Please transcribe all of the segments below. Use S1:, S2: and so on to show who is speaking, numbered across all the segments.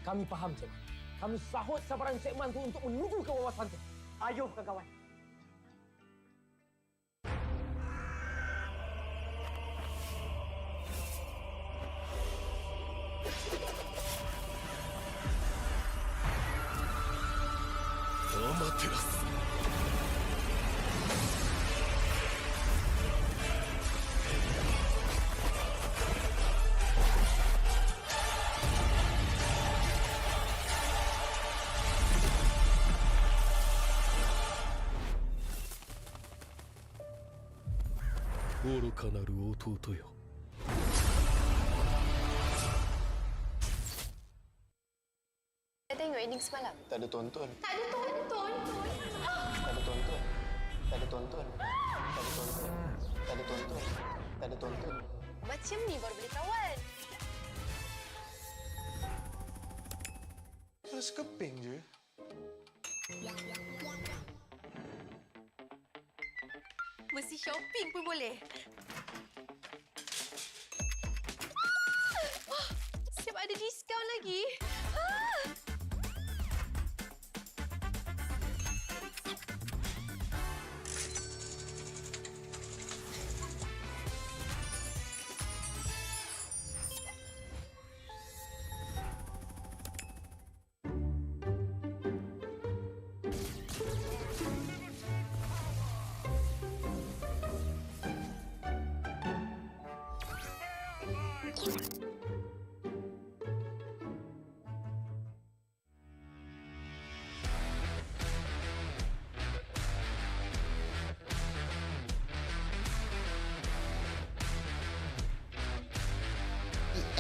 S1: Kami faham, Cikman. Kami sahut sabaran Cikman tu untuk menuju ke wawasan tu. Ayuh, kawan-kawan.
S2: Amaterasu. Oroka naru otouto yo.
S3: Saya tengok ending semalam.
S4: Tak ada tonton.
S3: Tak ada tonton.
S4: Tak ada tonton. Tak ada tonton. Tak ada tonton. Tak ada tonton. Tak ada tonton.
S3: Macam ni baru boleh kawan.
S4: Terus keping je.
S3: Mesti shopping pun boleh. Siap ada diskaun lagi.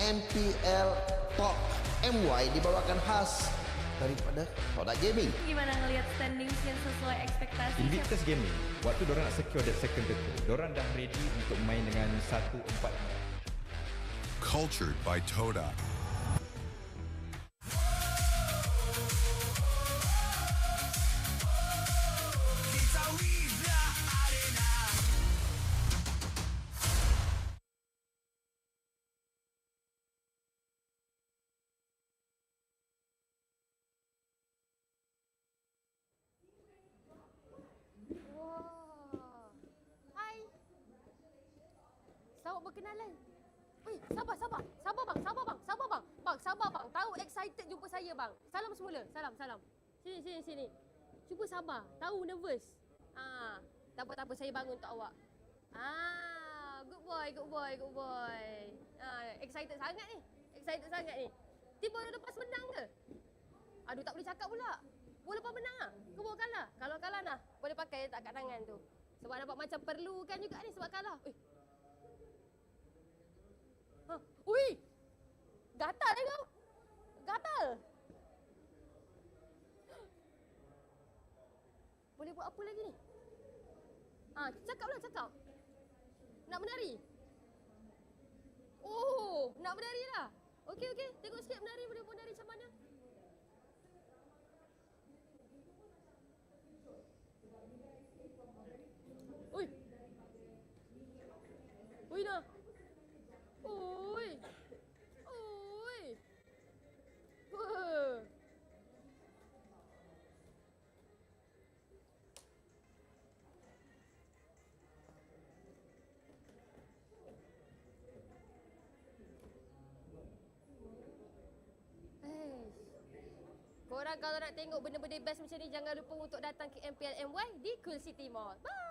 S5: MPL Talk MY dibawakan khas daripada Pautan Gaming.
S6: Gimana ngelihat standings yang sesuai ekspektasi?
S7: Invictus Gaming, waktu diorang nak secure that second title, diorang dah ready untuk main dengan 1-4.
S2: Cultured by Toda.
S8: Hai. Selamat berkenalan. Weh, sabar bang. Bang, sabar bang. Tahu excited jumpa saya bang. Salam semula. Salam. Sini. Cuba sabar. Tahu nervous. Tak apa saya bangun untuk awak. Good boy. Excited sangat ni. Tiba lepas menang ke? Aduh, tak boleh cakap pula. Boleh lepas menang ah. Kau bawa kalah. Kalau kalah nah, boleh pakai tak kat tangan tu. Sebab nampak macam perlukan juga ni sebab kalah. Ui! Gatal kau. Gatal. Boleh buat apa lagi ni? Cakap. Nak menari? Oh, nak menari lah. Okey. Tengok sikit menari, boleh menari macam mana? Ui dah. Ui. Korang kalau nak tengok benda-benda best macam ni, jangan lupa untuk datang ke MPL MY di Quill City Mall. Bye!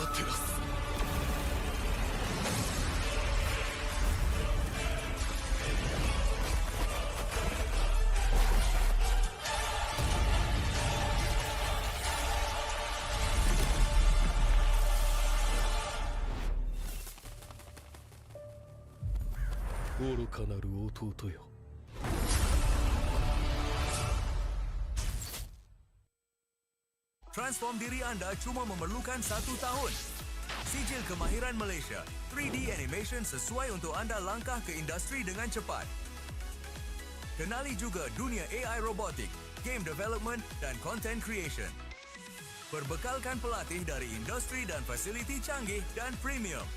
S2: テラス 愚かなる弟よ
S9: Transform diri anda cuma memerlukan 1 tahun. Sijil kemahiran Malaysia, 3D animation sesuai untuk anda langkah ke industri dengan cepat. Kenali juga dunia AI robotik, game development dan content creation. Berbekalkan pelatih dari industri dan fasiliti canggih dan premium.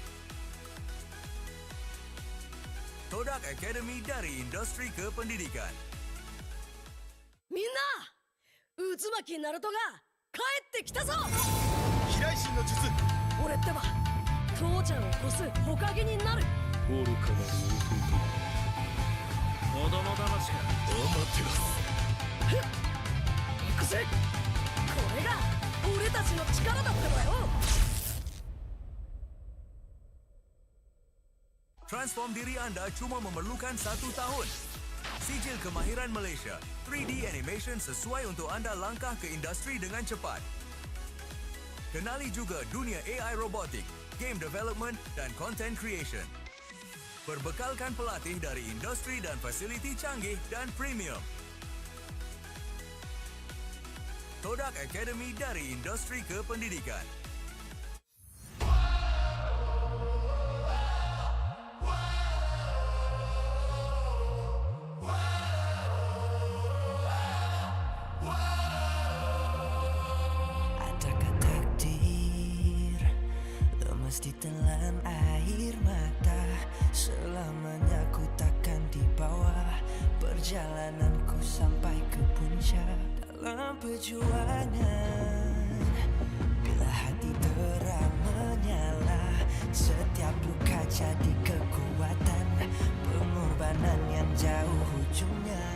S9: Todak Academy dari industri kependidikan.
S8: みんな渦巻きナルトが帰ってきたぞ
S2: 飛来神の術
S8: 俺ってば父ちゃんを越す火影になる
S2: 愚かなる弟よ
S1: 子供騙しが
S2: アマテラス
S8: 行くぜこれが俺たちの力だってばよ
S9: Transform diri anda cuma memerlukan 1 tahun. Sijil kemahiran Malaysia, 3D animation sesuai untuk anda langkah ke industri dengan cepat. Kenali juga dunia AI robotik, game development dan content creation. Berbekalkan pelatih dari industri dan fasiliti canggih dan premium. Todak Academy dari industri kependidikan.
S10: Ditelan air mata selamanya ku takkan di bawah perjalananku sampai ke puncak dalam perjuangan bila hati terang menyala setiap luka jadi kekuatan pengorbanan yang jauh ujungnya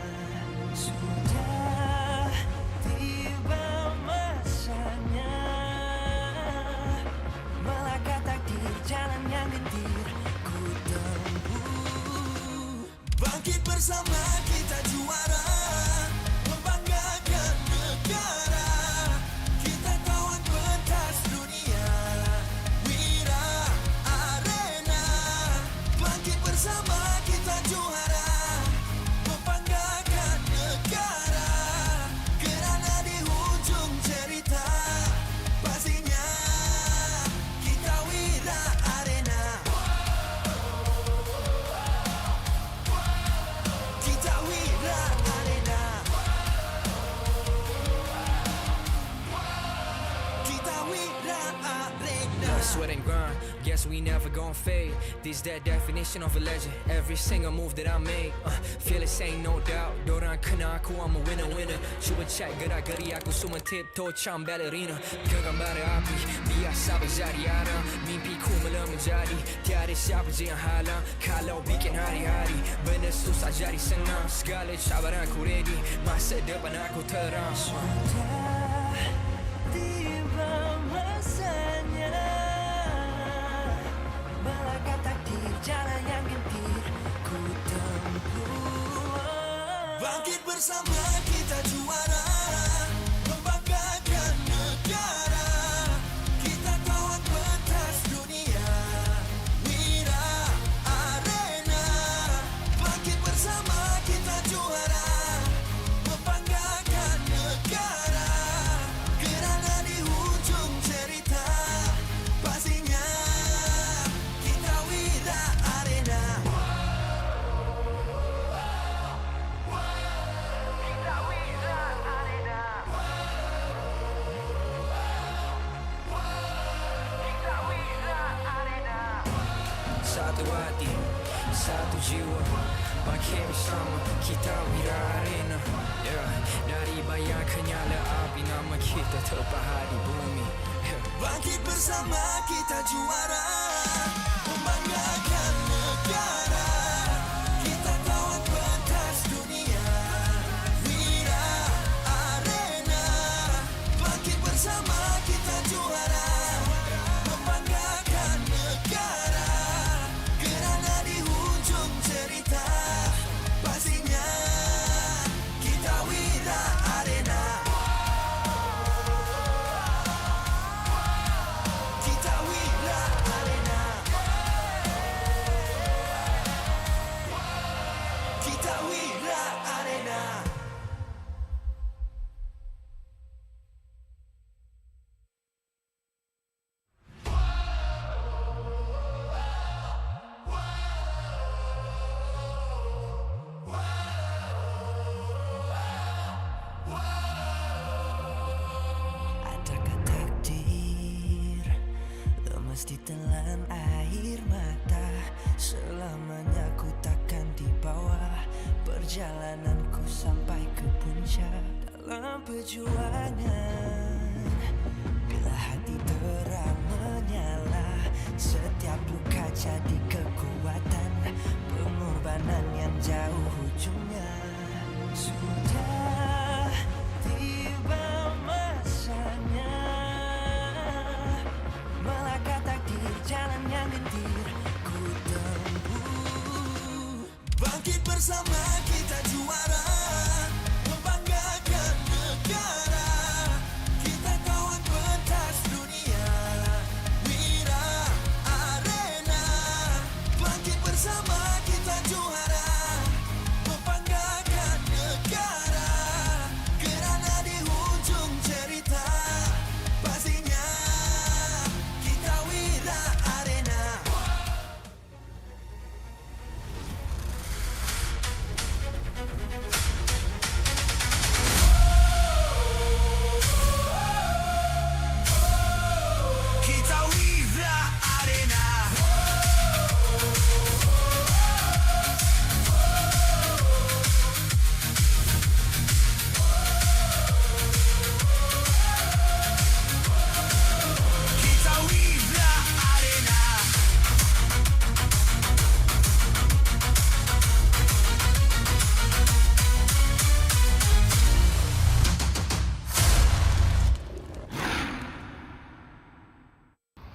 S10: sudah tiba masanya melangkah takdir jalan yang gendir ku tempuh bangkit bersama kita juara membanggakan negara kita kawan pentas dunia wira arena bangkit bersama kita juara membanggakan negara kerana di hujung cerita pastinya
S11: sweat and grind, guess we never gon' fade. This that definition of a legend. Every single move that I made, feel it ain't no doubt. Dorang kena aku, I'm a winner. Cuba check gerak-geri aku semua tiptoe macam ballerina. Genggam bara api, biasa berjadi arah. Mimpiku mula menjadi, tiada siapa je yang halang. Kalau bikin hari-hari, benda susah jadi senang. Segala cabaran aku ready, masa depan aku terang.
S10: Sudah tiba masanya melangkah takdir jalan yang gentir ku tempuh bangkit bersama kita juara membanggakan negara kita kawan pentas dunia wira arena bangkit bersama kita juara membanggakan negara kerana di hujung cerita pastinya kita wira arena kita wira arena kita wira arena
S11: Satu hati, satu jiwa, bangkit bersama kita wira arena. Dari bayang kenyala api nama kita terpahat di bumi.
S10: bangkit bersama kita juara membanggakan negara kita kawan pentas dunia wira arena bangkit bersama kita juara mesti telan air mata. Selamanya ku takkan di bawah perjalananku sampai ke puncak. Dalam perjuangan, bila hati terang menyala, setiap luka jadi kekuatan. Pengorbanan yang jauh ujungnya. Sudah tiba masanya melangkah takdir, jalan yang getir ku tempuh. Bangkit bersama kita juara, membanggakan negara. Kita kawan pentas dunia, Wira Arena. Bangkit bersama kita juara, membanggakan negara. Kerana di hujung cerita pastinya kita Wira Arena. Kita Wira Arena. Kita Wira Arena.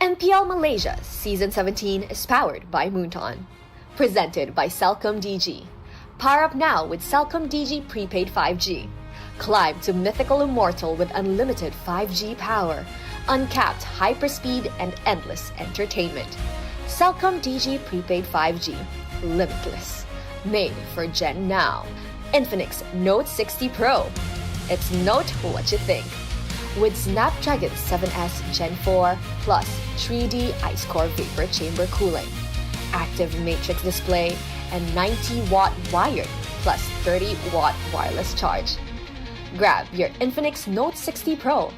S12: MPL Malaysia Season 17 is powered by Pautan. Presented by Celcom DG. Power up now with Celcom DG Prepaid 5G. Climb to mythical immortal with unlimited 5G power, uncapped hyperspeed and endless entertainment. Celcom DG Prepaid 5G. Limitless. Made for Gen Now. Infinix Note 60 Pro. It's note what you think. With Snapdragon 7S Gen 4 plus 3D Ice Core Vapor Chamber cooling, active matrix display, and 90-watt wired plus 30-watt wireless charge. Grab your Infinix Note 60 Pro.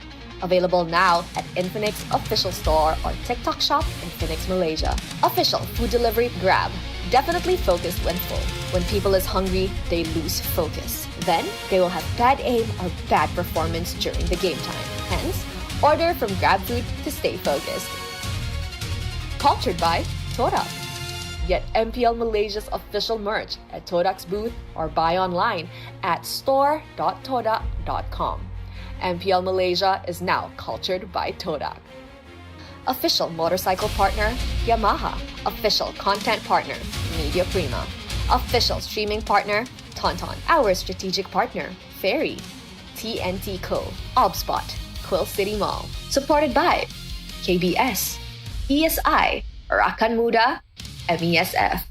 S12: Available now at Infinix Official Store or TikTok Shop Infinix Malaysia. Official food delivery Grab. Definitely focused when full. When people is hungry, they lose focus. Then they will have bad aim or bad performance during the game time. Hence, order from GrabFood to stay focused. Cultured by Todak. Get MPL Malaysia's official merch at Todak's booth or buy online at store.todak.com. MPL Malaysia is now cultured by Todak. Official motorcycle partner, Yamaha. Official content partner, Media Prima. Official streaming partner, Tauntaun. Our strategic partner, Ferry. TNT Co. Obspot. Quill City Mall. Supported by KBS, ESI, Rakan Muda, MESF.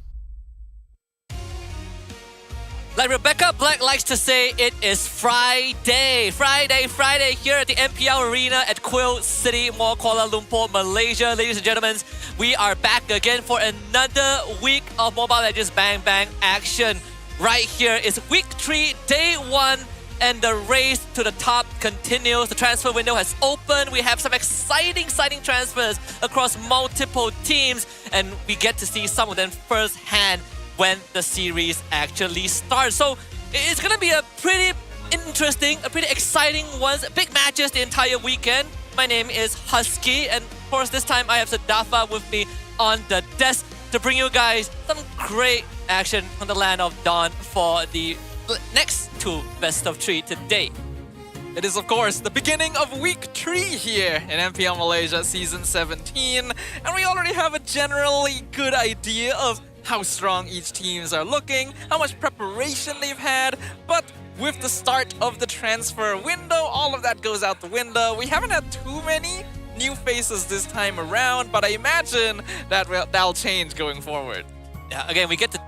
S13: Like Rebecca Black likes to say, it is Friday. Friday here at the MPL Arena at Quill City Mall, Kuala Lumpur, Malaysia. Ladies and gentlemen, we are back again for another week of Mobile Legends Bang Bang action. Right here is week 3, day 1, and the race to the top continues. The transfer window has opened. We have some exciting transfers across multiple teams, and we get to see some of them firsthand when the series actually starts. So it's going to be a pretty interesting, a pretty exciting one. Big matches the entire weekend. My name is Husky, and of course this time I have Sadafa with me on the desk to bring you guys some great action on the land of Dawn for the next 2 best of 3 today.
S14: It is, of course, the beginning of week 3 here in MPL Malaysia Season 17, and we already have a generally good idea of how strong each teams are looking, how much preparation they've had, but with the start of the transfer window, all of that goes out the window. We haven't had too many new faces this time around, but I imagine that that'll change going forward.
S13: Yeah, again, we get to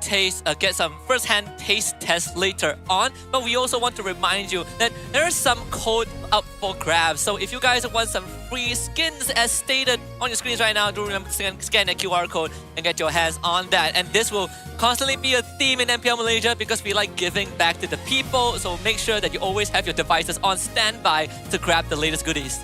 S13: get some first-hand taste tests later on, but we also want to remind you that there is some code up for grabs. So if you guys want some free skins as stated on your screens right now, do remember to scan that QR code and get your hands on that. And this will constantly be a theme in MPL Malaysia because we like giving back to the people. So make sure that you always have your devices on standby to grab the latest goodies.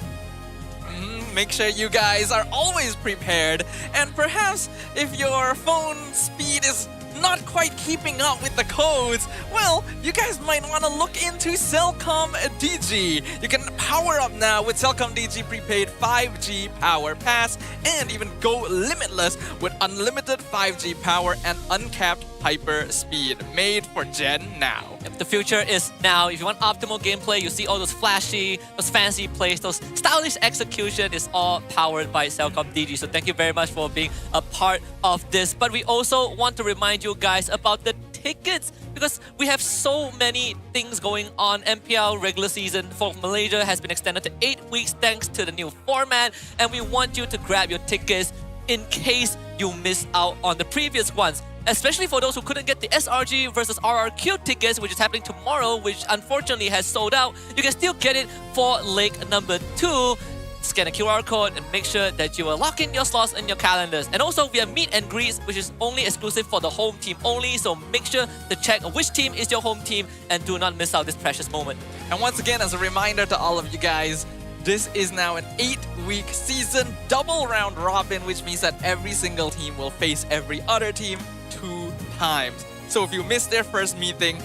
S14: make sure you guys are always prepared. And perhaps if your phone speed is not quite keeping up with the codes, well, you guys might want to look into Cellcom DG. You can power up now with Cellcom DG prepaid 5G power pass and even go limitless with unlimited 5G power and uncapped hyper speed, made for Gen now.
S13: The future is now. If you want optimal gameplay, you see all those flashy, those fancy plays, those stylish execution is all powered by Cellcom DG. So thank you very much for being a part of this. But we also want to remind you guys about the tickets, because we have so many things going on. MPL regular season for Malaysia has been extended to 8 weeks thanks to the new format, and we want you to grab your tickets in case you miss out on the previous ones. Especially for those who couldn't get the SRG versus RRQ tickets, which is happening tomorrow, which unfortunately has sold out. You can still get it for leg number 2. Scan a QR code and make sure that you will lock in your slots in your calendars. And also we have meet and greets, which is only exclusive for the home team only. So make sure to check which team is your home team and do not miss out this precious moment.
S14: And once again, as a reminder to all of you guys, this is now an 8-week season double round robin, which means that every single team will face every other team 2 times. So if you missed their first meeting,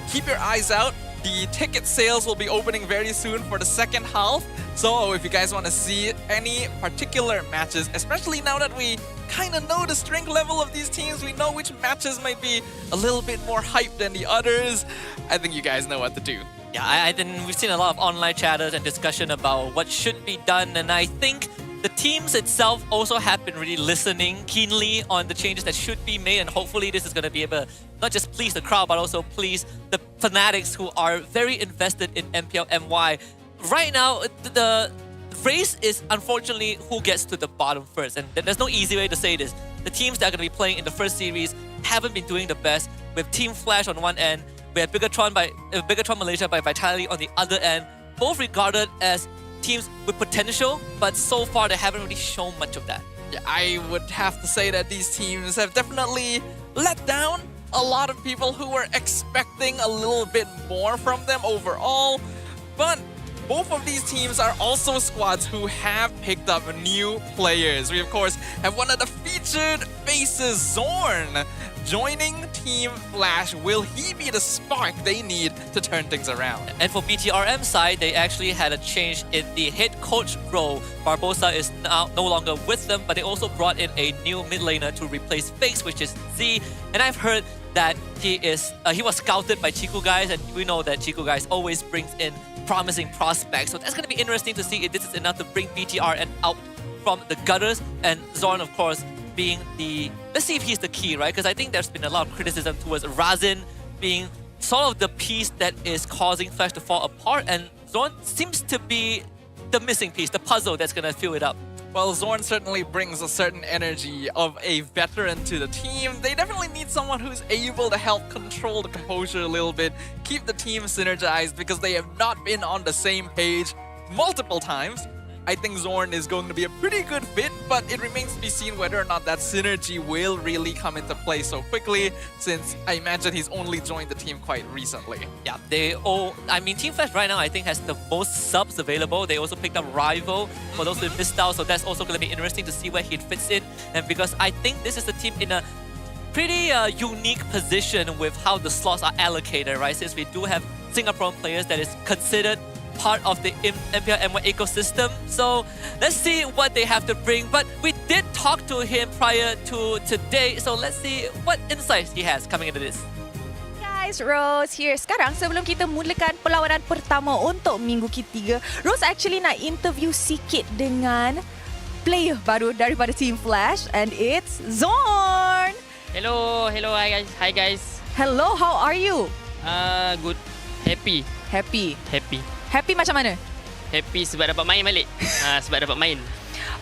S14: keep your eyes out. The ticket sales will be opening very soon for the second half. So if you guys want to see any particular matches, especially now that we kind of know the strength level of these teams, we know which matches might be a little bit more hyped than the others, I think you guys know what to do.
S13: Yeah, we've seen a lot of online chatters and discussion about what should be done, and I think the teams itself also have been really listening keenly on the changes that should be made, and hopefully this is going to be able to not just please the crowd, but also please the fanatics who are very invested in MPL MY. Right now, the race is unfortunately who gets to the bottom first, and there's no easy way to say this. The teams that are going to be playing in the first series haven't been doing the best, with Team Flash on one end, we have Bigatron Malaysia by Vitality on the other end, both regarded as teams with potential, but so far they haven't really shown much of that.
S14: Yeah, I would have to say that these teams have definitely let down a lot of people who were expecting a little bit more from them overall. But both of these teams are also squads who have picked up new players. We, of course, have one of the featured faces, Zorn, joining Team Flash. Will he be the spark they need to turn things around?
S13: And for BTRM side, they actually had a change in the head coach role. Barbosa is now no longer with them, but they also brought in a new mid laner to replace Fakes, which is Z. And I've heard that he was scouted by Chiku guys, and we know that Chiku guys always brings in promising prospects. So that's going to be interesting to see if this is enough to bring BTRM out from the gutters. And Zorn, of course, being the... Let's see if he's the key, right? Because I think there's been a lot of criticism towards Razin being sort of the piece that is causing Flash to fall apart. And Zorn seems to be the missing piece, the puzzle that's going to fill it up.
S14: Well, Zorn certainly brings a certain energy of a veteran to the team. They definitely need someone who's able to help control the composure a little bit, keep the team synergized, because they have not been on the same page multiple times. I think Zorn is going to be a pretty good fit, but it remains to be seen whether or not that synergy will really come into play so quickly, since I imagine he's only joined the team quite recently.
S13: Yeah, Team Flash right now I think has the most subs available. They also picked up Rival for those who missed out, so that's also going to be interesting to see where he fits in. And because I think this is a team in a pretty unique position with how the slots are allocated, right? Since we do have Singaporean players that is considered part of the MPL MY ecosystem. So let's see what they have to bring. But we did talk to him prior to today, so let's see what insights he has coming into this.
S15: Guys, Rose here. Sekarang sebelum kita mulakan perlawanan pertama untuk minggu ketiga, Rose actually nak interview sikit dengan player baru daripada Team Flash, and it's Zorn.
S16: Hello, hi guys.
S15: Hello, how are you?
S16: Good. Happy.
S15: Happy macam mana?
S16: Happy sebab dapat main balik. Sebab dapat main.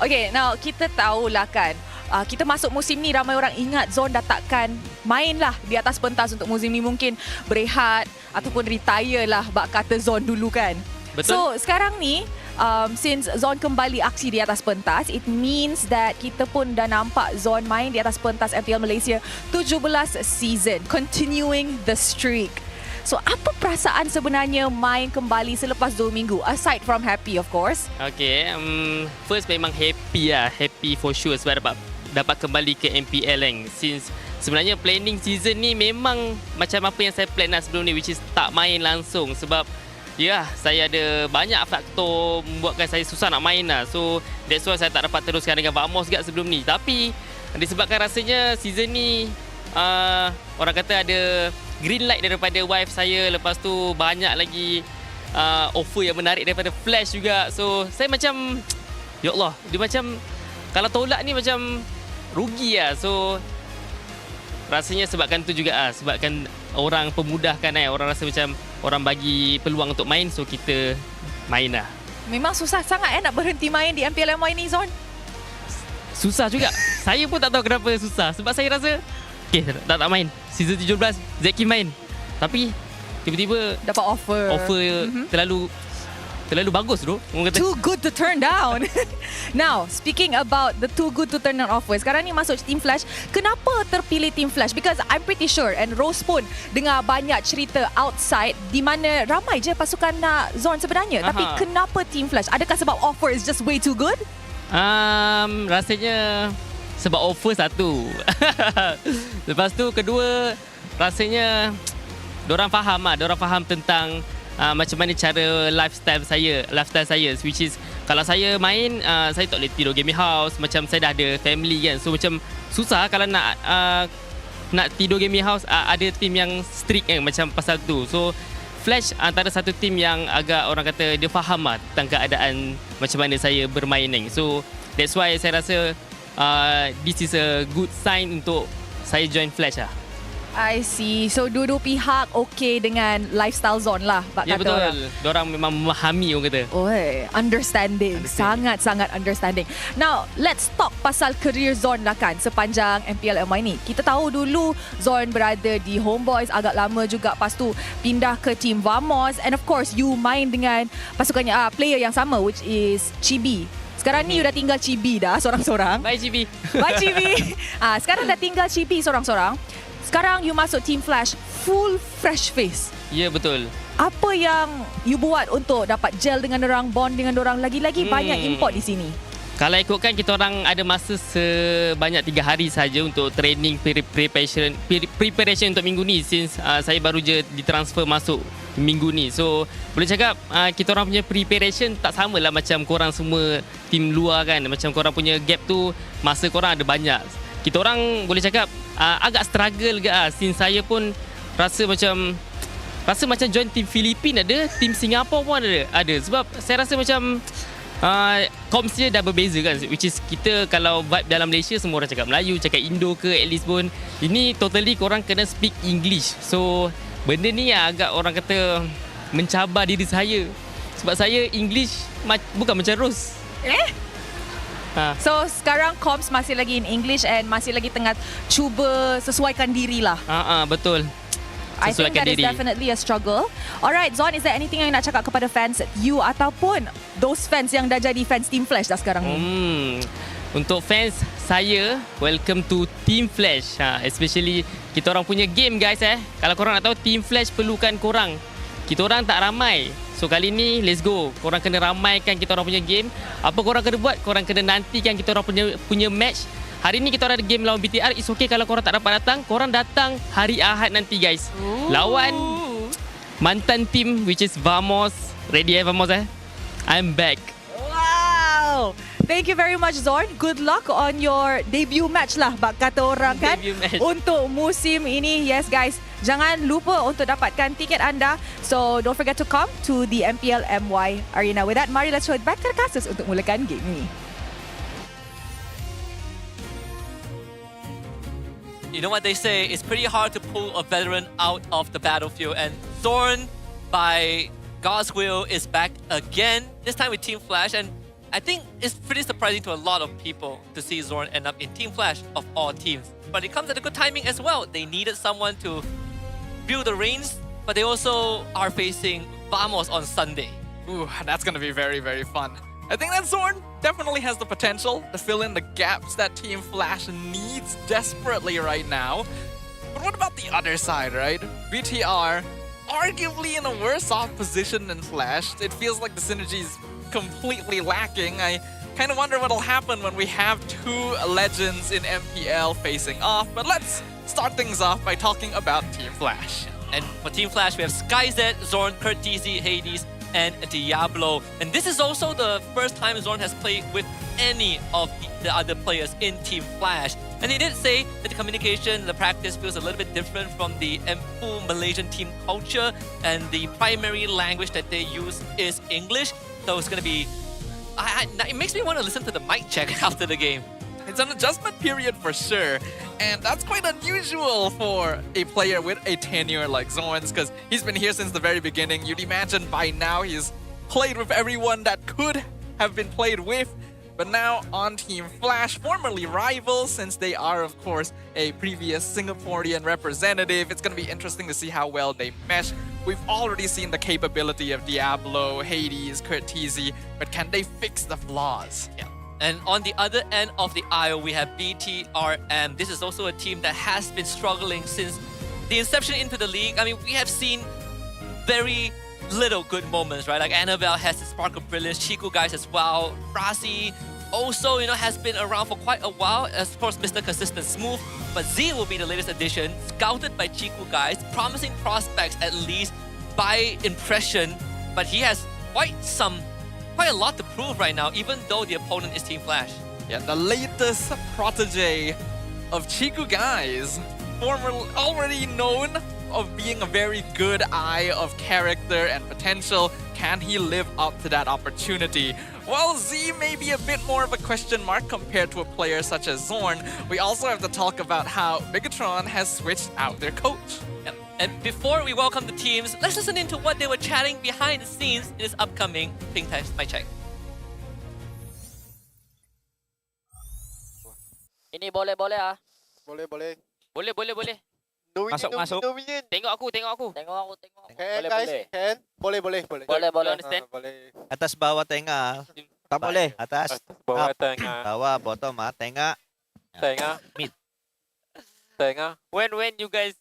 S15: Okay, now kita tahulah kan, kita masuk musim ni ramai orang ingat Zorn dah takkan main lah di atas pentas untuk musim ni, mungkin berehat ataupun retire lah bak kata Zorn dulu kan.
S16: Betul.
S15: So sekarang ni, since Zorn kembali aksi di atas pentas, it means that kita pun dah nampak Zorn main di atas pentas MPL Malaysia 17 season, continuing the streak. So apa perasaan sebenarnya main kembali selepas 2 minggu? Aside from happy of course.
S16: Okay, first memang happy lah. Happy for sure sebab dapat kembali ke MPL kan. Since sebenarnya planning season ni memang macam apa yang saya plan lah sebelum ni, which is tak main langsung. Sebab saya ada banyak faktor membuatkan saya susah nak main lah. So that's why saya tak dapat teruskan dengan Vamos juga sebelum ni. Tapi disebabkan rasanya season ni orang kata ada green light daripada wife saya. Lepas tu banyak lagi offer yang menarik daripada Flash juga. So saya macam, ya Allah, dia macam kalau tolak ni macam rugi lah. So rasanya sebabkan tu juga sebabkan orang pemudahkan orang rasa macam orang bagi peluang untuk main, so kita main lah.
S15: Memang susah sangat nak berhenti main di MPL MY ni, Zon.
S16: Susah juga. Saya pun tak tahu kenapa susah. Sebab saya rasa tak main. Season 17 Zeki main. Tapi tiba-tiba
S15: dapat offer
S16: terlalu bagus tu.
S15: Too good to turn down. Now, speaking about the too good to turn down offer, sekarang ni masuk Team Flash. Kenapa terpilih Team Flash? Because I'm pretty sure, and Rose pun dengar banyak cerita outside di mana ramai je pasukan nak Zon sebenarnya. Tapi kenapa Team Flash? Adakah sebab offer is just way too good?
S16: Rasanya sebab offer satu. Lepas tu kedua, rasanya diorang faham tentang macam mana cara lifestyle saya, which is kalau saya main saya tak boleh tidur gaming house, macam saya dah ada family kan, so macam susah kalau nak tidur gaming house. Ada team yang strict kan macam pasal tu. So Flash antara satu team yang agak orang kata dia faham tentang keadaan macam mana saya bermain ni. So that's why saya rasa this is a good sign untuk saya join Flash lah.
S15: I see. So dua-dua pihak okay dengan lifestyle Zon lah.
S16: Ya betul. Diorang memang memahami orang kata.
S15: Understanding. Sangat-sangat understanding. Now, let's talk pasal career Zon lah kan sepanjang MPL MY ni. Kita tahu dulu Zon berada di Homeboys agak lama juga. Lepas tu pindah ke Team Vamos. And of course, you main dengan pasukannya player yang sama, which is Chibi. Sekarang ni you dah tinggal Chibi dah sorang-sorang.
S16: Bye Chibi.
S15: Bye Chibi. Sekarang dah tinggal Chibi sorang-sorang. Sekarang you masuk Team Flash, full fresh face.
S16: Ya, betul.
S15: Apa yang you buat untuk dapat gel dengan orang, bond dengan orang? Lagi-lagi banyak import di sini.
S16: Kalau ikutkan, kita orang ada masa sebanyak 3 hari saja untuk training preparation untuk minggu ni, since saya baru je ditransfer masuk minggu ni. So boleh cakap kita orang punya preparation tak sama lah macam korang semua tim luar kan. Macam korang punya gap tu, masa korang ada banyak. Kita orang boleh cakap agak struggle ke since saya pun rasa macam join tim Filipin ada, tim Singapura pun ada. Sebab saya rasa macam comms dia dah berbeza kan, which is kita kalau vibe dalam Malaysia semua orang cakap Melayu, cakap Indo ke at least pun. Ini totally korang kena speak English. So benda ni agak orang kata mencabar diri saya. Sebab saya English bukan macam Rose.
S15: So sekarang comms masih lagi in English and masih lagi tengah cuba sesuaikan diri lah.
S16: Betul.
S15: I think that is definitely a struggle. Alright, Zon, is there anything yang nak cakap kepada fans you ataupun those fans yang dah jadi fans Team Flash dah sekarang ni?
S16: Untuk fans saya, welcome to Team Flash. Especially kita orang punya game guys. Kalau korang nak tahu, Team Flash perlukan korang. Kita orang tak ramai. So kali ni let's go. Korang kena ramaikan kita orang punya game. Apa korang kena buat? Korang kena nantikan kita orang punya match. Hari ni kita orang ada game lawan BTR. It's okay kalau korang tak dapat datang. Korang datang hari Ahad nanti guys. Lawan mantan team which is Vamos. Ready Vamos I'm back.
S15: Wow. Thank you very much Zon. Good luck on your debut match lah kata orang kan. Untuk musim ini. Yes guys, jangan lupa untuk dapatkan tiket anda. So don't forget to come to the MPL MY Arena. With that, mari let's show it back to the casters untuk mulakan game ini.
S13: You know what they say, it's pretty hard to pull a veteran out of the battlefield, and Zorn by God's will is back again, this time with Team Flash, and I think it's pretty surprising to a lot of people to see Zorn end up in Team Flash of all teams. But it comes at a good timing as well. They needed someone to build the reins, but they also are facing Vamos on Sunday.
S14: Ooh, that's going to be very, very fun. I think that Zorn definitely has the potential to fill in the gaps that Team Flash needs desperately right now. But what about the other side, right? BTR, arguably in a worse off position than Flash. It feels like the synergy is completely lacking. I kind of wonder what'll happen when we have two legends in MPL facing off. But let's start things off by talking about Team Flash.
S13: And for Team Flash, we have SkyZ, Zorn, Curtizi, Hades, and Diablo. And this is also the first time Zorn has played with any of the other players in Team Flash. And he did say that the communication, the practice feels a little bit different from the full Malaysian team culture, and the primary language that they use is English. So it's going to be... it makes me want to listen to the mic check after the game.
S14: It's an adjustment period for sure, and that's quite unusual for a player with a tenure like Zorn's, because he's been here since the very beginning. You'd imagine by now he's played with everyone that could have been played with, but now on Team Flash, formerly rivals, since they are, of course, a previous Singaporean representative. It's going to be interesting to see how well they mesh. We've already seen the capability of Diablo, Hades, Curtizi, but can they fix the flaws?
S13: Yeah. And on the other end of the aisle, we have BTRM. This is also a team that has been struggling since the inception into the league. I mean, we have seen very little good moments, right? Like Annabelle has the spark of brilliance, Chico guys as well. Rasi also, has been around for quite a while. Of course, Mr. Consistent Smooth. But Z will be the latest addition, scouted by Chico guys, promising prospects at least by impression. But he has quite a lot to prove right now, even though the opponent is Team Flash.
S14: Yeah, the latest protege of Chico guys, formerly already known of being a very good eye of character and potential. Can he live up to that opportunity? Well, Z may be a bit more of a question mark compared to a player such as Zorn. We also have to talk about how Bigatron has switched out their coach.
S13: Yep. And before we welcome the teams, let's listen into what they were chatting behind the scenes in this upcoming Ping Test My Check.
S17: Ini boleh ah.
S18: Boleh.
S17: Masuk.
S18: Tengok aku.
S17: Can guys, can? Boleh.
S18: Boleh.
S17: Understand?
S18: Atas bawah tengah. Tak boleh. Atas.
S17: Bawah
S18: up.
S17: tengah.
S18: Bawah, bottom tengah. Mid.
S17: Tengah.
S18: When you guys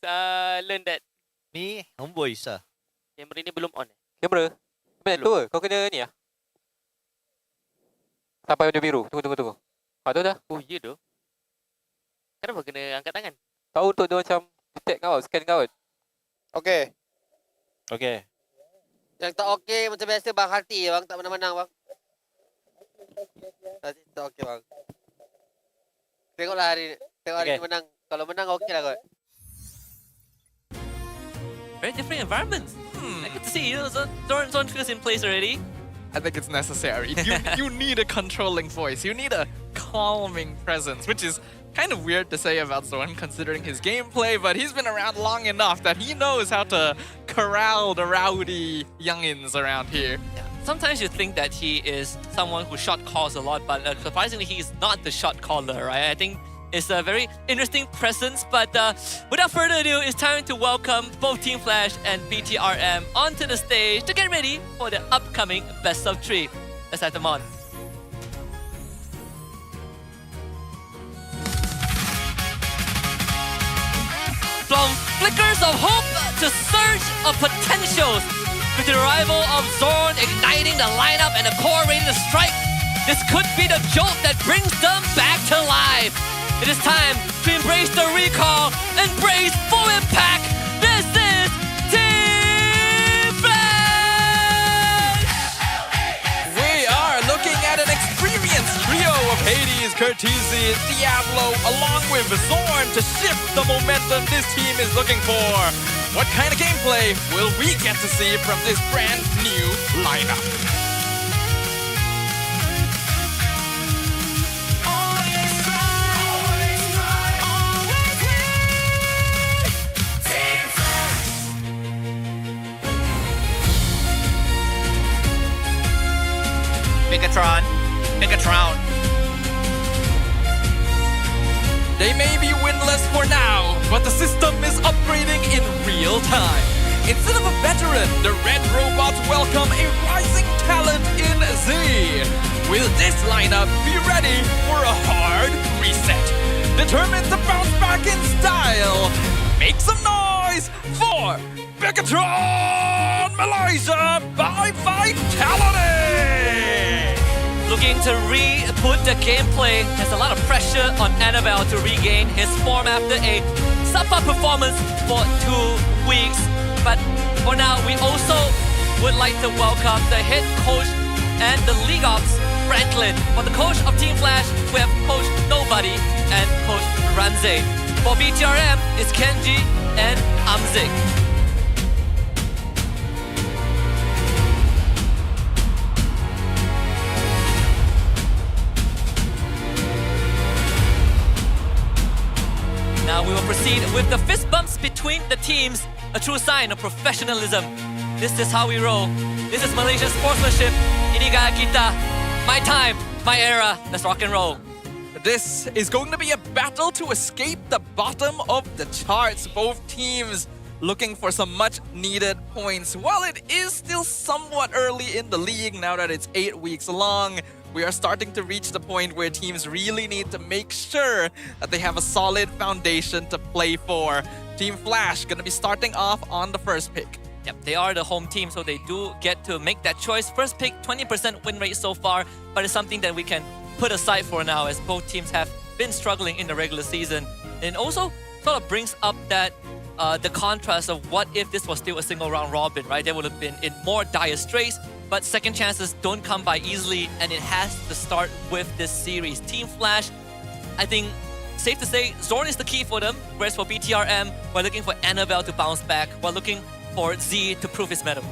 S18: learn that? Ni homeboy sah. Kamera ni belum on.
S17: Kamera? Tu ke? Kau kena ni ah? Sampai warna biru. Tunggu. Tu dah.
S18: Oh, ya tu. Kenapa kena angkat tangan?
S17: Tahu tu dia macam detect kau, scan kau.
S19: Okey.
S20: Yang tak okey macam biasa bang, hati bang, tak menang-menang bang. Tak okey bang. Tengoklah hari ni menang. Kalau menang okey lah kot.
S13: Very different environments. I get to see Zorn feels in place already.
S14: I think it's necessary. You need a controlling voice. You need a calming presence, which is kind of weird to say about Zorn considering his gameplay, but he's been around long enough that he knows how to corral the rowdy youngins around here.
S13: Yeah. Sometimes you think that he is someone who shot calls a lot, but surprisingly, he's not the shot caller, right? I think it's a very interesting presence, but without further ado, it's time to welcome both Team Flash and BTRM onto the stage to get ready for the upcoming Best of 3. Let's have them on. From flickers of hope to surge of potentials, with the arrival of Zorn igniting the lineup and the core ready to strike, this could be the jolt that brings them back to life. It is time to embrace the recall, embrace full impact. This is Team Flash!
S14: We are looking at an experienced trio of Hades, Curtizi, Diablo, along with Zorn to shift the momentum this team is looking for. What kind of gameplay will we get to see from this brand new lineup?
S13: Bigatron.
S14: They may be winless for now, but the system is upgrading in real time. Instead of a veteran, the Red Robots welcome a rising talent in Z. Will this lineup be ready for a hard reset? Determined to bounce back in style. Make some noise choice for BTRM Malaysia by Vitality.
S13: Looking to re-put the gameplay. There's a lot of pressure on Annabelle to regain his form after a subpar performance for 2 weeks. But for now, we also would like to welcome the head coach and the league ops, Franklin. For the coach of Team Flash, we have Coach Nobody and Coach Ranze. For BTRM, it's Kenji and Amzik. Now we will proceed with the fist bumps between the teams, a true sign of professionalism. This is how we roll. This is Malaysian sportsmanship. Ini gaya kita. My time, my era. Let's rock and roll.
S14: This is going to be a battle to escape the bottom of the charts. Both teams looking for some much needed points. While it is still somewhat early in the league now that it's 8 weeks long, we are starting to reach the point where teams really need to make sure that they have a solid foundation to play for. Team Flash gonna be starting off on the first pick.
S13: Yep, they are the home team, so they do get to make that choice. First pick, 20% win rate so far, but it's something that we can put aside for now as both teams have been struggling in the regular season. And also sort of brings up that the contrast of what if this was still a single round robin, right? They would have been in more dire straits, but second chances don't come by easily, and it has to start with this series. Team Flash, I think, safe to say, Zorn is the key for them, whereas for BTRM, we're looking for Annabelle to bounce back. We're looking for Z to prove his mettle.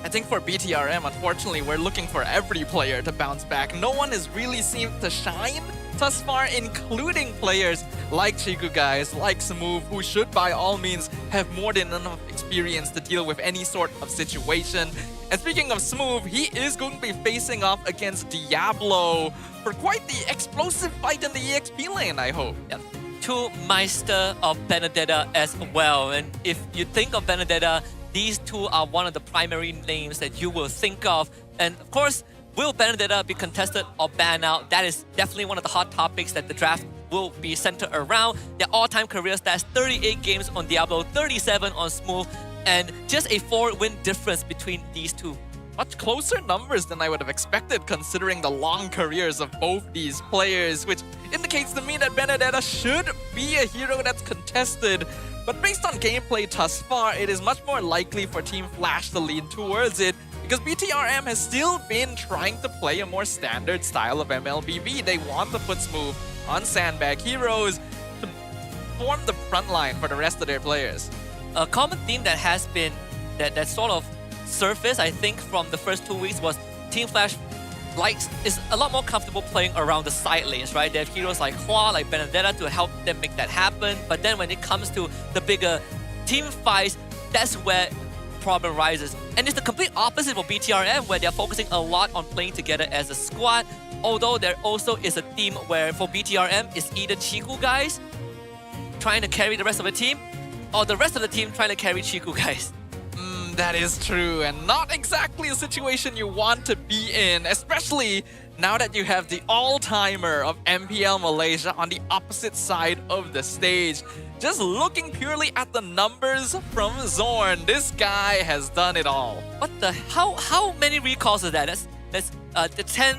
S14: I think for BTRM, unfortunately, we're looking for every player to bounce back. No one has really seemed to shine thus far, including players like Chiku guys, like Smooth, who should by all means have more than enough experience to deal with any sort of situation. And speaking of Smooth, he is going to be facing off against Diablo for quite the explosive fight in the EXP lane, I hope.
S13: Yep. To Meister of Benedetta as well. And if you think of Benedetta, these two are one of the primary names that you will think of. And of course, will Benedetta be contested or banned out? That is definitely one of the hot topics that the draft will be centered around. Their all-time career stats, 38 games on Diablo, 37 on Smooth, and just a 4-win difference between these two.
S14: Much closer numbers than I would have expected considering the long careers of both these players, which indicates to me that Benedetta should be a hero that's contested. But based on gameplay thus far, it is much more likely for Team Flash to lean towards it, because BTRM has still been trying to play a more standard style of MLBB. They want to put Smooth on sandbag heroes to form the front line for the rest of their players.
S13: A common theme that has been, that sort of surfaced, I think, from the first 2 weeks was Team Flash is a lot more comfortable playing around the side lanes, right? They have heroes like Hua, like Benedetta to help them make that happen. But then when it comes to the bigger team fights, that's where problem rises. And it's the complete opposite for BTRM, where they're focusing a lot on playing together as a squad. Although there also is a theme where for BTRM, it's either Chiku guys trying to carry the rest of the team, or the rest of the team trying to carry Chiku guys.
S14: That is true, and not exactly a situation you want to be in, especially now that you have the all-timer of MPL Malaysia on the opposite side of the stage. Just looking purely at the numbers from Zorn, this guy has done it all.
S13: What the? How many recalls is that? That's the 10.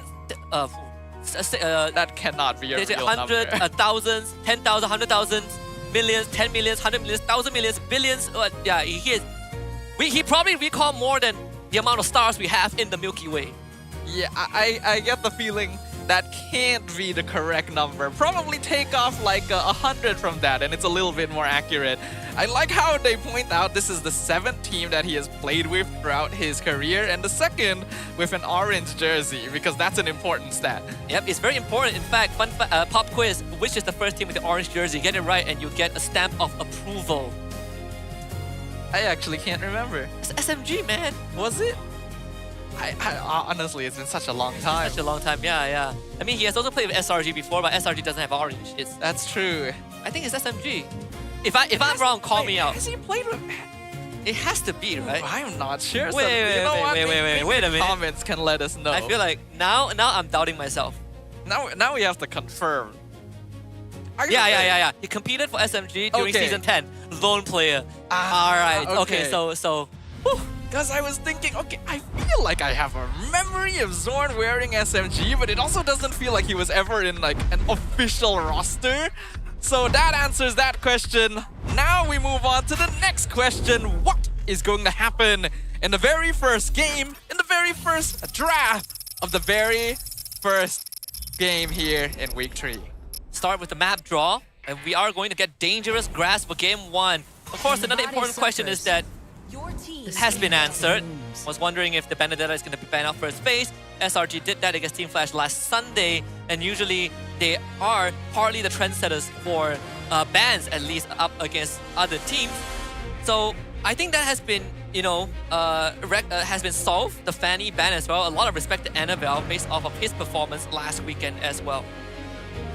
S14: That cannot be a real
S13: 100,
S14: number.
S13: thousands, 10,000, 100,000, millions, 10 millions, 100 millions, 1,000 millions, billions. Yeah, he probably recalled more than the amount of stars we have in the Milky Way.
S14: Yeah, I get the feeling that can't be the correct number. Probably take off like 100 from that and it's a little bit more accurate. I like how they point out this is the 7th team that he has played with throughout his career and the 2nd with an orange jersey, because that's an important stat.
S13: Yep, it's very important. In fact, fun pop quiz, which is the first team with the orange jersey? Get it right and you get a stamp of approval.
S14: I actually can't remember.
S13: It's SMG, man.
S14: Was it? I honestly, it's been such a long time.
S13: Such a long time, yeah. I mean, he has also played with SRG before, but SRG doesn't have orange.
S14: That's true.
S13: I think it's SMG. If I'm wrong, call me out.
S14: Has he played with?
S13: It has to be, right?
S14: I'm not sure.
S13: Wait a minute.
S14: Comments can let us know.
S13: I feel like now I'm doubting myself.
S14: Now we have to confirm.
S13: Yeah. He competed for SMG during season 10. lone player. All right. Okay. So.
S14: Because I was thinking, okay, I feel like I have a memory of Zorn wearing SMG, but it also doesn't feel like he was ever in like an official roster. So that answers that question. Now we move on to the next question. What is going to happen in the very first game, in the very first draft of the very first game here in week 3?
S13: Start with the map draw, and we are going to get Dangerous Grass for game 1. Of course, another important question is that has been answered. Was wondering if the Benedetta is going to be banned out first phase. SRG did that against Team Flash last Sunday, and usually they are partly the trendsetters for bans, at least up against other teams. So I think that has been, has been solved. The Fanny ban as well. A lot of respect to Annabelle based off of his performance last weekend as well.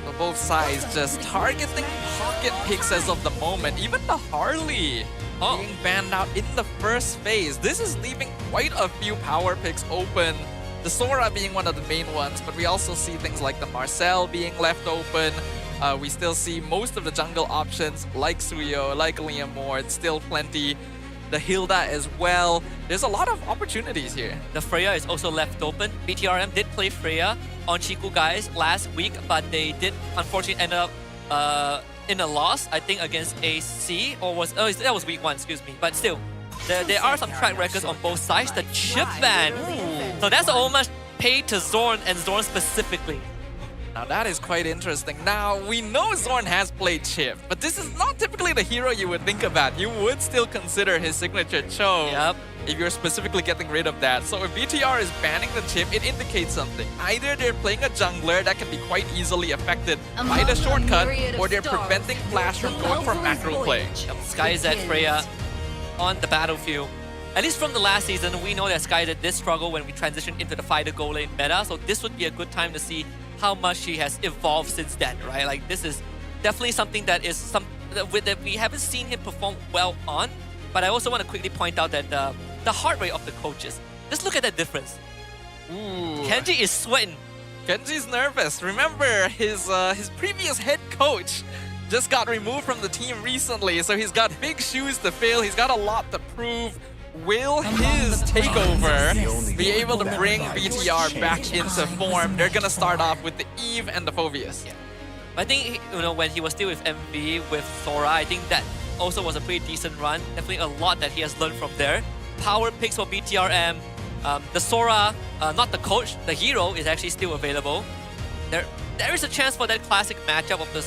S14: So both sides just targeting pocket picks as of the moment. Even the Harley being banned out in the first phase. This is leaving quite a few power picks open. The Sora being one of the main ones, but we also see things like the Marcel being left open. We still see most of the jungle options like Suyo, like Liam Ward, still plenty. The Hilda as well. There's a lot of opportunities here.
S13: The Freya is also left open. BTRM did play Freya on Chiku guys last week, but they did unfortunately end up in a loss, I think against AC, or that was week 1, excuse me. But still, there are some track records on both sides. The chip ban. So that's a homage paid to Zorn and Zorn specifically.
S14: Now that is quite interesting. Now, we know Zorn has played Chip, but this is not typically the hero you would think about. You would still consider his signature Cho if you're specifically getting rid of that. So if BTR is banning the Chip, it indicates something. Either they're playing a jungler that can be quite easily affected by the shortcut, or they're preventing Flash from going for macro play.
S13: SkyZ Freya on the battlefield. At least from the last season, we know that SkyZ did struggle when we transitioned into the fighter goal lane meta, so this would be a good time to see how much she has evolved since then, right? Like, this is definitely something that is that we haven't seen him perform well on. But I also want to quickly point out that the heart rate of the coaches. Just look at that difference. Kenji is sweating.
S14: Kenji's nervous. Remember, his previous head coach just got removed from the team recently, so he's got big shoes to fill. He's got a lot to prove. Will his takeover be able to bring BTR back into form? They're gonna start off with the Eve and the Phobius.
S13: Yeah. I think, when he was still with MV, with Sora, I think that also was a pretty decent run. Definitely a lot that he has learned from there. Power picks for BTRM. The Sora, not the coach, the hero is actually still available. There is a chance for that classic matchup of the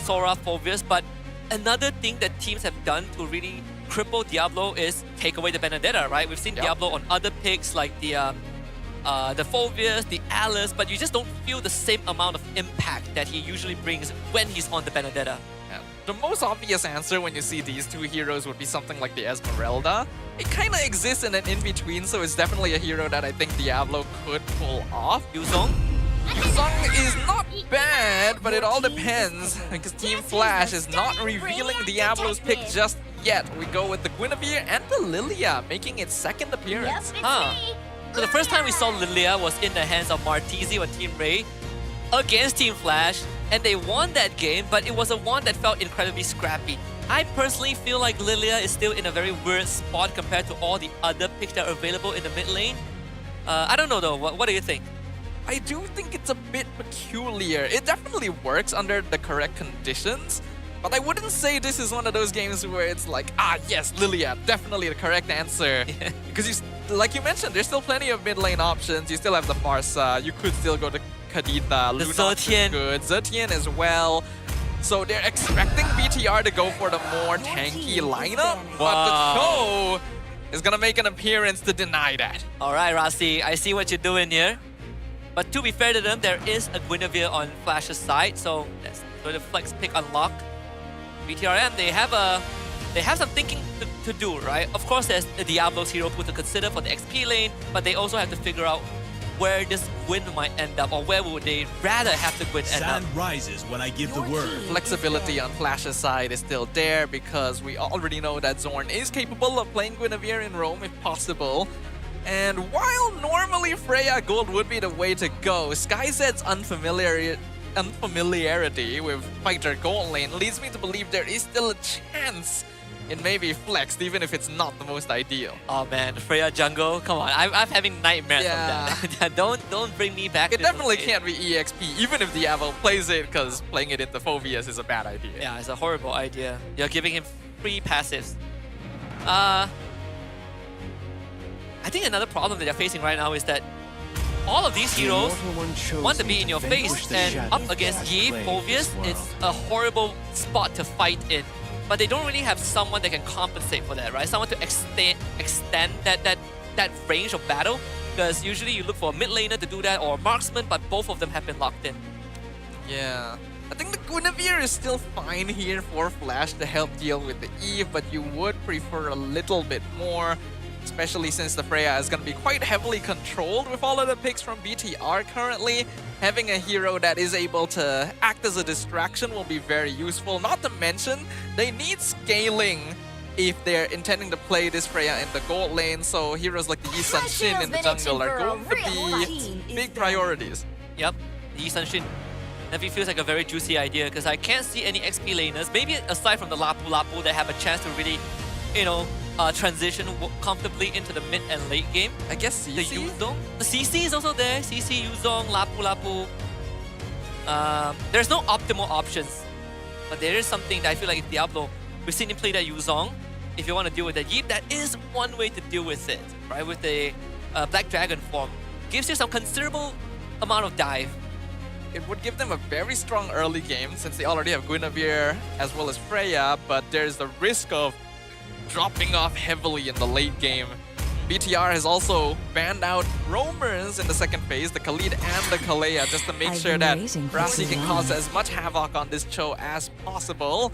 S13: Sora Phobius, but another thing that teams have done to really cripple Diablo is take away the Benedetta, right? We've seen Diablo on other picks like the Phobius, the Alice, but you just don't feel the same amount of impact that he usually brings when he's on the Benedetta.
S14: Yeah. The most obvious answer when you see these two heroes would be something like the Esmeralda. It kind of exists in an in-between, so it's definitely a hero that I think Diablo could pull off.
S13: Yuzong?
S14: Yuzong is not bad, but it all depends, because Team Flash is not revealing Diablo's pick just yet. We go with the Guinevere and the Lilia making its second appearance.
S13: So the first time we saw Lilia was in the hands of Martizi or Team Ray against Team Flash, and they won that game, but it was a one that felt incredibly scrappy. I personally feel like Lilia is still in a very weird spot compared to all the other picks that are available in the mid lane. I don't know though, what do you think?
S14: I do think it's a bit peculiar. It definitely works under the correct conditions, but I wouldn't say this is one of those games where it's like, yes, Lilia, definitely the correct answer. Because like you mentioned, there's still plenty of mid lane options. You still have the Marsa, you could still go to Kadita, Lunox is good, Zetian as well. So they're expecting BTR to go for the more tanky lineup, but the Cho is gonna make an appearance to deny that.
S13: Alright, Rasi, I see what you're doing here. But to be fair to them, there is a Guinevere on Flash's side, so that's the flex pick unlock. BTRM, they have some thinking to do, right? Of course, there's the Diablo's hero pool to consider for the XP lane, but they also have to figure out where this Gwyn might end up, or where would they rather have the Gwyn end up.
S2: Sun rises when I give the word.
S14: Flexibility on Flash's side is still there because we already know that Zorn is capable of playing Guinevere in roam if possible. And while normally Freya Gold would be the way to go, SkyZ's unfamiliarity with fighter gold lane leads me to believe there is still a chance it may be flexed, even if it's not the most ideal.
S13: Oh man, Freya jungle, come on. I'm having nightmares from that. don't bring me back.
S14: It definitely can't be EXP, even if Diablo plays it, because playing it into Phobias is a bad idea.
S13: Yeah, it's a horrible idea. You're giving him free passives. I think another problem that they're facing right now is that all of these heroes want to be in your face, and up against Yi, Phobias, it's a horrible spot to fight in. But they don't really have someone that can compensate for that, right? Someone to extend that range of battle, because usually you look for a mid laner to do that or a marksman, but both of them have been locked in.
S14: Yeah. I think the Guinevere is still fine here for Flash to help deal with the Eve, but you would prefer a little bit more, especially since the Freya is going to be quite heavily controlled with all of the picks from BTR currently. Having a hero that is able to act as a distraction will be very useful. Not to mention, they need scaling if they're intending to play this Freya in the gold lane, so heroes like the Yi Sun Shin in the jungle are going to be big priorities.
S13: Yep, the Yi Sun Shin definitely feels like a very juicy idea, because I can't see any XP laners, maybe aside from the Lapu Lapu, that have a chance to really, you know, transition comfortably into the mid and late game.
S14: I guess CC?
S13: The Yuzong. The CC is also there. CC, Yuzong, Lapu Lapu. There's no optimal options, but there is something that I feel like in Diablo, we've seen him play that Yuzong. If you want to deal with that Yeep, that is one way to deal with it, right? With the Black Dragon form. Gives you some considerable amount of dive.
S14: It would give them a very strong early game since they already have Guinevere as well as Freya, but there's the risk of dropping off heavily in the late game. BTR has also banned out roamers in the second phase, the Khalid and the Kalea, just to make sure that Rasi can cause as much havoc on this Cho as possible.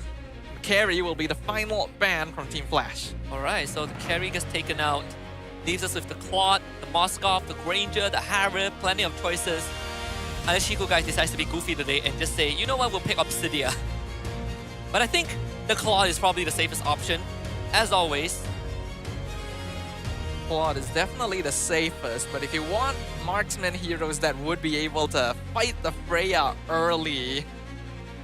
S14: Carry will be the final ban from Team Flash.
S13: Alright, so the carry gets taken out. Leaves us with the Claude, the Moskov, the Granger, the Harib, plenty of choices. Unless Chico guys decides to be goofy today and just say, you know what, we'll pick Obsidia. But I think the Claude is probably the safest option. As always,
S14: Claude is definitely the safest, but if you want marksman heroes that would be able to fight the Freya early,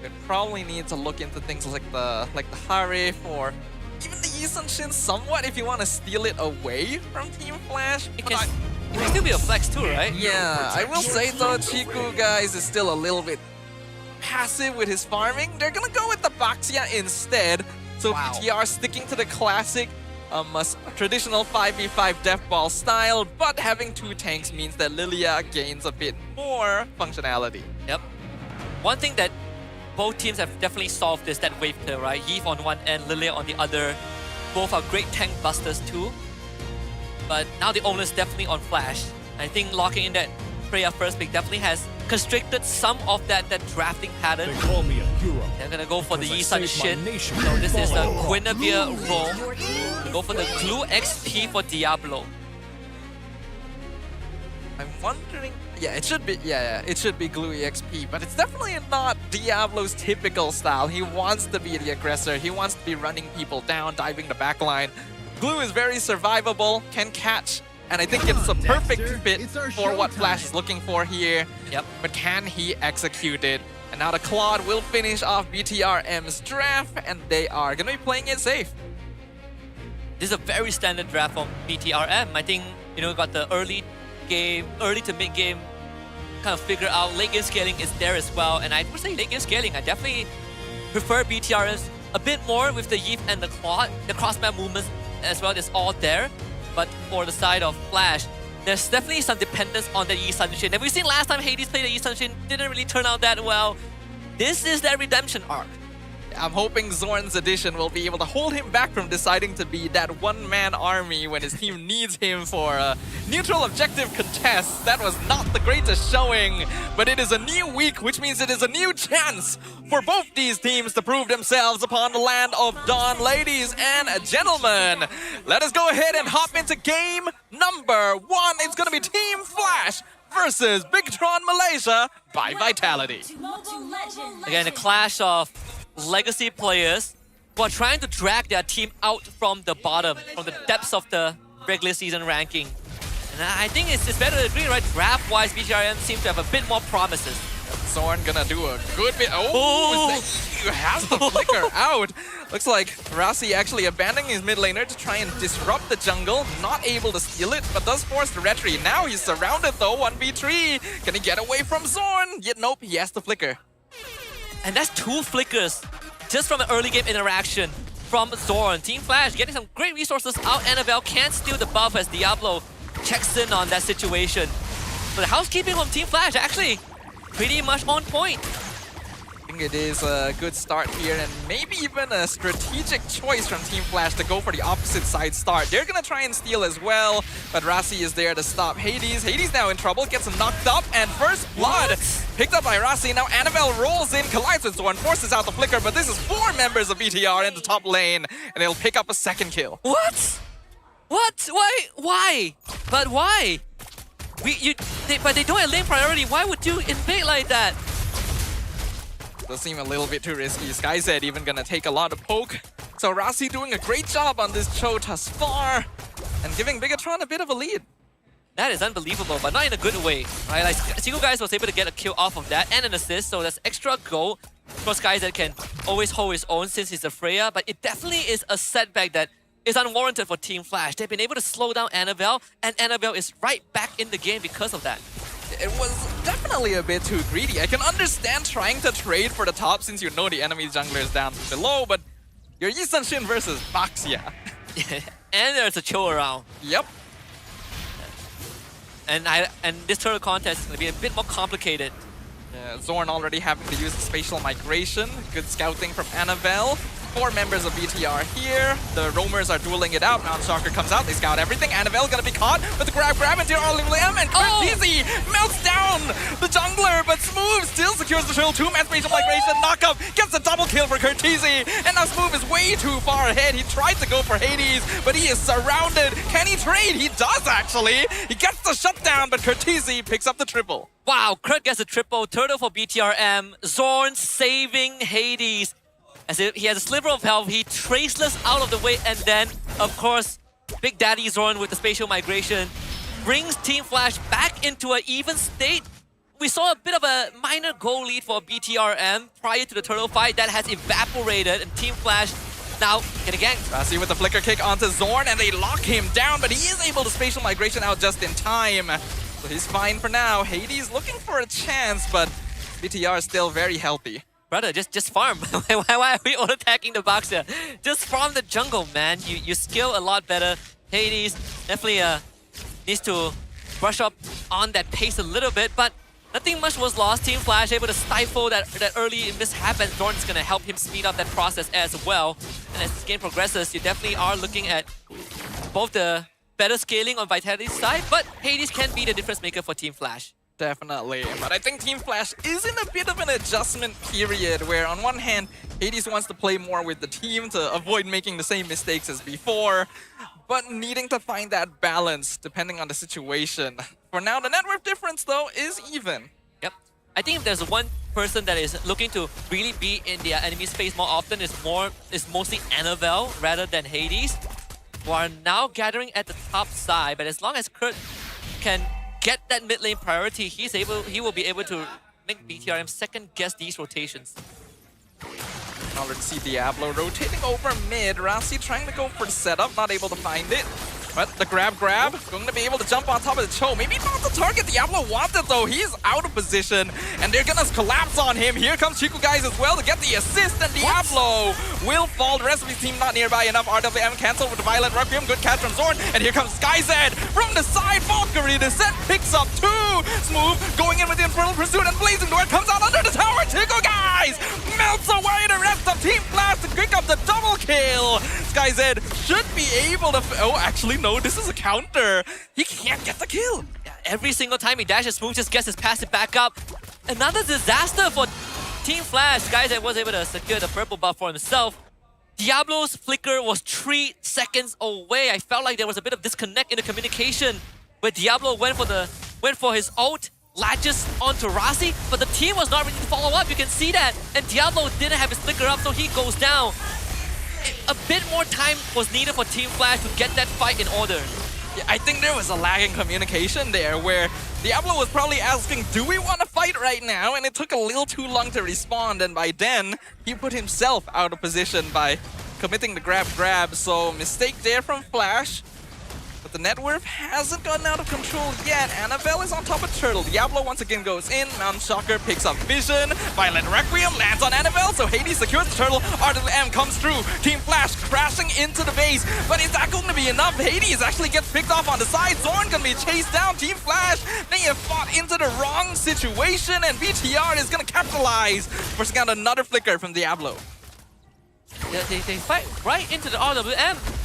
S14: you probably need to look into things like the Harif or even the Yi Sun Shin somewhat if you want to steal it away from Team Flash.
S13: It can still be a flex too, right?
S14: Yeah, I will say though, Chiku guys is still a little bit passive with his farming. They're gonna go with the Baxia instead. So BTR sticking to the classic traditional 5v5 death ball style, but having two tanks means that Lilia gains a bit more functionality.
S13: Yep. One thing that both teams have definitely solved is that wave clear, right? Yves on one end, Lilia on the other. Both are great tank busters too. But now the onus definitely on Flash. I think locking in that Freya first pick definitely has constricted some of that drafting pattern.
S2: They call me a hero.
S13: They're gonna go for the Yi Sun Shin. So this is a Guinevere roll. They go for the Glue XP for Diablo.
S14: I'm wondering, it should be Glue EXP, but it's definitely not Diablo's typical style. He wants to be the aggressor. He wants to be running people down, diving the backline. Glue is very survivable, can catch, and I think it's a perfect fit for what Flash is looking for here.
S13: Yep.
S14: But can he execute it? And now the Claude will finish off BTRM's draft, and they are going to be playing it safe.
S13: This is a very standard draft from BTRM. I think, you know, got the early to mid game kind of figure out. Late game scaling is there as well, and I would say late game scaling, I definitely prefer BTRM's a bit more with the Yeef and the Claude. The cross-map movements as well is all there. But for the side of Flash, there's definitely some dependence on the Yi Sun Shin. And we've seen last time Hades played the Yi Sun Shin, didn't really turn out that well. This is their redemption arc.
S14: I'm hoping Zorn's addition will be able to hold him back from deciding to be that one-man army when his team needs him for a neutral objective contest. That was not the greatest showing, but it is a new week, which means it is a new chance for both these teams to prove themselves upon the land of Dawn. Ladies and gentlemen, let us go ahead and hop into game number 1. It's going to be Team Flash versus Bigtron Malaysia by Vitality.
S13: Again, a clash of legacy players who are trying to drag their team out from the bottom, from the depths of the regular season ranking. And I think it's better to agree, right? Draft-wise, BTRM seems to have a bit more promises.
S14: Zorn gonna do a good bit. Oh! has the flicker out. Looks like Rasi actually abandoning his mid laner to try and disrupt the jungle. Not able to steal it, but does force the retreat. Now he's surrounded though, 1v3. Can he get away from Zorn? Yet nope, he has the flicker.
S13: And that's 2 flickers just from an early game interaction from Zorn. Team Flash getting some great resources out. Annabelle can't steal the buff as Diablo checks in on that situation. So the housekeeping from Team Flash actually pretty much on point.
S14: I think it is a good start here and maybe even a strategic choice from Team Flash to go for the opposite side start. They're gonna try and steal as well, but Rasi is there to stop Hades. Hades now in trouble, gets him knocked up, and first blood picked up by Rasi. Now Annabelle rolls in, collides with Zorn, forces out the flicker, but this is 4 members of BTR in the top lane, and they'll pick up a second kill.
S13: What? What? Why? But why? But they don't have lane priority. Why would you invade like that?
S14: Does seem a little bit too risky. SkyZ even gonna take a lot of poke. So Rasi doing a great job on this Cho thus far and giving Bigatron a bit of a lead.
S13: That is unbelievable, but not in a good way. Right? Like Single Guys was able to get a kill off of that and an assist, so that's extra gold. Of course, SkyZ can always hold his own since he's a Freya, but it definitely is a setback that is unwarranted for Team Flash. They've been able to slow down Annabelle, and Annabelle is right back in the game because of that.
S14: It was definitely a bit too greedy. I can understand trying to trade for the top since you know the enemy jungler is down below, but you're Yi Sun-shin versus Baxia.
S13: And there's a Cho around.
S14: Yep.
S13: And this turtle contest is going to be a bit more complicated.
S14: Zorn already having to use the spatial migration. Good scouting from Annabelle. 4 members of BTR here. The roamers are dueling it out. Mount Shocker comes out. They scout everything. Annabelle gonna be caught with the grab into RLM, and Easy melts down the jungler, but Smooth still secures the trill. 2-man spatial migration knockup. Gets a double kill for Curtizi. And now Smooth is way too far ahead. He tried to go for Hades, but he is surrounded. Can he trade? He does actually. He gets the shutdown, but Curtizi picks up the triple.
S13: Wow, Kurt gets a triple. Turtle for BTRM. Zorn saving Hades. As if he has a sliver of health, he traceless out of the way, and then, of course, Big Daddy Zorn with the spatial migration brings Team Flash back into an even state. We saw a bit of a minor goal lead for BTRM prior to the turtle fight that has evaporated, and Team Flash now get a gang.
S14: Rasi with the flicker kick onto Zorn, and they lock him down, but he is able to spatial migration out just in time. So he's fine for now. Hades looking for a chance, but BTR is still very healthy.
S13: Brother, just farm. Why are we auto-attacking the box here? Just farm the jungle, man. You skill a lot better. Hades definitely needs to brush up on that pace a little bit, but nothing much was lost. Team Flash able to stifle that early mishap, and Zorn is going to help him speed up that process as well. And as this game progresses, you definitely are looking at both the better scaling on Vitality's side, but Hades can be the difference maker for Team Flash.
S14: Definitely, but I think Team Flash is in a bit of an adjustment period where on one hand, Hades wants to play more with the team to avoid making the same mistakes as before, but needing to find that balance depending on the situation. For now, the net worth difference though is even.
S13: Yep. I think if there's one person that is looking to really be in the enemy space more often, is mostly Annabelle rather than Hades, who are now gathering at the top side, but as long as Kurt can get that mid lane priority, he will be able to make BTRM second guess these rotations.
S14: Already see Diablo rotating over mid. Rasi trying to go for the setup, not able to find it. But the grab, going to be able to jump on top of the Cho. Maybe not the target Diablo wanted though. He's out of position and they're gonna collapse on him. Here comes Chico Guys as well to get the assist, and Diablo will fall. The rest of his team not nearby enough. RWM cancelled with the Violent Requiem. Good catch from Zorn. And here comes SkyZ from the side. Valkyrie descent picks up 2. Smooth going in with the Infernal Pursuit, and Blazing Door comes out under the tower. Chico Guys melts away the rest of Team Flash to pick up the double kill. SkyZ should be able to... Oh, actually, no, this is a counter. He can't get the kill.
S13: Yeah, every single time he dashes, Smooth just gets his passive back up. Another disaster for Team Flash. SkyZ was able to secure the purple buff for himself. Diablo's flicker was 3 seconds away. I felt like there was a bit of disconnect in the communication where Diablo went for his ult, latches onto Rasi, but the team was not ready to follow up. You can see that. And Diablo didn't have his flicker up, so he goes down. A bit more time was needed for Team Flash to get that fight in order.
S14: Yeah, I think there was a lag in communication there where Diablo was probably asking, do we want to fight fight right now, and it took a little too long to respond, and by then, he put himself out of position by committing the grab, so mistake there from Flash. But the net worth hasn't gotten out of control yet. Annabelle is on top of Turtle. Diablo once again goes in. Mount Shocker picks up Vision. Violent Requiem lands on Annabelle, so Hades secures the Turtle. RWM comes through. Team Flash crashing into the base. But is that going to be enough? Hades actually gets picked off on the side. Zorn going to be chased down. Team Flash, they have fought into the wrong situation, and BTR is going to capitalize. Forcing out another flicker from Diablo.
S13: They fight right into the RWM.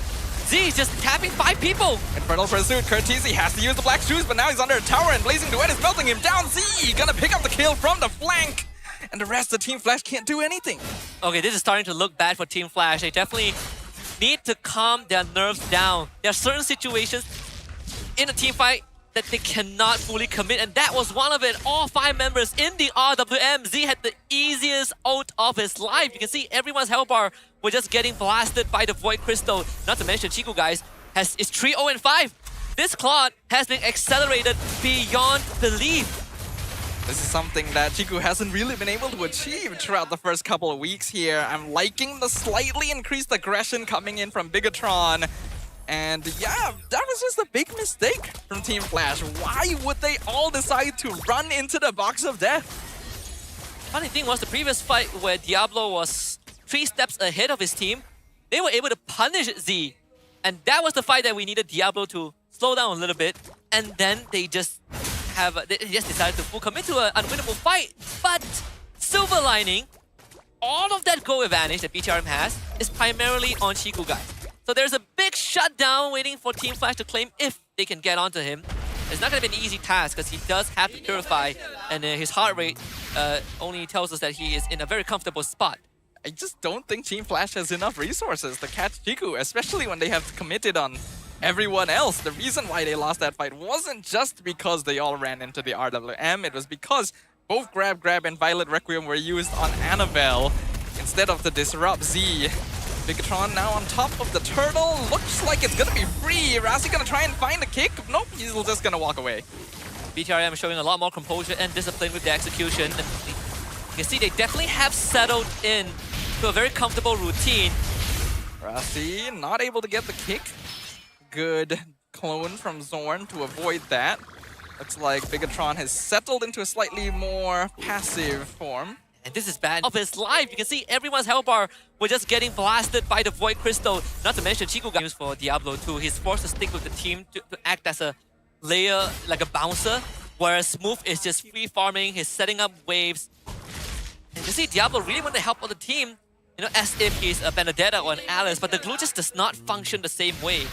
S13: Z is just tapping 5 people.
S14: Infernal Pursuit, Curtisi has to use the black shoes, but now he's under a tower and Blazing Duet is melting him down. Z gonna pick up the kill from the flank. And the rest of Team Flash can't do anything.
S13: Okay, this is starting to look bad for Team Flash. They definitely need to calm their nerves down. There are certain situations in a team fight that they cannot fully commit, and that was one of it. All 5 members in the RWM. Z had the easiest ult of his life. You can see everyone's health bar were just getting blasted by the Void Crystal. Not to mention Chiku, guys, is 3-0-5. This Claude has been accelerated beyond belief.
S14: This is something that Chiku hasn't really been able to achieve throughout the first couple of weeks here. I'm liking the slightly increased aggression coming in from Bigatron. And yeah, that was just a big mistake from Team Flash. Why would they all decide to run into the box of death?
S13: Funny thing was, the previous fight where Diablo was 3 steps ahead of his team, they were able to punish Z. And that was the fight that we needed Diablo to slow down a little bit. And then they just decided to full commit to an unwinnable fight. But silver lining, all of that goal advantage that BTRM has is primarily on Chiku, guys. So there's a big shutdown waiting for Team Flash to claim if they can get onto him. It's not going to be an easy task because he does have to purify, and his heart rate only tells us that he is in a very comfortable spot.
S14: I just don't think Team Flash has enough resources to catch Chiku, especially when they have committed on everyone else. The reason why they lost that fight wasn't just because they all ran into the RWM, it was because both Grab, and Violet Requiem were used on Annabelle instead of to disrupt Z. Bigatron now on top of the Turtle. Looks like it's gonna be free. Rasi gonna try and find a kick. Nope, he's just gonna walk away.
S13: BTRM showing a lot more composure and discipline with the execution. And you can see they definitely have settled in to a very comfortable routine.
S14: Rasi not able to get the kick. Good clone from Zorn to avoid that. Looks like Bigatron has settled into a slightly more passive form.
S13: And this is bad of his life. You can see everyone's health bar were just getting blasted by the Void Crystal. Not to mention Chiku got used for Diablo 2. He's forced to stick with the team to act as a layer, like a bouncer. Whereas Smooth is just free farming. He's setting up waves. And you see Diablo really want to help out the team, you know, as if he's a Benedetta or an Alice. But the glue just does not function the same way.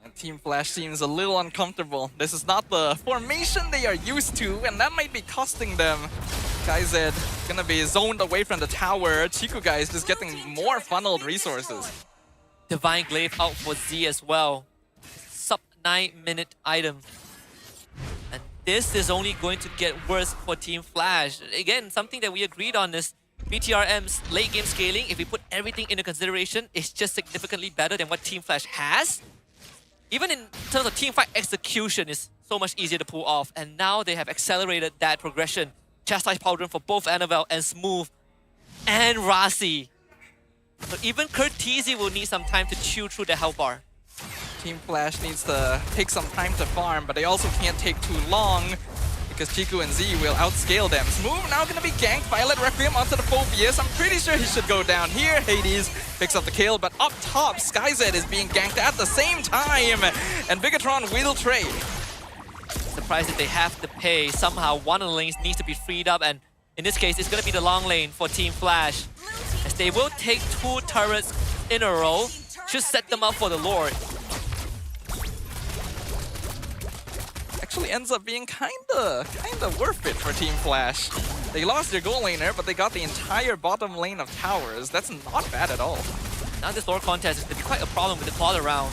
S14: And Team Flash seems a little uncomfortable. This is not the formation they are used to, and that might be costing them. Kaized gonna be zoned away from the tower. Chiku guys just getting more funneled resources.
S13: Divine Glaive out for Z as well. Sub 9-minute item. And this is only going to get worse for Team Flash. Again, something that we agreed on is BTRM's late game scaling, if we put everything into consideration, is just significantly better than what Team Flash has. Even in terms of team fight execution, is so much easier to pull off. And now they have accelerated that progression. Chastise Pautan for both Annabelle and Smooth and Rasi. So even Curtisi will need some time to chew through the health bar.
S14: Team Flash needs to take some time to farm, but they also can't take too long because Chiku and Z will outscale them. Smooth now gonna be ganked. Violet Requiem onto the Phobius. I'm pretty sure he should go down here. Hades picks up the kill, but up top, SkyZ is being ganked at the same time. And Bigatron will trade.
S13: Surprised that they have to pay. Somehow one of the lanes needs to be freed up, and in this case, it's gonna be the long lane for Team Flash. As they will take 2 turrets in a row. Should set them up for the Lord.
S14: Actually ends up being kinda worth it for Team Flash. They lost their goal laner, but they got the entire bottom lane of towers. That's not bad at all.
S13: Now this Lord contest is gonna be quite a problem with the Claude around.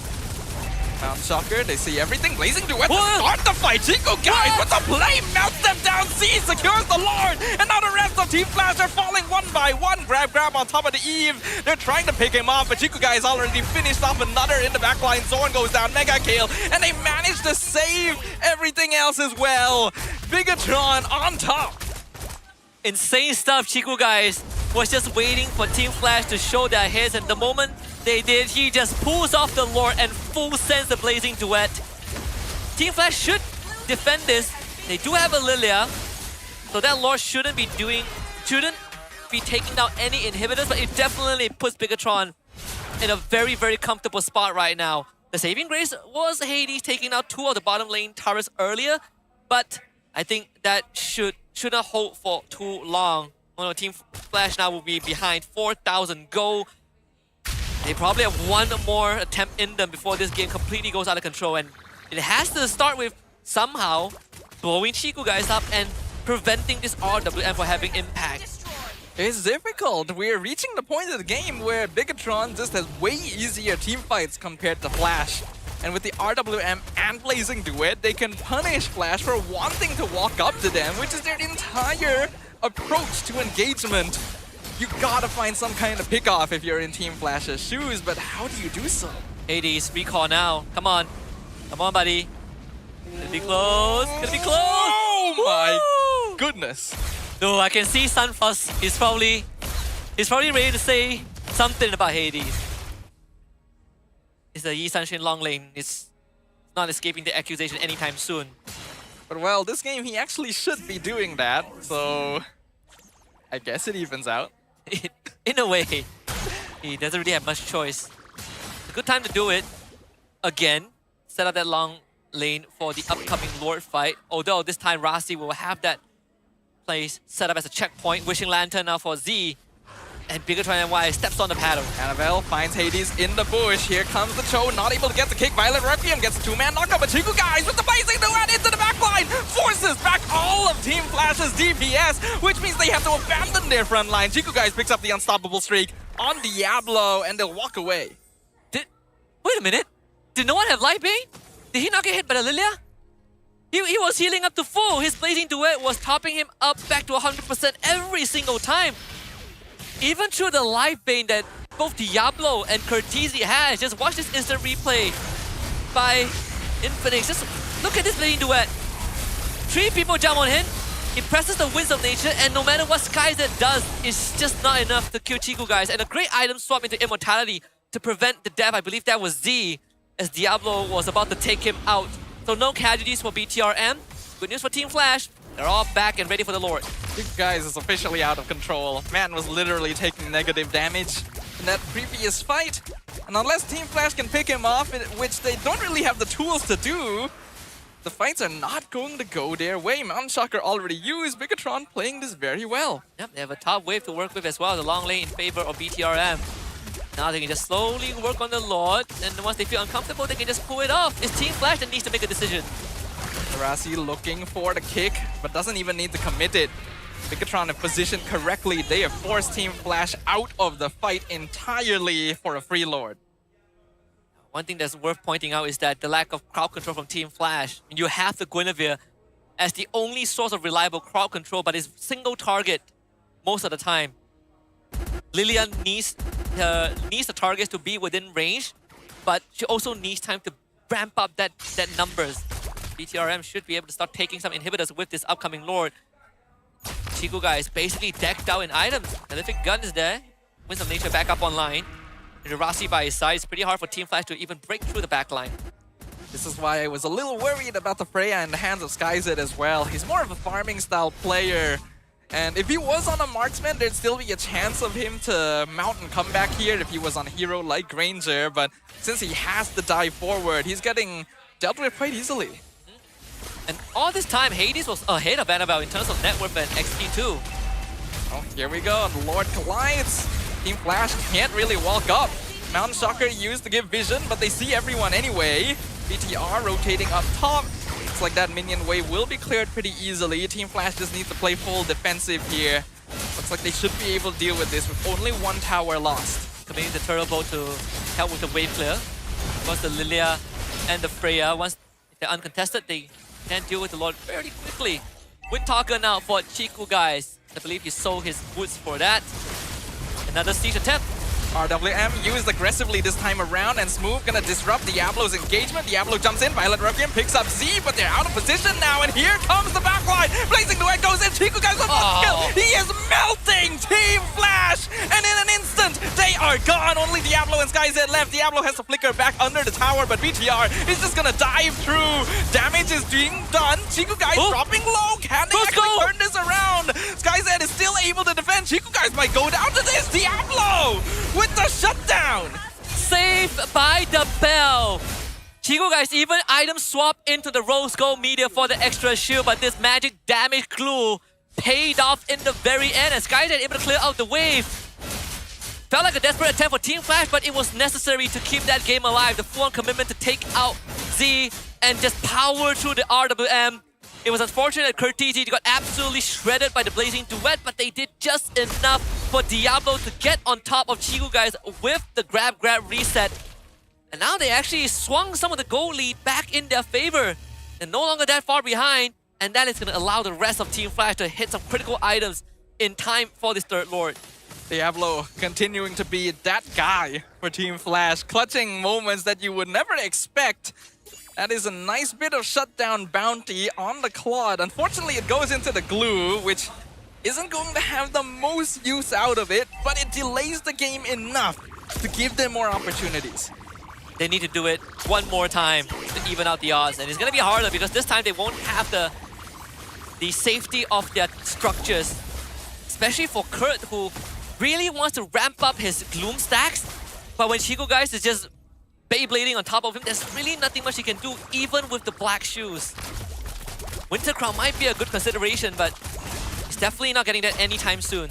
S14: Mount Shocker, they see everything. Blazing Duet to start the fight. Chiku guys with the play melts them down. Z secures the Lord. And now the rest of Team Flash are falling one by one. Grab on top of the Eve. They're trying to pick him off, but Chiku guys already finished off another in the backline. Zorn goes down, mega kill. And they manage to save everything else as well. Bigatron on top.
S13: Insane stuff, Chiku guys. Was just waiting for Team Flash to show their heads, and the moment they did, he just pulls off the Lord and full sends the Blazing Duet. Team Flash should defend this. They do have a Lilia, so that Lord shouldn't be taking down any inhibitors, but it definitely puts Bigatron in a very, very comfortable spot right now. The saving grace was Hades taking out 2 of the bottom lane turrets earlier, but I think that should not hold for too long. Well, Team Flash now will be behind 4,000 gold. They probably have one more attempt in them before this game completely goes out of control, and it has to start with somehow blowing Chiku guys up and preventing this RWM from having impact.
S14: It's difficult. We're reaching the point of the game where Bigatron just has way easier team fights compared to Flash. And with the RWM and Blazing Duet, they can punish Flash for wanting to walk up to them, which is their entire approach to engagement. You gotta find some kind of pick-off if you're in Team Flash's shoes, but how do you do so?
S13: Hades, recall now. Come on. Come on, buddy. Gonna be close. Gonna be close.
S14: Oh my goodness.
S13: No, I can see Sunfrost. He's probably ready to say something about Hades. It's the Yi Sunshine long lane. It's not escaping the accusation anytime soon.
S14: But well, this game he actually should be doing that, so I guess it evens out.
S13: In a way, he doesn't really have much choice. It's a good time to do it. Again, set up that long lane for the upcoming Lord fight. Although this time Rasi will have that place set up as a checkpoint. Wishing Lantern now for Z. And Bigatron NY steps on the paddle.
S14: Annabelle finds Hades in the bush. Here comes the Cho, not able to get the kick. Violent Requiem gets a 2-man knockup, but Chiku guys with the Blazing Duet into the backline forces back all of Team Flash's DPS, which means they have to abandon their front line. Chiku guys picks up the unstoppable streak on Diablo, and they'll walk away.
S13: Wait a minute. Did no one have Light Bane? Did he not get hit by the Lilia? He was healing up to full. His Blazing Duet was topping him up back to 100% every single time. Even through the Life Bane that both Diablo and Curtizi has. Just watch this instant replay by Infinix. Just look at this Blazing Duet. 3 people jump on him. He presses the Winds of Nature, and no matter what Skyzet does, it's just not enough to kill Chiku guys. And a great item swap into Immortality to prevent the death. I believe that was Z, as Diablo was about to take him out. So no casualties for BTRM. Good news for Team Flash. They're all back and ready for the Lord.
S14: Chiku guys is officially out of control. Man was literally taking negative damage in that previous fight. And unless Team Flash can pick him off, which they don't really have the tools to do, the fights are not going to go their way. Mountain Shocker already used. Bigatron playing this very well.
S13: Yep, they have a top wave to work with as well. The long lane in favor of BTRM. Now they can just slowly work on the Lord, and once they feel uncomfortable, they can just pull it off. It's Team Flash that needs to make a decision.
S14: Rasi looking for the kick, but doesn't even need to commit it. Bigatron, if positioned correctly, they have forced Team Flash out of the fight entirely for a free Lord.
S13: One thing that's worth pointing out is that the lack of crowd control from Team Flash. You have the Guinevere as the only source of reliable crowd control, but it's single target most of the time. Lilian needs the targets to be within range, but she also needs time to ramp up that numbers. BTRM should be able to start taking some inhibitors with this upcoming Lord. Chiku guys basically decked out in items. Prolific Gun is there. Winds of Nature back up online. Rasi by his side. It's pretty hard for Team Flash to even break through the backline.
S14: This is why I was a little worried about the Freya in the hands of Skyzet as well. He's more of a farming style player. And if he was on a marksman, there'd still be a chance of him to mount and come back here if he was on a hero like Granger. But since he has to dive forward, he's getting dealt with quite easily.
S13: And all this time, Hades was ahead of Annabelle in terms of net worth and XP too.
S14: Oh, here we go. The Lord collides. Team Flash can't really walk up. Mountain Shocker used to give vision, but they see everyone anyway. BTR rotating up top. Looks like that minion wave will be cleared pretty easily. Team Flash just needs to play full defensive here. Looks like they should be able to deal with this with only one tower lost.
S13: Committing the turbo to help with the wave clear. Once the Lilia and the Freya, once they're uncontested, they can deal with the Lord very quickly. Wind Talker now for Chiku guys. I believe he sold his boots for that. Another siege attempt.
S14: RWM used aggressively this time around, and Smooth gonna disrupt Diablo's engagement. Diablo jumps in, Violet Requiem picks up Z, but they're out of position now, and here comes the backline. Blazing Duet goes in, Chico guys with one kill. He is melting Team Flash, and in an instant, they are gone. Only Diablo and SkyZ left. Diablo has to flicker back under the tower, but BTR is just gonna dive through. Damage is being done. Chico guys dropping low. Can they actually turn this around? SkyZ is still able to defend. Chico guys might go down to this. Diablo with the shutdown.
S13: Saved by the bell. Chico guys even item swap into the Rose Gold Meteor for the extra shield, but this magic damage clue paid off in the very end, and SkyZ able to clear out the wave. Felt like a desperate attempt for Team Flash, but it was necessary to keep that game alive. The full-on commitment to take out Z and just power through the RWM. It was unfortunate that Curtisi got absolutely shredded by the Blazing Duet, but they did just enough for Diablo to get on top of Chico guys with the grab reset. And now they actually swung some of the goal lead back in their favor. They're no longer that far behind, and that is going to allow the rest of Team Flash to hit some critical items in time for this third Lord.
S14: Diablo continuing to be that guy for Team Flash, clutching moments that you would never expect. That is a nice bit of shutdown bounty on the Claude. Unfortunately, it goes into the glue, which isn't going to have the most use out of it, but it delays the game enough to give them more opportunities.
S13: They need to do it one more time to even out the odds, and it's going to be harder because this time they won't have the safety of their structures, especially for Kurt, who really wants to ramp up his Gloom stacks, but when Chico guys is just Beyblading on top of him, there's really nothing much he can do, even with the black shoes. Winter Crown might be a good consideration, but he's definitely not getting that anytime soon.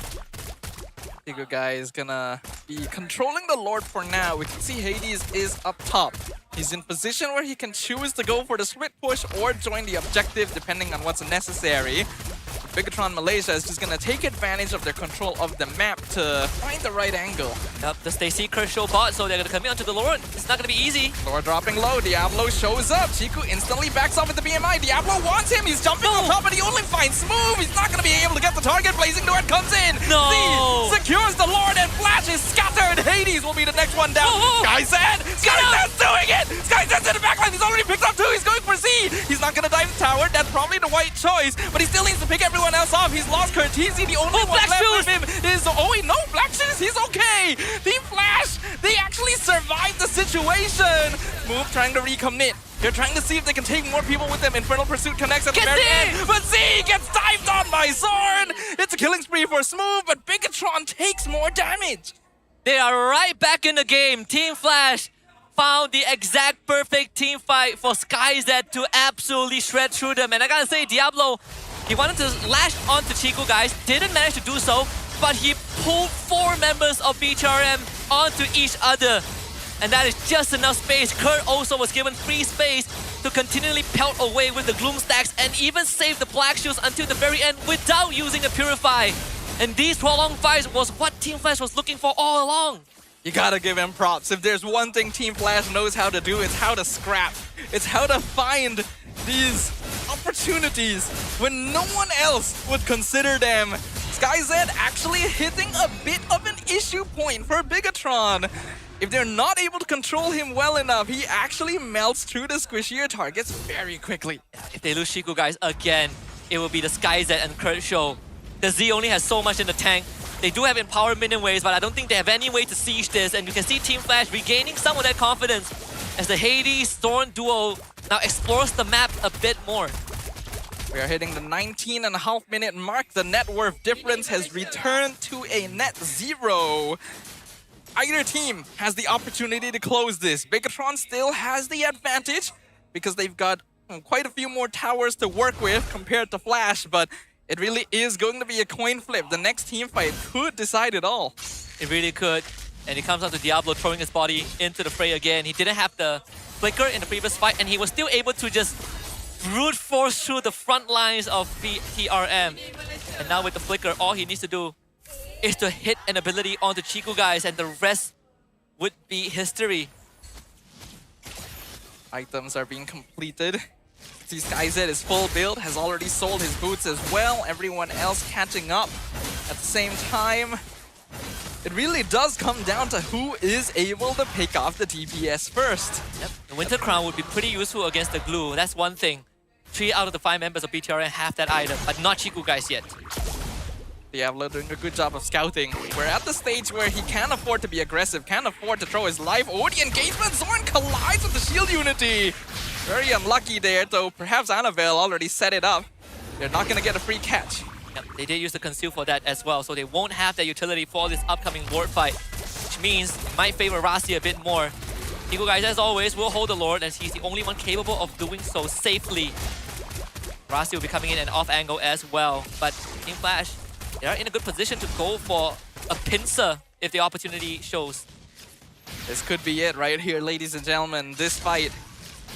S14: Chico guy is gonna be controlling the Lord for now. We can see Hades is up top. He's in position where he can choose to go for the split push or join the objective, depending on what's necessary. Bigatron Malaysia is just gonna take advantage of their control of the map to find the right angle.
S13: Yep, the Stacy Kershaw bot, so they're gonna commit onto the Lord. It's not gonna be easy.
S14: Lord dropping low, Diablo shows up. Chico instantly backs off with the BMI. Diablo wants him, he's jumping on top, but he only finds Smooth. He's not gonna be able to get the target. Blazing Duet comes in.
S13: No!
S14: Z secures the Lord, and Flash is scattered. Hades will be the next one down. SkyZed's doing it! SkyZed's in the backline, he's already picked up two. He's going for Z. He's not gonna dive the tower. That's probably the right choice, but he still needs to pick everyone else off. He's lost Curtisi. The only one left with him is... Oh wait, no, Black Shoes, he's okay. Team Flash, they actually survived the situation. Move trying to recommit. They're trying to see if they can take more people with them. Infernal Pursuit connects at the very end, but Z gets dived on by Zorn. It's a killing spree for Smooth, but Bigatron takes more damage.
S13: They are right back in the game. Team Flash found the exact perfect team fight for SkyZ to absolutely shred through them. And I gotta say, Diablo, he wanted to lash onto Chico guys, didn't manage to do so, but he pulled 4 members of BTRM onto each other. And that is just enough space. Kurt also was given free space to continually pelt away with the Gloom stacks and even save the Black Shoes until the very end without using a Purify. And these prolonged fights was what Team Flash was looking for all along.
S14: You gotta give him props. If there's one thing Team Flash knows how to do, it's how to scrap. It's how to find these opportunities when no one else would consider them. SkyZ actually hitting a bit of an issue point for Bigatron. If they're not able to control him well enough, he actually melts through the squishier targets very quickly.
S13: If they lose Chico guys again, it will be the SkyZ and Kurt show. The Z only has so much in the tank. They do have Empower minion waves, but I don't think they have any way to siege this, and you can see Team Flash regaining some of that confidence as the Hades-Thorn duo now explores the map a bit more.
S14: We are hitting the 19.5 minute mark. The net worth difference has returned to a net 0. Either team has the opportunity to close this. Bigatron still has the advantage because they've got quite a few more towers to work with compared to Flash, but it really is going to be a coin flip. The next team fight could decide it all.
S13: It really could. And it comes down to Diablo throwing his body into the fray again. He didn't have the flicker in the previous fight, and he was still able to just brute force through the front lines of BTRM. And now with the flicker, all he needs to do is to hit an ability onto Chico guys, and the rest would be history.
S14: Items are being completed. See, SkyZ is full build, has already sold his boots as well. Everyone else catching up at the same time. it really does come down to who is able to pick off the DPS first.
S13: Yep. The Winter Crown would be pretty useful against the glue. That's one thing. 3 out of the 5 members of BTRM have that item, but not Chiku guys yet.
S14: Diablo doing a good job of scouting. We're at the stage where he can't afford to be aggressive, can't afford to throw his life. Oh, the engagement! Zorn collides with the shield unity! Very unlucky there, though perhaps Annabelle already set it up. They're not gonna get a free catch.
S13: Yep, they did use the conceal for that as well, so they won't have that utility for this upcoming ward fight, which means it might favor Rasi a bit more. Chiku guys, as always, will hold the Lord, and he's the only one capable of doing so safely. Rasi will be coming in an off angle as well, but Team Flash, they are in a good position to go for a pincer if the opportunity shows.
S14: This could be it right here, ladies and gentlemen. This fight,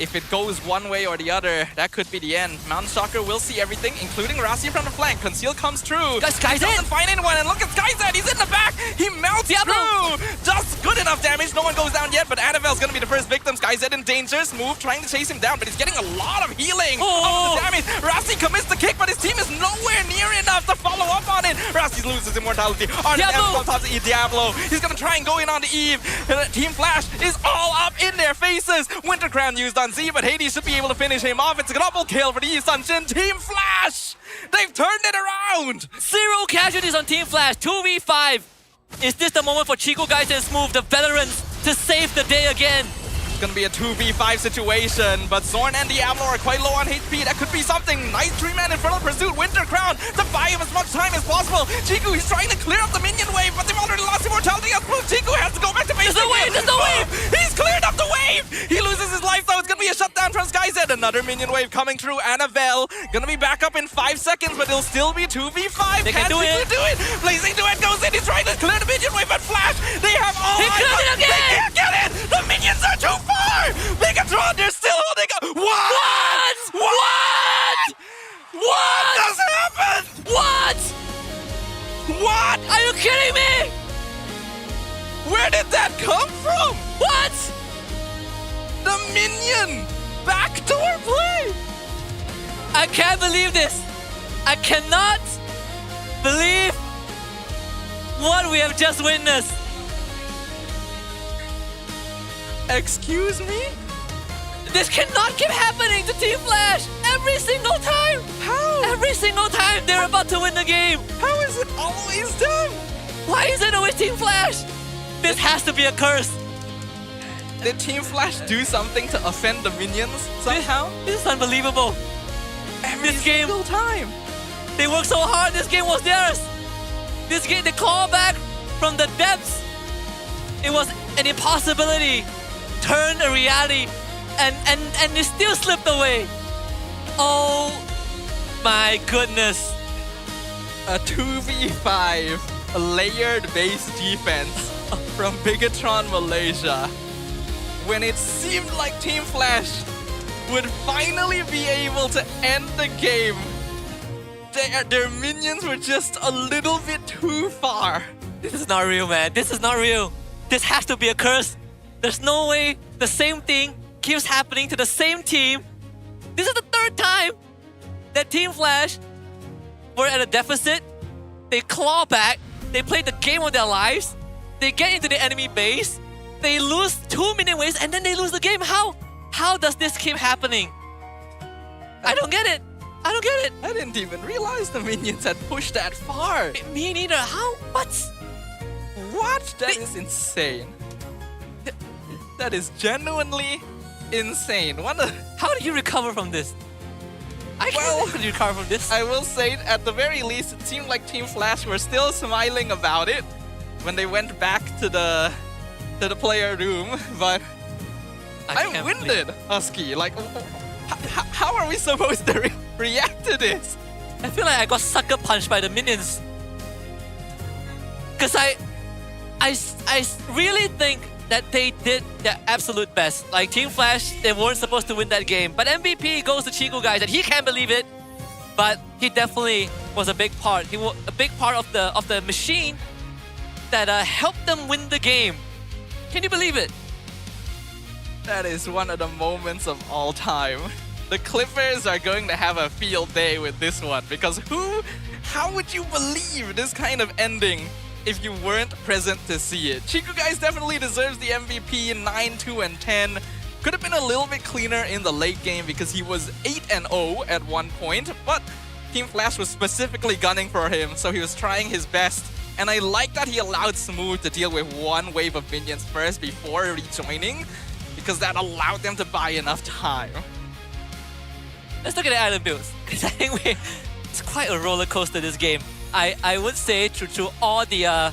S14: if it goes one way or the other, that could be the end. Mountain Stalker will see everything, including Rasi from the flank. Conceal comes true.
S13: Guys,
S14: he doesn't find anyone, and look at Skyzed. He's in the back. He melts through. Just good enough damage. No one goes down yet, but Annabelle's going to be the first victim. Skyzed in danger. Smooth trying to chase him down, but he's getting a lot of healing off the damage. Rasi commits the kick, but his team is nowhere near enough to follow up on it. Rasi loses immortality. Diablo on top of Diablo. He's going to try and go in on the Eve. Team Flash is all up in their faces. Winter Crown used on Z, but Hades should be able to finish him off. It's a double kill for the East Sunshine. Team Flash! They've turned it around!
S13: 0 casualties on Team Flash, 2v5. Is this the moment for Chiku guys and Smooth, the veterans, to save the day again?
S14: It's gonna be a 2v5 situation, but Zorn and Diablo are quite low on HP. That could be something. Nice 3-man Infernal Pursuit. Winter Crown to buy him as much time as possible. Chiku, he's trying to clear up the minion wave, but they've already lost immortality. Chiku has to go back to base.
S13: There's no wave! There's no wave!
S14: He's cleared up the wave! He loses his life, though. It's gonna be a shutdown from Skyzed. Another minion wave coming through. Annabelle gonna be back up in 5 seconds, but it'll still be 2v5.
S13: They can do it.
S14: Blazing Duet goes in. He's trying to clear the minion wave, but Flash, they have all
S13: He cleared it again!
S14: They can't get it! The minions are too far! Megatron, they're still holding up. What? What just happened? What?
S13: Are you kidding me?
S14: Where did that come from?
S13: What?
S14: The minion backdoor play.
S13: I can't believe this. I cannot believe what we have just witnessed.
S14: Excuse me?
S13: This cannot keep happening to Team Flash every single time.
S14: How?
S13: Every single time they're about to win the game.
S14: How is it always them?
S13: Why is it always Team Flash? This has to be a curse.
S14: Did Team Flash do something to offend the minions somehow?
S13: This is unbelievable.
S14: Every single time.
S13: They worked so hard. This game was theirs. This game, the callback from the depths. It was an impossibility. Turned a reality. And it still slipped away. Oh my goodness.
S14: A 2v5 layered base defense from Bigatron Malaysia. When it seemed like Team Flash would finally be able to end the game, their minions were just a little bit too far.
S13: This is not real, man. This is not real. This has to be a curse. There's no way the same thing keeps happening to the same team. This is the 3rd time that Team Flash were at a deficit. They claw back. They play the game of their lives. They get into the enemy base. They lose 2 minion waves and then they lose the game. How? How does this keep happening? I don't get it. I don't get it.
S14: I didn't even realize the minions had pushed that far.
S13: Me neither. How? What?
S14: What? That is insane. That is genuinely insane.
S13: How do you recover from this? How do you recover from this?
S14: I will say, at the very least, it seemed like Team Flash were still smiling about it when they went back to the player room. But I'm winded, Husky. Like, how are we supposed to react to this?
S13: I feel like I got sucker punched by the minions. Because I really think that they did their absolute best. Like Team Flash, they weren't supposed to win that game. But MVP goes to Chiku guys, and he can't believe it. But he definitely was a big part. He was a big part of the machine that helped them win the game. Can you believe it?
S14: That is one of the moments of all time. The Clippers are going to have a field day with this one, because how would you believe this kind of ending if you weren't present to see it. Chiku Guys definitely deserves the MVP, 9-2 and 10. Could have been a little bit cleaner in the late game because he was 8-0 at one point, but Team Flash was specifically gunning for him, so he was trying his best. And I like that he allowed Smooth to deal with one wave of minions first before rejoining, because that allowed them to buy enough time.
S13: Let's look at the island builds, because I think it's quite a roller coaster this game. I would say through all the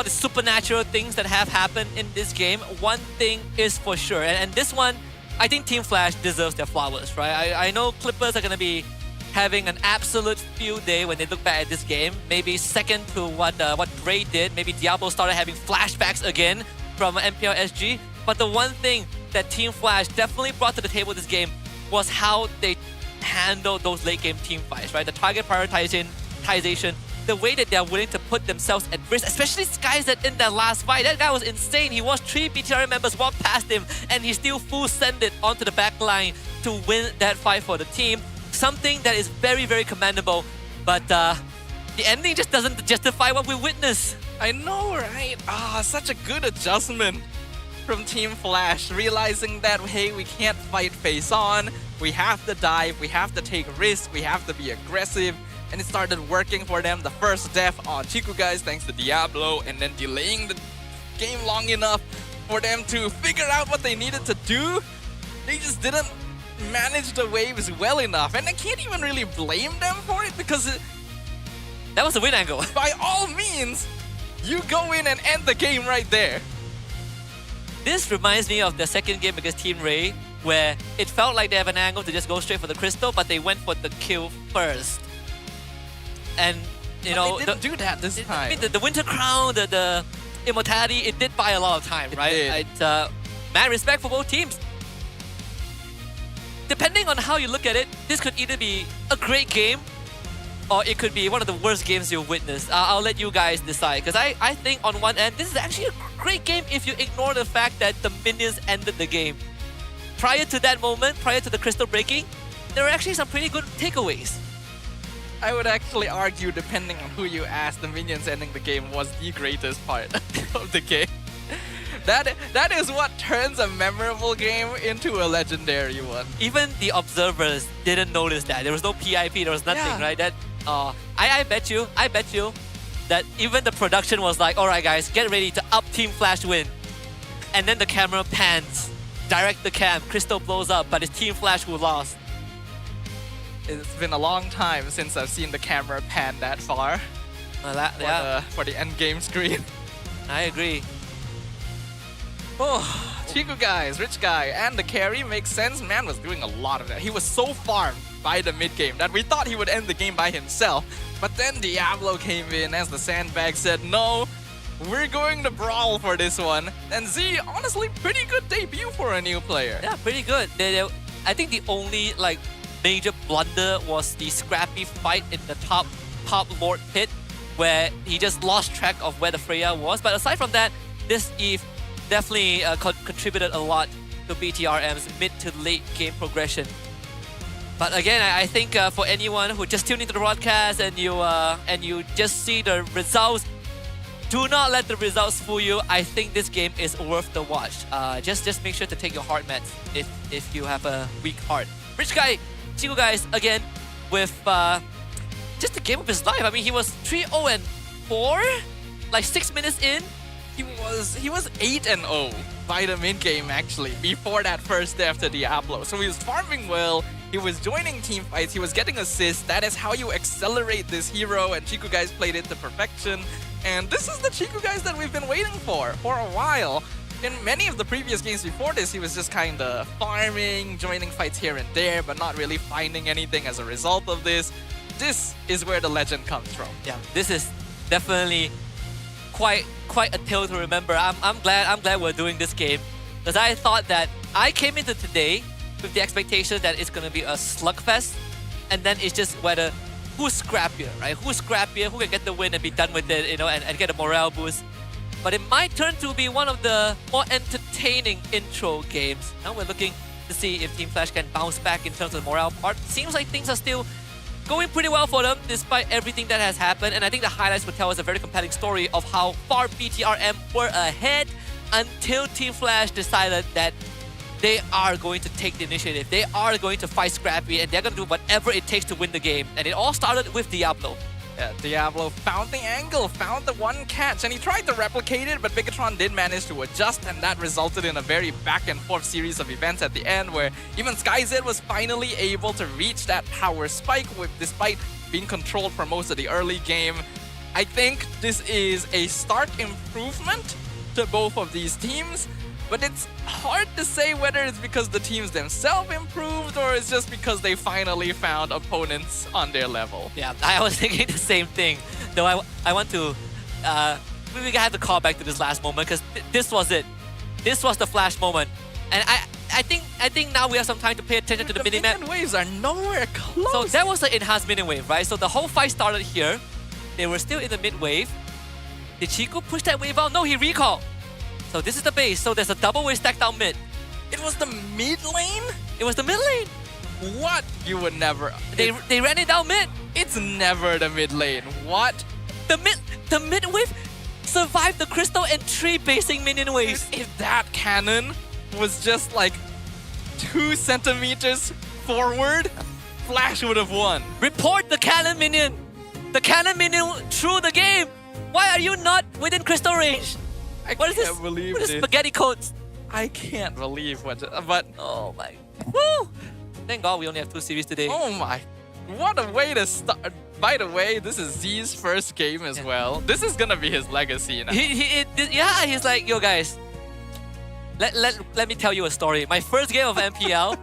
S13: supernatural things that have happened in this game, one thing is for sure, and this one, I think Team Flash deserves their flowers, right? I know Clippers are going to be having an absolute field day when they look back at this game. Maybe second to what Gray did. Maybe Diablo started having flashbacks again from MPL SG. But the one thing that Team Flash definitely brought to the table this game was how they handled those late game team fights, right? The target prioritization, the way that they're willing to put themselves at risk, especially guys that in that last fight, that guy was insane. He watched 3 BTRM members walk past him and he still full send it onto the back line to win that fight for the team. Something that is very, very commendable, but the ending just doesn't justify what we witnessed.
S14: I know, right? Such a good adjustment from Team Flash, realizing that, hey, we can't fight face on, we have to dive, we have to take risks, we have to be aggressive, and it started working for them. The first death on Chiku Guys thanks to Diablo, and then delaying the game long enough for them to figure out what they needed to do. They just didn't manage the waves well enough, and I can't even really blame them for it because
S13: that was a win angle.
S14: By all means, you go in and end the game right there.
S13: This reminds me of the second game against Team Ray, where it felt like they have an angle to just go straight for the crystal, but they went for the kill first. And you know,
S14: they didn't do that this time.
S13: I mean, the Winter Crown, the Immortality, it did buy a lot of time, right? Mad respect for both teams. Depending on how you look at it, this could either be a great game or it could be one of the worst games you've witnessed. I'll let you guys decide, because I think on one end, this is actually a great game if you ignore the fact that the minions ended the game. Prior to that moment, prior to the crystal breaking, there were actually some pretty good takeaways.
S14: I would actually argue, depending on who you ask, the minions ending the game was the greatest part of the game. That is what turns a memorable game into a legendary one.
S13: Even the observers didn't notice that. There was no PIP, there was nothing, right? That I bet you that even the production was like, alright guys, get ready to up Team Flash win. And then the camera pans, direct the cam, Crystal blows up, but it's Team Flash who lost.
S14: It's been a long time since I've seen the camera pan that far for the end game screen.
S13: I agree.
S14: Oh, Chiku Guys, Rich Guy, and the carry makes sense. Man was doing a lot of that. He was so farmed by the mid game that we thought he would end the game by himself. But then Diablo came in as the sandbag said, no, we're going to brawl for this one. And Z, honestly, pretty good debut for a new player.
S13: Yeah, pretty good. I think the only major blunder was the scrappy fight in the top Lord pit, where he just lost track of where the Freya was. But aside from that, this Eve definitely contributed a lot to BTRM's mid to late game progression. But again, I think for anyone who just tuned into the broadcast and you just see the results, do not let the results fool you. I think this game is worth the watch. Just make sure to take your heart meds if you have a weak heart. Rich Guy, Chiku Guys again with just the game of his life. I mean, he was 3-0-4, like 6 minutes in.
S14: He was 8-0 by the mid game actually before that first death to Diablo. So he was farming well. He was joining team fights. He was getting assists. That is how you accelerate this hero, and Chiku Guys played it to perfection. And this is the Chiku Guys that we've been waiting for a while. In many of the previous games before this, he was just kind of farming, joining fights here and there, but not really finding anything as a result of this. This is where the legend comes from.
S13: Yeah, this is definitely quite a tale to remember. I'm glad we're doing this game, because I thought that I came into today with the expectation that it's gonna be a slugfest, and then it's just whether who's scrappier, right? Who's scrappier, who can get the win and be done with it, you know, and get a morale boost. But it might turn to be one of the more entertaining intro games. Now we're looking to see if Team Flash can bounce back in terms of the morale part. Seems like things are still going pretty well for them despite everything that has happened. And I think the highlights would tell us a very compelling story of how far BTRM were ahead until Team Flash decided that they are going to take the initiative. They are going to fight Scrappy, and they're going to do whatever it takes to win the game. And it all started with Diablo.
S14: Yeah, Diablo found the angle, found the one catch, and he tried to replicate it, but Bigatron did manage to adjust, and that resulted in a very back and forth series of events at the end where even SkyZ was finally able to reach that power spike despite being controlled for most of the early game. I think this is a stark improvement to both of these teams, but it's hard to say whether it's because the teams themselves improved or it's just because they finally found opponents on their level.
S13: Yeah, I was thinking the same thing. Though I want to... we have to call back to this last moment because this was it. This was the Flash moment. And I think now we have some time to pay attention to the minimap.
S14: The minion waves are nowhere close.
S13: So that was the enhanced minion wave, right? So the whole fight started here. They were still in the mid wave. Did Chico push that wave out? No, he recalled. So this is the base. So there's a double wave stacked down mid.
S14: It was the mid lane?
S13: It was the mid lane.
S14: What? You would never...
S13: They ran it down mid.
S14: It's never the mid lane. What?
S13: The mid wave survived the crystal and 3 basing minion waves.
S14: If that cannon was just like 2 centimeters forward, Flash would have won.
S13: Report the cannon minion. The cannon minion threw the game. Why are you not within crystal range? What is this? What is spaghetti codes?
S14: I can't believe what... But...
S13: Oh my... Woo! Thank God we only have 2 series today.
S14: Oh my... What a way to start. By the way, this is Z's first game as well. This is gonna be his legacy now.
S13: He's like, yo guys, let me tell you a story. My first game of MPL,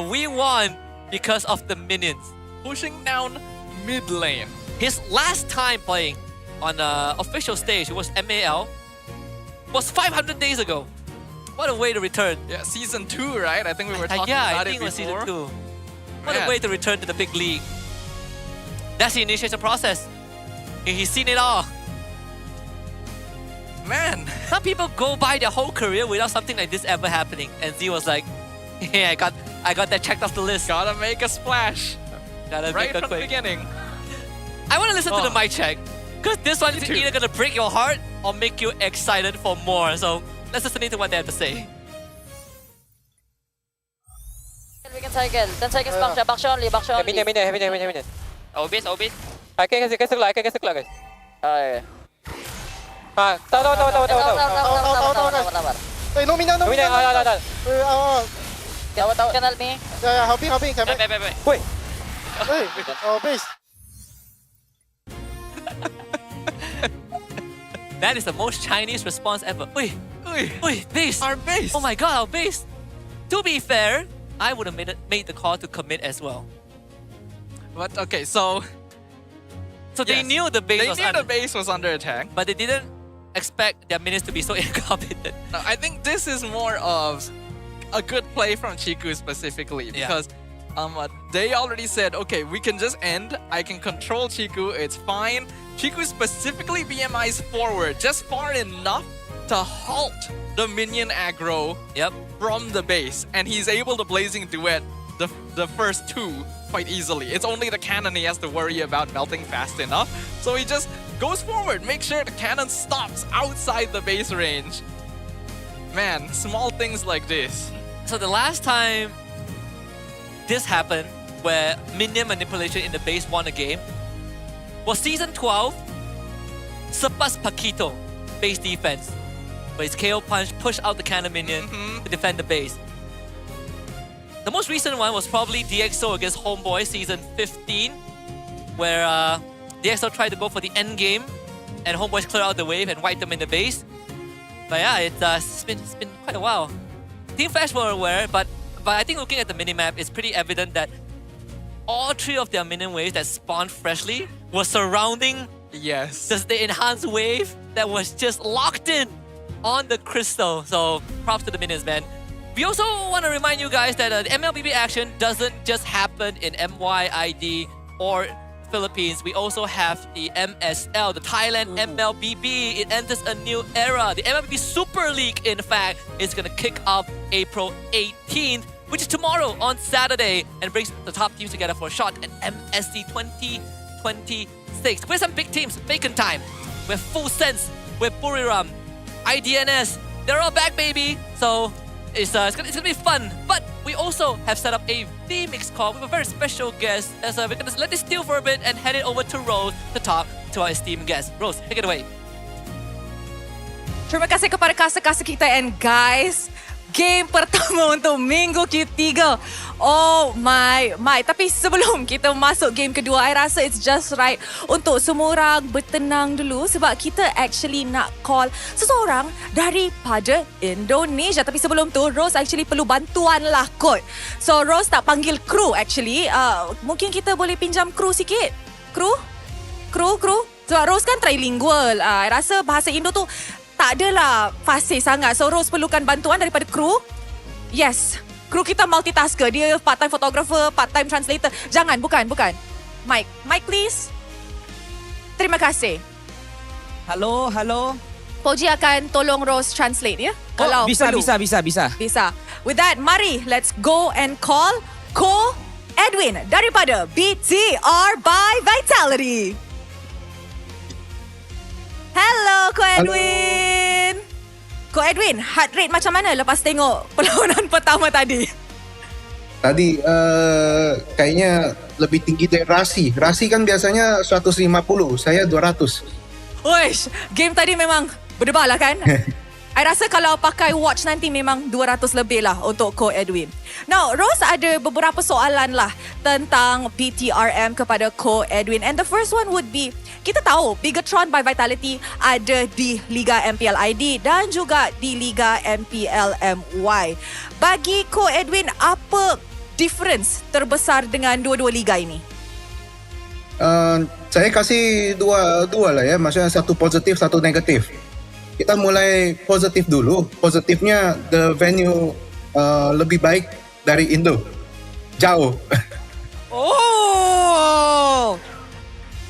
S13: we won because of the minions.
S14: Pushing down mid lane.
S13: His last time playing on the official stage, it was MPL, was 500 days ago. What a way to return.
S14: Yeah, season 2, right? I think we were talking about it before.
S13: Yeah, I think it was season 2. What a way to return to the big league. That's the initiation process. He's seen it all.
S14: Man.
S13: Some people go by their whole career without something like this ever happening. And Z was like, yeah, I got that checked off the list.
S14: Gotta make a splash.
S13: Gotta
S14: right
S13: make a
S14: from
S13: quick.
S14: the beginning.
S13: I want to listen to the mic check. Because this one is either going to break your heart or make you excited for more. So let's listen to what they have to say.
S19: We can cycle. 10 seconds back only.
S17: Minion.
S18: Obis.
S17: I can get guys.
S19: Okay.
S17: Tahu.
S19: Hey,
S17: no minion.
S19: Can help me?
S20: Yeah, helping. Come back.
S17: Wait.
S20: Hey, base.
S13: That is the most Chinese response ever. Oi, base.
S14: Our base.
S13: Oh my god, our base. To be fair, I would have made the call to commit as well.
S14: But okay, so
S13: they knew the base
S14: was under attack,
S13: but they didn't expect their minions to be so incompetent.
S14: No, I think this is more of a good play from Chiku specifically because they already said, okay, we can just end. I can control Chiku. It's fine. Chiku specifically BMIs forward just far enough to halt the minion aggro from the base, and he's able to blazing duet the first 2 quite easily. It's only the cannon he has to worry about melting fast enough, so he just goes forward, make sure the cannon stops outside the base range. Man, small things like this.
S13: So the last time this happened, where minion manipulation in the base won a game, was season 12, Sepas Paquito base defense, where his KO punch pushed out the cannon minion to defend the base. The most recent one was probably DxO against Homeboy season 15, where DxO tried to go for the end game, and Homeboys cleared out the wave and wiped them in the base. But yeah, it's been quite a while. Team Flash were aware, but I think looking at the minimap, it's pretty evident that all 3 of their minion waves that spawned freshly were surrounding the enhanced wave that was just locked in on the crystal. So props to the minions, man. We also want to remind you guys that the MLBB action doesn't just happen in MYID or Philippines. We also have the MSL, the Thailand MLBB. It enters a new era. The MLBB Super League, in fact, is going to kick off April 18th. which is tomorrow on Saturday, and brings the top teams together for a shot at MSC 2026. With some big teams, Bacon Time, with Full Sense, with Buriram, IDNS, they're all back, baby. So it's gonna be fun. But we also have set up a V-Mix call with a very special guest. We're gonna let this steal for a bit and hand it over to Rose to talk to our esteemed guest. Rose, take it away.
S15: Terima kasih kepada kasa-kasa kita, and guys, game pertama untuk minggu ketiga. Oh my. Tapi sebelum kita masuk game kedua, I rasa it's just right untuk semua orang bertenang dulu sebab kita actually nak call seseorang daripada Indonesia. Tapi sebelum tu, Rose actually perlu bantuan lah kot. So Rose tak panggil kru actually. Mungkin kita boleh pinjam kru sikit? Kru? Sebab Rose kan trilingual. I rasa bahasa Indo tu tak adalah fasih sangat. So Rose perlukan bantuan daripada kru. Yes, kru kita multitasker. Dia part-time photographer, part-time translator. Jangan, bukan. Mike please. Terima kasih.
S21: Halo.
S15: Poji akan tolong Rose translate ya. Kalau
S21: bisa,
S15: perlu. Bisa. With that, mari let's go and call Ko Edwin daripada BTR by Vitality. Hello, Ko Edwin. Ko Edwin, heart rate macam mana lepas tengok perlawanan pertama tadi?
S22: Tadi kayaknya lebih tinggi dari Rasi. Rasi kan biasanya 150, saya 200.
S15: Uish, game tadi memang berdebar lah kan? I rasa kalau pakai watch nanti memang 200 lebih lah untuk Ko Edwin. Now, Rose ada beberapa soalan lah tentang BTRM kepada Ko Edwin. And the first one would be, kita tahu Bigatron by Vitality ada di Liga MPL ID dan juga di Liga MPL MY. Bagi Ko Edwin, apa difference terbesar dengan dua-dua liga ini?
S22: Saya kasih dua lah ya, maksudnya satu positif, satu negatif. Kita mulai positif dulu. Positifnya the venue lebih baik dari Indo. Jauh.
S15: Oh.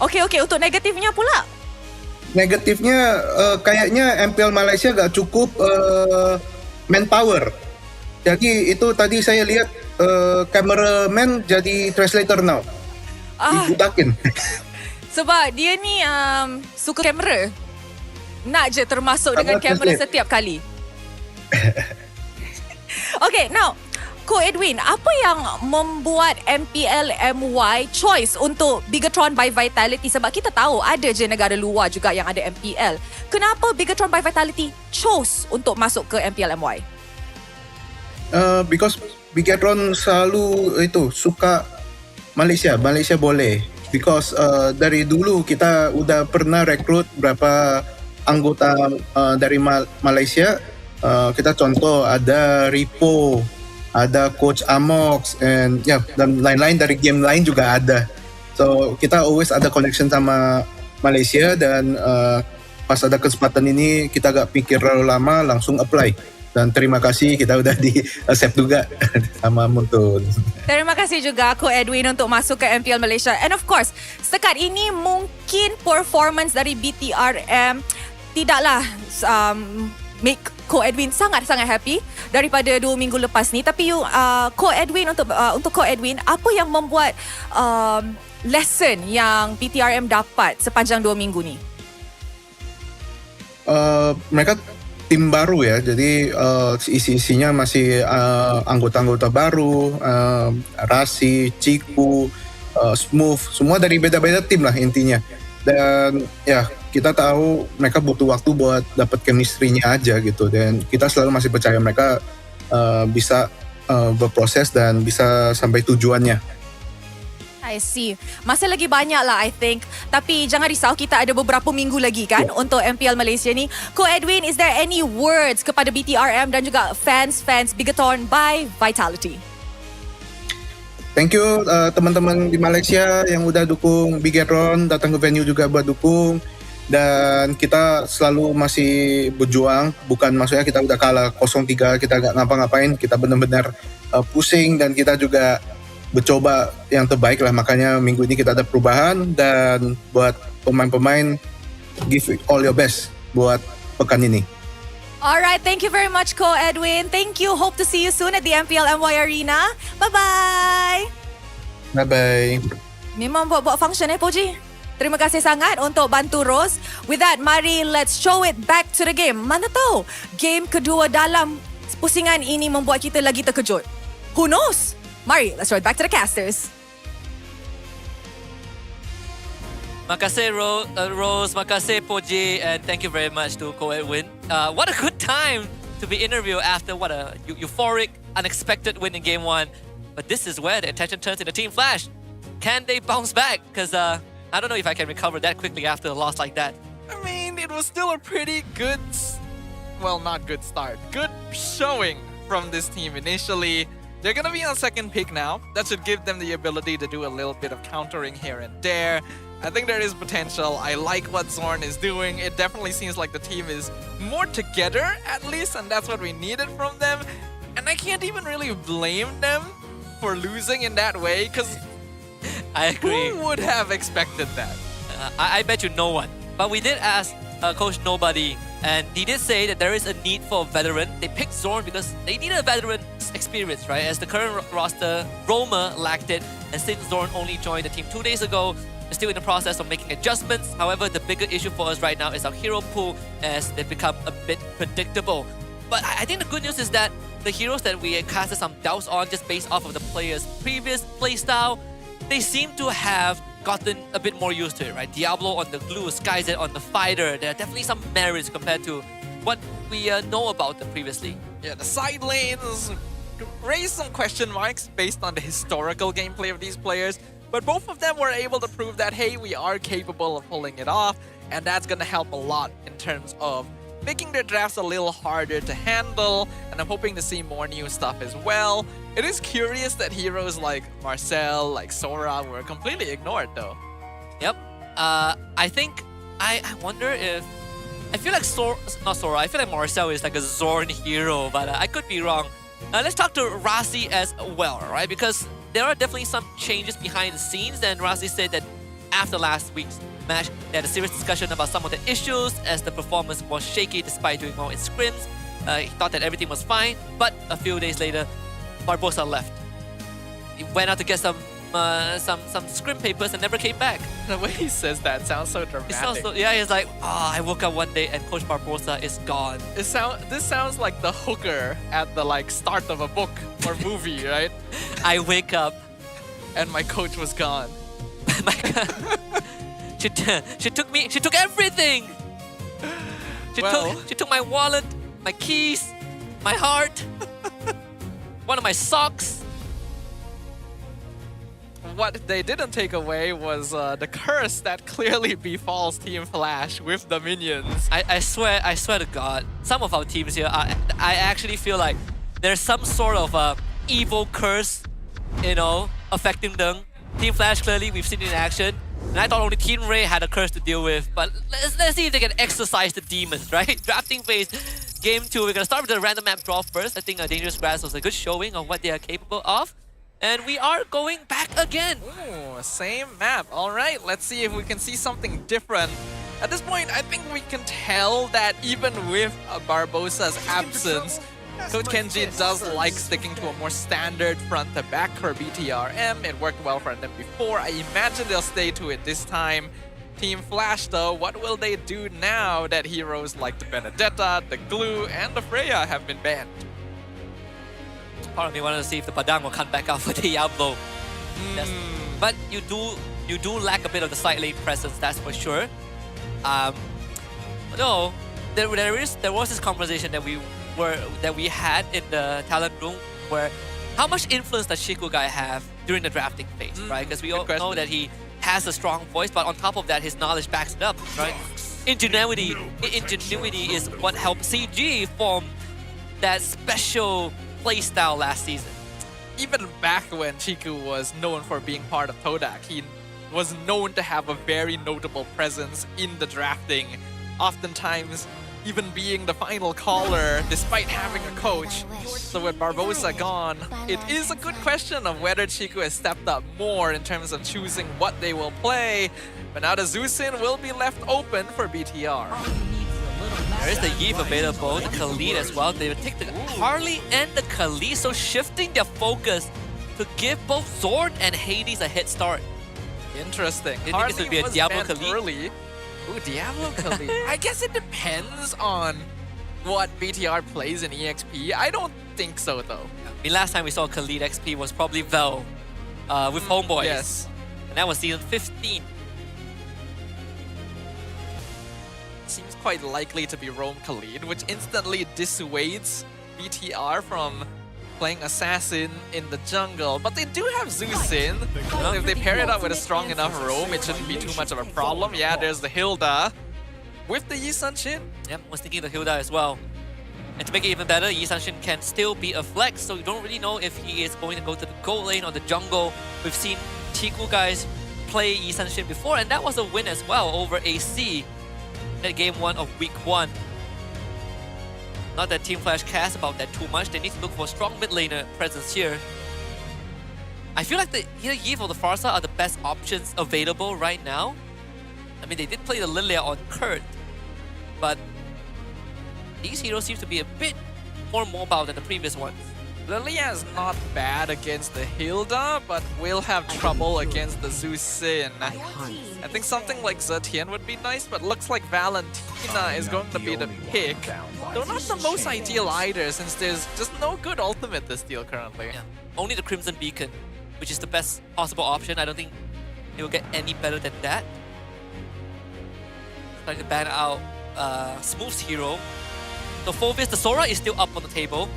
S15: Okey. Untuk negatifnya pula?
S22: Negatifnya kayaknya MPL Malaysia gak cukup manpower. Jadi itu tadi saya lihat cameraman jadi translator now. Dibutakin.
S15: Sebab dia ni suka kamera. Nak je termasuk dengan kamera setiap kali. Okay, now Ko Edwin, apa yang membuat MPL MY choice untuk Bigatron by Vitality? Sebab kita tahu ada je negara luar juga yang ada MPL. Kenapa Bigatron by Vitality chose untuk masuk ke MPL MY?
S22: Because Bigatron selalu suka Malaysia boleh. Because dari dulu kita udah pernah rekrut berapa anggota dari Malaysia. Kita contoh ada Ripo, ada Coach Amox, and dan lain-lain dari game lain juga ada. So kita always ada connection sama Malaysia, dan pas ada kesempatan ini kita gak pikir terlalu lama, langsung apply. Dan terima kasih kita udah di accept juga sama Muntun.
S15: Terima kasih juga Ko Edwin untuk masuk ke MPL Malaysia. And of course, setakat ini mungkin performance dari BTRM tidaklah make Ko Edwin sangat-sangat happy daripada 2 minggu lepas ni. Tapi Ko Edwin, untuk Ko Edwin, apa yang membuat lesson yang BTRM dapat sepanjang 2 minggu ni?
S22: Mereka tim baru ya, jadi isi-isinya masih anggota-anggota baru, Rasi, Ciku, Smooth, semua dari beda-beda tim lah intinya. Dan ya kita tahu mereka butuh waktu buat dapat chemistry-nya aja gitu, dan kita selalu masih percaya mereka bisa berproses dan bisa sampai tujuannya.
S15: I see. Masih lagi banyak lah, I think. Tapi jangan risau, kita ada beberapa minggu lagi kan untuk MPL Malaysia ni. Ko Edwin, is there any words kepada BTRM dan juga fans Bigatron by Vitality?
S22: Thank you teman-teman di Malaysia yang udah dukung Bigatron, datang ke venue juga buat dukung. Dan kita selalu masih berjuang, bukan maksudnya kita udah kalah 0-3, kita gak ngapa-ngapain, kita benar-benar pusing, dan kita juga bercoba yang terbaik lah. Makanya minggu ini kita ada perubahan, dan buat pemain-pemain, give all your best buat pekan ini.
S15: All right, thank you very much, Ko Edwin. Thank you. Hope to see you soon at the MPL MY Arena. Bye-bye.
S22: Bye-bye.
S15: Memang buat function Poji. Terima kasih sangat untuk bantu Rose. With that, mari let's show it back to the game. Mana tahu game kedua dalam pusingan ini membuat kita lagi terkejut. Who knows? Mari, let's throw it back to the casters.
S13: Makasih Rose, makasih Poji, and thank you very much to Ko Edwin. What a good time to be interviewed after what a euphoric, unexpected win in Game 1. But this is where the attention turns to the Team Flash. Can they bounce back? Because I don't know if I can recover that quickly after a loss like that.
S14: I mean, it was still a pretty good, well, not good start, good showing from this team initially. They're going to be on second pick now. That should give them the ability to do a little bit of countering here and there. I think there is potential. I like what Zorn is doing. It definitely seems like the team is more together, at least, and that's what we needed from them. And I can't even really blame them for losing in that way, because
S13: I agree.
S14: Who would have expected that?
S13: I bet you no one. But we did ask Coach Nobody, and he did say that there is a need for a veteran. They picked Zorn because they needed a veteran experience, right? As the current roster, Roma lacked it, and since Zorn only joined the team 2 days ago, we're still in the process of making adjustments. However, the bigger issue for us right now is our hero pool, as they've become a bit predictable. But I think the good news is that the heroes that we casted some doubts on just based off of the players' previous playstyle, they seem to have gotten a bit more used to it, right? Diablo on the glue, Skyzet on the fighter. There are definitely some merits compared to what we know about them previously.
S14: Yeah, the side lanes raise some question marks based on the historical gameplay of these players. But both of them were able to prove that, hey, we are capable of pulling it off, and that's going to help a lot in terms of making their drafts a little harder to handle, and I'm hoping to see more new stuff as well. It is curious that heroes like Marcel, like Sora were completely ignored though.
S13: Yep. I think, I wonder if, I feel like not Sora, I feel like Marcel is like a Zorn hero, but I could be wrong. Let's talk to Rasi as well, right? Because there are definitely some changes behind the scenes, and Rasi said that after last week's match, they had a serious discussion about some of the issues as the performance was shaky despite doing well in scrims. He thought that everything was fine, but a few days later, Barbosa left. He went out to get some scrim papers and never came back.
S14: The way he says that sounds so dramatic.
S13: It sounds so, yeah, he's like, I woke up one day and Coach Barbosa is gone.
S14: This sounds like the hooker at the start of a book or movie, right?
S13: I wake up
S14: and my coach was gone.
S13: She took everything. She took my wallet, my keys, my heart, one of my socks.
S14: What they didn't take away was the curse that clearly befalls Team Flash with the minions.
S13: I swear to God, some of our teams here, I actually feel like there's some sort of evil curse, affecting them. Team Flash, clearly, we've seen it in action. And I thought only Team Ray had a curse to deal with, but let's see if they can exorcise the demons, right? Drafting phase, Game 2, we're gonna start with the random map draw first. I think Dangerous Grass was a good showing of what they are capable of. And we are going back again.
S14: Ooh, same map. All right, let's see if we can see something different. At this point, I think we can tell that even with Barbosa's absence, Coach Kenji does like sticking to a more standard front-to-back for BTRM. It worked well for them before. I imagine they'll stay to it this time. Team Flash, though, what will they do now that heroes like the Benedetta, the Glue, and the Freya have been banned?
S13: Part of me wanted to see if the Padang will come back out for Diablo. Yes. But you do lack a bit of the side lane presence, that's for sure. No, there was this conversation that we had in the talent room where how much influence does Shikugai have during the drafting phase, right? Because we all know that he has a strong voice, but on top of that, his knowledge backs it up, right? Ingenuity is what helped CG form that special playstyle last season.
S14: Even back when Chiku was known for being part of Todak, he was known to have a very notable presence in the drafting, oftentimes even being the final caller despite having a coach. So with Barbosa gone, it is a good question of whether Chiku has stepped up more in terms of choosing what they will play, but now the Zeusin will be left open for BTR.
S13: There is the Eve available, the Khalid as well. They would take the Harley and the Khalid, so shifting their focus to give both Zord and Hades a head start.
S14: Interesting.
S13: Do you think this would be a
S14: was
S13: Diablo
S14: banned
S13: Khalid?
S14: early. Ooh, Diablo Khalid. I guess it depends on what BTR plays in EXP. I don't think so though.
S13: I mean, last time we saw Khalid XP was probably Vel with Homeboys.
S14: Yes.
S13: And that was season 15.
S14: Seems quite likely to be Roam Khalid, which instantly dissuades BTR from playing Assassin in the jungle. But they do have Zeus in. Well, if they pair it up with a strong enough Roam, it shouldn't be too much of a problem. Yeah, there's the Hilda with the Yi Sun-shin.
S13: Yep, was thinking of the Hilda as well. And to make it even better, Yi Sun-shin can still be a flex, so you don't really know if he is going to go to the gold lane or the jungle. We've seen Chiku guys play Yi Sun-shin before, and that was a win as well over AC at game 1 of week 1. Not that Team Flash cares about that too much. They need to look for a strong mid laner presence here. I feel like either Yve or the Farsa are the best options available right now. I mean, they did play the Lilia on Kurt, but these heroes seem to be a bit more mobile than the previous ones.
S14: Lilia is not bad against the Hilda, but will have trouble against the Zeus Sin. I think something like Zetian would be nice, but looks like Valentina is going to be the pick. Though not the most ideal either, since there's just no good ultimate this deal currently.
S13: Yeah. Only the Crimson Beacon, which is the best possible option. I don't think it will get any better than that. Trying to ban out Smooth's hero. So Phoveus, the Sora is still up on the table.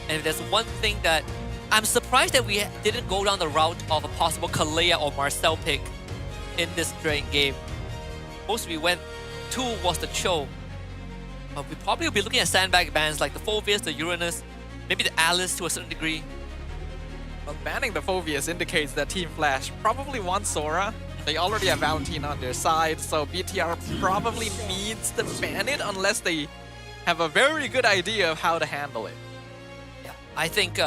S13: And if there's one thing that I'm surprised that we didn't go down the route of a possible Kalea or Marcel pick in this Drain game. Most we went to was the Cho. But we probably will be looking at sandbag bans like the Phoveus, the Uranus, maybe the Alice to a certain degree.
S14: Well, banning the Phoveus indicates that Team Flash probably wants Sora. They already have Valentina on their side, so BTR probably needs to ban it unless they have a very good idea of how to handle it.
S13: Yeah, I think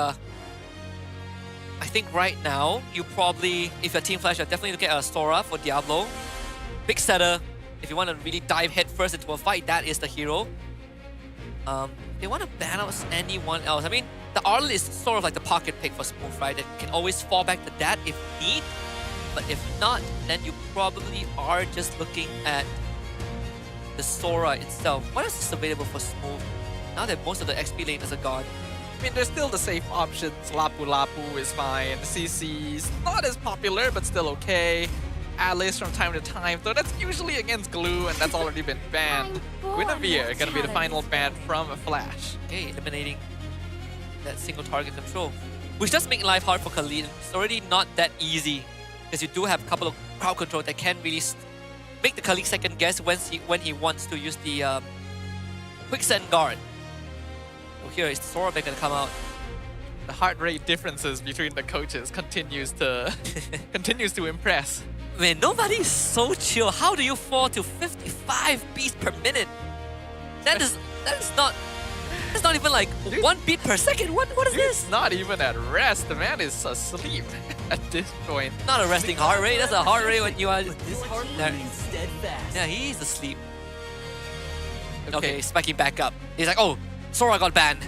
S13: right now, you probably, if you're Team Flash, you're definitely looking at a Sora for Diablo. Big setter, if you want to really dive headfirst into a fight, that is the hero. They want to ban out anyone else. I mean, the Arlen is sort of like the pocket pick for Smooth, right? It can always fall back to that if need. But if not, then you probably are just looking at the Sora itself. What else is available for Smooth now that most of the XP laners are gone?
S14: I mean, there's still the safe options. Lapu Lapu is fine. CC's not as popular, but still okay. Alice from time to time, though that's usually against Glue, and that's already been banned. Guinevere gonna be the final ban from a Flash.
S13: Okay, eliminating that single target control, which does make life hard for Khalid. It's already not that easy, because you do have a couple of crowd control that can really make the Khalid second guess when he wants to use the quicksand guard. So here is Sora gonna come out.
S14: The heart rate differences between the coaches continues to impress.
S13: Man, nobody's so chill. How do you fall to 55 beats per minute? That is not even like 1 beat per second. What is this?
S14: He's not even at rest. The man is asleep at this point.
S13: Not a resting heart rate. That's a heart rate when you are.
S10: Steadfast.
S13: Yeah, he's asleep. Okay, spiking back up. He's like, oh, Sora got banned.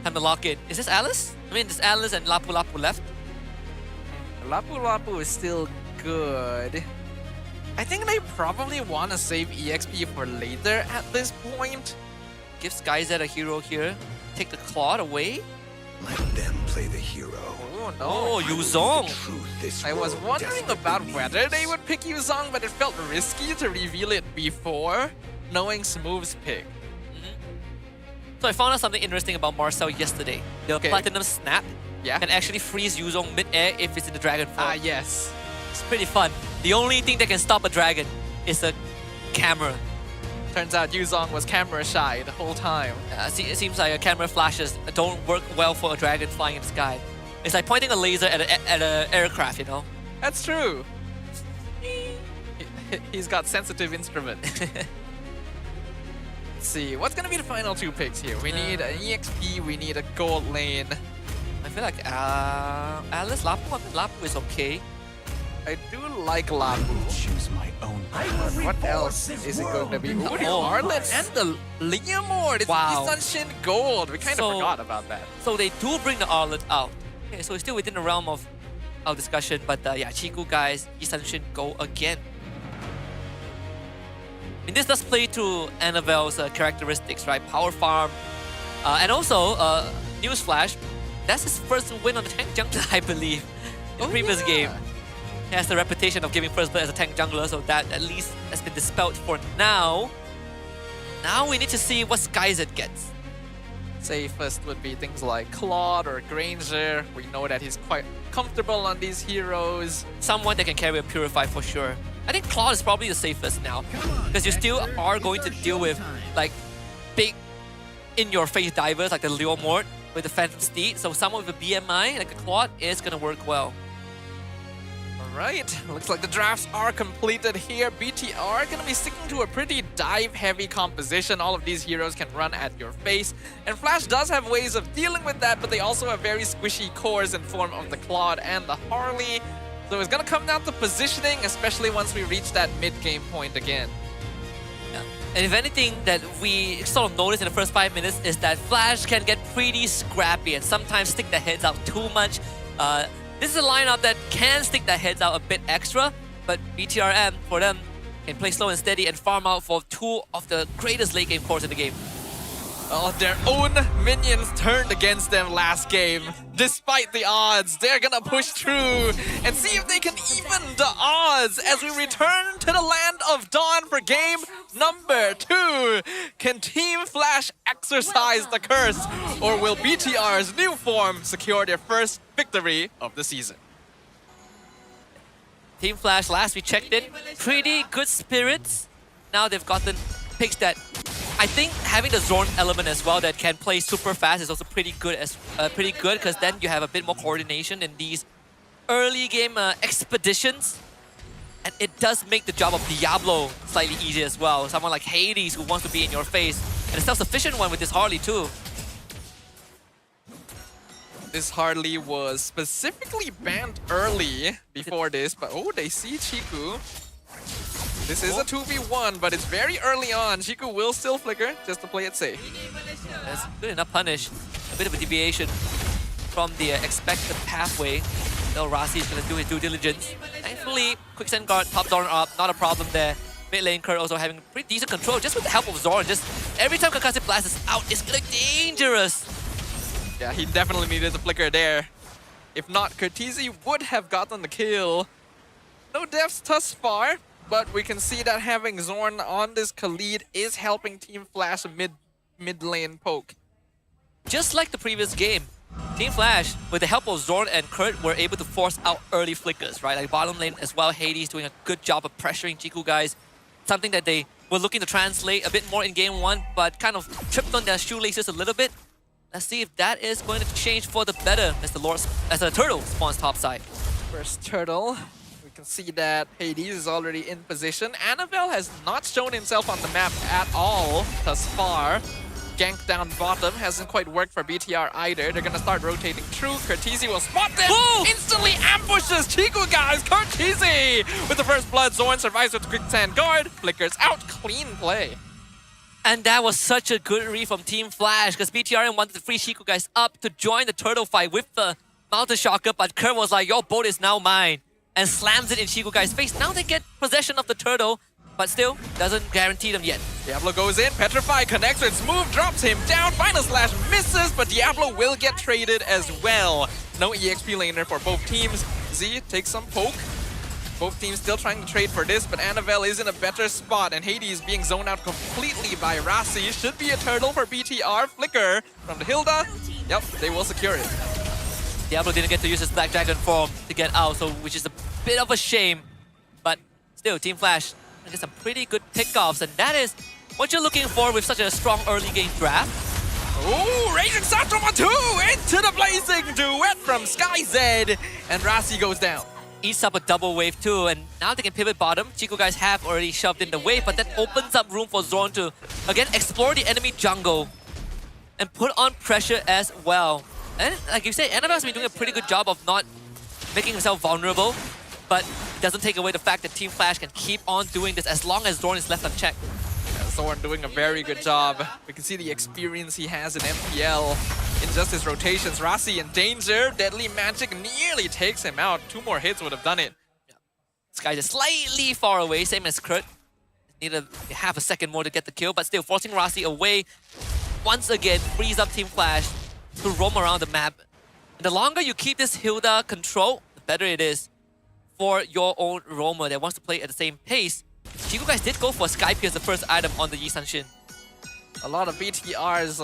S13: Time to lock in. Is this Alice? I mean, there's Alice and Lapu Lapu left.
S14: Lapu Lapu is still good. I think they probably want to save EXP for later at this point.
S13: Give Skyzed a hero here. Take the Claude away.
S3: Let them play the hero.
S14: Oh no.
S13: Oh, Yuzong.
S14: I was wondering about whether they would pick Yuzong, but it felt risky to reveal it before knowing Smooth's pick.
S13: So I found out something interesting about Marcel yesterday. The Platinum Snap can actually freeze Yuzong mid-air if it's in the dragon form.
S14: Ah, yes.
S13: It's pretty fun. The only thing that can stop a dragon is a camera.
S14: Turns out Yuzong was camera shy the whole time.
S13: It seems like camera flashes don't work well for a dragon flying in the sky. It's like pointing a laser at an aircraft, you know?
S14: That's true. He's got sensitive instrument. Let's see, what's gonna be the final 2 picks here? We need an EXP, we need a gold lane.
S13: I feel like Alice, Lapu is okay.
S14: I do like Labu.
S3: Choose my own.
S14: What else is it going to be? Ooh, the Arlen and the Leomord. It's
S13: Wow.
S14: Isanshin Gold. We kind of forgot about that.
S13: So they do bring the Arlen out. Okay, so it's still within the realm of our discussion, but yeah, Chiku guys, Isanshin go again. And this does play to Annabelle's characteristics, right? Power farm. And also, newsflash, that's his first win on the tank jungler, I believe, in the previous game. He has the reputation of giving first blood as a tank jungler, so that at least has been dispelled for now. Now we need to see what Skyzed gets.
S14: Safest would be things like Claude or Granger. We know that he's quite comfortable on these heroes.
S13: Someone that can carry a Purify for sure. I think Claude is probably the safest now, because you still are going to deal with like big in-your-face divers like the Leomord with the Phantom Steed. So someone with a BMI like a Claude is going to work well.
S14: Alright, looks like the drafts are completed here. BTR gonna be sticking to a pretty dive-heavy composition. All of these heroes can run at your face. And Flash does have ways of dealing with that, but they also have very squishy cores in form of the Claude and the Harley. So it's gonna come down to positioning, especially once we reach that mid-game point again.
S13: Yeah. And if anything that we sort of noticed in the first 5 minutes is that Flash can get pretty scrappy and sometimes stick their heads out too much. This is a lineup that can stick their heads out a bit extra, but BTRM, for them, can play slow and steady and farm out for two of the greatest late game cores in the game.
S14: Oh, their own minions turned against them last game. Despite the odds, they're gonna push through and see if they can even the odds as we return to the land of Dawn for game number 2. Can Team Flash exercise the curse, or will BTR's new form secure their first victory of the season?
S13: Team Flash, last we checked it, pretty good spirits. Now they've gotten picks that I think having the Zorn element as well that can play super fast is also pretty good, because then you have a bit more coordination in these early game expeditions. And it does make the job of Diablo slightly easier as well. Someone like Hades who wants to be in your face. And a self-sufficient one with this Harley too.
S14: This Harley was specifically banned early before this, but oh, they see Chiku. This is a 2v1, but it's very early on. Chiku will still flicker just to play it safe.
S13: That's good enough punish. A bit of a deviation from the expected pathway. Though Rasi is going to do his due diligence. Thankfully, Quicksand guard, top Zorn up, not a problem there. Mid lane Kurt also having pretty decent control just with the help of Zorn. Just every time Concussive Blast is out, it's gonna be dangerous.
S14: Yeah, he definitely needed the flicker there. If not, Curtizi would have gotten the kill. No deaths thus far, but we can see that having Zorn on this Khalid is helping Team Flash mid lane poke.
S13: Just like the previous game, Team Flash, with the help of Zorn and Kurt, were able to force out early flickers, right? Like bottom lane as well, Hades doing a good job of pressuring Chiku guys. Something that they were looking to translate a bit more in game 1, but kind of tripped on their shoelaces a little bit. Let's see if that is going to change for the better as the turtle spawns topside.
S14: First turtle. We can see that Hades is already in position. Annabelle has not shown himself on the map at all thus far. Gank down bottom hasn't quite worked for BTR either. They're gonna start rotating through. Curtizi will spot them!
S13: Whoa!
S14: Instantly ambushes Chiku guys! Curtizi with the first blood. Zorn survives with Quicksand guard. Flickers out. Clean play.
S13: And that was such a good read from Team Flash, because BTRM wanted to free Chiku guys up to join the turtle fight with the Mountain Shocker, but Kurt was like, your boat is now mine, and slams it in Chiku guys' face. Now they get possession of the turtle, but still doesn't guarantee them yet.
S14: Diablo goes in, Petrify connects with Smooth, drops him down, Final Slash misses, but Diablo will get traded as well. No EXP laner for both teams. Z takes some poke. Both teams still trying to trade for this, but Annabelle is in a better spot, and Hades being zoned out completely by Rasi. Should be a turtle for BTR. Flicker from the Hilda. Yep, they will secure it.
S13: Diablo didn't get to use his Black Dragon form to get out, so which is a bit of a shame. But still, Team Flash get some pretty good pickoffs, and that is what you're looking for with such a strong early game draft.
S14: Ooh, Raging Satroma 2 into the blazing duet from Skyzed, and Rasi goes down.
S13: Eats up a double wave too, and now they can pivot bottom. Chiku guys have already shoved in the wave, but that opens up room for Zorn to, again, explore the enemy jungle and put on pressure as well. And like you said, Annabelle's been doing a pretty good job of not making himself vulnerable. but it doesn't take away the fact that Team Flash can keep on doing this as long as Zorn is left unchecked.
S14: Zorn doing a very good job. We can see the experience he has in MPL in just his rotations. Rasi in danger. Deadly Magic nearly takes him out. 2 more hits would have done it.
S13: This guy's just slightly far away, same as Kurt. Need a half a second more to get the kill, but still forcing Rasi away. Once again, frees up Team Flash to roam around the map. And the longer you keep this Hilda control, the better it is for your own roamer that wants to play at the same pace. Chico guys did go for Sky Pierce, the first item on the Yi Sanshin.
S14: A lot of BTR's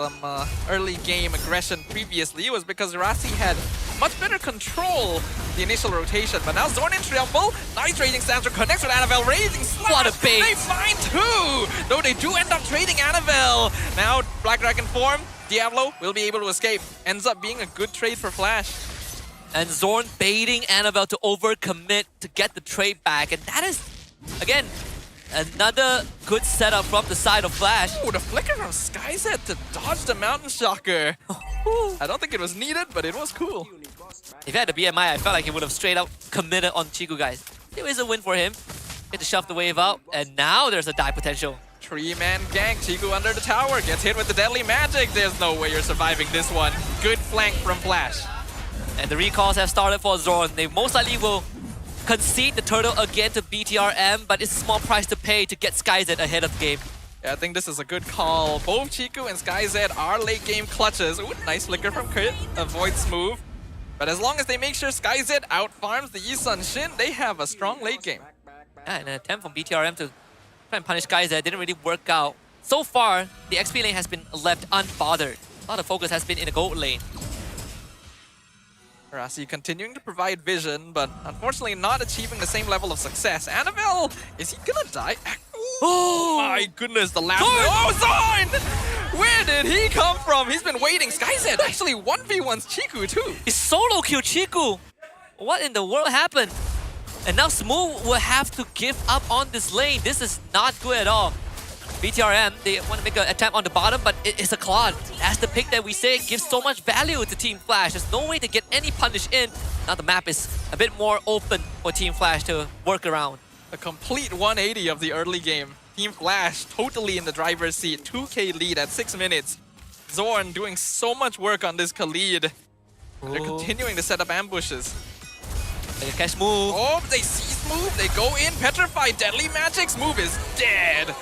S14: early game aggression previously was because Rasi had much better control of the initial rotation, but now Zorn in trouble. Nice raising stance connects with Annabelle, raising slash.
S13: What a bait!
S14: They find 2! Though they do end up trading Annabelle. Now Black Dragon form, Diablo will be able to escape. Ends up being a good trade for Flash.
S13: And Zorn baiting Annabelle to overcommit to get the trade back, and that is, again, another good setup from the side of Flash.
S14: Ooh, the flicker from SkyZ to dodge the Mountain Shocker. I don't think it was needed, but it was cool.
S13: If he had the BMI, I felt like he would have straight up committed on Chiku guys. It was a win for him. Get to shove the wave out, and now there's a die potential.
S14: 3-man gang, Chiku under the tower, gets hit with the Deadly Magic. There's no way you're surviving this one. Good flank from Flash.
S13: And the recalls have started for Zorn. They most likely will concede the turtle again to BTRM, but it's a small price to pay to get SkyZ ahead of the game.
S14: Yeah, I think this is a good call. Both Chiku and SkyZ are late game clutches. Ooh, nice flicker from Kurt. Avoids move. But as long as they make sure SkyZ outfarms the Yi Sanshin, they have a strong late game.
S13: Yeah, and an attempt from BTRM to try and punish SkyZ didn't really work out. So far, the XP lane has been left unbothered. A lot of focus has been in the gold lane.
S14: Rasi continuing to provide vision, but unfortunately not achieving the same level of success. Annabelle, is he gonna die? Oh my goodness, the last... Oh, Zorn! Where did he come from? He's been waiting. SkyZ actually 1v1's Chiku too.
S13: He solo killed Chiku. What in the world happened? And now Smooth will have to give up on this lane. This is not good at all. BTRM, they want to make an attempt on the bottom, but it's a Claude. As the pick that we say, gives so much value to Team Flash. There's no way to get any punish in. Now the map is a bit more open for Team Flash to work around.
S14: A complete 180 of the early game. Team Flash totally in the driver's seat. 2k lead at 6 minutes. Zorn doing so much work on this Khalid. They're continuing to set up ambushes.
S13: They catch move.
S14: Oh, they seize move. They go in. Petrify. Deadly Magic's move is dead.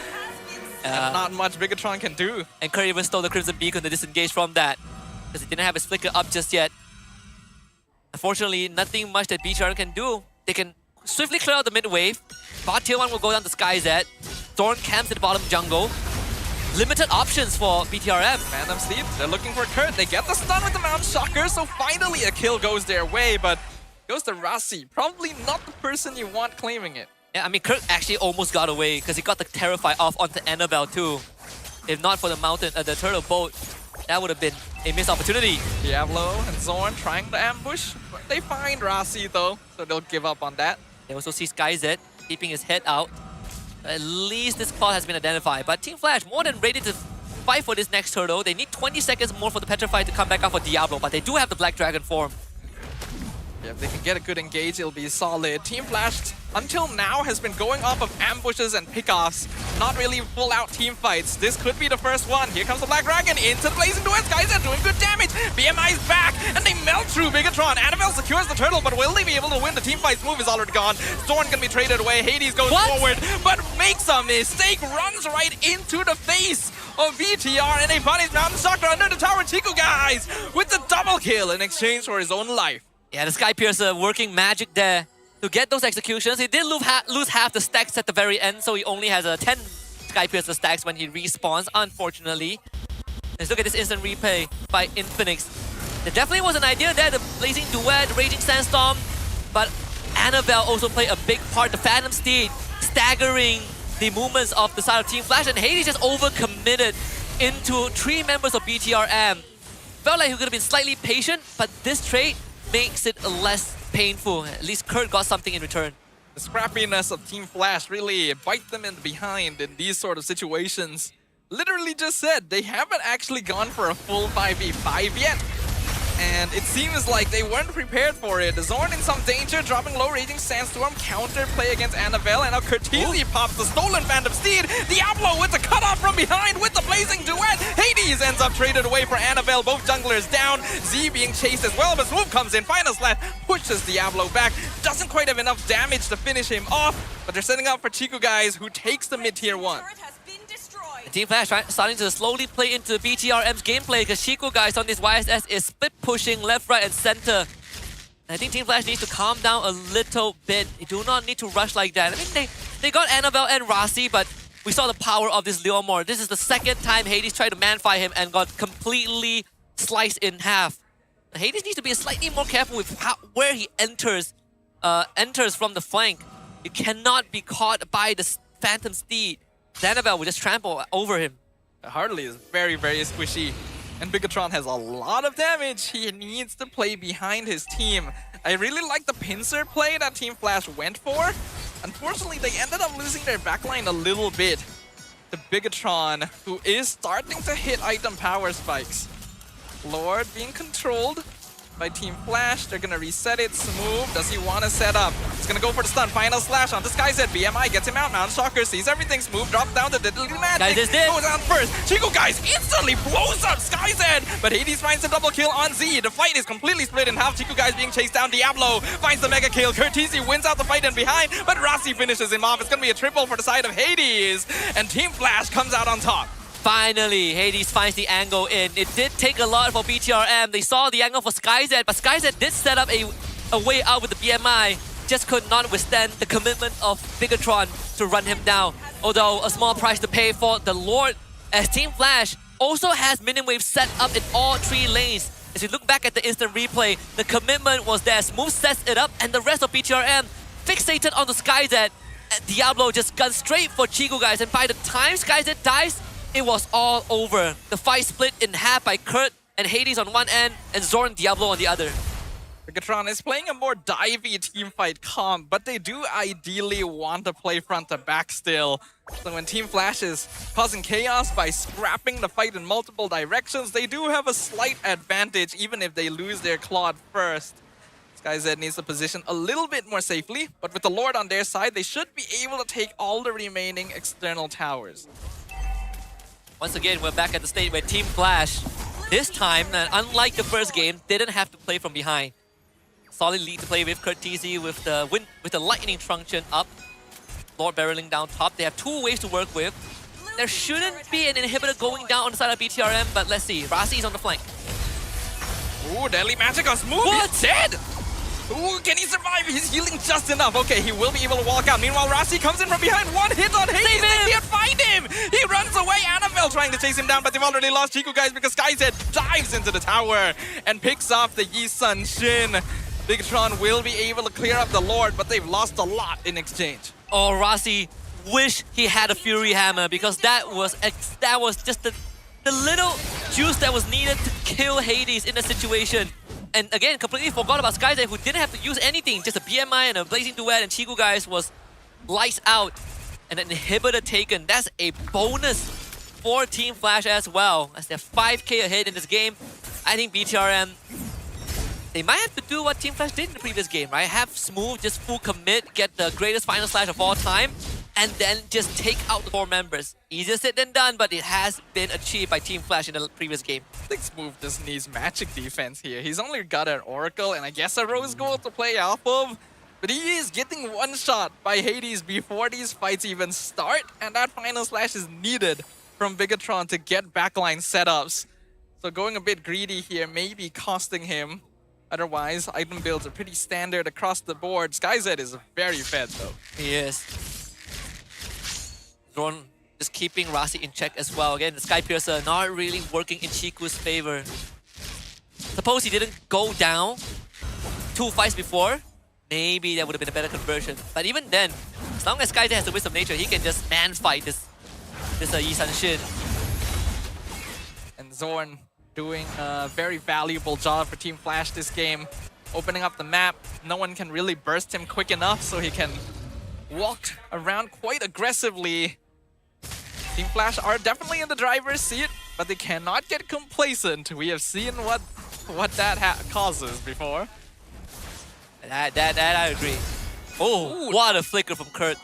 S14: And not much Bigatron can do.
S13: And Curry even stole the Crimson Beacon to disengage from that, because he didn't have his flicker up just yet. Unfortunately, nothing much that BTRM can do. They can swiftly clear out the mid wave. Bot tier 1 will go down to SkyZ. Zorn camps at the bottom jungle. Limited options for BTRM.
S14: Phantom Sleep, they're looking for Kurt. They get the stun with the Mount Shocker, so finally a kill goes their way, but goes to Rasi. Probably not the person you want claiming it.
S13: Yeah, I mean, Kirk actually almost got away because he got the Terrify off onto Annabelle too. If not for the mountain, the turtle boat, that would have been a missed opportunity.
S14: Diablo and Zorn trying to ambush, but they find Rasi though, so they'll give up on that.
S13: They also see SkyZ keeping his head out. At least this plot has been identified. But Team Flash more than ready to fight for this next turtle. They need 20 seconds more for the Petrify to come back up for Diablo, but they do have the Black Dragon form.
S14: Yeah, if they can get a good engage, it'll be solid. Team Flash, until now, has been going off of ambushes and pickoffs. Not really full-out team fights. This could be the first one. Here comes the Black Dragon into the blazing duets. Guys are doing good damage. BMI is back, and they melt through Bigatron. Annabelle secures the turtle, but will they be able to win? The team fight's move is already gone. Zorn can be traded away. Hades goes forward, but makes a mistake. Runs right into the face of BTR, and they punish Mountain Shocker under the tower. Chiku guys with the double kill in exchange for his own life.
S13: Yeah, the Sky Piercer working magic there to get those executions. He did lose half the stacks at the very end, so he only has 10 Sky Piercer stacks when he respawns, unfortunately. Let's look at this instant replay by Infinix. There definitely was an idea there, the Blazing Duet, Raging Sandstorm, but Annabelle also played a big part. The Phantom Steed staggering the movements of the side of Team Flash, and Hades just overcommitted into 3 members of BTRM. Felt like he could have been slightly patient, but this trade makes it less painful. At least Kurt got something in return.
S14: The scrappiness of Team Flash really bite them in the behind in these sort of situations. Literally just said they haven't actually gone for a full 5v5 yet. And it seems like they weren't prepared for it. Zorn in some danger, dropping low Raging Sandstorm, counter play against Annabelle, and now Curtisi pops the stolen Phantom Steed. Diablo with the cutoff from behind with the blazing duet. Hades ends up traded away for Annabelle, both junglers down. Z being chased as well, but Swoop comes in, final slash, pushes Diablo back. Doesn't quite have enough damage to finish him off, but they're setting up for Chiku guys, who takes the mid-tier 1.
S13: Team Flash starting to slowly play into BTRM's gameplay because Chico guys on this YSS is split pushing left, right, and center. And I think Team Flash needs to calm down a little bit. They do not need to rush like that. I mean, they got Annabelle and Rasi, but we saw the power of this Leomor. This is the second time Hades tried to man-fight him and got completely sliced in half. Hades needs to be slightly more careful with where he enters from the flank. You cannot be caught by the Phantom Steed. Annabelle will just trample over him.
S14: Hartley is very, very squishy. And Bigatron has a lot of damage. He needs to play behind his team. I really like the pincer play that Team Flash went for. Unfortunately, they ended up losing their backline a little bit. The Bigatron, who is starting to hit item power spikes. Lord being controlled by Team Flash. They're gonna reset it. Smooth. Does he want to set up? He's gonna go for the stun. Final slash on the Skyzed. BMI gets him out. Mount Shocker sees everything. Smooth drops down to Diddly Magic.
S13: Guys,
S14: goes down first. Chico guys instantly blows up Skyzed, but Hades finds a double kill on Z. The fight is completely split in half. Chico guys being chased down. Diablo finds the mega kill. Curtisi wins out the fight in behind, but Rasi finishes him off. It's gonna be a triple for the side of Hades, and Team Flash comes out on top.
S13: Finally, Hades finds the angle in. It did take a lot for BTRM. They saw the angle for Skyzed, but Skyzed did set up a way out with the BMI. Just could not withstand the commitment of Bigatron to run him down. Although a small price to pay for the Lord, as Team Flash also has minion wave set up in all 3 lanes. As you look back at the instant replay, the commitment was there. Smooth sets it up, and the rest of BTRM fixated on the Skyzed. Diablo just guns straight for Chico guys, and by the time Skyzed dies, it was all over. The fight split in half by Kurt and Hades on one end and Zorn Diablo on the other.
S14: Bigatron is playing a more divey team fight comp, but they do ideally want to play front to back still. So when Team Flash is causing chaos by scrapping the fight in multiple directions, they do have a slight advantage even if they lose their Claude first. Skyzed needs to position a little bit more safely, but with the Lord on their side, they should be able to take all the remaining external towers.
S13: Once again, we're back at the stage where Team Flash, this time, unlike the first game, didn't have to play from behind. Solid lead to play with. Curtisi with the lightning truncheon up. Lord barreling down top. They have 2 waves to work with. There shouldn't be an inhibitor going down on the side of BTRM, but let's see. Rasi is on the flank.
S14: Ooh, Deadly Magic on Smooth. He's dead! Ooh, can he survive? He's healing just enough. Okay, he will be able to walk out. Meanwhile, Rasi comes in from behind. 1 hit on Hades. They can't find him. He runs away. Annabelle trying to chase him down, but they've already lost Chico guys because Skyzed dives into the tower and picks off the Yi Sun Shin. Bigatron will be able to clear up the Lord, but they've lost a lot in exchange.
S13: Oh, Rasi wish he had a Fury Hammer because that was just the little juice that was needed to kill Hades in the situation. And again, completely forgot about Skyzed, who didn't have to use anything. Just a BMI and a Blazing Duet, and Chico guys was lights out. And an inhibitor taken. That's a bonus for Team Flash as well. As they're 5k ahead in this game, I think BTRM, they might have to do what Team Flash did in the previous game, right? Have Smooth just full commit, get the greatest final slash of all time, and then just take out the 4 members. Easier said than done, but it has been achieved by Team Flash in the previous game.
S14: I think Smooth just needs magic defense here. He's only got an Oracle and I guess a Rose Gold to play off of. But he is getting one shot by Hades before these fights even start. And that final slash is needed from Bigatron to get backline setups. So going a bit greedy here may be costing him. Otherwise, item builds are pretty standard across the board. Skyzed is very fed though.
S13: He is. Zorn just keeping Rasi in check as well. Again, the Sky Piercer not really working in Chiku's favor. Suppose he didn't go down 2 fights before, maybe that would have been a better conversion. But even then, as long as Skyzed has the Wisdom of Nature, he can just man-fight this Yi Sun Shin.
S14: And Zorn doing a very valuable job for Team Flash this game. Opening up the map, no one can really burst him quick enough so he can walk around quite aggressively. Team Flash are definitely in the driver's seat, but they cannot get complacent. We have seen what what that causes before.
S13: That I agree. Oh, what a flicker from Kurt.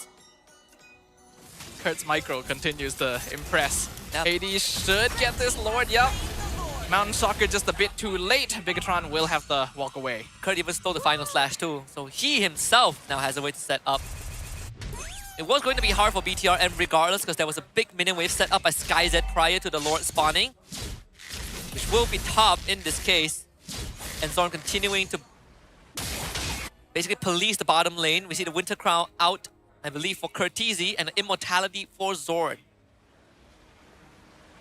S14: Kurt's micro continues to impress.
S13: Yep.
S14: Hades should get this Lord, yep. Mountain Soccer just a bit too late. Bigatron will have to walk away.
S13: Kurt even stole the final slash too, so he himself now has a way to set up. It was going to be hard for BTRM regardless because there was a big minion wave set up by SkyZ prior to the Lord spawning, which will be top in this case. And Zorn continuing to basically police the bottom lane. We see the Winter Crown out, I believe, for Kurtizi and the Immortality for Zorn.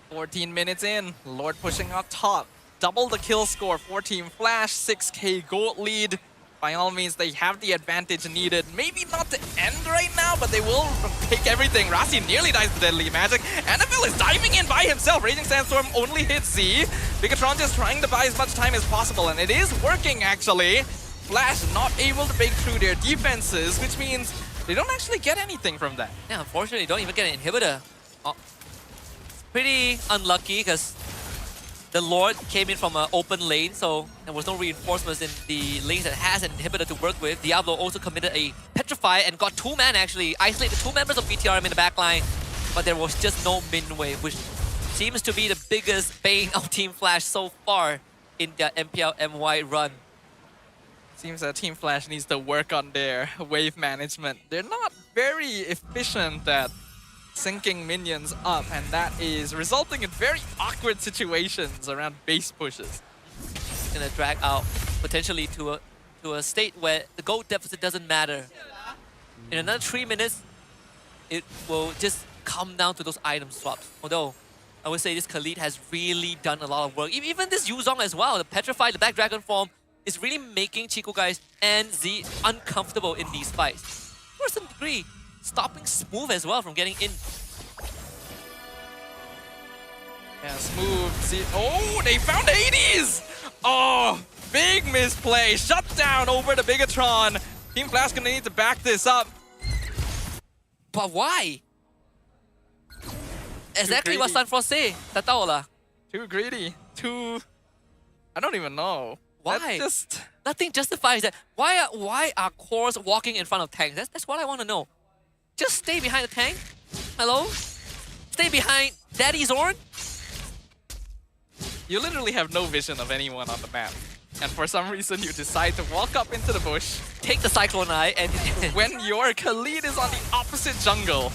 S14: 14 minutes in, Lord pushing up top. Double the kill score for Team Flash, 6k gold lead. By all means, they have the advantage needed. Maybe not to end right now, but they will take everything. Rasi nearly dies to Deadly Magic. Annabelle is diving in by himself. Raging Sandstorm only hits Z. Bigatron just trying to buy as much time as possible, and it is working actually. Flash not able to break through their defenses, which means they don't actually get anything from that.
S13: Yeah, unfortunately, don't even get an inhibitor. Oh. Pretty unlucky because the Lord came in from an open lane, so there was no reinforcements in the lanes that has an inhibitor to work with. Diablo also committed a Petrify and got 2 man actually, isolated 2 members of BTRM in the backline, but there was just no min wave, which seems to be the biggest bane of Team Flash so far in their MPL MY run.
S14: Seems that Team Flash needs to work on their wave management. They're not very efficient at syncing minions up, and that is resulting in very awkward situations around base pushes.
S13: Gonna drag out potentially to a state where the gold deficit doesn't matter. In another 3 minutes, it will just come down to those item swaps. Although, I would say this Khalid has really done a lot of work. Even this Yuzong as well, the Petrified, the Black Dragon form, is really making Chico guys and Z uncomfortable in these fights. To a certain degree, stopping Smooth as well from getting in.
S14: Yeah, Smooth. See, oh, they found Hades! Oh, big misplay. Shut down over the Bigatron. Team Flash gonna need to back this up.
S13: But why? Exactly what Sanford say. Tak tahu lah.
S14: Too greedy. Too... I don't even know.
S13: Why?
S14: Just...
S13: Nothing justifies that. Why are cores walking in front of tanks? That's what I want to know. Just stay behind the tank? Hello? Stay behind Daddy Zorn?
S14: You literally have no vision of anyone on the map. And for some reason, you decide to walk up into the bush.
S13: Take the Cyclone Eye and...
S14: when your Khalid is on the opposite jungle.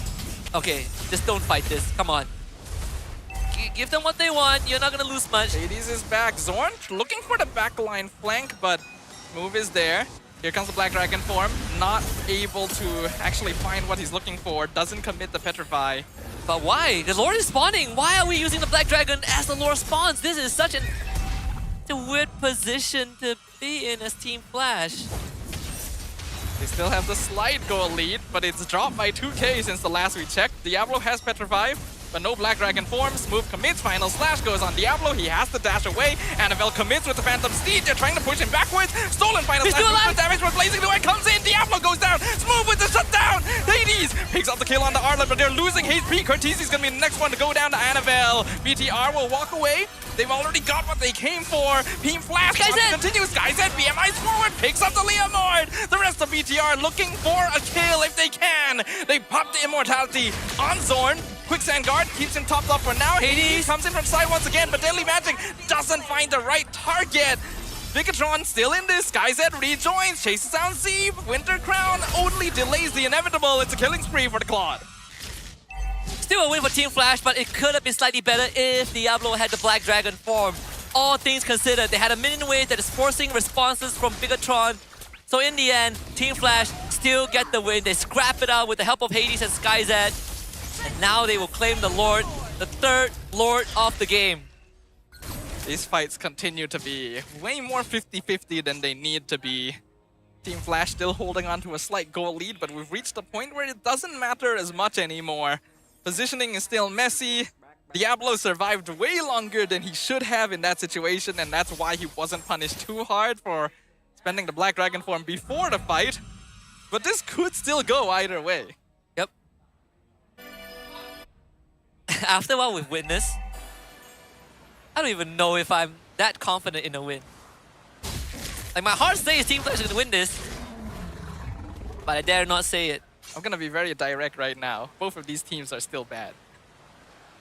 S13: Okay, just don't fight this. Come on. Give them what they want. You're not going to lose much.
S14: Hades is back. Zorn looking for the backline flank, but move is there. Here comes the Black Dragon form. Not able to actually find what he's looking for. Doesn't commit the Petrify.
S13: But why? The Lord is spawning. Why are we using the Black Dragon as the Lord spawns? This is such a weird position to be in as Team Flash.
S14: They still have the slight goal lead, but it's dropped by 2k since the last we checked. Diablo has Petrify, but no Black Dragon form. Smooth commits, final slash goes on Diablo. He has to dash away. Annabelle commits with the Phantom Steed. They're trying to push him backwards. Stolen final slash. The damage from Blazing Away comes in. Diablo goes down. Smooth with the shutdown. Hades picks up the kill on the Arlet, but they're losing HP. Curtizi's gonna be the next one to go down to Annabelle. BTR will walk away. They've already got what they came for. Team Flash continues. SkyZ BMI's forward, picks up the Leomord. The rest of BTR looking for a kill if they can. They pop the Immortality on Zorn. Quicksand Guard keeps him topped up for now. Hades comes in from side once again, but Deadly Magic doesn't find the right target. Bigatron still in this. SkyZ rejoins, chases down Zeeb. Winter Crown only delays the inevitable. It's a killing spree for the Claude.
S13: Still a win for Team Flash, but it could have been slightly better if Diablo had the Black Dragon form. All things considered, they had a minion wave that is forcing responses from Bigatron. So in the end, Team Flash still get the win. They scrap it out with the help of Hades and SkyZ. And now they will claim the Lord, the third Lord of the game.
S14: These fights continue to be way more 50-50 than they need to be. Team Flash still holding on to a slight goal lead, but we've reached a point where it doesn't matter as much anymore. Positioning is still messy. Diablo survived way longer than he should have in that situation, and that's why he wasn't punished too hard for spending the Black Dragon form before the fight. But this could still go either way.
S13: Yep. After what we've witnessed, I don't even know if I'm that confident in a win. Like, my heart says Team Flash is going to win this. But I dare not say it.
S14: I'm gonna be very direct right now. Both of these teams are still bad.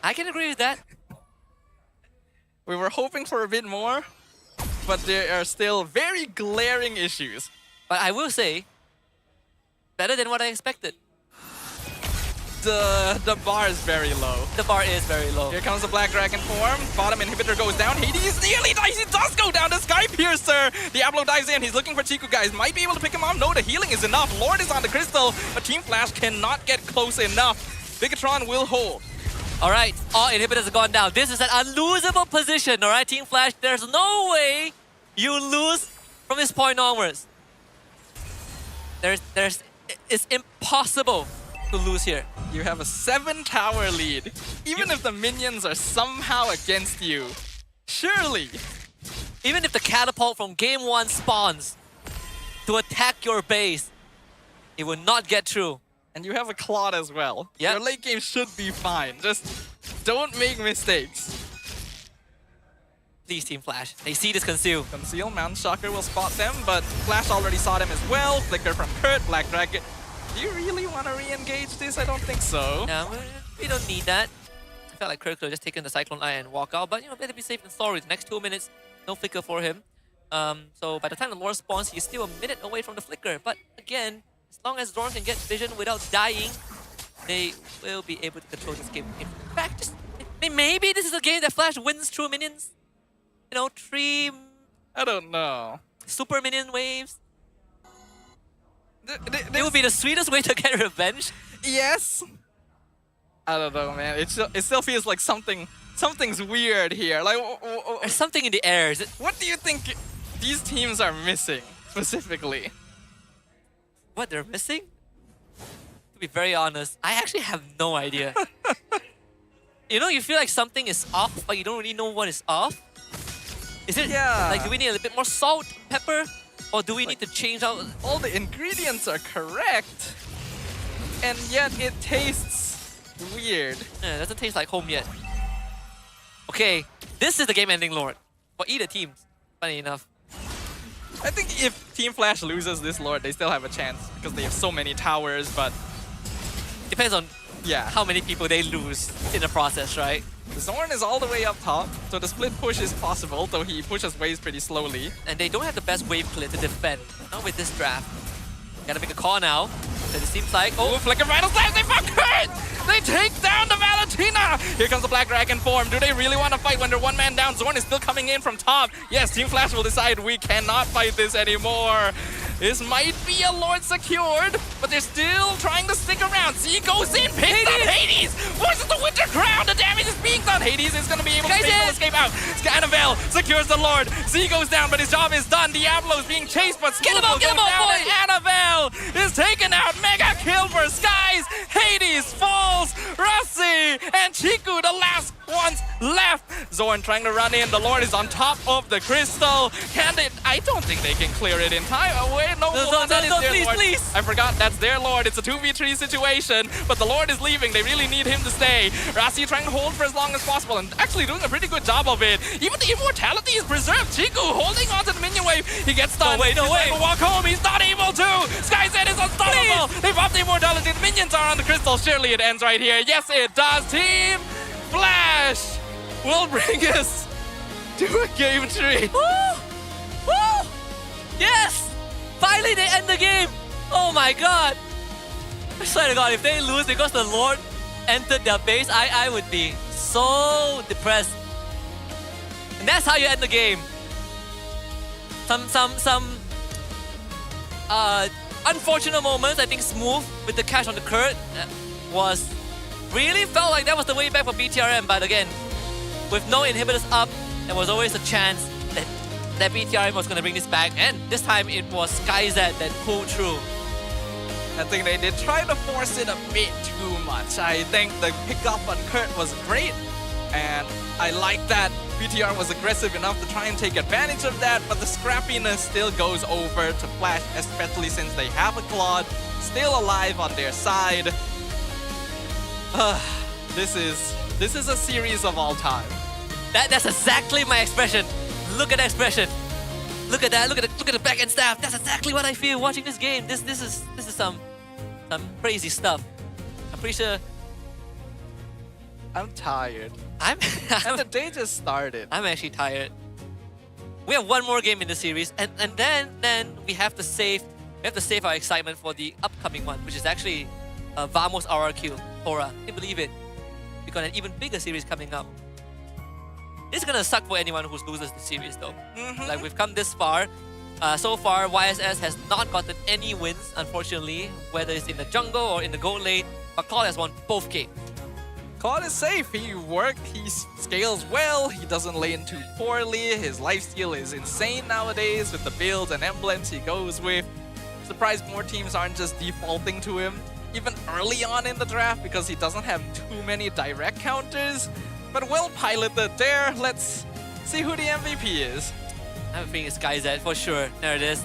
S13: I can agree with that.
S14: We were hoping for a bit more, but there are still very glaring issues.
S13: But I will say, better than what I expected.
S14: The bar is very low.
S13: The bar is very low.
S14: Here comes the Black Dragon form. Bottom inhibitor goes down. Hades nearly dies. He does go down. The Sky Piercer. Diablo dives in. He's looking for Chiku, guys. Might be able to pick him up. No, the healing is enough. Lord is on the crystal, but Team Flash cannot get close enough. Bigatron will hold.
S13: All right, all inhibitors have gone down. This is an unlosable position, all right, Team Flash. There's no way you lose from this point onwards. It's impossible to lose here.
S14: You have a 7-tower lead. Even if the minions are somehow against you, surely.
S13: Even if the catapult from game 1 spawns to attack your base, it will not get through.
S14: And you have a Claude as well.
S13: Yep.
S14: Your late game should be fine. Just don't make mistakes.
S13: Please, Team Flash. They see this conceal.
S14: Conceal, Mountain Shocker will spot them, but Flash already saw them as well. Flicker from Kurt, Black Dragon. Do you really want to re-engage this? I don't think so.
S13: No, we don't need that. I felt like Kurt could have just taken the Cyclone Eye and walk out, but you know, better be safe than sorry. The next 2 minutes, no flicker for him. So by the time the Lord spawns, he's still a minute away from the flicker. But again, as long as Zorn can get vision without dying, they will be able to control this game. In fact, maybe this is a game that Flash wins through minions. You know, 3...
S14: I don't know.
S13: Super minion waves. It would be the sweetest way to get revenge.
S14: Yes. I don't know, man. It still feels like something's weird here. Like,
S13: there's something in the air.
S14: What do you think these teams are missing specifically?
S13: What they're missing? To be very honest, I actually have no idea. You know, you feel like something is off, but you don't really know what is off. Is it like, do we need a little bit more salt, pepper? Or do we need to change out?
S14: All the ingredients are correct, and yet it tastes weird.
S13: Yeah, it doesn't taste like home yet. Okay, this is the game-ending Lord for either team. Funny enough.
S14: I think if Team Flash loses this Lord, they still have a chance because they have so many towers, but...
S13: Depends on how many people they lose in the process, right?
S14: Zorn is all the way up top, so the split push is possible, though he pushes waves pretty slowly.
S13: And they don't have the best wave clear to defend, not with this draft. Gotta make a call now, because it seems like...
S14: Oh, Flicker Vital Slash, they fuck Kurt! They take down the Valentina! Here comes the Black Dragon form. Do they really want to fight when they're 1 man down? Zorn is still coming in from top. Yes, Team Flash will decide we cannot fight this anymore. This might be a Lord secured, but they're still trying to stick around. Z goes in, picks up Hades! Forces the Winter Crown! The damage is being done! Hades is going to be able to escape out. Annabelle secures the Lord. Z goes down, but his job is done. Diablo is being chased, but
S13: get him out, boy!
S14: Annabelle is taken out. Mega kill for Skies. Hades falls. Rossi and Chiku, the last ones left. Zorn trying to run in. The Lord is on top of the crystal. Can they? I don't think they can clear it in time. Wait, no, that is their Lord.
S13: Please.
S14: I forgot that's their Lord. It's a 2v3 situation, but the Lord is leaving. They really need him to stay. Rossi trying to hold for as long as possible and actually doing a pretty good job of it. Even the immortality is preserved. Chiku holding on to the minion wave. He gets stunned.
S13: No way.
S14: Walk home. He's not able to. Skyset is unstoppable. They popped the immortality. The minions are on the crystal. Surely it ends right here. Yes, it does. Team Flash will bring us to a game 3.
S13: Woo! Woo! Yes! Finally, they end the game! Oh my god! I swear to god, if they lose because the Lord entered their base, I would be so depressed. And that's how you end the game. Some unfortunate moments. I think Smooth with the catch on the Kurt was really felt like that was the way back for BTRM. But again, with no inhibitors up, there was always a chance that BTRM was going to bring this back, and this time it was SkyZ that pulled through.
S14: I think they did try to force it a bit too much. I think the pickup on Kurt was great, and I like that BTR was aggressive enough to try and take advantage of that, but the scrappiness still goes over to Flash, especially since they have a Claude still alive on their side. This is a series of all time.
S13: That's exactly my expression. Look at that expression. Look at that. Look at the back end staff. That's exactly what I feel watching this game. This is some crazy stuff. I'm pretty sure.
S14: I'm tired. The day just started.
S13: I'm actually tired. We have one more game in the series, and then we have to save our excitement for the upcoming one, which is actually Vamos RRQ Aura. Can't believe it. We got an even bigger series coming up. It's gonna suck for anyone who loses the series though. Like we've come this far. So far, YSS has not gotten any wins, unfortunately, whether it's in the jungle or in the gold lane. But Claude has won both games.
S14: Claude is safe. He worked, he scales well, he doesn't lane too poorly, his lifesteal is insane nowadays with the builds and emblems he goes with. Surprised more teams aren't just defaulting to him, even early on in the draft, because he doesn't have too many direct counters. But well piloted there. Let's see who the MVP is.
S13: I have a feeling it's SkyZ for sure. There it is.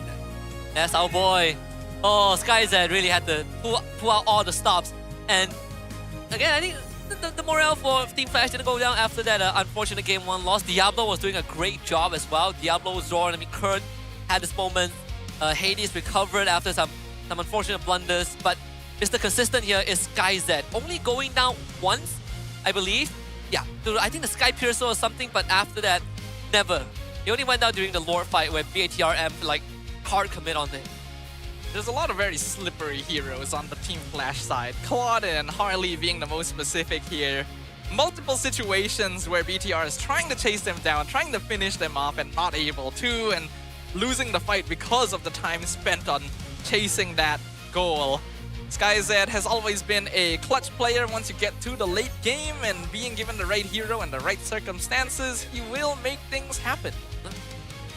S13: That's our boy. Oh, SkyZ really had to pull out all the stops. And again, I think the morale for Team Flash didn't go down after that unfortunate game 1 loss. Diablo was doing a great job as well. Diablo, Zorn, Kurt had this moment. Hades recovered after some unfortunate blunders. But Mr. Consistent here is SkyZ. Only going down once, I believe. Yeah, I think the Sky Piercer or something, but after that, never. He only went down during the Lord fight where BTRM like hard commit on him.
S14: There's a lot of very slippery heroes on the Team Flash side. Claude and Harley being the most specific here. Multiple situations where BTR is trying to chase them down, trying to finish them off and not able to, and losing the fight because of the time spent on chasing that goal. SkyZ has always been a clutch player. Once you get to the late game and being given the right hero and the right circumstances, he will make things happen.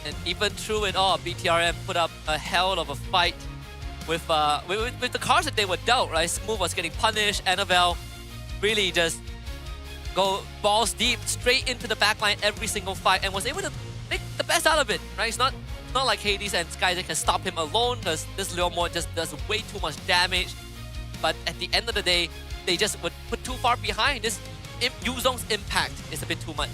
S13: And even through it all, BTRM put up a hell of a fight with the cards that they were dealt, right? Smooth was getting punished, Annabelle really just go balls deep straight into the backline every single fight and was able to make the best out of it, right? It's not like Hades and SkyZ can stop him alone because this Leomord just does way too much damage. But at the end of the day, they just would put too far behind. This Yuzong's impact is a bit too much.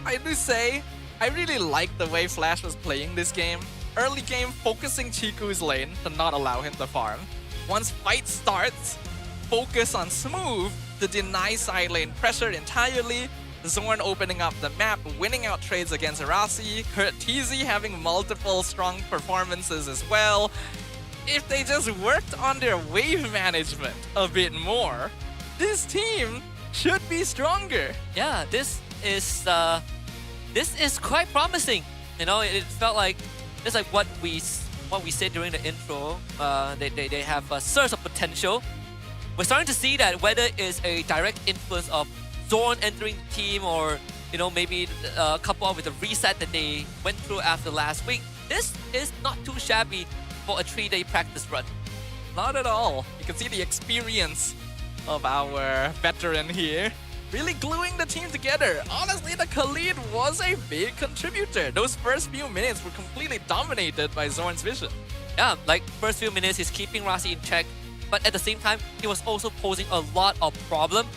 S14: I do say, I really like the way Flash was playing this game. Early game, focusing Chiku's lane to not allow him to farm. Once fight starts, focus on Smooth to deny side lane pressure entirely. Zorn opening up the map, winning out trades against Arasi. Kurt TZ having multiple strong performances as well. If they just worked on their wave management a bit more, this team should be stronger.
S13: Yeah, this is quite promising. You know, it felt like just like what we said during the intro. They have a surge of potential. We're starting to see that whether it's a direct influence of Zorn entering the team or, you know, maybe coupled with the reset that they went through after last week, this is not too shabby for a 3-day practice run.
S14: Not at all. You can see the experience of our veteran here really gluing the team together. Honestly, the Khalid was a big contributor. Those first few minutes were completely dominated by Zorn's vision.
S13: Yeah, like first few minutes he's keeping Rasi in check, but at the same time he was also posing a lot of problem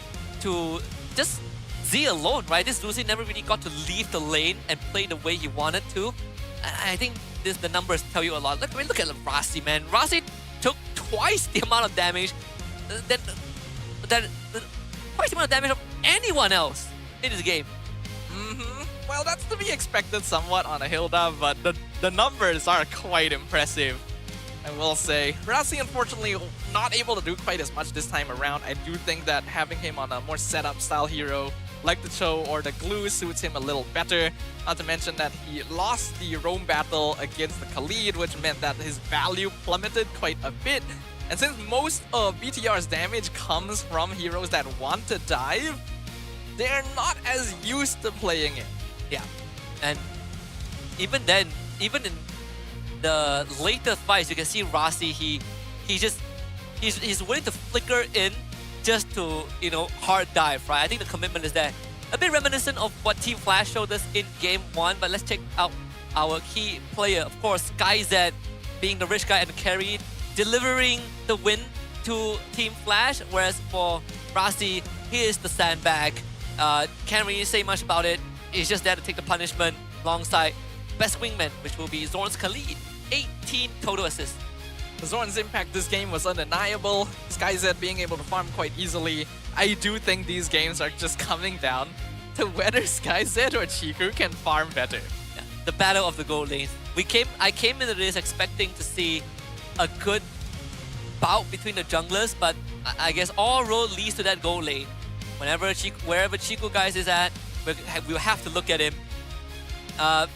S13: to just Z alone, right? This Lucy never really got to leave the lane and play the way he wanted to. I think the numbers tell you a lot. Look at Rasi, man. Rasi took twice the amount of damage twice the amount of damage of anyone else in this game.
S14: Well, that's to be expected somewhat on a Hilda, but the numbers are quite impressive, I will say. Rasi, unfortunately, not able to do quite as much this time around. I do think that having him on a more setup style hero like the Cho or the Glue suits him a little better. Not to mention that he lost the roam battle against the Khalid, which meant that his value plummeted quite a bit. And since most of BTR's damage comes from heroes that want to dive, they're not as used to playing it.
S13: Yeah, and even then, even in the later fights, you can see Rasi, he's willing to flicker in just to, you know, hard dive, right? I think the commitment is there. A bit reminiscent of what Team Flash showed us in Game 1, but let's check out our key player. Of course, SkyZ being the rich guy and the carry, delivering the win to Team Flash, whereas for Rasi, he is the sandbag. Can't really say much about it. He's just there to take the punishment alongside best wingman, which will be Zorn's Khalid. 18 total assists.
S14: Zorn's impact this game was undeniable. SkyZ being able to farm quite easily. I do think these games are just coming down to whether SkyZ or Chiku can farm better.
S13: Yeah, the battle of the gold lanes. I came into this expecting to see a good bout between the junglers, but I guess all road leads to that gold lane. Wherever Chiku guys is at, we'll have to look at him.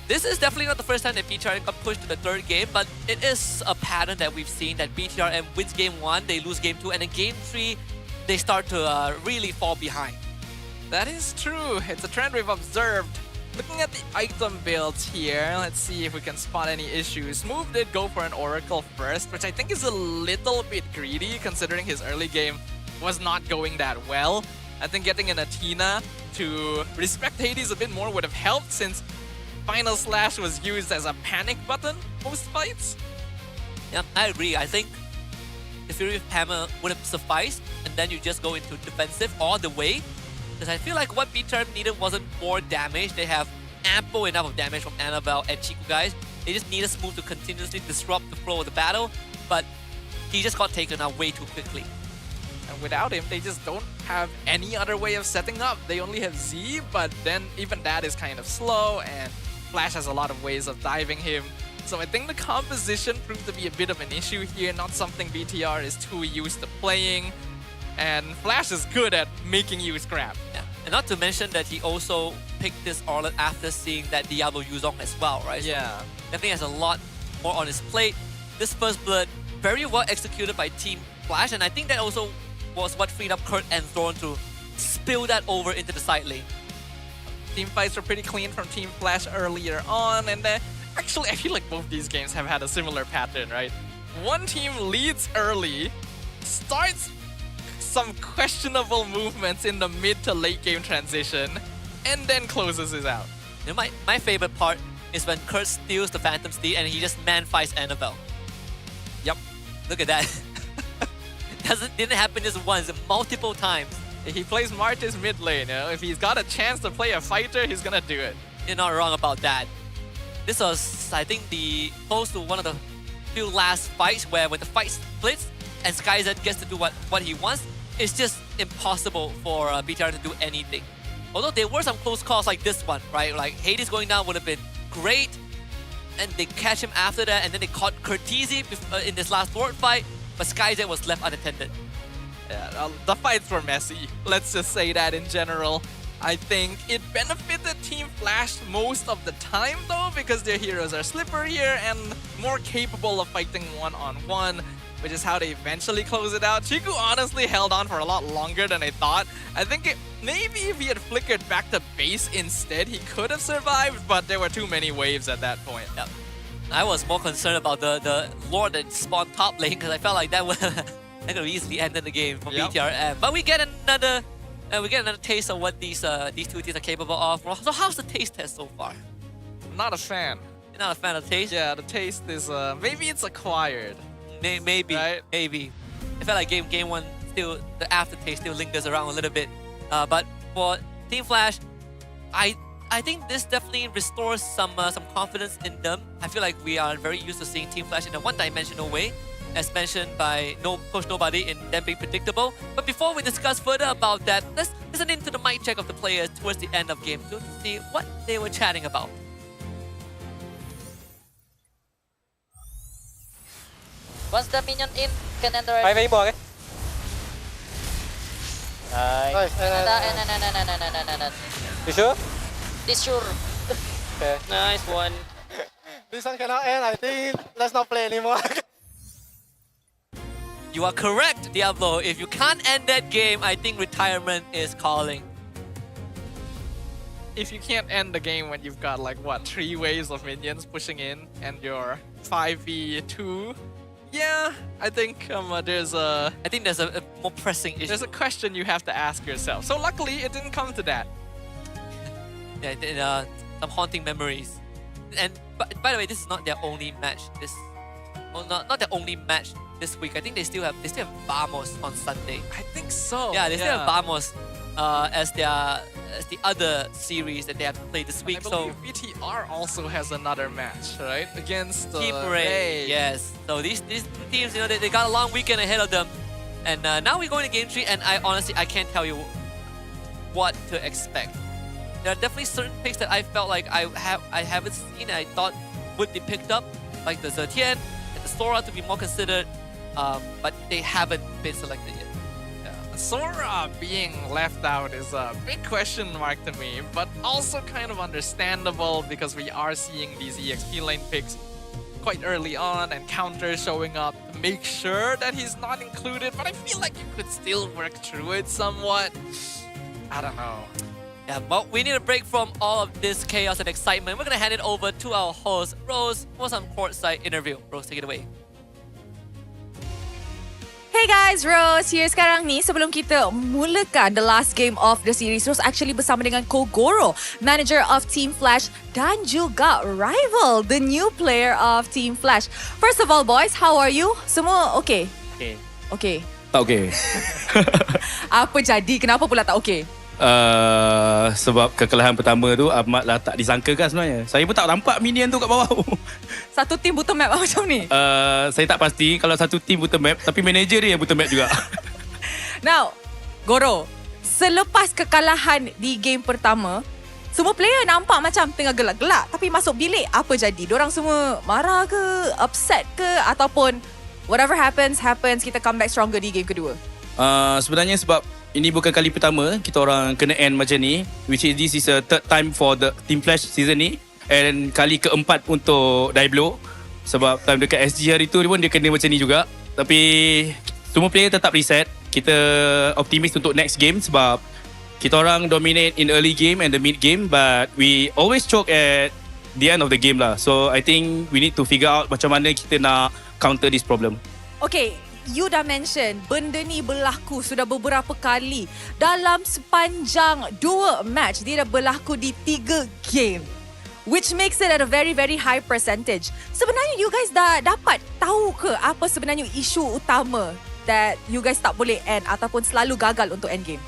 S13: This is definitely not the first time that BTRM got pushed to the third game, but it is a pattern that we've seen that BTRM wins game 1, they lose game 2, and in game 3, they start to really fall behind.
S14: That is true. It's a trend we've observed. Looking at the item builds here, let's see if we can spot any issues. Move did go for an Oracle first, which I think is a little bit greedy considering his early game was not going that well. I think getting an Athena to respect Hades a bit more would have helped since Final Slash was used as a panic button most fights.
S13: Yeah, I agree. I think the Fury of Hammer would have sufficed, and then you just go into defensive all the way. Because I feel like what BTRM needed wasn't more damage. They have ample enough of damage from Annabelle and Chiku guys. They just needed Smooth to continuously disrupt the flow of the battle, but he just got taken out way too quickly.
S14: And without him, they just don't have any other way of setting up. They only have Z, but then even that is kind of slow, and Flash has a lot of ways of diving him. So I think the composition proved to be a bit of an issue here, not something BTR is too used to playing. And Flash is good at making you scrap.
S13: Yeah. And not to mention that he also picked this Orlet after seeing that Diablo Yuzong as well, right?
S14: Yeah.
S13: So definitely has a lot more on his plate. This first blood, very well executed by Team Flash, and I think that also was what freed up Kurt and Thorn to spill that over into the side lane.
S14: Team fights were pretty clean from Team Flash earlier on, and actually I feel like both these games have had a similar pattern, right? One team leads early, starts some questionable movements in the mid to late game transition, and then closes it out.
S13: You know, my favorite part is when Kurt steals the Phantom Steed and he just man-fights Annabelle.
S14: Yep.
S13: Look at that. Didn't happen just once, multiple times.
S14: He plays Martis mid lane, you know? If he's got a chance to play a fighter, he's gonna do it.
S13: You're not wrong about that. This was, I think, close to one of the few last fights where when the fight splits and SkyZ gets to do what he wants, it's just impossible for BTR to do anything. Although there were some close calls like this one, right? Like Hades going down would have been great, and they catch him after that, and then they caught Curtisi in this last board fight, but SkyZ was left unattended.
S14: Yeah, the fights were messy. Let's just say that in general. I think it benefited Team Flash most of the time though, because their heroes are slipperier and more capable of fighting one-on-one, which is how they eventually close it out. Chiku honestly held on for a lot longer than I thought. I think maybe if he had flickered back to base instead, he could have survived, but there were too many waves at that point.
S13: Yep. I was more concerned about the Lord that spawned top lane, because I felt like that would that could have easily ended the game for BTRM. But we get another taste of what these two teams are capable of. So how's the taste test so far?
S14: Not a fan.
S13: You're not a fan of the taste?
S14: Yeah, the taste is maybe it's acquired.
S13: Maybe,
S14: right?
S13: Maybe. I felt like game 1 still the aftertaste still lingers around a little bit. But for Team Flash, I think this definitely restores some confidence in them. I feel like we are very used to seeing Team Flash in a one-dimensional way, as mentioned by Coach Nobody in them being predictable. But before we discuss further about that, let's listen into the mic check of the players towards the end of game 2 to see what they were chatting about.
S19: Once the minion in, can enter.
S17: Ay, may mo, okay?
S20: Nice.
S19: No.
S17: You sure?
S19: This sure.
S17: Okay.
S18: Nice one.
S20: This one cannot end. I think let's not play anymore.
S13: You are correct, Diablo. If you can't end that game, I think retirement is calling.
S14: If you can't end the game when you've got like what, 3 waves of minions pushing in and you're 5v2, yeah, I think there's a
S13: more pressing issue.
S14: There's a question you have to ask yourself. So luckily, it didn't come to that.
S13: Yeah, some haunting memories. And by the way, this is not their only match. Not their only match this week. I think they still have Vamos on Sunday.
S14: I think so.
S13: Yeah, they still have Vamos as the other series that they have to play this week.
S14: I believe BTR also has another match, right? Against
S13: Team Ray. Yes. So these two teams, they got a long weekend ahead of them. And now we're going to Game 3, and I honestly can't tell you what to expect. There are definitely certain picks that I felt like I haven't seen and I thought would be picked up, like the Zetian and the Sora to be more considered, but they haven't been selected yet.
S14: Sora being left out is a big question mark to me, but also kind of understandable because we are seeing these EXP lane picks quite early on and counters showing up to make sure that he's not included, but I feel like you could still work through it somewhat. I don't know.
S13: Yeah, but we need a break from all of this chaos and excitement. We're going to hand it over to our host, Rose, for some courtside interview. Rose, take it away.
S15: Hey guys, Rose here. Sekarang ni sebelum kita mulakan the last game of the series, Rose actually bersama dengan Kogoro, manager of Team Flash dan juga Rival, the new player of Team Flash. First of all, boys, how are you? Semua okay? Okay.
S4: Tak okay.
S15: Apa jadi? Kenapa pula tak okay?
S4: Sebab kekalahan pertama tu amatlah tak disangkakan sebenarnya. Saya pun tak nampak minion tu kat bawah.
S15: Satu tim bottom map macam ni?
S4: Saya tak pasti kalau satu tim bottom map, tapi manager dia yang bottom map juga.
S15: Now, Goro, selepas kekalahan di game pertama, semua player nampak macam tengah gelak-gelak, tapi masuk bilik apa jadi? Diorang semua marah ke, upset ke, ataupun whatever happens, kita come back stronger di game kedua?
S4: Sebenarnya sebab ini bukan kali pertama kita orang kena end macam ni, which is this is a third time for the Team Flash season ni, and kali keempat untuk Daiblo. Sebab time dekat SG hari tu pun dia kena macam ni juga. Tapi semua player tetap reset. Kita optimis untuk next game sebab kita orang dominate in early game and the mid game, but we always choke at the end of the game lah. So I think we need to figure out macam mana kita nak counter this problem.
S15: Okay, you dah mention benda ni berlaku sudah beberapa kali. Dalam sepanjang 2 match, dia dah berlaku di 3 game, which makes it at a very, very high percentage. Sebenarnya you guys dah dapat tahu ke apa sebenarnya isu utama that you guys tak boleh end ataupun selalu gagal untuk end game?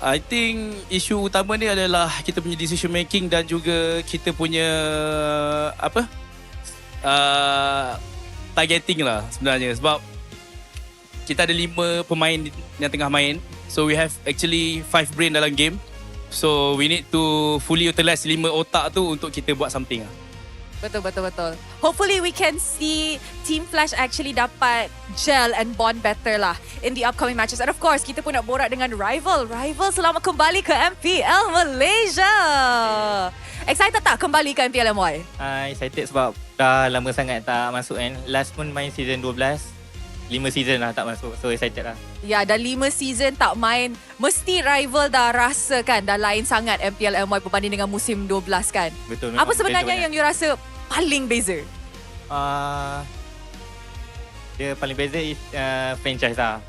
S4: I think isu utama ni adalah kita punya decision making dan juga kita punya targeting lah sebenarnya. Sebab kita ada 5 pemain yang tengah main. So we have actually 5 brain dalam game. So we need to fully utilize 5 otak tu untuk kita buat something lah.
S15: Betul. Hopefully we can see Team Flash actually dapat gel and bond better lah in the upcoming matches. And of course, kita pun nak borak dengan Rival. Rival selamat kembali ke MPL Malaysia. Excited tak kembali ke MPL MY?
S5: Excited sebab dah lama sangat tak masuk kan. Last pun main season 12. 5 season lah tak masuk. So excited lah.
S15: Ya, dah 5 season tak main. Mesti Rival dah rasa kan dah lain sangat MPL MY berbanding dengan musim 12 kan?
S5: Betul.
S15: Apa sebenarnya yang you rasa paling beza?
S5: Dia paling beza is franchise lah.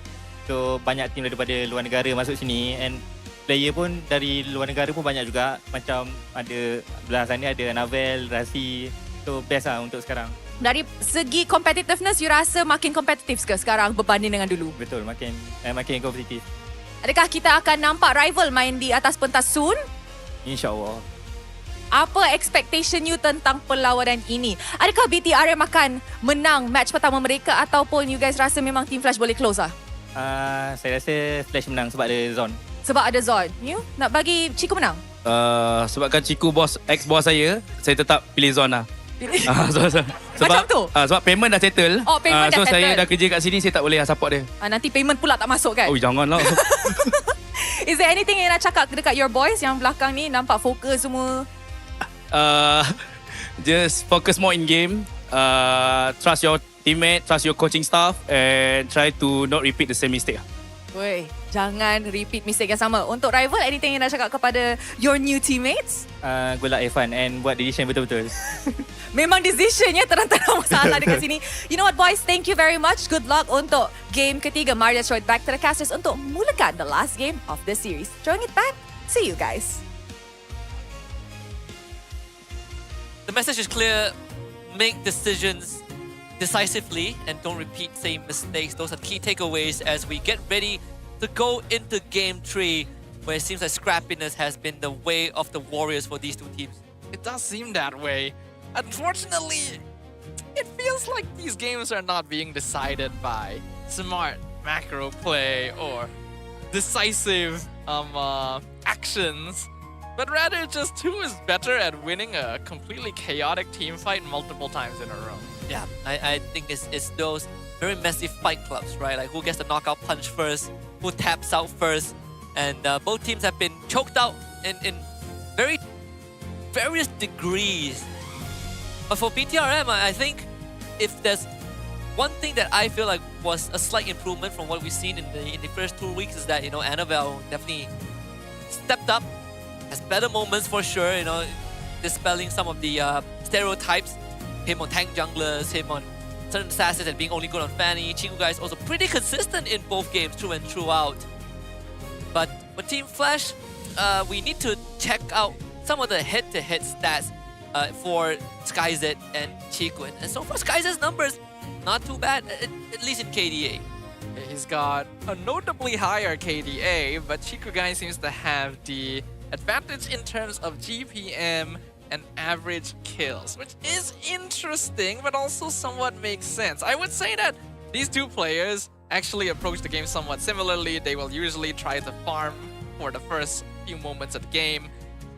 S5: So banyak tim daripada luar negara masuk sini, and player pun dari luar negara pun banyak juga. Macam ada belah sana ada Navel, Rasi. So best lah untuk sekarang.
S15: Dari segi competitiveness, you rasa makin kompetitif ke sekarang berbanding dengan dulu?
S5: Betul, makin kompetitif.
S15: Adakah kita akan nampak Rival main di atas pentas soon?
S5: InsyaAllah.
S15: Apa expectation you tentang perlawanan ini? Adakah BTRM akan menang match pertama mereka ataupun you guys rasa memang Team Flash boleh close lah?
S5: Saya rasa Flash menang sebab ada zone.
S15: Sebab ada zone. You nak bagi Chico menang?
S4: Sebabkan Chico ex-boss saya tetap pilih zone lah. Sebab,
S15: macam tu?
S4: Sebab payment dah settle.
S15: Oh, payment dah
S4: so
S15: settle.
S4: saya dah kerja kat sini, saya tak boleh support dia.
S15: Nanti payment pula tak masuk kan?
S4: Oh, janganlah.
S15: Is there anything yang nak cakap dekat your boys yang belakang ni? Nampak fokus semua?
S4: Just focus more in game. Trust your teammate, trust your coaching staff, and try to not repeat the same mistake.
S15: Woi, jangan repeat mistake yang sama. Untuk Rival, anything yang nak cakap kepada your new teammates?
S5: Good luck, have fun, and buat decision betul-betul.
S15: Memang decisionnya terang-terang masalah dekat sini. You know what, boys? Thank you very much. Good luck untuk game ketiga. Mari destroy back to the casters untuk mulakan the last game of the series. Throwing it back. See you guys.
S13: The message is clear. Make decisions decisively and don't repeat same mistakes. Those are key takeaways as we get ready to go into Game 3. where it seems like scrappiness has been the way of the Warriors for these two teams.
S14: It does seem that way. Unfortunately, it feels like these games are not being decided by smart macro play or decisive actions, but rather just who is better at winning a completely chaotic team fight multiple times in a row.
S13: Yeah, I think it's those very messy fight clubs, right? Like who gets the knockout punch first, who taps out first, and both teams have been choked out in very various degrees. But for BTRM, I think if there's one thing that I feel like was a slight improvement from what we've seen in the first 2 weeks is that, you know, Annabelle definitely stepped up, has better moments for sure, you know, dispelling some of the stereotypes. Him on tank junglers, him on certain assassins and being only good on Fanny. Chiku guys also pretty consistent in both games through and throughout. But for Team Flash, we need to check out some of the head-to-head stats for SkyZ and Chiku. And so far, SkyZ's numbers, not too bad, at least in KDA.
S14: He's got a notably higher KDA, but Chiku guy seems to have the advantage in terms of GPM and average kills, which is interesting, but also somewhat makes sense. I would say that these two players actually approach the game somewhat similarly. They will usually try to farm for the first few moments of the game,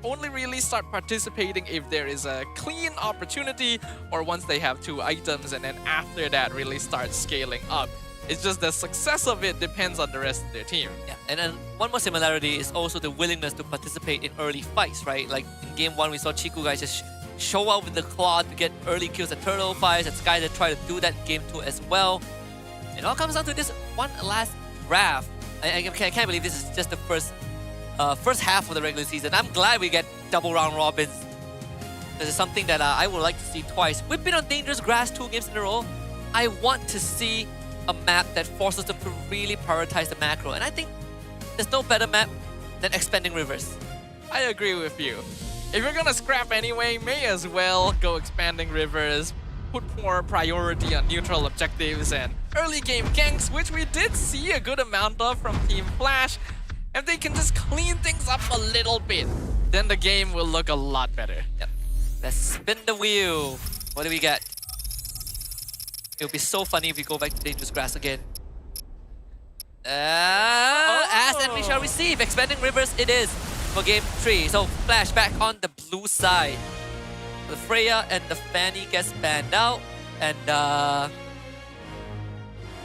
S14: only really start participating if there is a clean opportunity or once they have 2 items, and then after that really start scaling up. It's just the success of it depends on the rest of their team.
S13: Yeah, and then one more similarity is also the willingness to participate in early fights, right? Like in game 1, we saw Chiku guys just show up with the Claw to get early kills at turtle fights, and Sky that try to do that in game 2 as well. It all comes down to this one last draft. I can't believe this is just the first half of the regular season. I'm glad we get double round robins. This is something that I would like to see twice. We've been on dangerous grass 2 games in a row. I want to see a map that forces them to really prioritize the macro, and I think there's no better map than Expanding Rivers.
S14: I agree with you. If you're gonna scrap anyway, may as well go Expanding Rivers, put more priority on neutral objectives and early game ganks, which we did see a good amount of from Team Flash. If they can just clean things up a little bit, then the game will look a lot better.
S13: Yep. Let's spin the wheel. What do we get? It would be so funny if we go back to dangerous grass again. Ask and we shall receive. Expanding Rivers it is for game 3. So Flash back on the blue side. The Freya and the Fanny gets banned out, and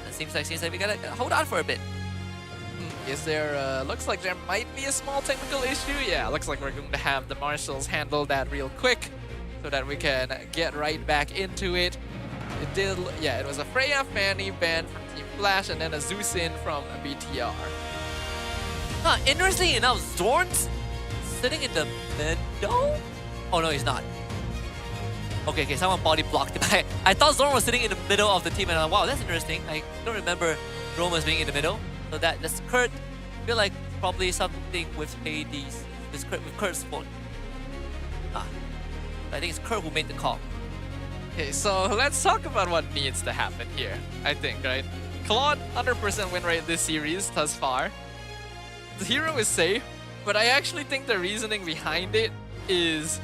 S13: it seems like we gotta hold on for a bit.
S14: Is there, looks like there might be a small technical issue. Yeah, looks like we're going to have the marshals handle that real quick so that we can get right back into it. It did, yeah, it was a Freya Fanny ban from Team Flash and then a Zeus-in from BTR.
S13: Huh, interestingly enough, Zorn's sitting in the middle? Oh no, he's not. Okay, someone body blocked him. I thought Zorn was sitting in the middle of the team, and I'm like, wow, that's interesting. I don't remember Romas being in the middle. So that's Kurt. I feel like probably something with Hades, with Kurt's phone. I think it's Kurt who made the call.
S14: Okay, so let's talk about what needs to happen here, I think, right? Claude, 100% win rate this series thus far. The hero is safe, but I actually think the reasoning behind it is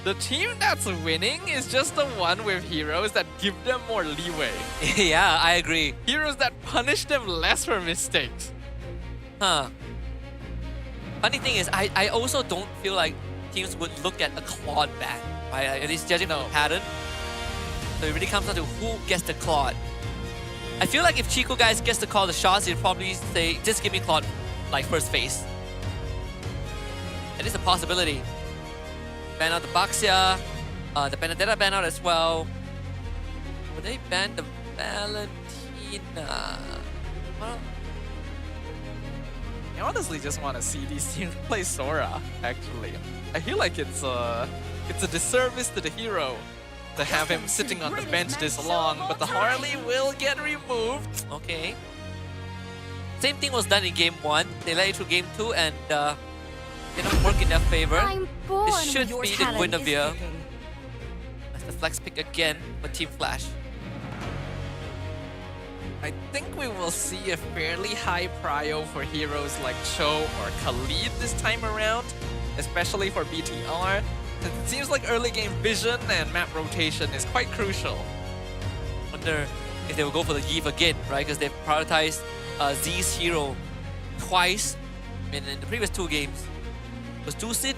S14: the team that's winning is just the one with heroes that give them more leeway.
S13: Yeah, I agree.
S14: Heroes that punish them less for mistakes.
S13: Huh. Funny thing is, I also don't feel like teams would look at a Claude ban, right? At least judging from the pattern. So it really comes down to who gets the Claude. I feel like if Chico guys gets to call the shots, he'd probably say, just give me Claude, like first phase. It is a possibility. Ban out the Baxia, the Benedetta ban out as well. Would they ban the Valentina? Well,
S14: I honestly just want to see these teams play Sora, actually. I feel like it's a disservice to the hero to have him sitting on the bench this long, but the Harley will get removed.
S13: Okay. Same thing was done in game 1. They let it through game 2 and they don't work in their favor. This should be the Guinevere. That's the flex pick again for Team Flash.
S14: I think we will see a fairly high prio for heroes like Cho or Khalid this time around, especially for BTR, since it seems like early game vision and map rotation is quite crucial.
S13: Wonder if they will go for the Eve again, right? Because they've prioritized Z's hero twice in the previous 2 games. It was Dusin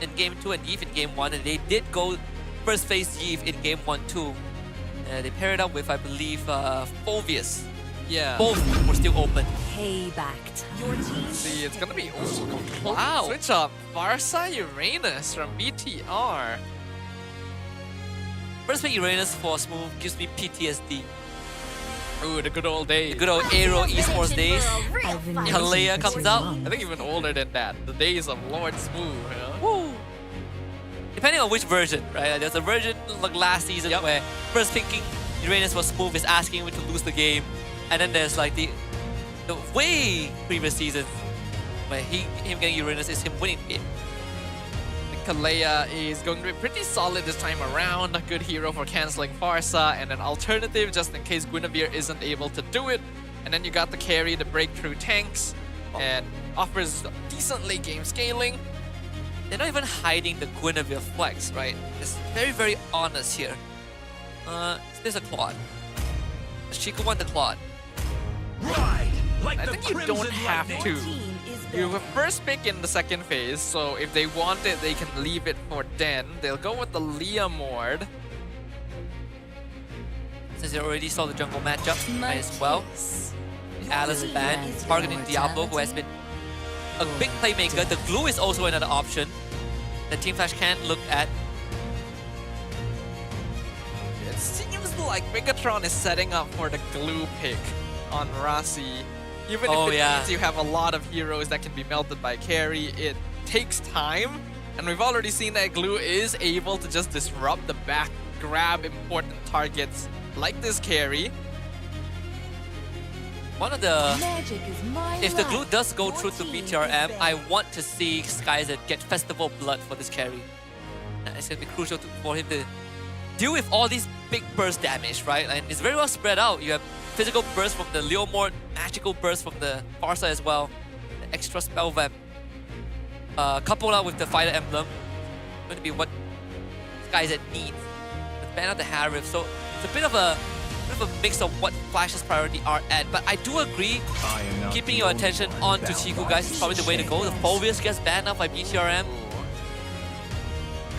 S13: in game 2 and Eve in game 1, and they did go first phase Eve in game 1 too. They paired up with, I believe, Phovius.
S14: Yeah.
S13: Both were still open.
S15: Payback time.
S14: See, it's gonna be wow. Switch up Barca Uranus from BTR.
S13: First pick Uranus for Smooth gives me PTSD.
S14: Ooh, the good old days.
S13: The good old Aero Esports days. Kalea comes out.
S14: I think even older than that. The days of Lord Smooth.
S13: Woo! Depending on which version, right? There's a version like last season where first picking Uranus for Smooth is asking him to lose the game. And then there's like the way previous season where him getting Uranus is him winning it.
S14: Kalea is going to be pretty solid this time around. A good hero for cancelling Farsa, and an alternative just in case Guinevere isn't able to do it. And then you got the carry to break through tanks and offers decent late game scaling.
S13: They're not even hiding the Guinevere flex, right? It's very, very honest here. There's a Claude. She could want the Claude.
S9: Right, like
S14: I think you don't have to. You have first pick in the second phase, so if they want it, they can leave it for Den. They'll go with the Leah Mord.
S13: Since they already saw the jungle matchup, might as well. Alice Band targeting Diablo, who has been a big playmaker. The glue is also another option that Team Flash can look at.
S14: It seems like Megatron is setting up for the glue pick on Rasi. Even if it means you have a lot of heroes that can be melted by carry, it takes time. And we've already seen that glue is able to just disrupt the back, grab important targets like this carry.
S13: One of the... If the glue does go through to BTRM, I want to see Skyzet get Festival Blood for this carry. It's going to be crucial for him to deal with all these big burst damage, right? And it's very well spread out. You have physical burst from the Leomord, magical burst from the Farsa as well, the extra spell vamp. Coupled out with the fighter emblem, going to be what Skyzet needs. The ban out the Harif, so it's a bit of a mix of what Flash's priority are at. But I do agree, keeping your attention on to Chiku, guys, is probably the way to go. The Phobius gets banned out by BTRM.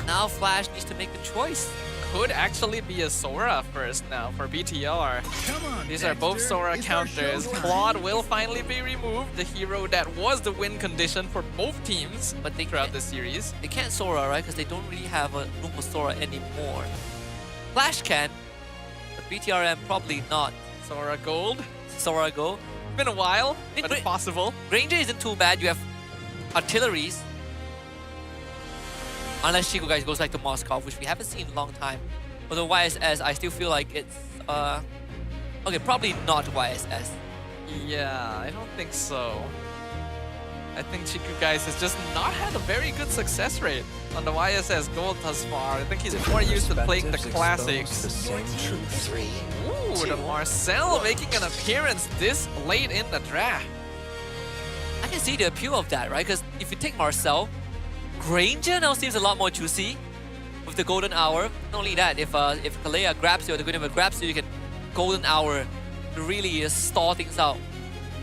S13: Now Flash needs to make the choice.
S14: Could actually be a Sora first now for BTR. These are both Sora counters. Claude will finally be removed, the hero that was the win condition for both teams throughout the series.
S13: They can't Sora, right? Because they don't really have a room for Sora anymore. Flash can, but BTRM probably not.
S14: Sora Gold.
S13: Sora Gold.
S14: Been a while, but possible.
S13: Granger isn't too bad. You have artilleries. Unless Chico guys goes back to Moscow, which we haven't seen in a long time. Although YSS, I still feel like it's okay, probably not YSS.
S14: Yeah, I don't think so. I think Chiku guys has just not had a very good success rate on the YSS Gold thus far. I think he's more used to playing the classics. Ooh, the Marcel making an appearance this late in the draft.
S13: I can see the appeal of that, right? Because if you take Marcel, Granger now seems a lot more juicy with the Golden Hour. Not only that, if Kalea grabs you or the Guinevere grabs you, you can Golden Hour to really stall things out.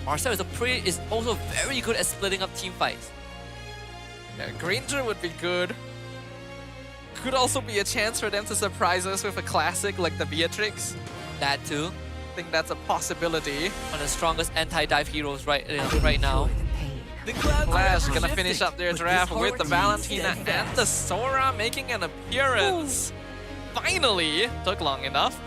S13: Marcel is also very good at splitting up team fights.
S14: Yeah, Granger would be good. Could also be a chance for them to surprise us with a classic like the Beatrix.
S13: That too.
S14: I think that's a possibility.
S13: One of the strongest anti-dive heroes right now.
S14: Flash gonna finish up their draft with the Valentina and the Sora making an appearance. Finally! Took long enough.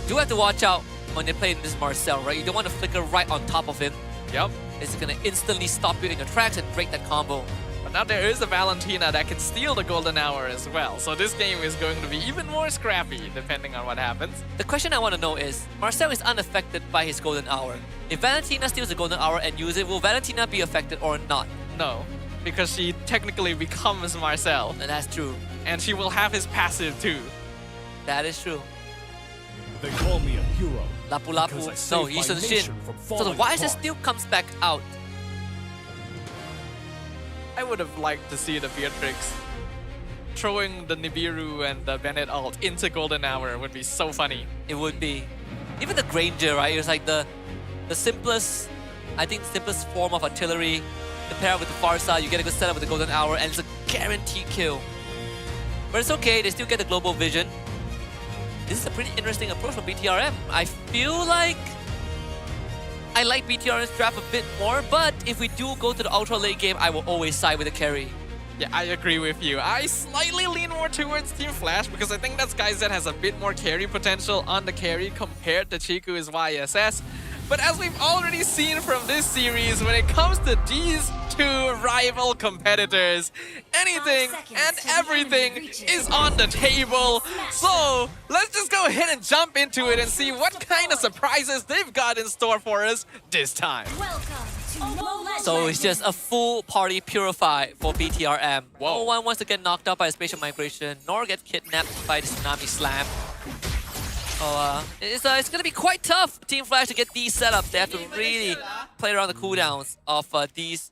S13: Do have to watch out when they play in this Marcel, right? You don't want to flicker right on top of him.
S14: Yep.
S13: It's gonna instantly stop you in your tracks and break that combo.
S14: But now there is a Valentina that can steal the Golden Hour as well. So this game is going to be even more scrappy depending on what happens.
S13: The question I want to know is, Marcel is unaffected by his Golden Hour. If Valentina steals the Golden Hour and uses it, will Valentina be affected or not?
S14: No, because she technically becomes Marcel.
S13: And that's true.
S14: And she will have his passive too.
S13: That is true.
S6: They call me a hero.
S13: Lapu Lapu. No, he's on the Shin. So the Wise still comes back out.
S14: I would have liked to see the Beatrix throwing the Nibiru and the Bennett ult into Golden Hour would be so funny.
S13: It would be. Even the Granger, right? It was like the simplest, I think, simplest form of artillery. The pair with the Farsa, you get a good setup with the Golden Hour, and it's a guaranteed kill. But it's okay, they still get the global vision. This is a pretty interesting approach from BTRM. I feel like I like BTRM's draft a bit more, but if we do go to the ultra late game, I will always side with the carry.
S14: Yeah, I agree with you. I slightly lean more towards Team Flash because I think that SkyZ has a bit more carry potential on the carry compared to Chiku's YSS. But as we've already seen from this series, when it comes to these two rival competitors, anything and everything is on the table. So let's just go ahead and jump into it and see what kind of surprises they've got in store for us this time.
S13: So it's just a full party purify for BTRM. No one wants to get knocked out by a spatial migration, nor get kidnapped by the tsunami slam. It's going to be quite tough for Team Flash to get these setups. They have to really play around the cooldowns of these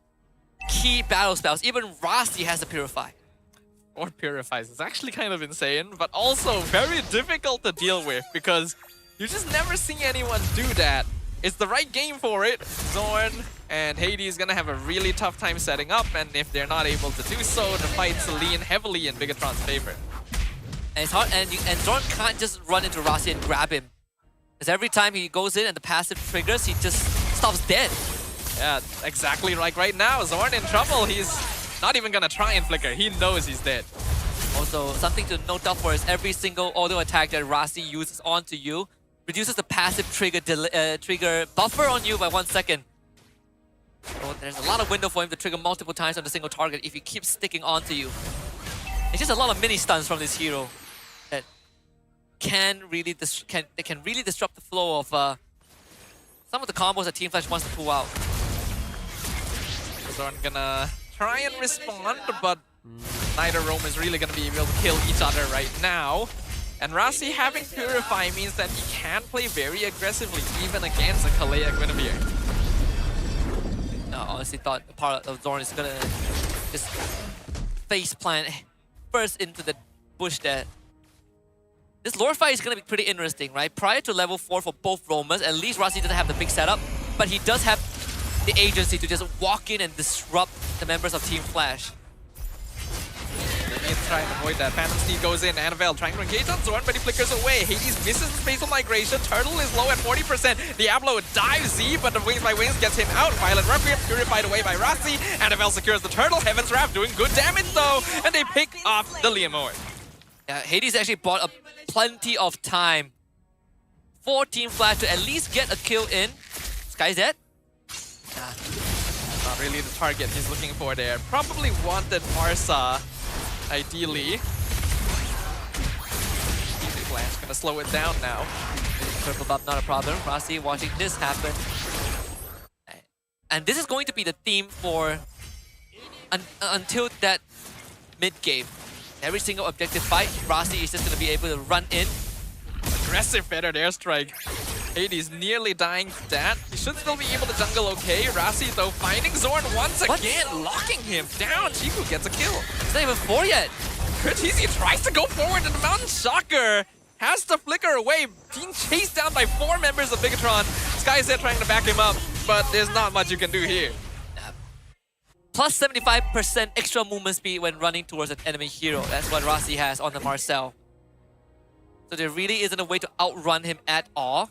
S13: key battle spells. Even Rasti has to purify.
S14: Or purifies. It's actually kind of insane, but also very difficult to deal with because you just never see anyone do that. It's the right game for it. Zorn and Hades gonna have a really tough time setting up, and if they're not able to do so, the fights lean heavily in Bigatron's favor.
S13: And it's hard, and Zorn can't just run into Rasi and grab him. Because every time he goes in and the passive triggers, he just stops dead.
S14: Yeah, exactly like right now. Zorn in trouble. He's not even gonna try and flicker. He knows he's dead.
S13: Also, something to note out for is every single auto attack that Rasi uses onto you reduces the passive trigger buffer on you by 1 second. So there's a lot of window for him to trigger multiple times on a single target if he keeps sticking onto you. It's just a lot of mini stuns from this hero that can really disrupt the flow of some of the combos that Team Flash wants to pull out.
S14: Zorn gonna try and respond, but neither Rome is really gonna be able to kill each other right now. And Rasi having Purify means that he can play very aggressively, even against a Kalea Guinevere.
S13: I honestly thought the part of Zorn is gonna just face plant first into the bush there. This lore fight is gonna be pretty interesting, right? Prior to level 4 for both roamers, at least Rasi doesn't have the big setup, but he does have the agency to just walk in and disrupt the members of Team Flash.
S14: They need to try and avoid that. Phantom Steed goes in. Annabelle trying to engage on Zorn, but he flickers away. Hades misses the spatial migration. Turtle is low at 40%. Diablo dives Z, but the Wings by Wings gets him out. Violet Requiem purified away by Rasi. Annabelle secures the Turtle. Heaven's Wrath doing good damage though, and they pick off the Leomord.
S13: Yeah, Hades actually bought plenty of time for Team Flash to at least get a kill in. Sky's dead.
S14: Not really the target he's looking for there. Probably wanted Marsa, ideally. Easy Flash gonna slow it down now.
S13: Purple buff, not a problem. Rasi watching this happen. And this is going to be the theme for until that mid-game. Every single objective fight, Rasi is just going to be able to run in.
S14: Aggressive feathered airstrike. Hades nearly dying to that. He should still be able to jungle okay. Rasi though finding Zorn once again, locking him down. Chiku gets a kill.
S13: It's not even 4 yet.
S14: Curtisi tries to go forward and the Mountain Shocker has to flicker away. Being chased down by 4 members of Bigatron. Sky is there trying to back him up, but there's not much you can do here.
S13: Plus 75% extra movement speed when running towards an enemy hero. That's what Rasi has on the Marcel. So there really isn't a way to outrun him at all.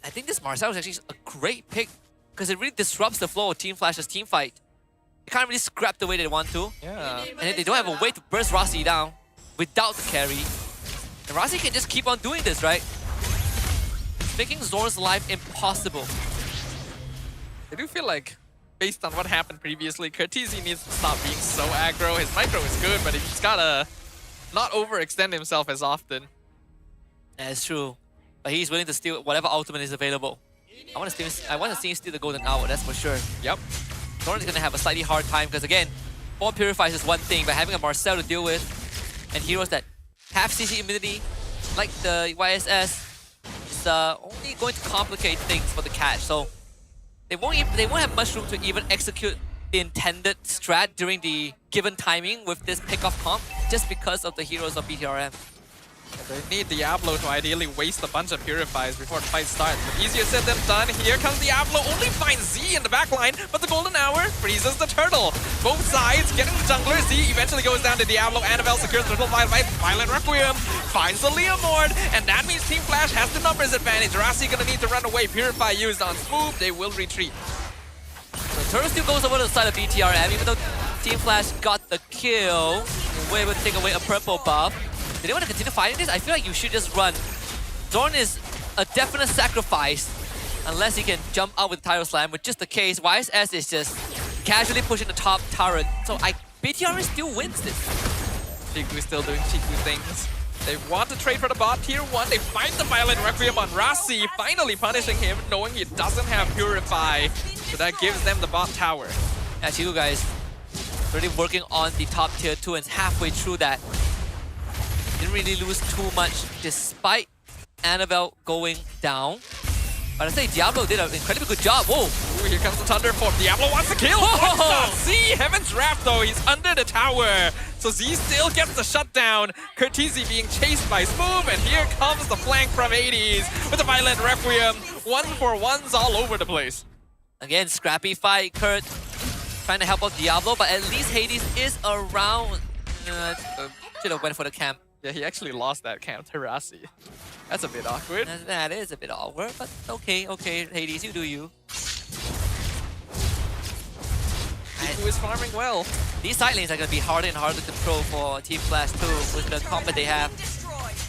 S13: I think this Marcel is actually a great pick because it really disrupts the flow of Team Flash's team fight. They can't really scrap the way they want to.
S14: Yeah.
S13: And they don't have a way to burst Rasi down without the carry. And Rasi can just keep on doing this, right? Making Zorn's life impossible.
S14: I do feel like, based on what happened previously, Curtisi needs to stop being so aggro. His micro is good, but he's gotta not overextend himself as often.
S13: That's true. But he's willing to steal whatever ultimate is available. I want to see him steal the Golden Hour, that's for sure.
S14: Yep.
S13: Zorn is gonna have a slightly hard time because again, 4 purifies is one thing, but having a Marcel to deal with and heroes that have CC immunity, like the YSS is only going to complicate things for the catch. So they won't have much room to even execute the intended strat during the given timing with this pick-off comp just because of the heroes of BTRM.
S14: They need Diablo to ideally waste a bunch of Purifies before the fight starts. But easier said than done. Here comes Diablo, only finds Z in the backline, but the Golden Hour freezes the turtle. Both sides getting the jungler. Z eventually goes down to Diablo. Annabelle secures the triple fight. Violent Requiem finds the Leomord, and that means Team Flash has the numbers advantage. Rassi gonna need to run away. Purify used on Smooth. They will retreat.
S13: So turtle still goes over to the side of BTRM, even though Team Flash got the kill. We're able to take away a purple buff. Do they want to continue fighting this? I feel like you should just run. Zorn is a definite sacrifice unless he can jump out with Tyro Slam, which is the case. YSS is just casually pushing the top turret. So BTRM still wins this.
S14: Chiku is still doing Chiku things. They want to trade for the bot. Tier 1, they find the Violent Requiem on Rassi, finally punishing him, knowing he doesn't have Purify. So that gives them the bot tower.
S13: Yeah, Chiku guys really working on the top tier 2 and halfway through that. Didn't really lose too much despite Annabelle going down. But I say Diablo did an incredibly good job. Whoa!
S14: Ooh, here comes the Thunder Form. Diablo wants to kill! Z! Heaven's Wrath though, he's under the tower. So Z still gets the shutdown. Curtizi being chased by Smooth, and here comes the flank from Hades with the Violent Requiem. 1-for-1s all over the place.
S13: Again, scrappy fight. Kurt trying to help out Diablo, but at least Hades is around. Should have went for the camp.
S14: Yeah, he actually lost that camp to Rassi. That's a bit awkward.
S13: That is a bit awkward, but okay, Hades, you do you.
S14: Chiku is farming well.
S13: These side lanes are going to be harder and harder to control for Team Flash too, with the combat they have.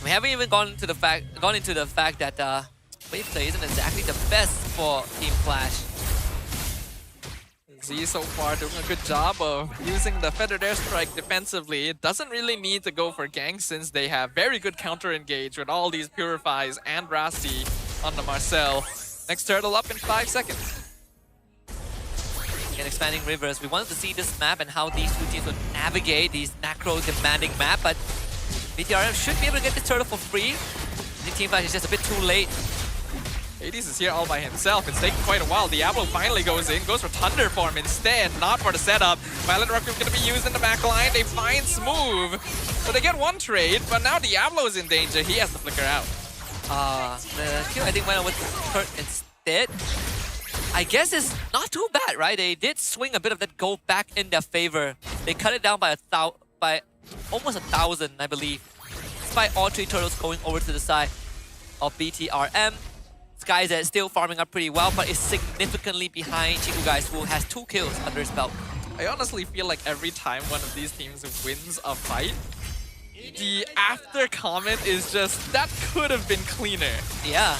S13: We haven't even gone into the fact that wave play isn't exactly the best for Team Flash.
S14: Z so far doing a good job of using the Feathered Airstrike defensively. It doesn't really need to go for gank since they have very good counter engage with all these Purifies and Rassi on the Marcel. Next turtle up in 5 seconds.
S13: Again, expanding rivers. We wanted to see this map and how these two teams would navigate these macro demanding map, but BTRM should be able to get this turtle for free. I think Team Flash is just a bit too late.
S14: Hades is here all by himself. It's taking quite a while. Diablo finally goes in, goes for Thunder Form instead, not for the setup. Violent Requiem is going to be used in the back line. They find Smooth. So they get one trade, but now Diablo is in danger. He has to flicker out.
S13: The kill I think went on with Kurt instead. I guess it's not too bad, right? They did swing a bit of that gold back in their favor. They cut it down by almost 1,000, I believe. Despite all three turtles going over to the side of BTRM. Skyz is still farming up pretty well, but is significantly behind Chiku guys, who has 2 kills under his belt.
S14: I honestly feel like every time one of these teams wins a fight, the after comment is just, that could have been cleaner.
S13: Yeah.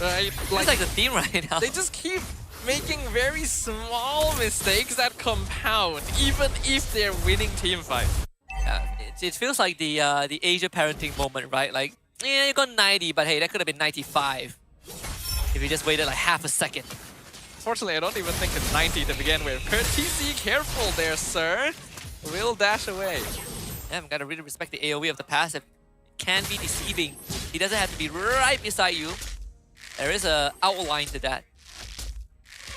S14: Right?
S13: It's like the theme right now.
S14: They just keep making very small mistakes that compound, even if they're winning team fights.
S13: It feels like the Asia parenting moment, right? Like, yeah, you got 90, but hey, that could have been 95. If you just waited like half a second.
S14: Fortunately, I don't even think it's 90 to begin with. Curtizi, careful there, sir. Will dash away.
S13: Yeah, I've got to really respect the AoE of the passive. It can be deceiving. He doesn't have to be right beside you. There is an outline to that.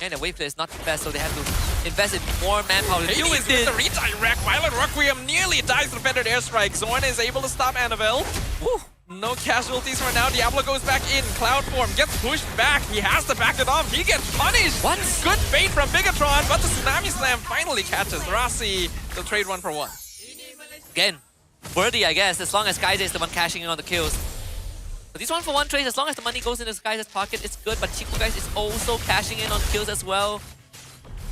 S13: And the wave play is not the best, so they have to invest in more manpower to deal with
S14: this.
S13: this.
S14: The redirect. Violent Requiem nearly dies to Feathered Airstrike. Zorn is able to stop Annabelle. Woo. No casualties for now. Diablo goes back in. Cloud Form gets pushed back. He has to back it off. He gets punished.
S13: What?
S14: Good bait from Bigatron, but the Tsunami Slam finally catches Rassi. They'll trade 1-for-1.
S13: Again, worthy, I guess, as long as Skyz is the one cashing in on the kills. But these 1-for-1 trades, as long as the money goes into Skyz's pocket, it's good. But Chiku guys is also cashing in on kills as well.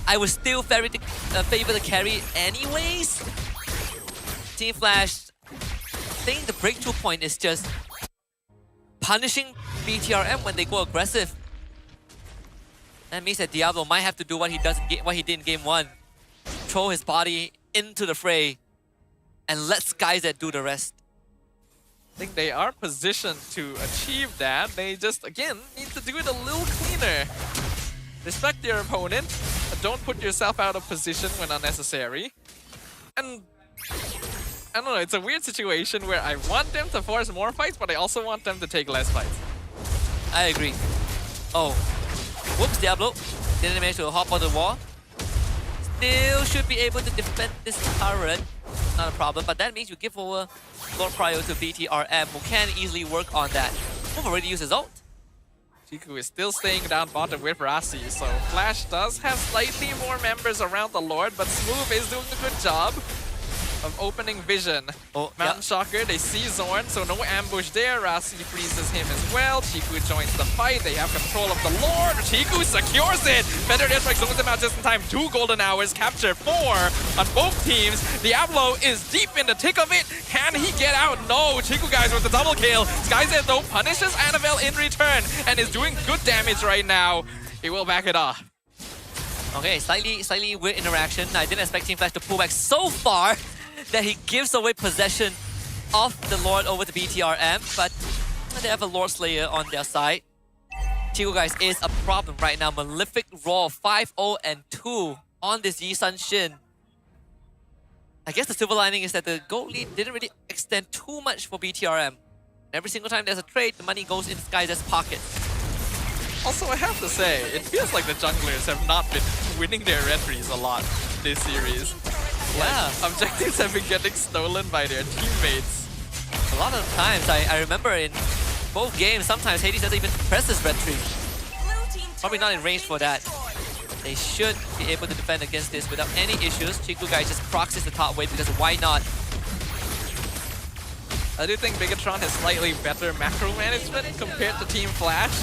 S13: I would still favor the carry anyways. Team Flash, I think the breakthrough point is just punishing BTRM when they go aggressive. That means that Diablo might have to do what he did in game 1. Throw his body into the fray and let Skyz do the rest.
S14: I think they are positioned to achieve that. They just, again, need to do it a little cleaner. Respect your opponent. Don't put yourself out of position when unnecessary. And I don't know, it's a weird situation where I want them to force more fights, but I also want them to take less fights.
S13: I agree. Oh. Whoops, Diablo. Didn't manage to hop on the wall. Still should be able to defend this turret. Not a problem, but that means you give over Lord Prio to BTRM, who can easily work on that. Move already used his ult.
S14: Chiku is still staying down bottom with Rasi, so Flash does have slightly more members around the Lord, but Smooth is doing a good job of opening vision. Mountain Shocker, they see Zorn, so no ambush there. Rasi freezes him as well. Chiku joins the fight. They have control of the Lord. Chiku secures it. Feathered Airstrike zones him out just in time. 2 golden hours, capture 4 on both teams. Diablo is deep in the thick of it. Can he get out? No. Chiku, guys, with the double kill. SkyZ, though, punishes Annabelle in return and is doing good damage right now. He will back it off.
S13: Okay, slightly weird interaction. I didn't expect Team Flash to pull back so far that he gives away possession of the Lord over to BTRM, but they have a Lord Slayer on their side. Chiku, guys, is a problem right now. Malefic Roar 5-0 and 2 on this Yi Sun Shin. I guess the silver lining is that the gold lead didn't really extend too much for BTRM. Every single time there's a trade, the money goes into SkyZ's pocket.
S14: Also, I have to say, it feels like the junglers have not been winning their entries a lot this series.
S13: Yeah.
S14: Like, objectives have been getting stolen by their teammates.
S13: A lot of times, I remember in both games, sometimes Hades doesn't even press his red tree. Probably not in range for that. They should be able to defend against this without any issues. Chiku, guys, just proxies the top wave because why not?
S14: I do think Bigatron has slightly better macro management compared to Team Flash.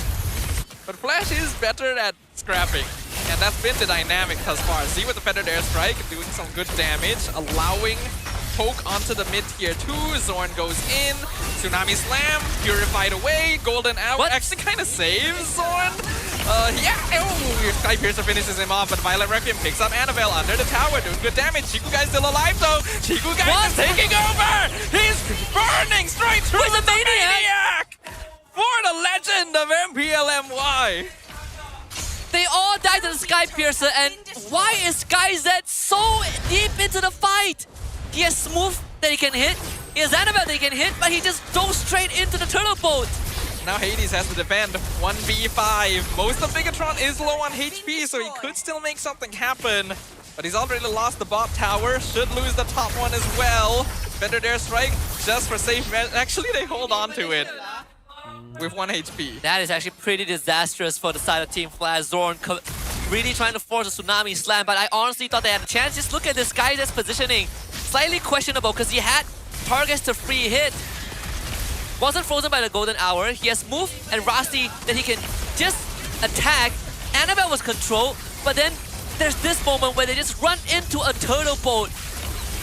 S14: But Flash is better at scrapping. And that's been the dynamic thus far. Z with the Feathered Airstrike doing some good damage, allowing poke onto the mid-tier 2. Zorn goes in. Tsunami Slam, purified away. Golden Hour actually kind of saves Zorn. Skypiercer finishes him off, but Violet Requiem picks up Annabelle under the tower, doing good damage. Chiku guy's still alive though. Chiku guy is taking over. He's burning straight through the maniac for the legend of MPLMY.
S13: They all died to the Skypiercer, and why is SkyZ so deep into the fight? He has Smooth that he can hit, he has Annabelle that he can hit, but he just dove straight into the turtle boat.
S14: Now Hades has to defend 1v5. Most of Bigatron is low on HP, so he could still make something happen. But he's already lost the bot tower, should lose the top one as well. Feathered Airstrike just for safe measure. Actually, they hold on to it with 1 HP.
S13: That is actually pretty disastrous for the side of Team Flash. Zorn really trying to force a Tsunami Slam, but I honestly thought they had a chance. Just look at this guy's positioning. Slightly questionable because he had targets to free hit. Wasn't frozen by the golden hour. He has Move and Rasi that he can just attack. Annabelle was controlled, but then there's this moment where they just run into a turtle boat.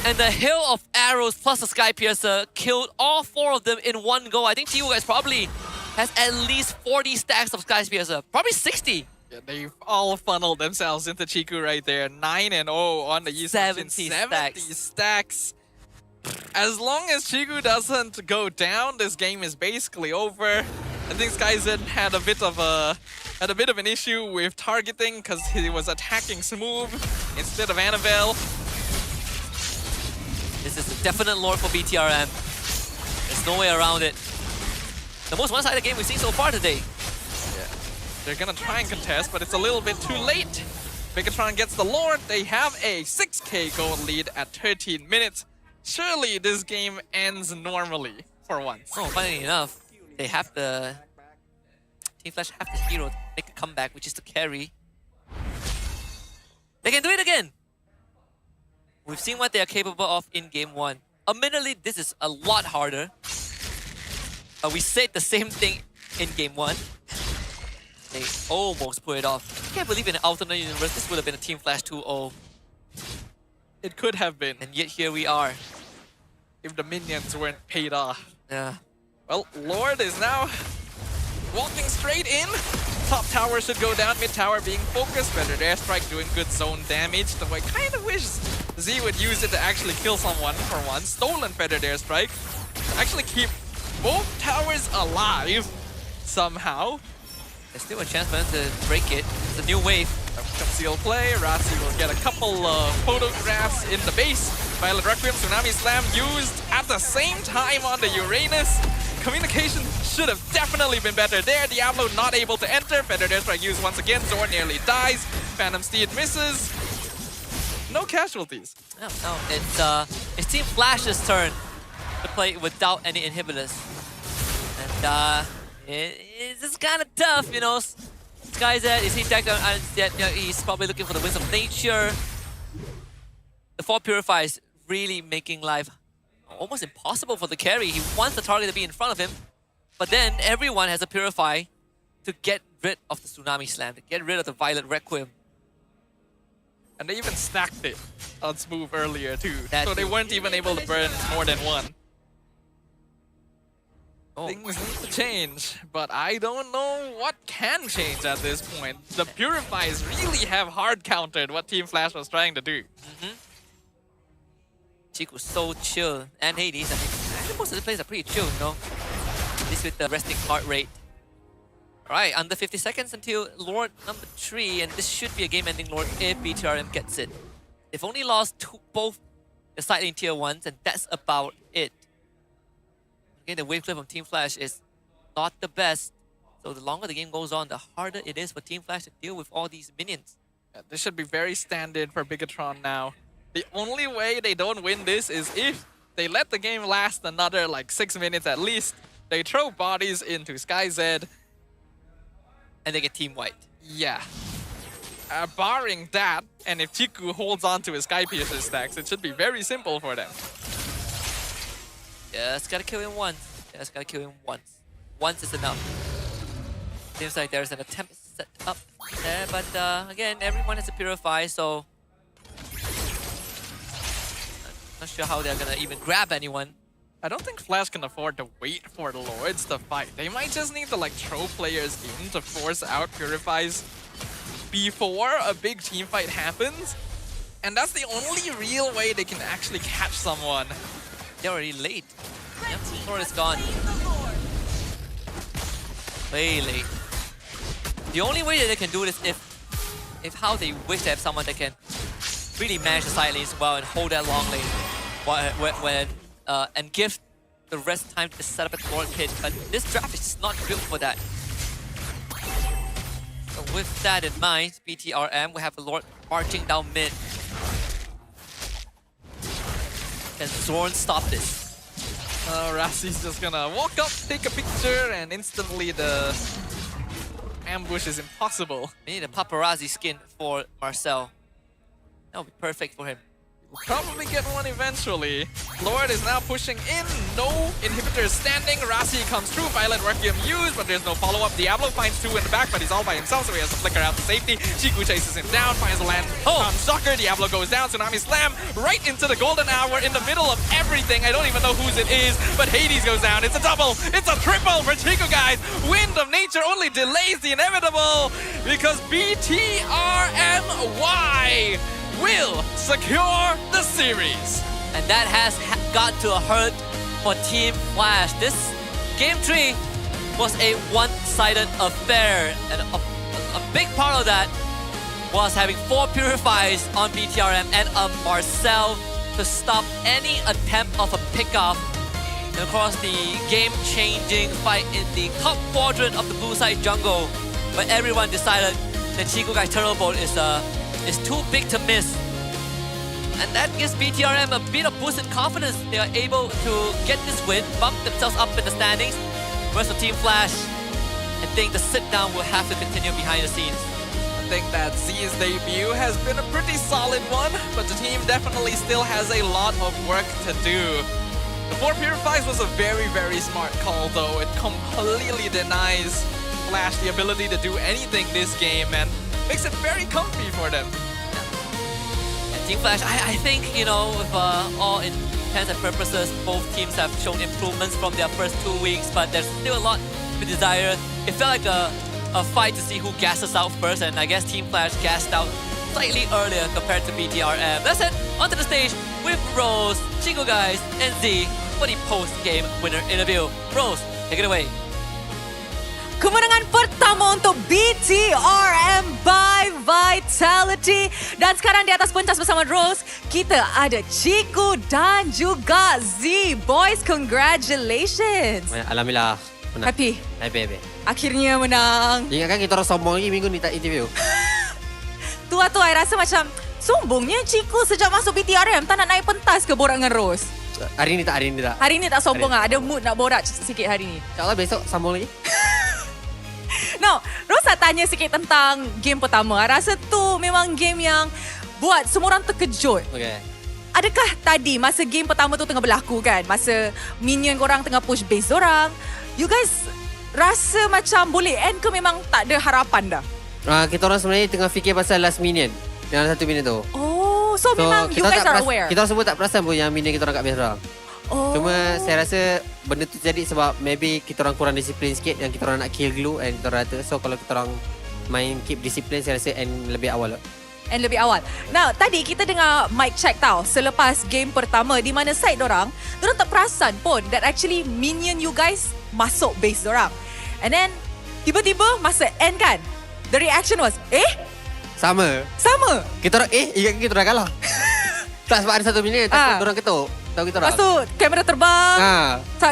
S13: And the hail of arrows plus the Skypiercer killed all 4 of them in one go. I think Chiku guys probably has at least 40 stacks of Skypiercer. Probably 60.
S14: Yeah, they've all funneled themselves into Chiku right there. 9-0 on the Yi Sun Shin. 70 stacks. As long as Chiku doesn't go down, this game is basically over. I think SkyZ had a bit of an issue with targeting because he was attacking Smooth instead of Annabelle.
S13: This is a definite lore for BTRM. There's no way around it. The most one-sided game we've seen so far today.
S14: Yeah. They're gonna try and contest, but it's a little bit too late. Bigatron gets the Lord. They have a 6k gold lead at 13 minutes. Surely this game ends normally for once.
S13: Oh, funny enough, they have the... Team Flash have the hero to make a comeback, which is to carry. They can do it again! We've seen what they are capable of in Game 1. Admittedly, this is a lot harder. We said the same thing in Game 1. They almost pulled it off. I can't believe in an alternate universe, this would have been a Team Flash 2-0.
S14: It could have been.
S13: And yet here we are.
S14: If the minions weren't paid off.
S13: Yeah.
S14: Well, Lord is now walking straight in. Top tower should go down, mid tower being focused. Feathered Airstrike doing good zone damage. Though I kind of wish Z would use it to actually kill someone for once. Stolen Feathered Airstrike. Actually keep both towers alive somehow.
S13: There's still a chance for them to break it. It's a new wave.
S14: Concealed play. Rasi will get a couple of photographs in the base. Violet Requiem, Tsunami Slam used at the same time on the Uranus. Communication should have definitely been better there. Diablo not able to enter. Feather Strike used once again. Zor nearly dies. Phantom Steed misses. No casualties.
S13: No. It's Team Flash's turn to play without any inhibitors. And it's kind of tough, you know. SkyZ, is he decked on Iron yet? You know, he's probably looking for the Winds of Nature. The 4 Purifiers really making life almost impossible for the carry. He wants the target to be in front of him, but then everyone has a Purify to get rid of the Tsunami Slam, to get rid of the Violet Requiem.
S14: And they even stacked it on Smooth earlier too. So they
S13: too.
S14: weren't even able to burn more than one. Things need to change, but I don't know what can change at this point. The Purifies really have hard countered what Team Flash was trying to do.
S13: Chiku's so chill. And Hades, I mean, most of the players are pretty chill, you know? At least with the resting heart rate. Alright, under 50 seconds until Lord number 3, and this should be a game-ending Lord if BTRM gets it. They've only lost both the side lane tier 1s, and that's about it. Again, the wave clip from Team Flash is not the best. So the longer the game goes on, the harder it is for Team Flash to deal with all these minions.
S14: Yeah, this should be very standard for Bigatron now. The only way they don't win this is if they let the game last another like 6 minutes at least. They throw bodies into SkyZ.
S13: And they get team wiped.
S14: Yeah. Barring that, and if Chiku holds on to his Sky Piercer stacks, it should be very simple for them.
S13: Just gotta kill him once. Just gotta kill him once. Once is enough. Seems like there's an attempt set up there, but again, everyone has to purify, so I'm not sure how they're gonna even grab anyone.
S14: I don't think Flash can afford to wait for the Lords to fight. They might just need to like throw players in to force out Purifies before a big team fight happens. And that's the only real way they can actually catch someone.
S13: They're already late. Yep, Lord is gone. Way late. The only way that they can do this if how they wish to have someone that can really manage the side lanes well and hold that long lane and give the rest time to set up a Lord pit. But this draft is just not built for that. So with that in mind, BTRM will have the Lord marching down mid. Can Zorn stop this?
S14: Rassi's just gonna walk up, take a picture, and instantly the ambush is impossible.
S13: We need a paparazzi skin for Marcel. That would be perfect for him.
S14: We'll probably get one eventually. Lord is now pushing in. No inhibitors standing. Rassi comes through. Violet Requiem used, but there's no follow-up. Diablo finds 2 in the back, but he's all by himself, so he has to flicker out to safety. Chiku chases him down, finds a land. Shocker. Diablo goes down. Tsunami Slam right into the golden hour in the middle of everything. I don't even know whose it is, but Hades goes down. It's a double. It's a triple for Chiku, guys. Wind of Nature only delays the inevitable because BTRMY will secure the series.
S13: And that has got to hurt for Team Flash. This Game 3 was a one-sided affair. And a big part of that was having 4 Purifies on BTRM and a Marcel to stop any attempt of a pickoff. And of course, the game-changing fight in the top quadrant of the blue side jungle, where everyone decided that Chiku Guy's turtle bolt is too big to miss. And that gives BTRM a bit of boost in confidence. They are able to get this win, bump themselves up in the standings. Whereas for Team Flash, I think the sit-down will have to continue behind the scenes.
S14: I think that Z's debut has been a pretty solid one, but the team definitely still has a lot of work to do. The 4 Purifies was a very, very smart call, though. It completely denies Flash the ability to do anything this game and makes it very comfy for them.
S13: And Team Flash, I think, you know, with all intents and purposes, both teams have shown improvements from their first 2 weeks, but there's still a lot to desire. It felt like a fight to see who gasses out first, and I guess Team Flash gassed out slightly earlier compared to BTRM. That's it, onto the stage with Rose, Chiku Guys, and Z for the post-game winner interview. Rose, take it away.
S15: kemenangan pertama untuk BTRM by Vitality. Dan sekarang di atas pentas bersama Rose, kita ada Chiku dan juga Z. Boys, congratulations.
S6: Alhamdulillah. Menang.
S15: Happy?
S6: Happy.
S15: Akhirnya menang.
S6: Ingatkan kita orang sombong lagi minggu ni tak interview.
S15: Tu I rasa macam sombongnya Chiku sejak masuk BTRM tak nak naik pentas ke borak dengan Rose.
S6: Hari ni tak.
S15: Hari ni tak sombong lah. Ada mood nak borak sikit hari ni.
S6: InsyaAllah besok sambung lagi.
S15: Now, Rose nak tanya sikit tentang game pertama. I rasa tu memang game yang buat semua orang terkejut.
S6: Okay.
S15: Adakah tadi masa game pertama tu tengah berlaku kan? Masa minion korang tengah push base dorang, you guys rasa macam boleh end ke memang tak ada harapan dah?
S6: Kita orang sebenarnya tengah fikir pasal last minion. Yang satu minion tu.
S15: Oh, so memang you guys are aware?
S6: Kita orang semua tak perasan pun yang minion kita orang kat base orang.
S15: Oh.
S6: Cuma saya rasa benda tu jadi sebab maybe kita orang kurang disiplin sikit yang kita orang nak kill glue and kita orang rata. So kalau kita orang main keep disiplin, saya rasa end lebih awal lah.
S15: And lebih awal. Now, tadi kita dengar mic check tau selepas game pertama di mana side dorang tak perasan pun that actually minion you guys masuk base dorang. And then tiba-tiba masa end kan, the reaction was, Sama. Kita orang, ingatkan kita orang kalah. Tak sebab ada satu minion, takut dorang ketuk. Tahu kita orang. Lepas tu kamera terbang.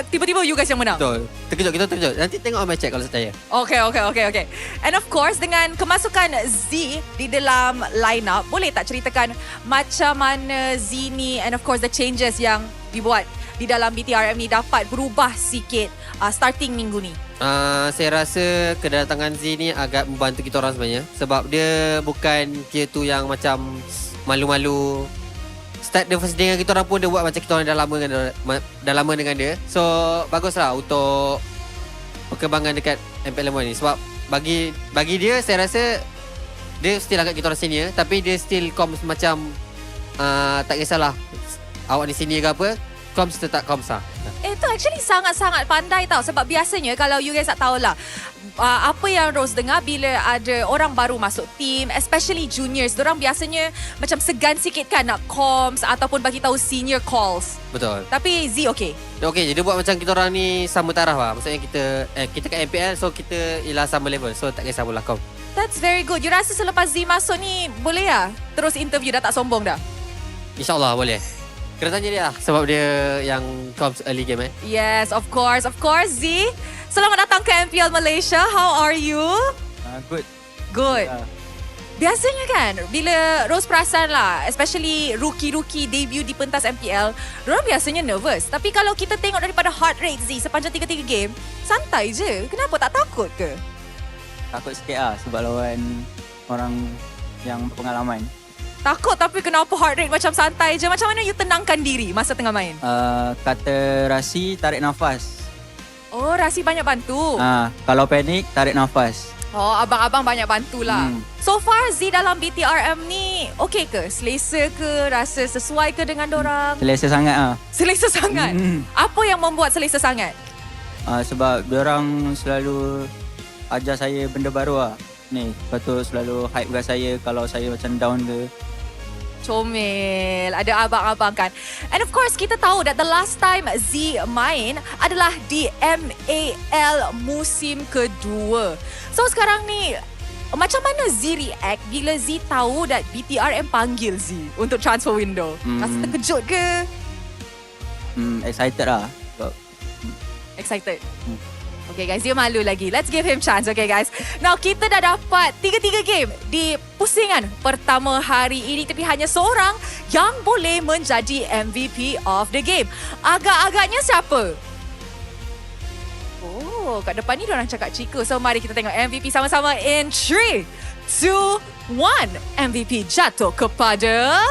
S15: Tiba-tiba you guys yang menang.
S6: Betul. Kita terkejut. Nanti tengok on my check kalau saya.
S15: Okay. And of course dengan kemasukan Z di dalam line-up, boleh tak ceritakan macam mana Z ni and of course the changes yang dibuat di dalam BTRM ni dapat berubah sikit starting minggu ni?
S6: Saya rasa kedatangan Z ni agak membantu kita orang sebenarnya. Sebab dia bukan tier 2 yang macam malu-malu. Start the first day dengan kita orang pun dia buat macam kita orang dah lama dengan dia. So baguslah untuk perkembangan dekat MPL ni. Sebab bagi dia saya rasa dia still agak kita orang senior, tapi dia still comms macam tak kisahlah awak ni senior ke apa, comms tetap comms lah.
S15: Itu actually sangat-sangat pandai tau. Sebab biasanya kalau you guys tak tahulah, apa yang Rose dengar bila ada orang baru masuk team, especially juniors, dorang biasanya macam segan sikit kan nak comms ataupun bagi tahu senior calls.
S6: Betul.
S15: Tapi Z okay.
S6: Okay, dia buat macam kita orang ni sama taraf lah. Maksudnya kita kat MPL, so kita ialah sama level. So tak kisah pun lah com.
S15: That's very good. You rasa selepas Z masuk ni boleh lah terus interview, dah tak sombong dah?
S6: InsyaAllah boleh. Kena tanya dia lah sebab dia yang comms early game
S15: Yes, of course Z. Selamat datang ke MPL Malaysia. How are you? Good. Biasanya kan bila Rose perasan lah, especially rookie debut di pentas MPL, diorang biasanya nervous. Tapi kalau kita tengok daripada heart rate Z sepanjang 3-3 game, santai je. Kenapa, tak takut ke?
S7: Takut sikit lah sebab lawan orang yang berpengalaman.
S15: Takut tapi kenapa heart rate macam santai je? Macam mana you tenangkan diri masa tengah main?
S7: Kata Rasi, tarik nafas.
S15: Oh, Rasi banyak bantu.
S7: Kalau panik, tarik nafas.
S15: Oh, abang-abang banyak bantulah. So far Z dalam BTRM ni okay ke? Selesa ke? Rasa sesuai ke dengan dorang?
S7: Selesa sangat lah.
S15: Selesa sangat? Apa yang membuat selesa sangat?
S7: Sebab diorang selalu ajar saya benda baru lah. Lepas tu selalu hype kat saya kalau saya macam down ke.
S15: Comel. Ada abang-abang kan. And of course, kita tahu that the last time Z main adalah di MAL musim kedua. So sekarang ni, macam mana Z react bila Z tahu that BTRM panggil Z untuk transfer window? Rasa terkejut ke?
S7: Excited lah.
S15: Excited? Okay guys, dia malu lagi. Let's give him chance, okay guys. Now, kita dah dapat 3-3 game di pusingan pertama hari ini. Tapi hanya seorang yang boleh menjadi MVP of the game. Agak-agaknya siapa? Oh, kat depan ni diorang cakap Chiku. So, mari kita tengok MVP sama-sama in 3, 2, 1. MVP jatuh kepada...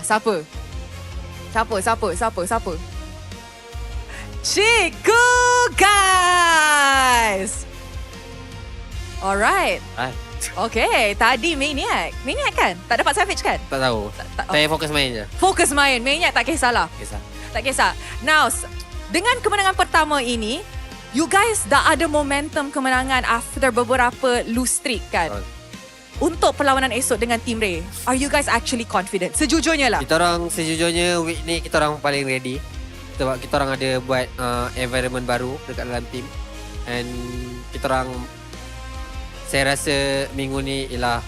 S15: Siapa? Chiku, guys! Alright. Okay, tadi Maniac. Maniac kan? Tak dapat Savage kan?
S6: Tak tahu. Saya fokus main je.
S15: Fokus main. Maniac tak kisahlah. Tak kisah. Now, dengan kemenangan pertama ini, you guys dah ada momentum kemenangan after beberapa lose streak kan? Untuk perlawanan esok dengan Team Ray, are you guys actually confident? Sejujurnya lah.
S6: Kita orang sejujurnya week ni kita orang paling ready. Sebab kita orang ada buat environment baru dekat dalam team. And kita orang, saya rasa minggu ni ialah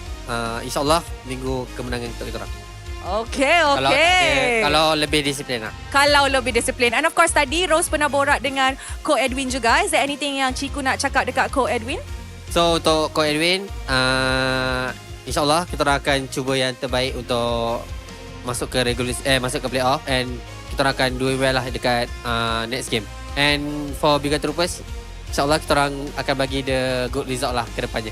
S6: InsyaAllah minggu kemenangan untuk kita orang.
S15: Okay.
S6: Kalau lebih disiplin lah.
S15: Kalau lebih disiplin. And of course tadi Rose pernah borak dengan Ko Edwin juga. Is there anything yang Ciku nak cakap dekat Ko Edwin?
S6: So untuk Ko Edwin, InsyaAllah kita orang akan cuba yang terbaik untuk masuk ke masuk ke playoff, and kita orang akan do well lah dekat next game. And for Bigger Troopers, InsyaAllah kita orang akan bagi the good result lah ke depannya.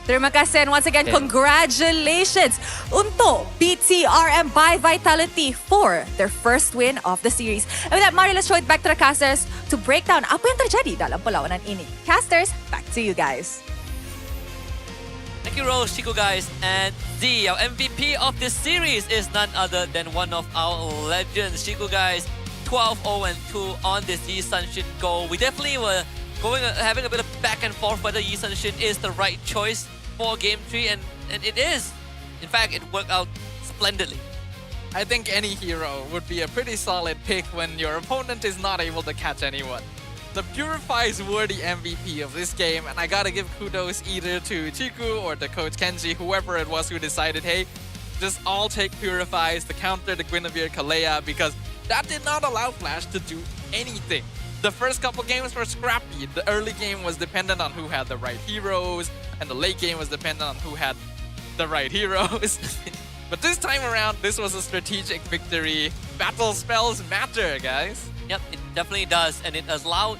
S15: Terima kasih, and once again, congratulations untuk BTRM by Vitality for their first win of the series. And with that, mari let's throw it back to the casters to break down apa yang terjadi dalam perlawanan ini. Casters, back to you guys.
S13: Thank you, Rose, Chico, guys. And Z, our MVP of this series is none other than one of our legends. Chico, guys, 12-0-2 on this Yi Sun-Shin goal. We definitely were having a bit of back and forth whether Yi Sun-Shin is the right choice for Game 3, and it is. In fact, it worked out splendidly.
S14: I think any hero would be a pretty solid pick when your opponent is not able to catch anyone. The Purifies were the MVP of this game, and I gotta give kudos either to Chiku or to Coach Kenji, whoever it was who decided, hey, just all take Purifies to counter the Guinevere Kalea, because that did not allow Flash to do anything. The first couple games were scrappy. The early game was dependent on who had the right heroes, and the late game was dependent on who had the right heroes. But this time around, this was a strategic victory. Battle spells matter, guys.
S13: Yep, it definitely does, and it allowed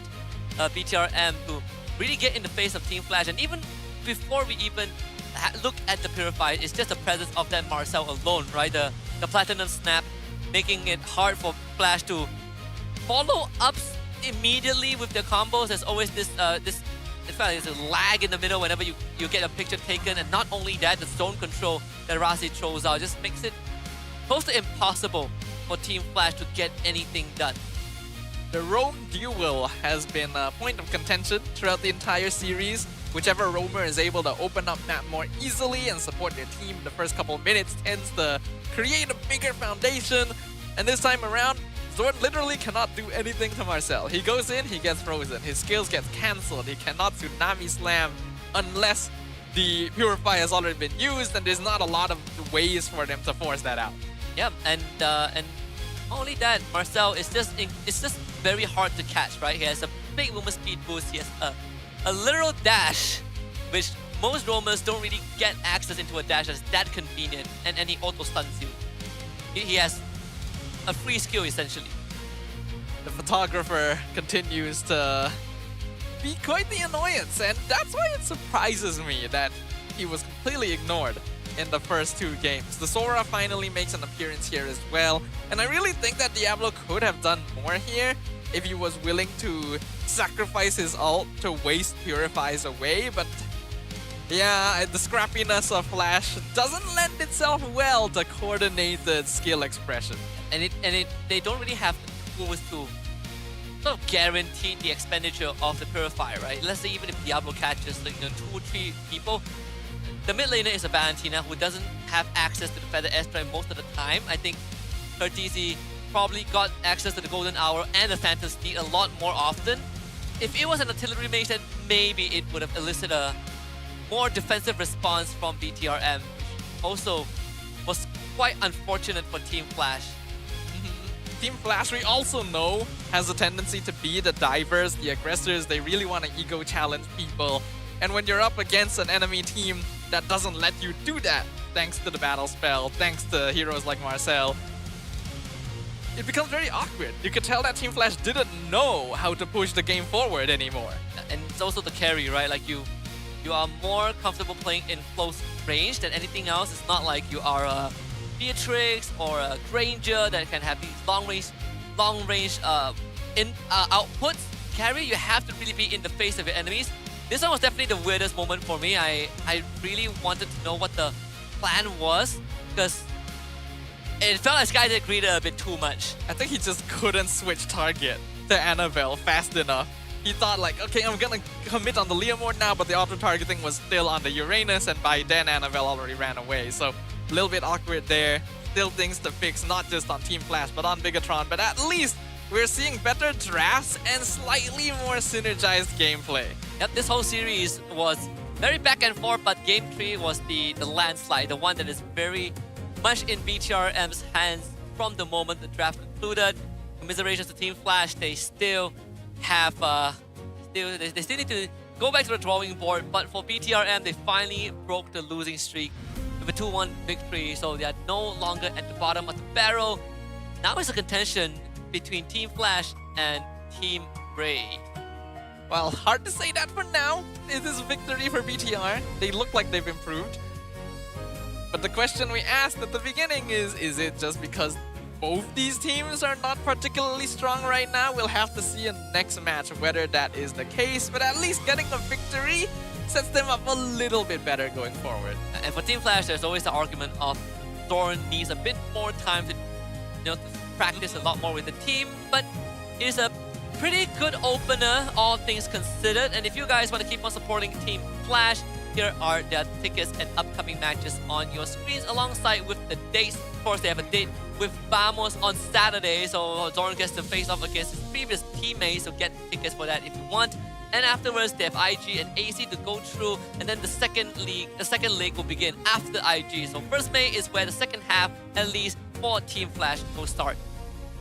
S13: BTRM to really get in the face of Team Flash. And even before we even look at the Purify, it's just the presence of that Marcel alone, right? The Platinum Snap, making it hard for Flash to follow up immediately with their combos. There's always this in fact, there's a lag in the middle whenever you get a picture taken, and not only that, the zone control that Rasi throws out just makes it close to impossible for Team Flash to get anything done.
S14: The roam duel has been a point of contention throughout the entire series. Whichever roamer is able to open up map more easily and support their team the first couple of minutes tends to create a bigger foundation. And this time around, Zord literally cannot do anything to Marcel. He goes in, he gets frozen. His skills get cancelled. He cannot Tsunami Slam unless the Purify has already been used, and there's not a lot of ways for them to force that out.
S13: Yeah, and not only that, Marcel is it's just very hard to catch, right? He has a big movement speed boost. He has a literal dash, which most roamers don't really get access into a dash that's that convenient, and he auto stuns you. He has a free skill essentially.
S14: The photographer continues to be quite the annoyance, and that's why it surprises me that he was completely ignored in the first two games. The Sora finally makes an appearance here as well, and I really think that Diablo could have done more here if he was willing to sacrifice his ult to waste Purifies away, but yeah, the scrappiness of Flash doesn't lend itself well to coordinated skill expression.
S13: And they don't really have the tools to sort of guarantee the expenditure of the Purifier, right? Let's say even if Diablo catches like 2 or 3 people, the mid laner is a Valentina who doesn't have access to the Feather S-Prime most of the time. I think Curtizi probably got access to the Golden Hour and the Phantom Steed a lot more often. If it was an artillery mage, then maybe it would have elicited a more defensive response from BTRM, which also was quite unfortunate for Team Flash.
S14: Team Flash, we also know, has a tendency to be the divers, the aggressors. They really want to ego challenge people. And when you're up against an enemy team that doesn't let you do that, thanks to the battle spell, thanks to heroes like Marcel, it becomes very awkward. You could tell that Team Flash didn't know how to push the game forward anymore.
S13: And it's also the carry, right? Like you are more comfortable playing in close range than anything else. It's not like you are a Beatrix or a Granger that can have these long range outputs. Carry, you have to really be in the face of your enemies. This one was definitely the weirdest moment for me. I really wanted to know what the plan was, because it felt like Sky did greedy a bit too much.
S14: I think he just couldn't switch target to Annabelle fast enough. He thought like, okay, I'm gonna commit on the Leomord now, but the auto-targeting was still on the Uranus, and by then Annabelle already ran away. So a little bit awkward there. Still things to fix, not just on Team Flash, but on Bigatron. But at least we're seeing better drafts and slightly more synergized gameplay.
S13: Yep, this whole series was very back and forth, but Game 3 was the landslide, the one that is very much in BTRM's hands from the moment the draft concluded. Commiserations to Team Flash, they still have, they still need to go back to the drawing board, but for BTRM, they finally broke the losing streak with a 2-1 victory, so they are no longer at the bottom of the barrel. Now it's a contention between Team Flash and Team Ray.
S14: Well, hard to say that for now. It is a victory for BTR. They look like they've improved. But the question we asked at the beginning is it just because both these teams are not particularly strong right now? We'll have to see in the next match whether that is the case, but at least getting a victory sets them up a little bit better going forward.
S13: And for Team Flash, there's always the argument of Thorn needs a bit more time to, to practice a lot more with the team, but it is a pretty good opener, all things considered. And if you guys want to keep on supporting Team Flash, here are their tickets and upcoming matches on your screens alongside with the dates. Of course, they have a date with Vamos on Saturday, so Zorn gets to face off against his previous teammates, so get tickets for that if you want. And afterwards, they have IG and AC to go through, and then the second leg will begin after IG. So 1st May is where the second half, at least for Team Flash, will start.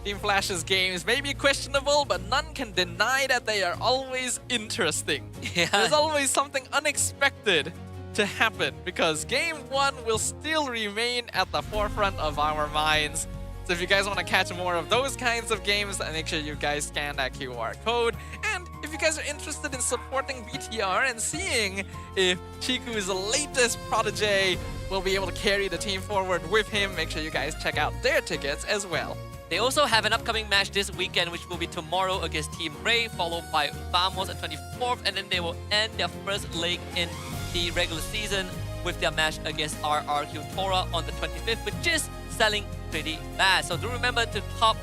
S14: Team Flash's games may be questionable, but none can deny that they are always interesting.
S13: Yeah.
S14: There's always something unexpected to happen because Game 1 will still remain at the forefront of our minds. So if you guys want to catch more of those kinds of games, make sure you guys scan that QR code. And if you guys are interested in supporting BTR and seeing if Chiku's latest protege will be able to carry the team forward with him, make sure you guys check out their tickets as well.
S13: They also have an upcoming match this weekend, which will be tomorrow against Team Ray, followed by Vamos on 24th, and then they will end their first leg in the regular season with their match against RRQ Tora on the 25th, which is selling pretty fast. So do remember to cop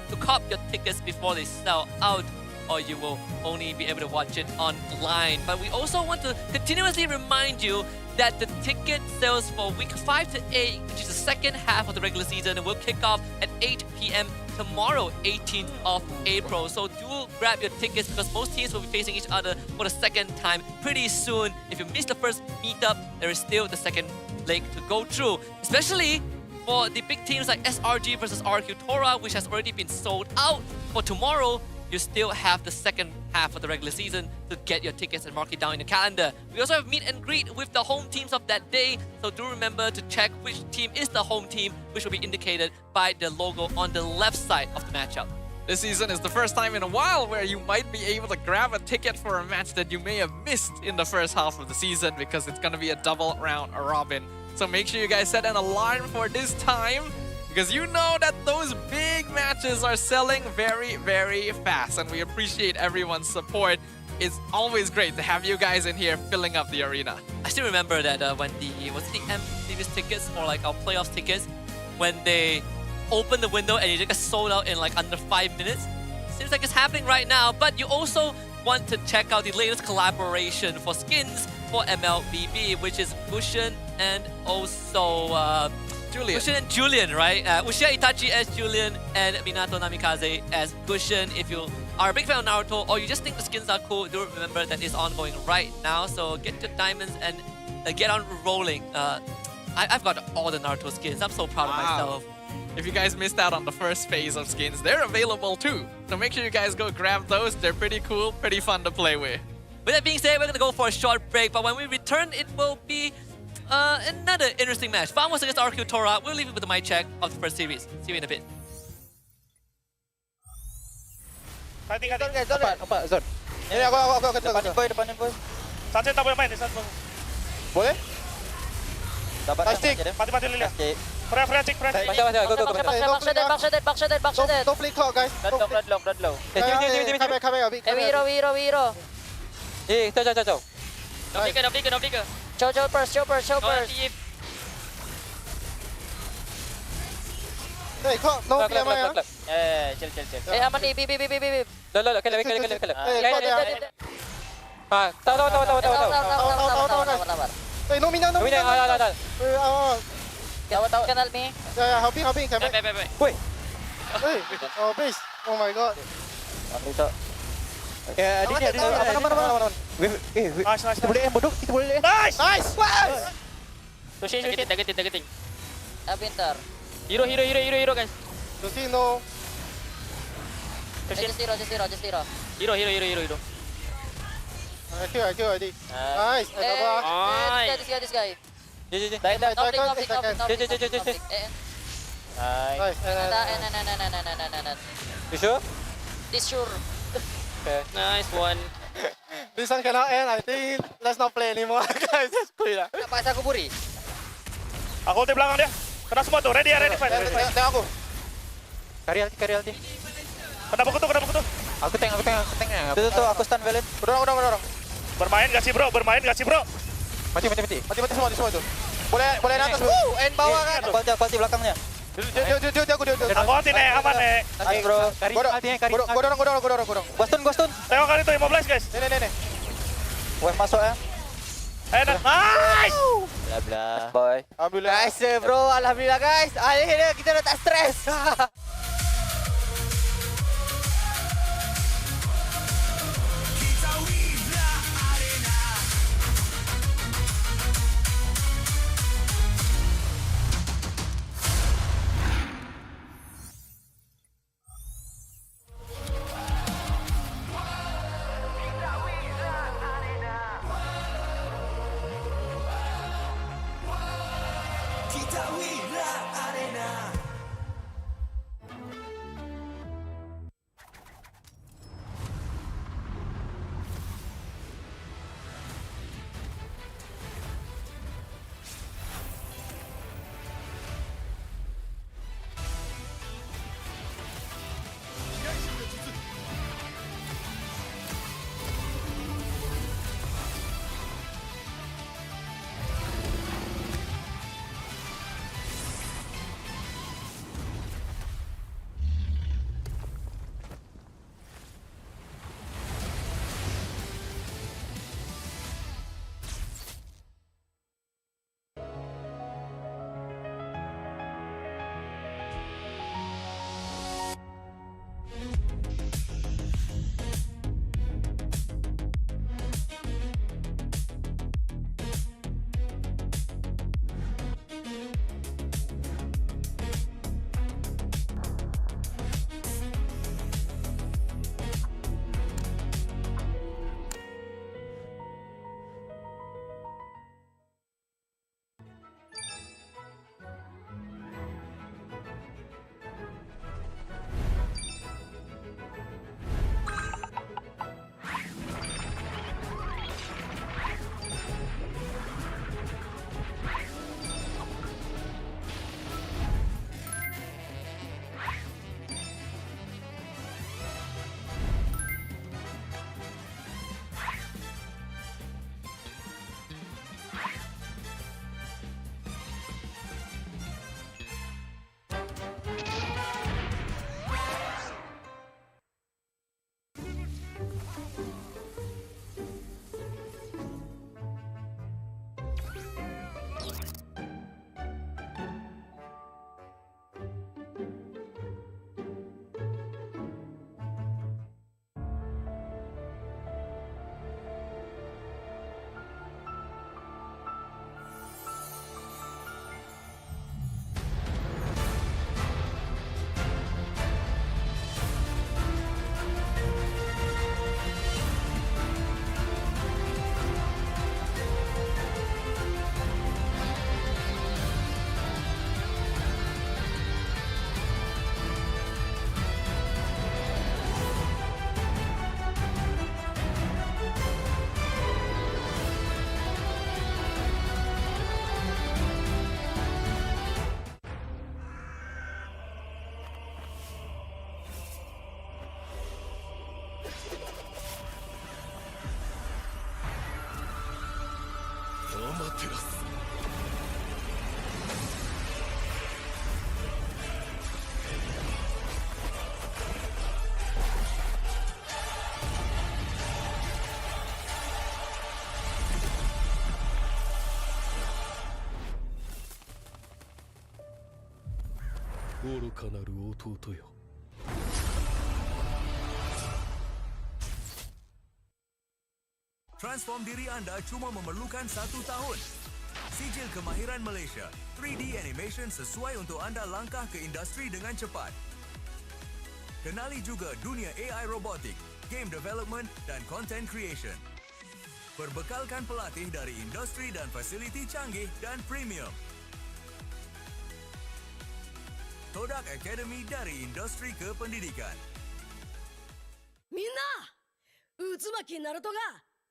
S13: your tickets before they sell out, or you will only be able to watch it online. But we also want to continuously remind you that the ticket sales for week 5 to 8, which is the second half of the regular season, will kick off at 8 p.m. tomorrow, 18th of April. So do grab your tickets because most teams will be facing each other for the second time pretty soon. If you missed the first meetup, there is still the second leg to go through, especially for the big teams like SRG versus RQ Tora, which has already been sold out for tomorrow. You still have the second half of the regular season to get your tickets and mark it down in the calendar. We also have meet and greet with the home teams of that day, so do remember to check which team is the home team, which will be indicated by the logo on the left side of the matchup.
S14: This season is the first time in a while where you might be able to grab a ticket for a match that you may have missed in the first half of the season because it's going to be a double round robin. So make sure you guys set an alarm for this time, because you know that those big matches are selling very, very fast, and we appreciate everyone's support. It's always great to have you guys in here filling up the arena.
S13: I still remember that when the M Series tickets or like our playoffs tickets, when they opened the window and it just sold out in like under 5 minutes. Seems like it's happening right now, but you also want to check out the latest collaboration for skins for MLBB, which is Bushin and also
S14: Julian.
S13: Bushin and Julian, right? Uchiha Itachi as Julian and Minato Namikaze as Bushin. If you are a big fan of Naruto or you just think the skins are cool, do remember that it's ongoing right now. So get your diamonds and get on rolling. I've got all the Naruto skins. I'm so proud of myself.
S14: If you guys missed out on the first phase of skins, they're available too. So make sure you guys go grab those. They're pretty cool, pretty fun to play with.
S13: With that being said, we're going to go for a short break. But when we return, it will be another interesting match. Vamos against RQ Tora. We'll leave it with the mic check of the first series. See you in a bit.
S20: Apa, Zon? Ini aku depan boy. Sanjay tak boleh main, boleh? Dapat. Mati Lilia. Free, cek. Back shot. Don't play clock, guys.
S17: Red low.
S20: Come back a bit.
S19: Wiro.
S17: Jauh.
S19: No bigger. Show burst.
S20: Hey, clock, no clear maya.
S19: Chill. Aman ni, B.
S17: Look, killer.
S19: Tahu.
S20: Hey, no mina.
S19: Can help me?
S20: Yeah, helping, come back.
S13: Baik.
S20: Hey, oh base. Oh my god. Aman. Nice. Kita boleh aim bodoh, kita boleh aim. Nice.
S18: Tushing. Targeting.
S19: Pintar.
S18: Hero guys.
S20: Tushing no.
S19: Just hero.
S18: Hero.
S20: I kill ID. Nice.
S19: This guy.
S18: Jom.
S20: Nice.
S19: You
S20: sure?
S19: This sure.
S20: Okay.
S18: Nice one.
S20: This one cannot end. I think let's not play anymore, guys. Just quit lah.
S19: Nak paksa aku buri.
S20: Aku ulti belakang dia. Kena semua tu. Ready fight. Tengok aku. Kari ulti. Kena buku tu.
S17: Aku tank. Tuh, aku stun Valen.
S20: Dorong. Bermain gak sih bro? Mati semua tu. Boleh atas bro.
S17: End bawah kan. Quality belakangnya.
S20: Dia aku. Aku ulti nih, aman nih.
S17: Ayo bro.
S20: Gua dorong.
S17: Gua stun.
S20: Tengok kali tu 15 guys. Nih.
S17: Wave masuk ya.
S20: Nice.
S17: Bla. Boy.
S20: Alhamdulillah.
S6: Nice bro, alhamdulillah guys. Akhirnya kita dah tak stres.
S1: 愚かなる弟よ。
S9: Transform diri anda cuma memerlukan 1 tahun. Sijil kemahiran Malaysia, 3D animation sesuai untuk anda langkah ke industri dengan cepat. Kenali juga dunia AI robotik, game development dan content creation. Berbekalkan pelatih dari industri dan fasiliti canggih dan premium. Todak Academy dari industri ke pendidikan.
S1: みんな渦巻ナルトが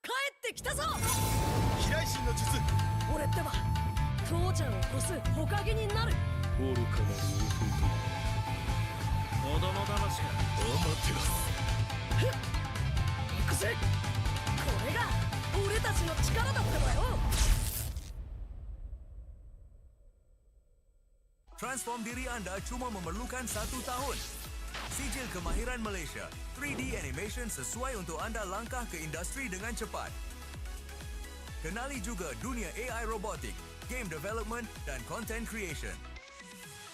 S1: 帰ってきたぞ。
S2: 飛来神の術。
S1: 俺ってば父ちゃんを越す火影になる。
S2: 愚かなる子供騙しがアマテラス。
S1: 行くぜ。これが俺たちの力だってばよ。
S9: Transform diri anda cuma memerlukan 1 tahun. Sijil kemahiran Malaysia, 3D animation sesuai untuk anda langkah ke industri dengan cepat. Kenali juga dunia AI robotik, game development dan content creation.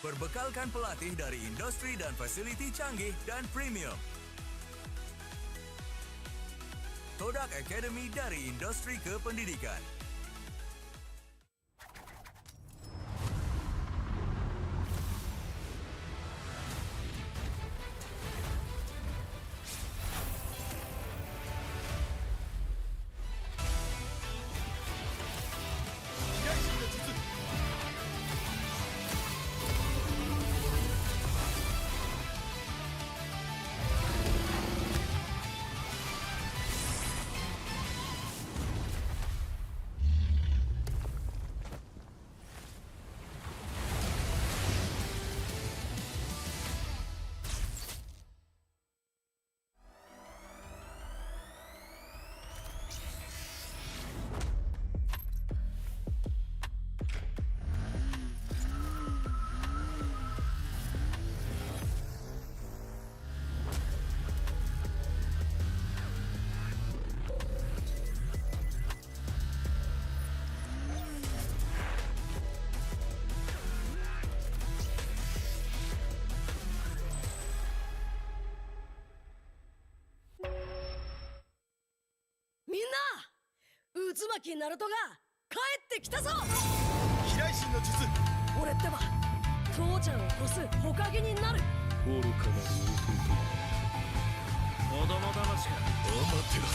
S9: Berbekalkan pelatih dari industri dan fasiliti canggih dan premium. Todak Academy dari industri ke pendidikan.
S1: ナルトが帰ってきたぞ。
S2: 飛来神の術。
S1: 俺ってば父ちゃんを越す火影になる。
S2: 愚かなる弟。子供騙しがアマテラス。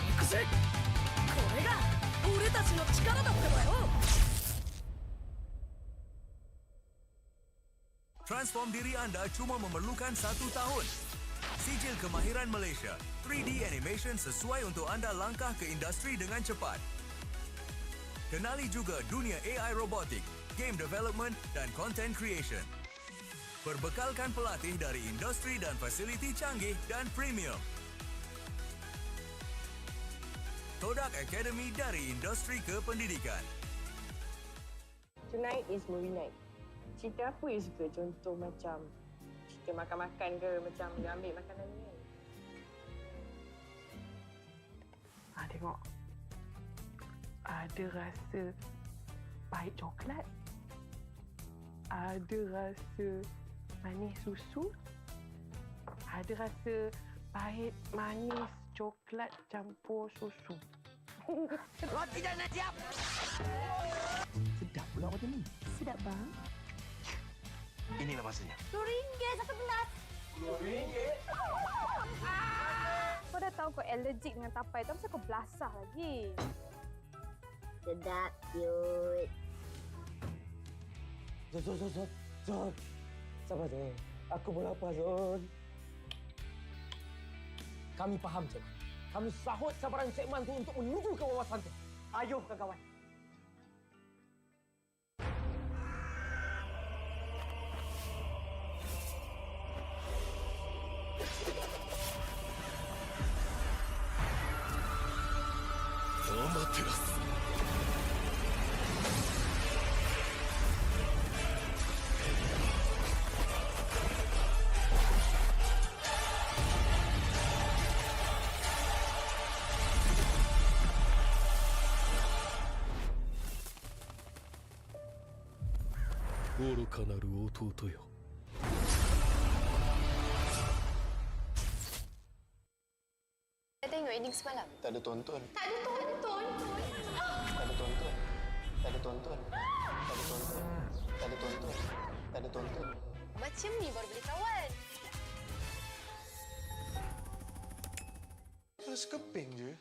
S1: 行くぜ。これが俺たちの力だってばよ。
S9: Transform diri anda cuma memerlukan 1 tahun. Sijil kemahiran Malaysia, 3D animation sesuai untuk anda langkah ke industri dengan cepat. Kenali juga dunia AI robotik, game development dan content creation. Berbekalkan pelatih dari industri dan fasiliti canggih dan premium. Todak Academy dari industri ke pendidikan.
S8: Tonight is movie night. Cerita apa yang suka? Contoh macam cerita makan-makan ke, macam dia ambil makanan ni kan? Tengok. Ada rasa pahit coklat. Ada rasa manis susu. Ada rasa pahit manis coklat campur susu.
S1: Roti dah nak siap.
S8: Sedap pula macam ni.
S1: Sedap bang.
S8: Inilah masanya.
S1: RM2 satu gelas.
S8: RM2?
S23: Kau dah tahu kau allergic dengan tapai tu, kenapa kau belasah lagi?
S24: Sedap, cute.
S25: Zon. Sabar, Zon. Aku pun lapar, Zon. Kami faham, Cik. Kami sahut sabaran Cik Man tu untuk menuju ke wawasan tu. Ayuh, kawan.
S2: Amaterasu. Oruka naru otouto yo.
S23: tengok ending semalam?
S11: Tak ada tonton.
S23: Tak ada tonton.
S11: Tak ada tonton. Tak ada tonton. Tak ada tonton. Tak ada tonton. Tak ada tonton.
S23: Macam ni baru boleh kawan.
S11: Sekeping je.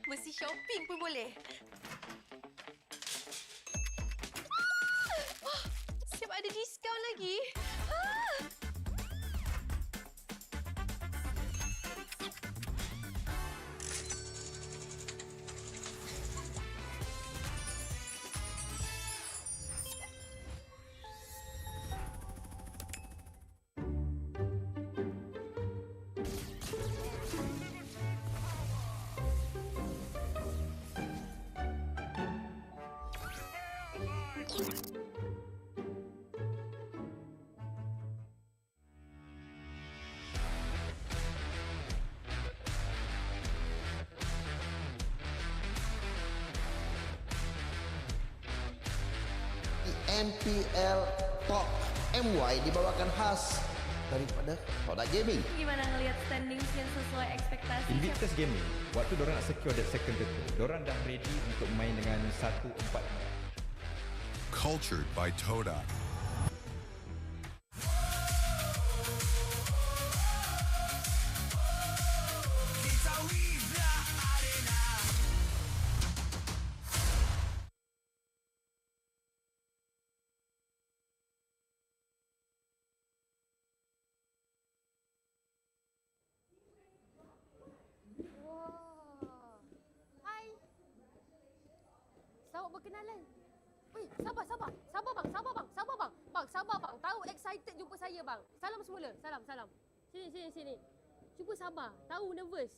S23: Mesti shopping pun boleh. Siap ada diskaun lagi.
S12: MPL Talk MY dibawakan khas daripada Pautan Gaming.
S15: Gimana ngelihat standings yang sesuai ekspektasi?
S16: Invictus Gaming, waktu diorang nak secure that second title, diorang dah ready untuk main dengan 1-4.
S2: Cultured by Toda.
S23: Selamat berkenalan. Weh, sabar bang. Bang, sabar bang. Tahu excited jumpa saya bang. Salam semula. Salam. Sini. Cuba sabar. Tahu nervous.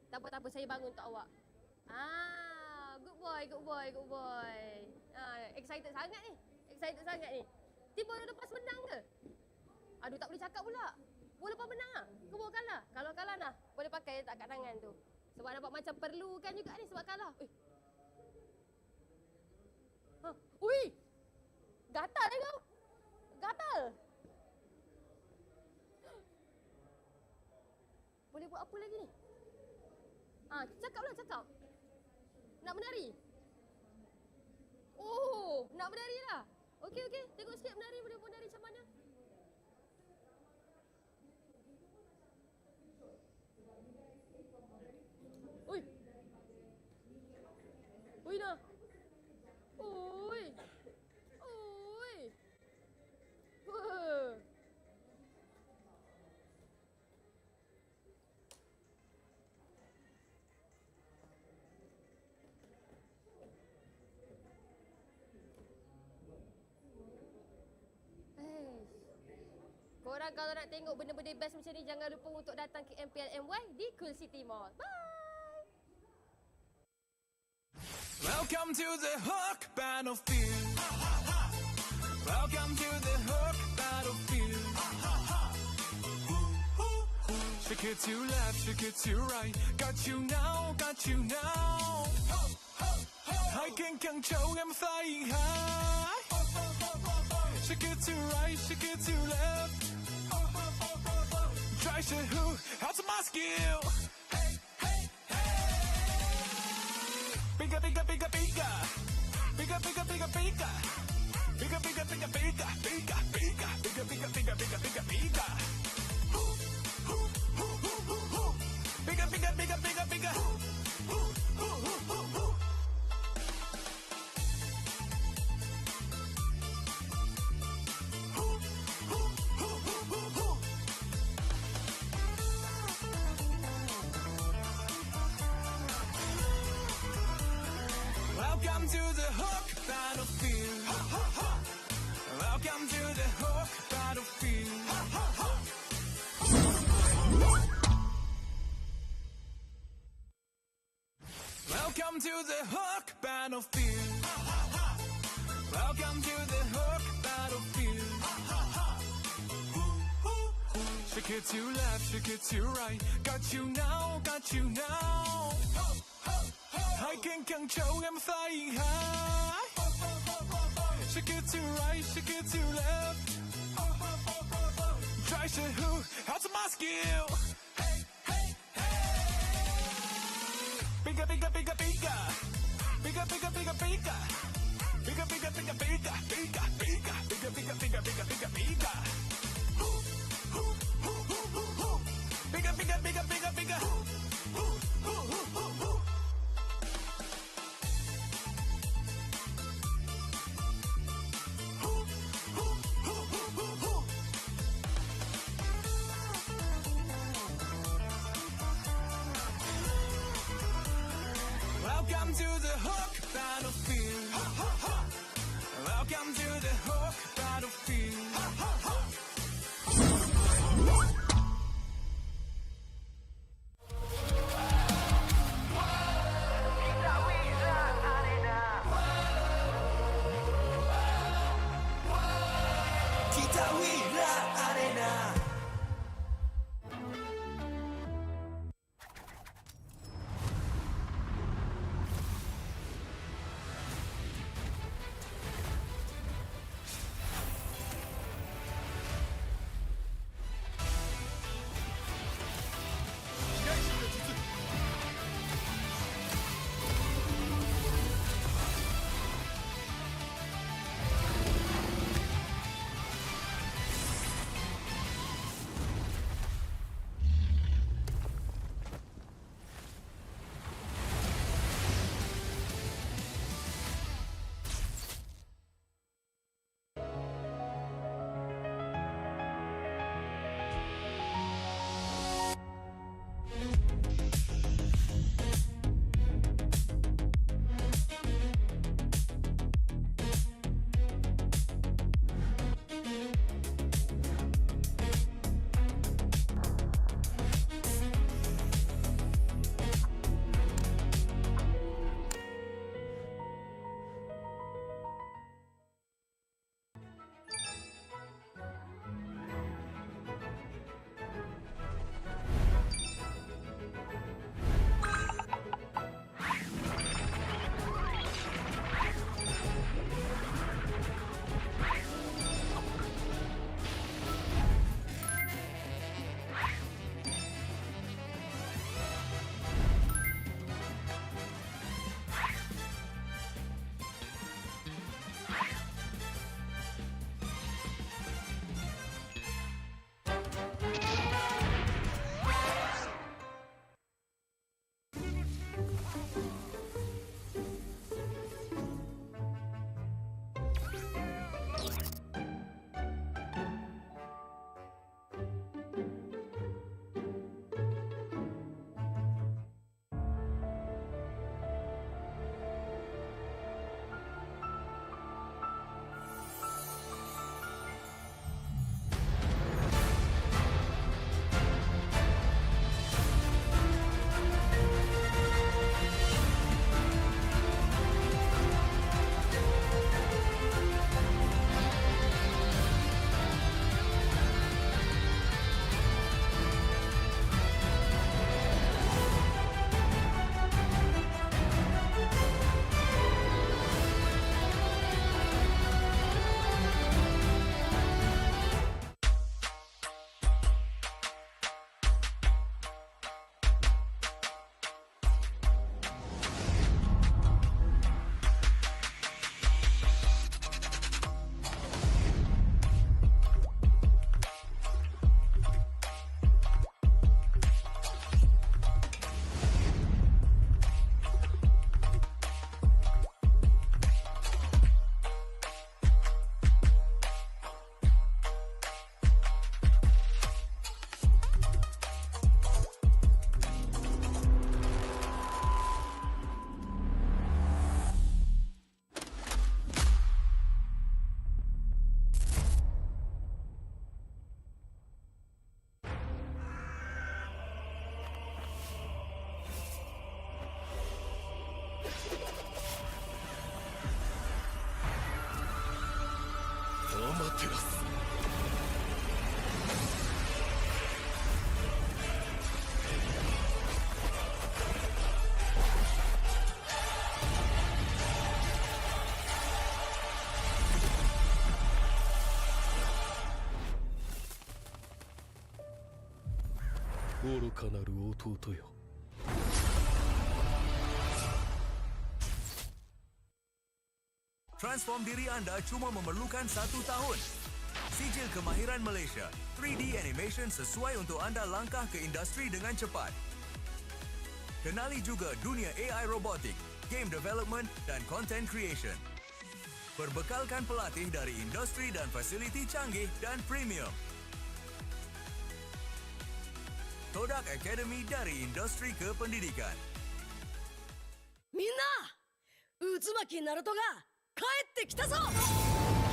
S23: Tak apa saya bangun untuk awak. Good boy. Excited sangat ni. Tiba lepas menang ke? Aduh, tak boleh cakap pula. Boleh lepas menang ah. Ke bawa kalah. Kalau kalah nah, boleh pakai tak kat tangan tu. Sebab nampak macam perlukan juga ni sebab kalah. Ui! Gatal dah kau! Gatal! Boleh buat apa lagi ni? Cakap. Nak menari? Oh, nak menari lah. Okey. Tengok sikit menari, boleh menari macam mana? Ui dah. Ui. Korang kalau nak tengok benda-benda best macam ni, jangan lupa untuk datang ke MPL MY di Quill City Mall. Bye!
S9: Welcome to the Hook Battlefield. Welcome to the Hook Battlefield. Shake it to left, shake it to right. Got you now. I can control, I'm flying high. Shake it to right, shake it to left. Try to hook, how's my skill? Bigger. Welcome to the Hook Battlefield. Welcome to the Hook Battlefield. Welcome to the Hook Battlefield. Welcome to the Hook Battlefield. Shake it to left, shake it to right. Got you now. I can control, I'm flying high. Shake it to right, shake it to left.
S2: question who, how's my skill? Hey, hey, hey. Bigger, bigger, bigger, bigger. Bigger, bigger, bigger, bigger. Bigger, bigger, bigger, bigger, bigger, bigger, bigger, bigger, bigger, bigger, bigger, bigger. Bigger, bigger, bigger, bigger, bigger. Welcome to the Hook battlefield. Welcome to the Hook battlefield. Kita Wira Arena. 愚かなる弟よ。
S9: Transform diri anda cuma memerlukan 1 tahun. Sijil kemahiran Malaysia, 3D animation sesuai untuk anda langkah ke industri dengan cepat. Kenali juga dunia AI robotik, game development dan content creation. Berbekalkan pelatih dari industri dan fasiliti canggih dan premium. Todak Academy dari industri kependidikan.
S1: みんな渦巻きナルトが帰ってきたぞ。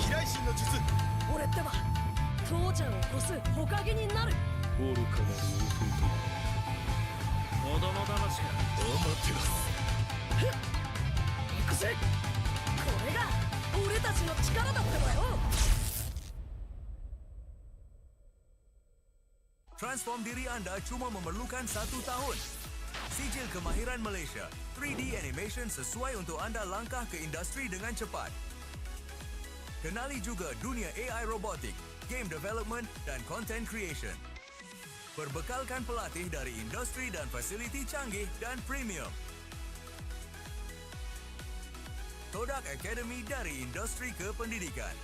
S2: 飛来神の術。
S1: 俺ってば父ちゃんを越す火影になる。
S2: 愚かなる弟よ。子供騙しか。アマテラス。
S1: 行くぜ。これが俺たちの力だってばよ。
S9: Transform diri anda cuma memerlukan 1 tahun. Sijil kemahiran Malaysia, 3D animation sesuai untuk anda langkah ke industri dengan cepat. Kenali juga dunia AI robotik, game development dan content creation. Berbekalkan pelatih dari industri dan fasiliti canggih dan premium. Todak Academy dari industri kependidikan.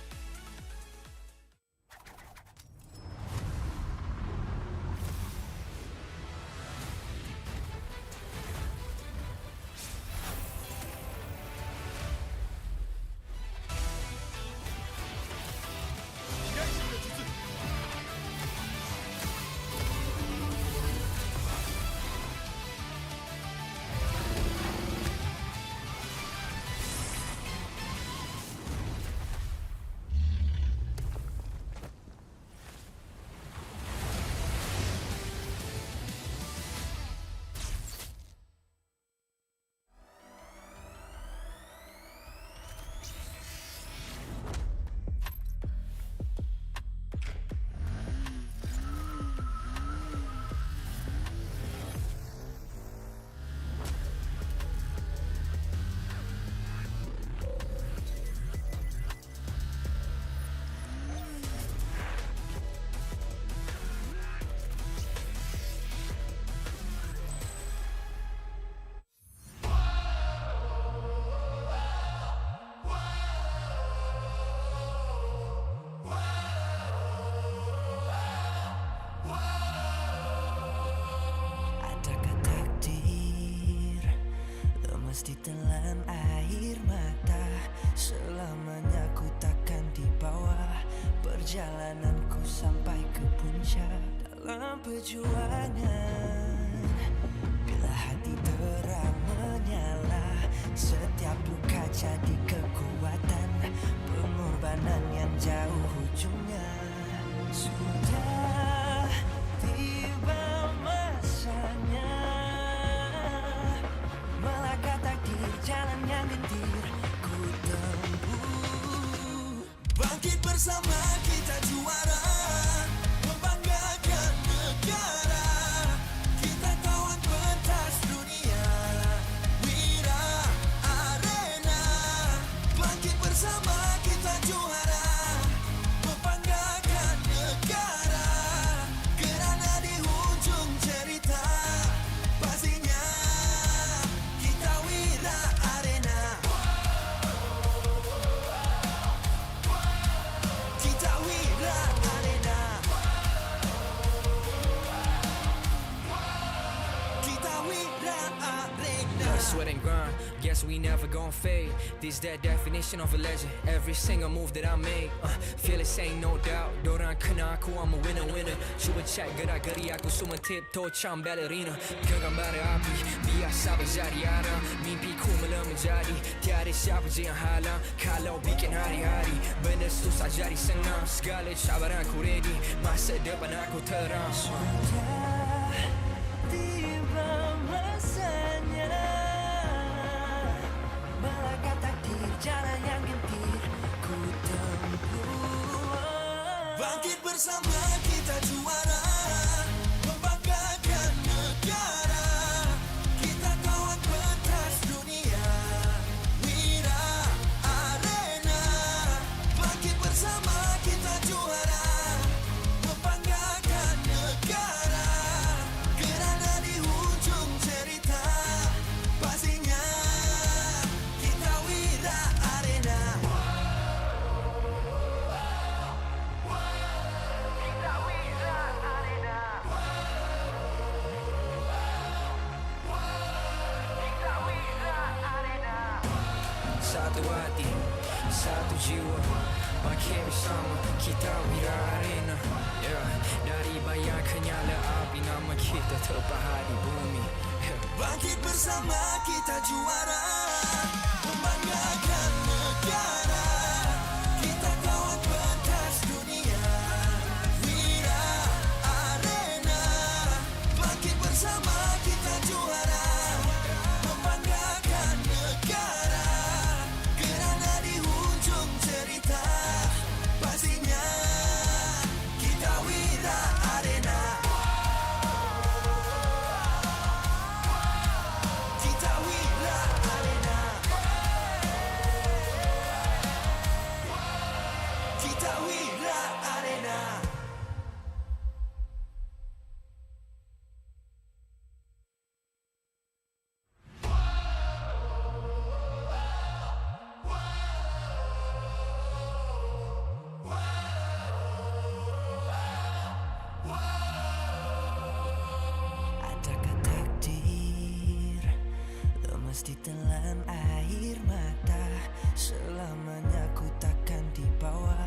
S3: Ditelan air mata, selamanya ku takkan di bawah perjalananku sampai ke puncak. Dalam perjuangan, bila hati terang menyala, setiap luka jadi kekuatan, pengorbanan yang jauh ujungnya. Sudah tiba masanya melangkah takdir, jalan yang gentir ku tempuh.
S2: Bangkit bersama kita juara, membanggakan negara. Kita kawan pentas dunia, Wira Arena. Bangkit bersama kita juara, membanggakan negara. Kerana di hujung cerita pastinya kita Wira Arena. Kita Wira Arena. Kita Wira Arena.
S3: Blood, sweat and grind, guess we never gon' fade. This that definition of a legend. Every single move that I make, fearless ain't no doubt. Dorang kena aku, I'm a winner. Cuba check gerak-geri aku semua tiptoe macam ballerina. Genggam bara api, biasa berjadi arah. Mimpiku mula menjadi, tiada siapa je yang halang. Kalau bikin hari-hari, benda susah jadi senang. Segala cabaran aku ready, masa depan aku terang. Sudah tiba masanya, melangkah takdir, jalan yang gentir ku tempuh.
S2: Bangkit bersama kita juara, membanggakan negara. Kita kawan pentas dunia, Wira Arena. Bangkit bersama kita juara, membanggakan negara.
S3: jiwa bangkit bersama kita wira arena. Dari bayang kenyala api nama kita terpahat di bumi.
S2: Bangkit bersama kita juara, membanggakan negara. Kita kawan pentas dunia, Wira Arena. Bangkit bersama kita juara, membanggakan negara. Kerana di hujung cerita, pastinya kita Wira Arena. Kita Wira Arena. Kita Wira Arena.
S4: Adakah takdir lemas ditelan air mata? Selamanya ku takkan dibawa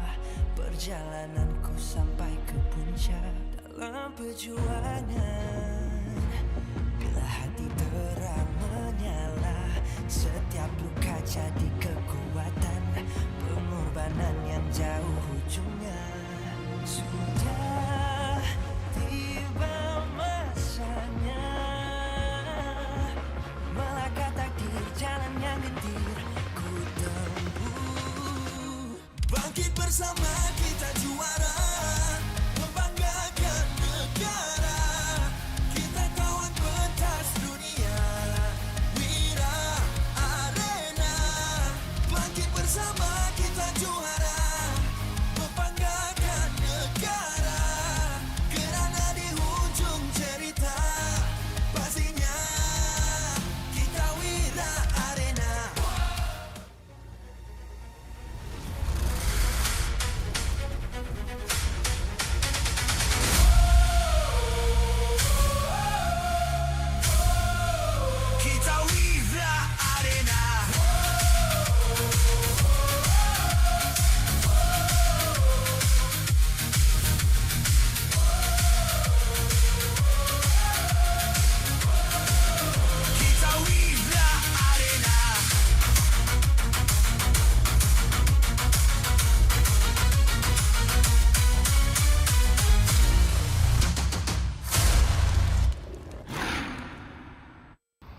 S4: perjalananku sampai ke puncak. Dalam perjuangan, bila hati terang menyala, setiap luka jadi kekuatan, pengorbanan yang jauh ujungnya. Sudah tiba masanya melangkah takdir, jalan yang gendir ku tempuh.
S2: Bangkit bersama kita juara, membanggakan negara. Kita kawan pentas dunia, Wira Arena. Bangkit bersama kita juara, membanggakan negara. Kerana di hujung cerita, pastinya kita Wira Arena. Kita Wira Arena. Kita Wira Arena.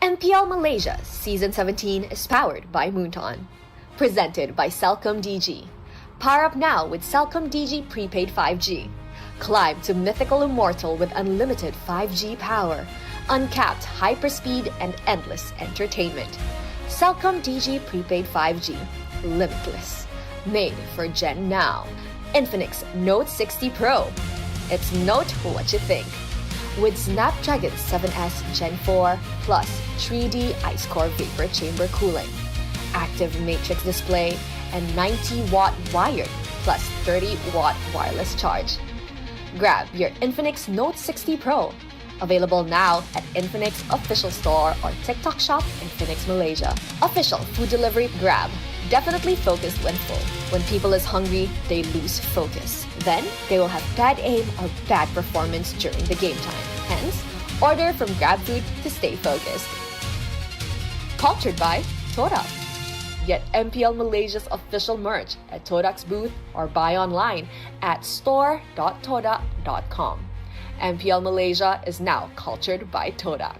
S5: MPL Malaysia Season 17 is powered by Pautan. Presented by Celcom DG. Power up now with Celcom DG Prepaid 5G. Climb to mythical immortal with unlimited 5G power, uncapped hyperspeed and endless entertainment. Celcom DG Prepaid 5G. Limitless. Made for Gen Now. Infinix Note 60 Pro. It's note what you think. With Snapdragon 7S Gen 4 plus 3D Ice Core Vapor Chamber cooling, active matrix display, and 90-watt wired plus 30-watt wireless charge. Grab your Infinix Note 60 Pro. Available now at Infinix Official Store or TikTok Shop Infinix Malaysia. Official food delivery Grab. Definitely focused when full. When people is hungry, they lose focus. Then, they will have bad aim or bad performance during the game time. Hence, order from GrabFood to stay focused. Cultured by Todak. Get MPL Malaysia's official merch at Todak's booth or buy online at store.todak.com. MPL Malaysia is now cultured by Todak.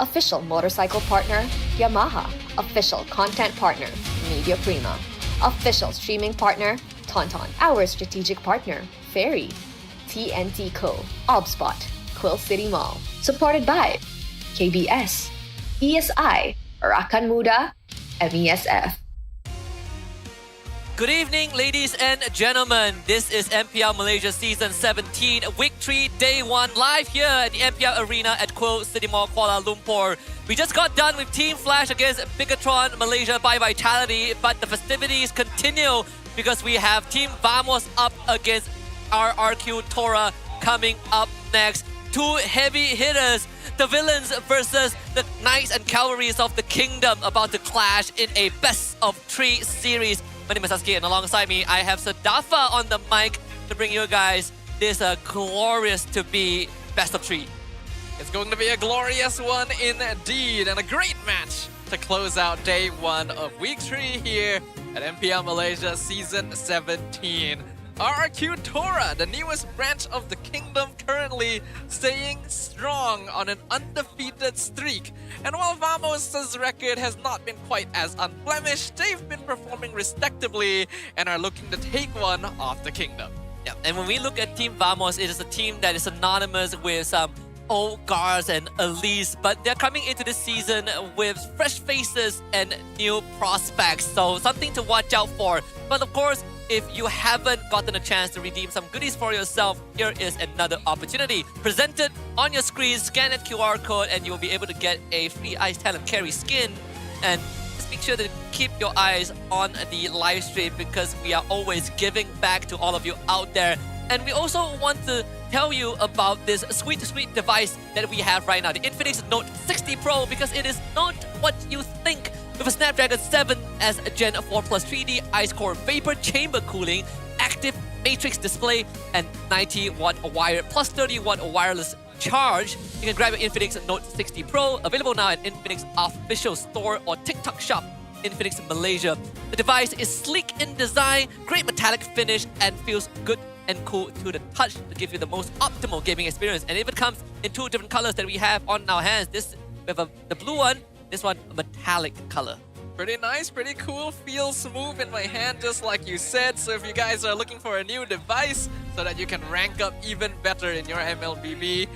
S5: Official motorcycle partner, Yamaha. Official content partner, Media Prima. Official streaming partner, Tauntaun. Our strategic partner, Ferry. TNT Co. Obspot. Quill City Mall. Supported by KBS, ESI, Rakan Muda, MESF.
S13: Good evening, ladies and gentlemen. This is MPL Malaysia Season 17, Week 3, Day 1, live here at the MPL Arena at Quill City Mall, Kuala Lumpur. We just got done with Team Flash against Bigatron Malaysia by Vitality, but the festivities continue because we have Team Vamos up against RRQ Tora coming up next. Two heavy hitters, the villains versus the knights and cavalries of the kingdom, about to clash in a best of 3 series. My name is Sasuke, and alongside me, I have Sadafa on the mic to bring you guys this glorious to be best of 3.
S7: It's going to be a glorious one indeed, and a great match to close out day 1 of week 3 here at MPL Malaysia Season 17. RRQ Tora, the newest branch of the kingdom, currently staying strong on an undefeated streak. And while Vamos' record has not been quite as unblemished, they've been performing respectably and are looking to take one off the kingdom.
S13: Yeah, and when we look at Team Vamos, it is a team that is synonymous with some old guards and elites, but they're coming into this season with fresh faces and new prospects, so something to watch out for. But of course, if you haven't gotten a chance to redeem some goodies for yourself, here is another opportunity. Presented on your screen, scan that QR code and you'll be able to get a free Ice Talent Carry skin. And just make sure to keep your eyes on the live stream because we are always giving back to all of you out there. And we also want to tell you about this sweet device that we have right now, the Infinix Note 60 Pro, because it is not what you think. With a Snapdragon 7 as a Gen 4 Plus 3D Ice Core Vapor Chamber cooling, active matrix display, and 90-watt wired plus 30-watt wireless charge, you can grab your Infinix Note 60 Pro, available now at Infinix official store or TikTok shop, Infinix Malaysia. The device is sleek in design, great metallic finish, and feels good and cool to the touch to give you the most optimal gaming experience. And if it comes in 2 different colors that we have on our hands, this we have the blue one, this one a metallic color.
S7: Pretty nice, pretty cool, feels smooth in my hand just like you said. So if you guys are looking for a new device so that you can rank up even better in your MLBB,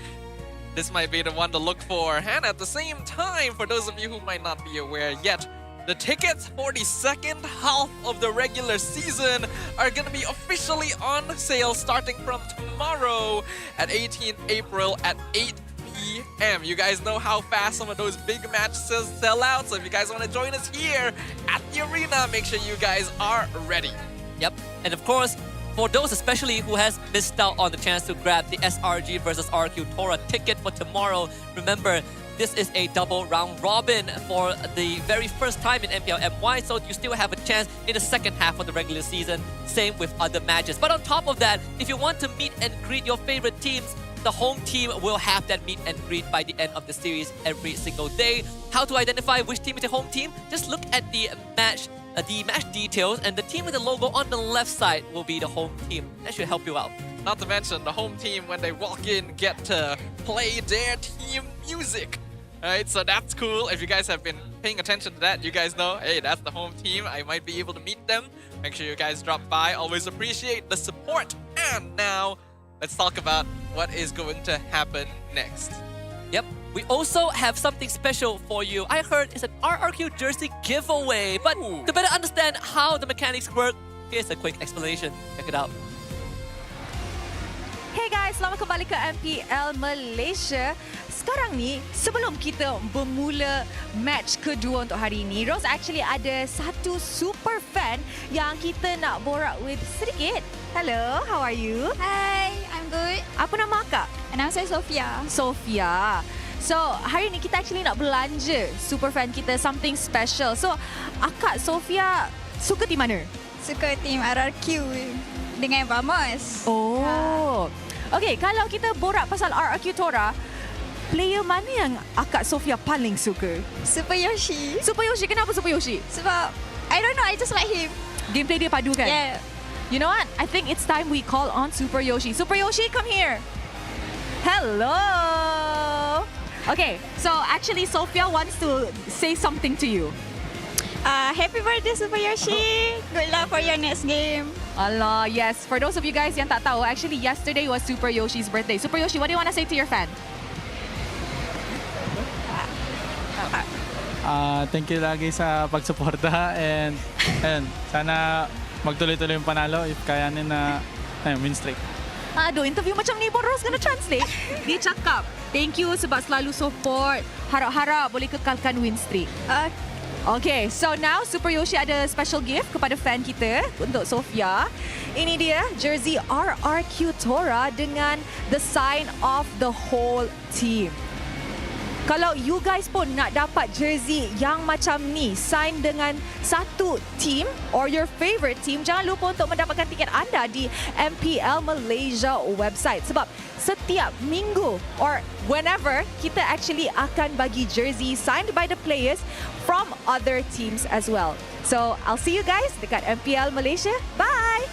S7: this might be the one to look for. And at the same time, for those of you who might not be aware yet, the tickets for the second half of the regular season are going to be officially on sale starting from tomorrow at 18th April at 8 p.m. You guys know how fast some of those big matches sell out, so if you guys want to join us here at the arena, make sure you guys are ready.
S13: Yep, and of course, for those especially who has missed out on the chance to grab the SRG versus RQ Tora ticket for tomorrow, remember, this is a double round robin for the very first time in MPL MY, so you still have a chance in the second half of the regular season. Same with other matches. But on top of that, if you want to meet and greet your favorite teams, the home team will have that meet and greet by the end of the series every single day. How to identify which team is the home team? Just look at the match details, and the team with the logo on the left side will be the home team. That should help you out.
S7: Not to mention, the home team, when they walk in, get to play their team music. Alright, so that's cool. If you guys have been paying attention to that, you guys know, hey, that's the home team. I might be able to meet them. Make sure you guys drop by. Always appreciate the support. And now, let's talk about what is going to happen next.
S13: Yep, we also have something special for you. I heard it's an RRQ jersey giveaway. But to better understand how the mechanics work, here's a quick explanation. Check it out.
S15: Hey guys, selamat kembali ke MPL Malaysia. Sekarang ni, sebelum kita bermula match kedua untuk hari ini, Rose actually ada satu super fan yang kita nak borak with sedikit. Hello, how are you?
S10: Hi, I'm good.
S15: Apa nama akak?
S10: Nama saya Sofia.
S15: Sofia. So, hari ni kita actually nak belanja super fan kita something special. So, akak Sofia suka tim mana?
S10: Suka tim RRQ dengan Vamos.
S15: Oh. Okay, kalau kita borak pasal RRQ Tora, player mana yang akak Sofia paling suka?
S10: Super Yoshi.
S15: Super Yoshi, kenapa Super Yoshi?
S10: Sebab, I don't know, I just like him.
S15: Gameplay dia padu kan?
S10: Yeah.
S15: You know what? I think it's time we call on Super Yoshi. Super Yoshi, come here. Hello. Okay, so actually Sofia wants to say something to you.
S10: Happy birthday, Super Yoshi. Good luck for your next game.
S15: Allah, yes. For those of you guys yang tak tahu, actually yesterday was Super Yoshi's birthday. Super Yoshi, what do you want to say to your fan?
S14: Thank you lagi sa pagsuporta and sana magtuloy-tuloy yung panalo if kayanin na win streak.
S15: Aduh, interview macam ni pun Rose kena translate. Dia cakap, thank you sebab selalu support. Harap-harap boleh kekalkan win streak. Okay, so now Super Yoshi ada special gift kepada fan kita untuk Sofia. Ini dia jersey RRQ Tora dengan the sign of the whole team. Kalau you guys pun nak dapat jersey yang macam ni, sign dengan satu team or your favorite team, jangan lupa untuk mendapatkan tiket anda di MPL Malaysia website. Sebab setiap minggu or whenever, kita actually akan bagi jersey signed by the players from other teams as well. So, I'll see you guys dekat MPL Malaysia. Bye!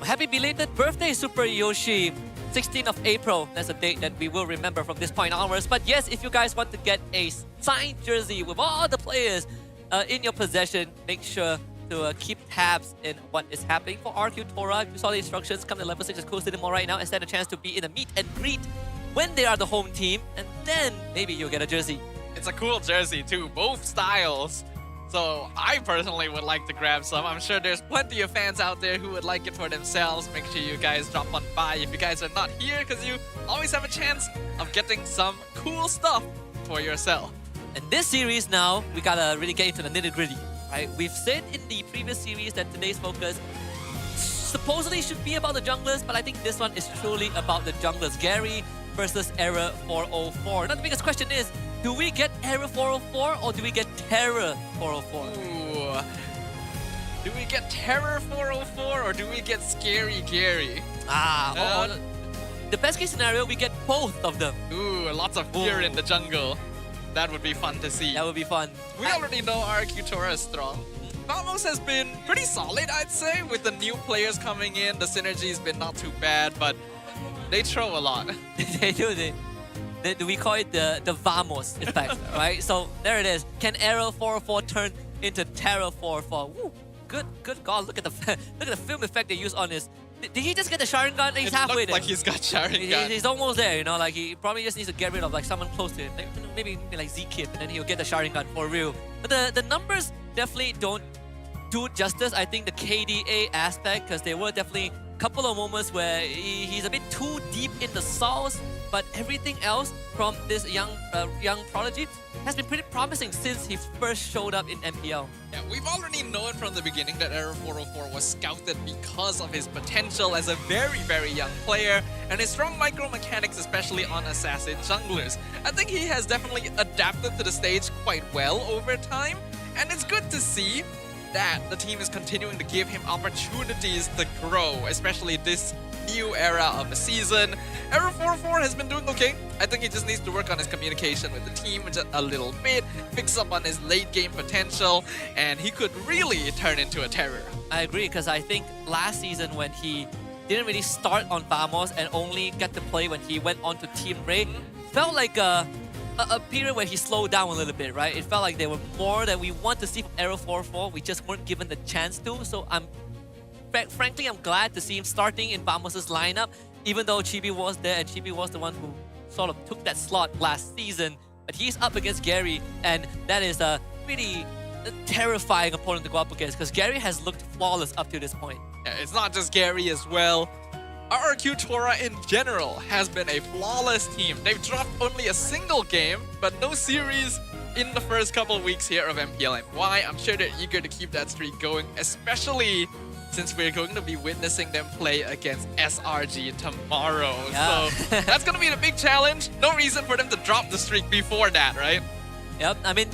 S13: Happy belated birthday, Super Yoshi. 16th of April. That's a date that we will remember from this point onwards. But yes, if you guys want to get a signed jersey with all the players in your possession, make sure to keep tabs in what is happening for RQ Tora. If you saw the instructions, come to level 6 at Cool City Mall right now and stand a chance to be in a meet and greet when they are the home team. And then maybe you'll get a jersey.
S7: It's a cool jersey too, both styles. So I personally would like to grab some. I'm sure there's plenty of fans out there who would like it for themselves. Make sure you guys drop on by if you guys are not here, because you always have a chance of getting some cool stuff for yourself.
S13: And this series now, we gotta really get into the nitty-gritty, right? We've said in the previous series that today's focus supposedly should be about the junglers, but I think this one is truly about the junglers. Gary versus Error 404. Now the biggest question is, do we get Error 404 or do we get Terror 404?
S7: Ooh. Do we get Terror 404 or do we get Scary Gary?
S13: The best case scenario, we get both of them.
S7: Ooh, lots of fear in the jungle. That would be fun to see.
S13: That would be fun.
S7: We already know RQ Tora is strong. Vamos has been pretty solid, I'd say, with the new players coming in. The synergy's been not too bad, but they throw a lot.
S13: They do. We call it the Vamos effect, right? So there it is. Can Arrow 404 turn into Terror 404? Woo, good God! Look at the film effect they use on this. Did he just get the Sharingan? He's halfway there.
S7: Like he's got Sharingan.
S13: He's almost there, you know. Like he probably just needs to get rid of like someone close to him, maybe like Z-Kip, and then he'll get the Sharingan for real. But the numbers definitely don't do it justice. I think the KDA aspect, because there were definitely a couple of moments where he's a bit too deep in the sauce. But everything else from this young prodigy has been pretty promising since he first showed up in MPL.
S7: Yeah, we've already known from the beginning that Error 404 was scouted because of his potential as a very, very young player and his strong micro mechanics, especially on assassin junglers. I think he has definitely adapted to the stage quite well over time, and it's good to see that the team is continuing to give him opportunities to grow, especially this new era of the season. Error 404 has been doing okay. I think he just needs to work on his communication with the team just a little bit, fix up on his late game potential, and he could really turn into a terror.
S13: I agree, because I think last season when he didn't really start on Vamos and only got to play when he went on to Team Ray, felt like a period where he slowed down a little bit, right? It felt like there were more that we want to see from Error 404. We just weren't given the chance to. So frankly, I'm glad to see him starting in Vamos' lineup, even though Chibi was there and Chibi was the one who sort of took that slot last season. But he's up against Gary, and that is a really terrifying opponent to go up against, because Gary has looked flawless up to this point.
S7: Yeah, it's not just Gary as well. RQ Tora in general has been a flawless team. They've dropped only a single game, but no series in the first couple of weeks here of MPL. Why? I'm sure they're eager to keep that streak going, especially since we're going to be witnessing them play against SRG tomorrow.
S13: Yeah.
S7: So that's going to be the big challenge. No reason for them to drop the streak before that, right?
S13: Yep, I mean,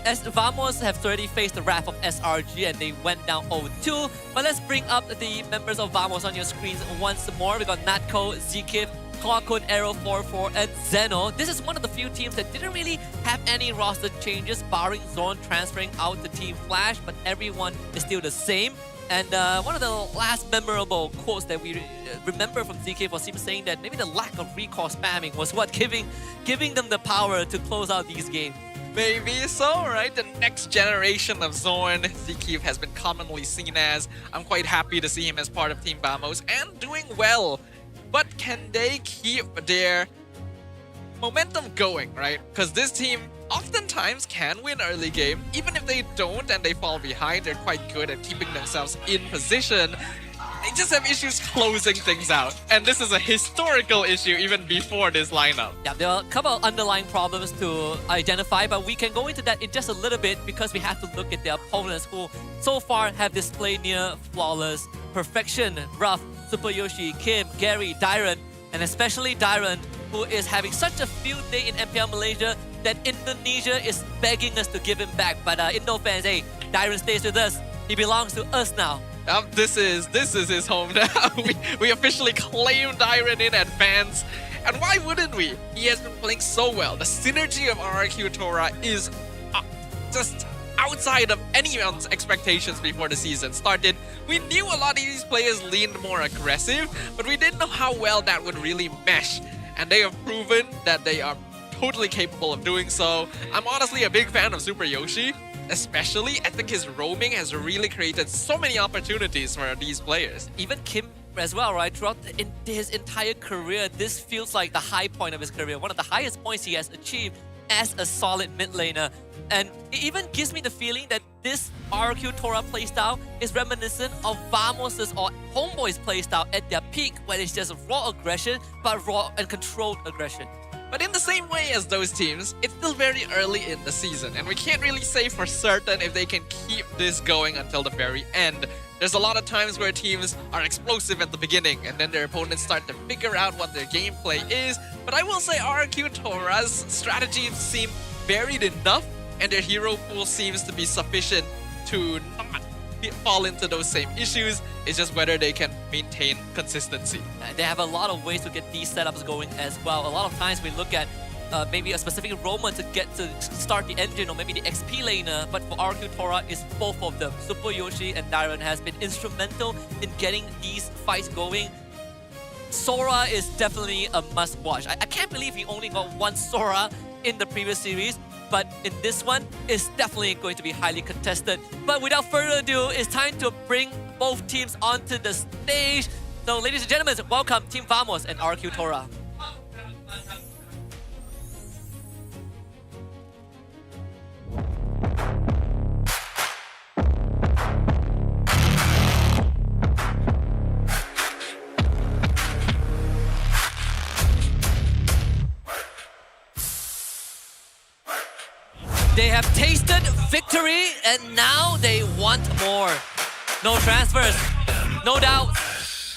S13: as Vamos have already faced the wrath of SRG and they went down 0-2. But let's bring up the members of Vamos on your screens once more. We got Natko, Z-Kip, Klakun, Arrow 44, and Zeno. This is one of the few teams that didn't really have any roster changes, barring Zorn transferring out to Team Flash, but everyone is still the same. And one of the last memorable quotes that we remember from ZK was him saying that maybe the lack of recall spamming was what giving them the power to close out these games.
S7: Maybe so, right? The next generation of Zorn, ZK has been commonly seen as. I'm quite happy to see him as part of Team Vamos and doing well. But can they keep their momentum going, right? Because this team oftentimes can win early game. Even if they don't and they fall behind, they're quite good at keeping themselves in position. they just have issues closing things out. And this is a historical issue even before this lineup.
S13: Yeah, there are a couple of underlying problems to identify, but we can go into that in just a little bit because we have to look at the opponents who so far have displayed near flawless perfection. Ruff, Super Yoshi, Kim, Gary, Dyron, and especially Dyron, who is having such a field day in MPL Malaysia that Indonesia is begging us to give him back. But Indo fans, hey, Dyron stays with us. He belongs to us now.
S7: This is his home now. we officially claimed Dyron in advance. And why wouldn't we? He has been playing so well. The synergy of RRQ Tora is just outside of anyone's expectations before the season started. We knew a lot of these players leaned more aggressive, but we didn't know how well that would really mesh. And they have proven that they are totally capable of doing so. I'm honestly a big fan of Super Yoshi. Especially, I think his roaming has really created so many opportunities for these players.
S13: Even Kim as well, right? Throughout his entire career, this feels like the high point of his career. One of the highest points he has achieved as a solid mid laner. And it even gives me the feeling that this RRQ Tora playstyle is reminiscent of Vamos's or Homeboy's playstyle at their peak, where it's just raw aggression, but raw and controlled aggression.
S7: But in the same way as those teams, it's still very early in the season, and we can't really say for certain if they can keep this going until the very end. There's a lot of times where teams are explosive at the beginning, and then their opponents start to figure out what their gameplay is. But I will say RRQ Tora's strategies seem varied enough, and their hero pool seems to be sufficient to not fall into those same issues. It's just whether they can maintain consistency.
S13: They have a lot of ways to get these setups going as well. A lot of times we look at maybe a specific roamer to get to start the engine, or maybe the XP laner, but for RRQ Tora, it's both of them. Super Yoshi and Dyron has been instrumental in getting these fights going. Sora is definitely a must-watch. I can't believe he only got one Sora in the previous series, but in this one, it's definitely going to be highly contested. But without further ado, it's time to bring both teams onto the stage. So ladies and gentlemen, welcome Team Vamos and RRQ Tora. They have tasted victory and now they want more. No transfers, no doubt.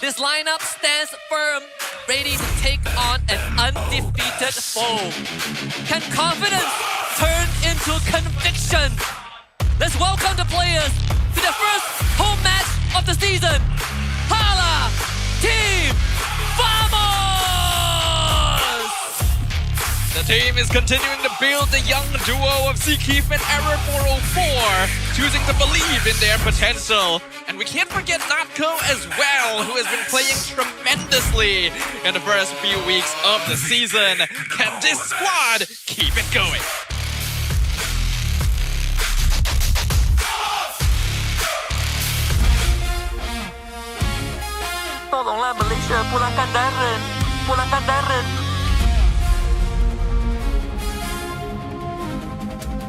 S13: This lineup stands firm, ready to take on an undefeated foe. Can confidence turn into conviction? Let's welcome the players to the first home match of the season. Hala Team Vamos!
S7: The team is continuing to build the young duo of Zkeef and Error 404, choosing to believe in their potential. And we can't forget Natko as well, who has been playing tremendously in the first few weeks of the season. Can this squad keep it going?
S13: Tolonglah Malaysia, pulangkan Darren. Pulangkan Darren.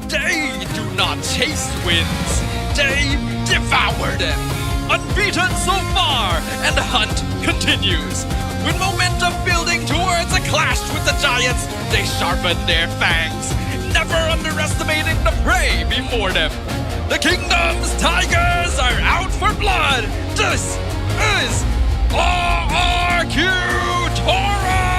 S7: They do not chase wins, they devour them. Unbeaten so far, and the hunt continues. With momentum building towards a clash with the giants, they sharpen their fangs, never underestimating the prey before them. The kingdom's tigers are out for blood. This is RRQ Tora!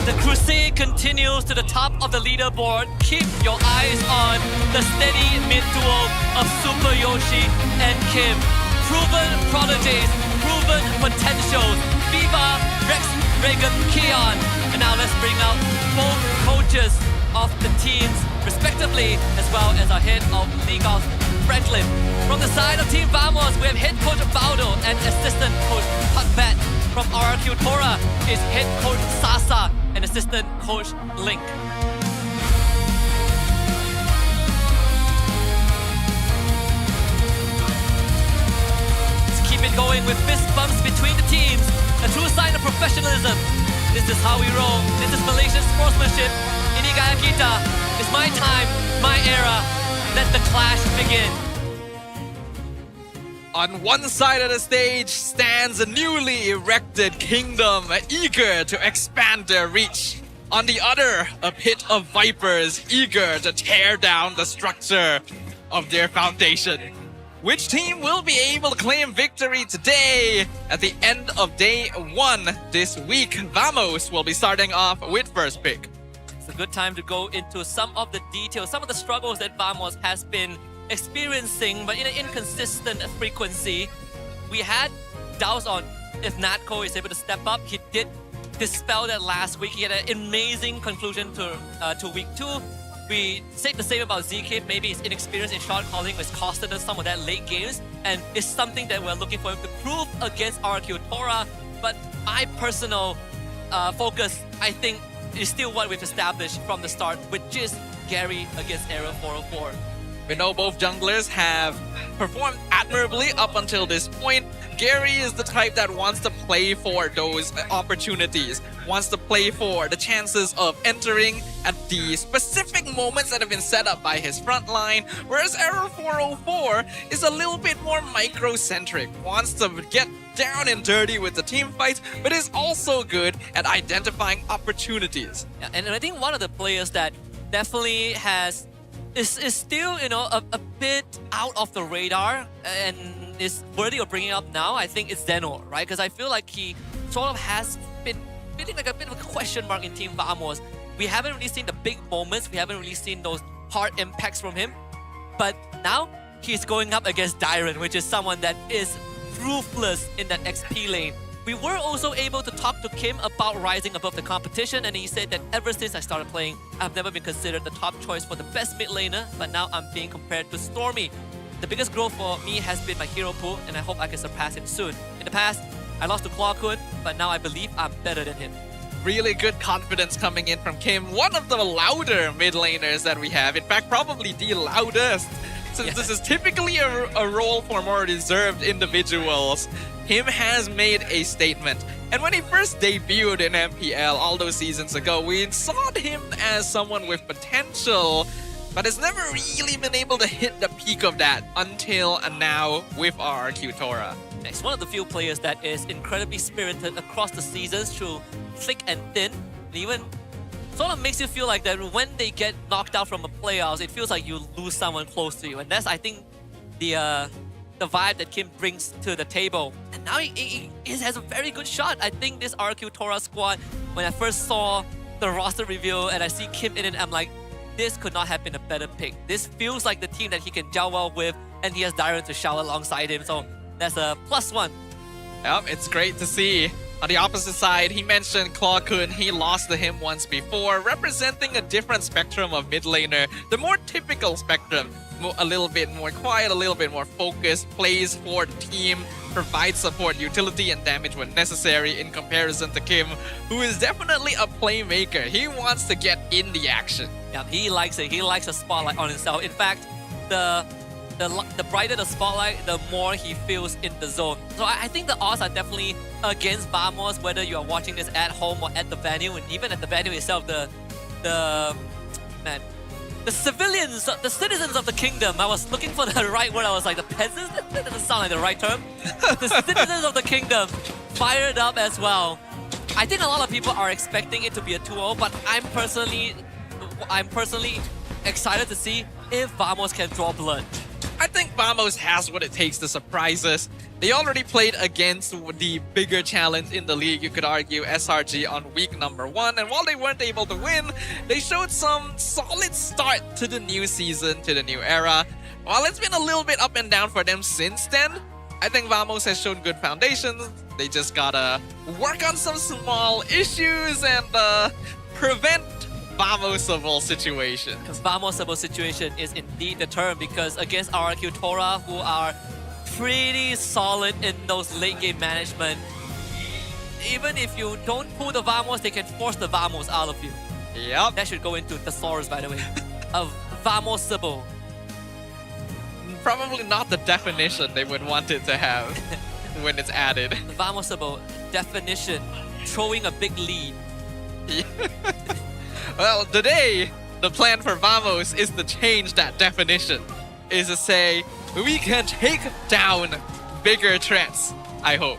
S13: The crusade continues to the top of the leaderboard. Keep your eyes on the steady mid-duo of Super Yoshi and Kim. Proven prodigies, proven potentials. Viva, Rex, Reagan, Keon. And now let's bring out both coaches of the teams, respectively, as well as our head of League of Franklin. From the side of Team Vamos, we have head coach Baldo and assistant coach Hutbat. From RRQ Tora is head coach Sasa and assistant coach Link. Let's keep it going with fist bumps between the teams. A true sign of professionalism. This is how we roll. This is Malaysian sportsmanship. Ini gaya kita. It's my time, my era. Let the clash begin.
S7: On one side of the stage stands a newly erected kingdom, eager to expand their reach. On the other, a pit of vipers eager to tear down the structure of their foundation. Which team will be able to claim victory today? At the end of day 1 this week, Vamos will be starting off with first pick.
S13: It's a good time to go into some of the details, some of the struggles that Vamos has been experiencing, but in an inconsistent frequency. We had doubts on if Natco is able to step up. He did dispel that last week. He had an amazing conclusion to week 2. We said the same about ZK. Maybe his inexperience in shot calling has costed us some of that late games, and it's something that we're looking for him to prove against RQ Tora. But my personal focus, I think, is still what we've established from the start, which is Gary against Era 404.
S7: We know both junglers have performed admirably up until this point. Gary is the type that wants to play for those opportunities, wants to play for the chances of entering at the specific moments that have been set up by his front line, whereas Error 404 is a little bit more microcentric, wants to get down and dirty with the team fights, but is also good at identifying opportunities.
S13: Yeah, and I think one of the players that definitely is still, you know, a bit out of the radar and is worthy of bringing up now, I think it's Zeno, right? Because I feel like he sort of has been feeling like a bit of a question mark in Team Vamos. We haven't really seen the big moments. We haven't really seen those hard impacts from him. But now he's going up against Dyron, which is someone that is ruthless in that XP lane. We were also able to talk to Kim about rising above the competition, and he said that ever since I started playing, I've never been considered the top choice for the best mid laner, but now I'm being compared to Stormy. The biggest growth for me has been my hero pool, and I hope I can surpass him soon. In the past, I lost to Claw Kun, but now I believe I'm better than him.
S7: Really good confidence coming in from Kim, one of the louder mid laners that we have. In fact, probably the loudest. Since this is typically a role for more reserved individuals, Kim has made a statement. And when he first debuted in MPL all those seasons ago, we saw him as someone with potential, but has never really been able to hit the peak of that until now with RRQ Tora.
S13: He's one of the few players that is incredibly spirited across the seasons through thick and thin. And even sort of makes you feel like that when they get knocked out from the playoffs, it feels like you lose someone close to you. And that's, I think, the vibe that Kim brings to the table. And now he has a very good shot. I think this RQ Tora squad, when I first saw the roster reveal and I see Kim in it, I'm like, this could not have been a better pick. This feels like the team that he can gel well with, and he has Dyron to shout alongside him. So that's a +1.
S7: Yep, it's great to see. On the opposite side, he mentioned Claw Kun. He lost to him once before, representing a different spectrum of mid laner. The more typical spectrum, a little bit more quiet, a little bit more focused, plays for the team, provides support, utility, and damage when necessary, in comparison to Kim, who is definitely a playmaker. He wants to get in the action.
S13: Yeah, he likes it. He likes a spotlight on himself. In fact, the brighter the spotlight, the more he feels in the zone. So I think the odds are definitely against Vamos, whether you are watching this at home or at the venue, and even at the venue itself, the civilians, the citizens of the kingdom. I was looking for the right word. I was like, the peasants? That doesn't sound like the right term. The citizens of the kingdom fired up as well. I think a lot of people are expecting it to be a 2-0, but I'm personally excited to see if Vamos can draw blood.
S7: I think Vamos has what it takes to surprise us. They already played against the bigger challenge in the league, you could argue, SRG on week number 1. And while they weren't able to win, they showed some solid start to the new season, to the new era. While it's been a little bit up and down for them since then, I think Vamos has shown good foundations. They just gotta work on some small issues and prevent Vamosable situation.
S13: Vamosable situation is indeed the term, because against RRQ Tora, who are pretty solid in those late game management, even if you don't pull the Vamos, they can force the Vamos out of you.
S7: Yep.
S13: That should go into thesaurus, by the way. Of Vamosable.
S7: Probably not the definition they would want it to have when it's added.
S13: Vamosable definition, throwing a big lead.
S7: Well, today, the plan for Vamos is to change that definition. Is to say, we can take down bigger threats, I hope.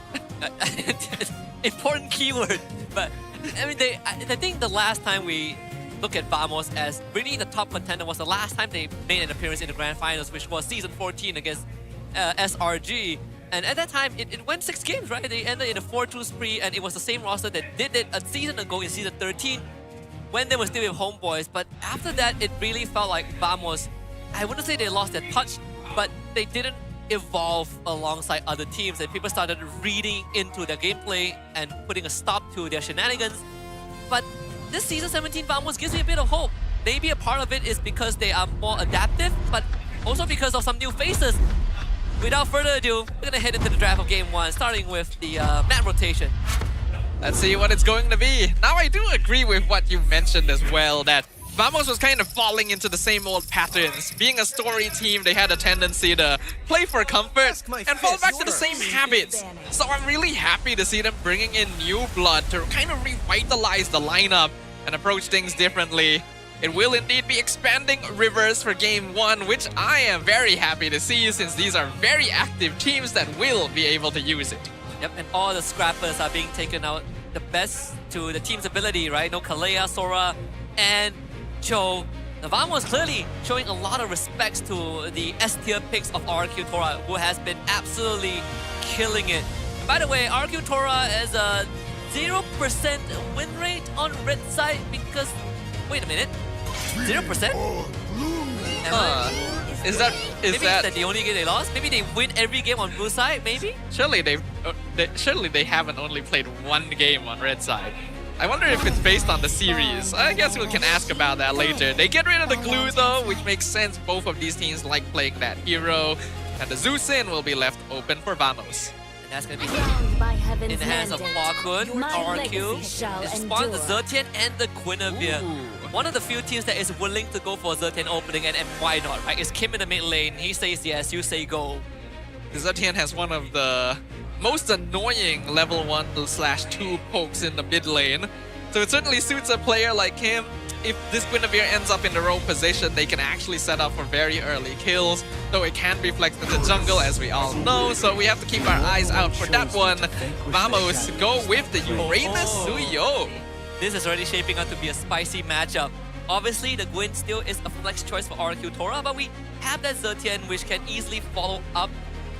S13: Important keyword. But I mean, I think the last time we look at Vamos as really the top contender was the last time they made an appearance in the grand finals, which was season 14 against SRG. And at that time, it went 6 games, right? They ended in a 4-2 spree, and it was the same roster that did it a season ago in season 13 when they were still with Homeboys. But after that, it really felt like Vamos, I wouldn't say they lost their touch, but they didn't evolve alongside other teams, and people started reading into their gameplay and putting a stop to their shenanigans. But this season 17 Vamos gives me a bit of hope. Maybe a part of it is because they are more adaptive, but also because of some new faces. Without further ado, we're gonna head into the draft of game 1, starting with the map rotation.
S7: Let's see what it's going to be. Now, I do agree with what you mentioned as well, that Vamos was kind of falling into the same old patterns. Being a story team, they had a tendency to play for comfort and fall back to the same habits. So I'm really happy to see them bringing in new blood to kind of revitalize the lineup and approach things differently. It will indeed be expanding Rivers for game 1, which I am very happy to see, since these are very active teams that will be able to use it.
S13: Yep, and all the scrappers are being taken out the best to the team's ability, right? No Kalea, Sora, and Joe. Vamos clearly showing a lot of respects to the S-tier picks of RQ Tora, who has been absolutely killing it. And by the way, RQ Tora has a 0% win rate on red side because... Wait a minute. 0%?
S7: Is that
S13: maybe that the only game they lost? Maybe they win every game on blue side, maybe?
S7: Surely they haven't only played 1 game on red side. I wonder if it's based on the series. I guess we can ask about that later. They get rid of the glue though, which makes sense. Both of these teams like playing that hero. And the Zusin will be left open for Vamos.
S13: And that's going to be in the hands of Pautan, RQ. It spawns the Zertian and the Guinevere. One of the few teams that is willing to go for Zertian opening, and why not, right? It's Kim in the mid lane. He says yes, you say go.
S7: Zertian has one of the most annoying level 1/2 pokes in the mid lane. So it certainly suits a player like him. If this Guinevere ends up in the rogue position, they can actually set up for very early kills, though it can be flexed in the jungle, as we all know, so we have to keep our eyes out for that one. Vamos go with the Uranus Suyo.
S13: This is already shaping up to be a spicy matchup. Obviously, the Gwyn still is a flex choice for RQ Tora, but we have that Zertian, which can easily follow up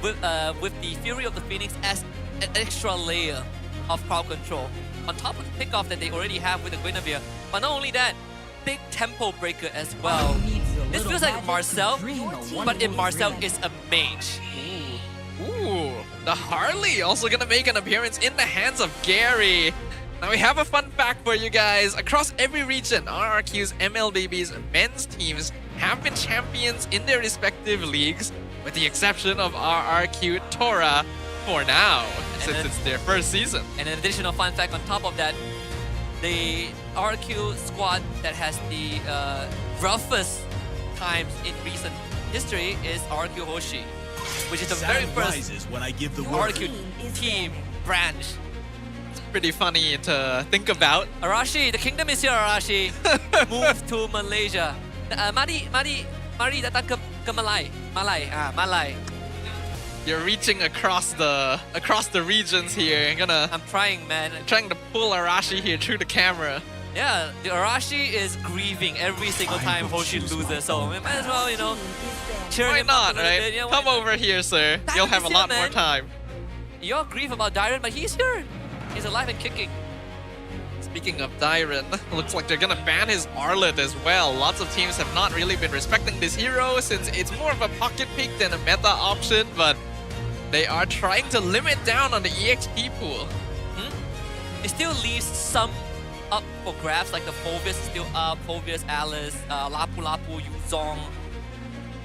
S13: with the Fury of the Phoenix as an extra layer of crowd control, on top of the pickoff that they already have with the Guinevere. But not only that, big tempo breaker as well. This feels like Marcel, but if Marcel is a mage.
S7: Ooh, the Harley also gonna make an appearance in the hands of Gary. Now we have a fun fact for you guys. Across every region, RRQ's MLBB's men's teams have been champions in their respective leagues, with the exception of RRQ Tora for now, since it's their first season.
S13: And an additional fun fact on top of that, the RQ squad that has the roughest times in recent history is RQ Hoshi, which is the very first RQ team branch.
S7: It's pretty funny to think about.
S13: Arashi, the kingdom is here, Arashi. Move to Malaysia. Mari datang ke Malay. Malay.
S7: You're reaching across the regions here.
S13: I'm trying, man.
S7: Trying to pull Arashi here through the camera.
S13: Yeah, the Arashi is grieving every single time Hoshi loses, so we might as well, you know, cheer him up a little bit. You know,
S7: Come over here, sir. You'll have a lot more time.
S13: You're grief about Dyron, but he's here. He's alive and kicking.
S7: Speaking of Dyron, looks like they're gonna ban his Arlet as well. Lots of teams have not really been respecting this hero since it's more of a pocket pick than a meta option, but they are trying to limit down on the EXP pool.
S13: It still leaves some up for grabs, like the Phobius is still up, Phobius, Alice, Lapu Lapu, Yuzong.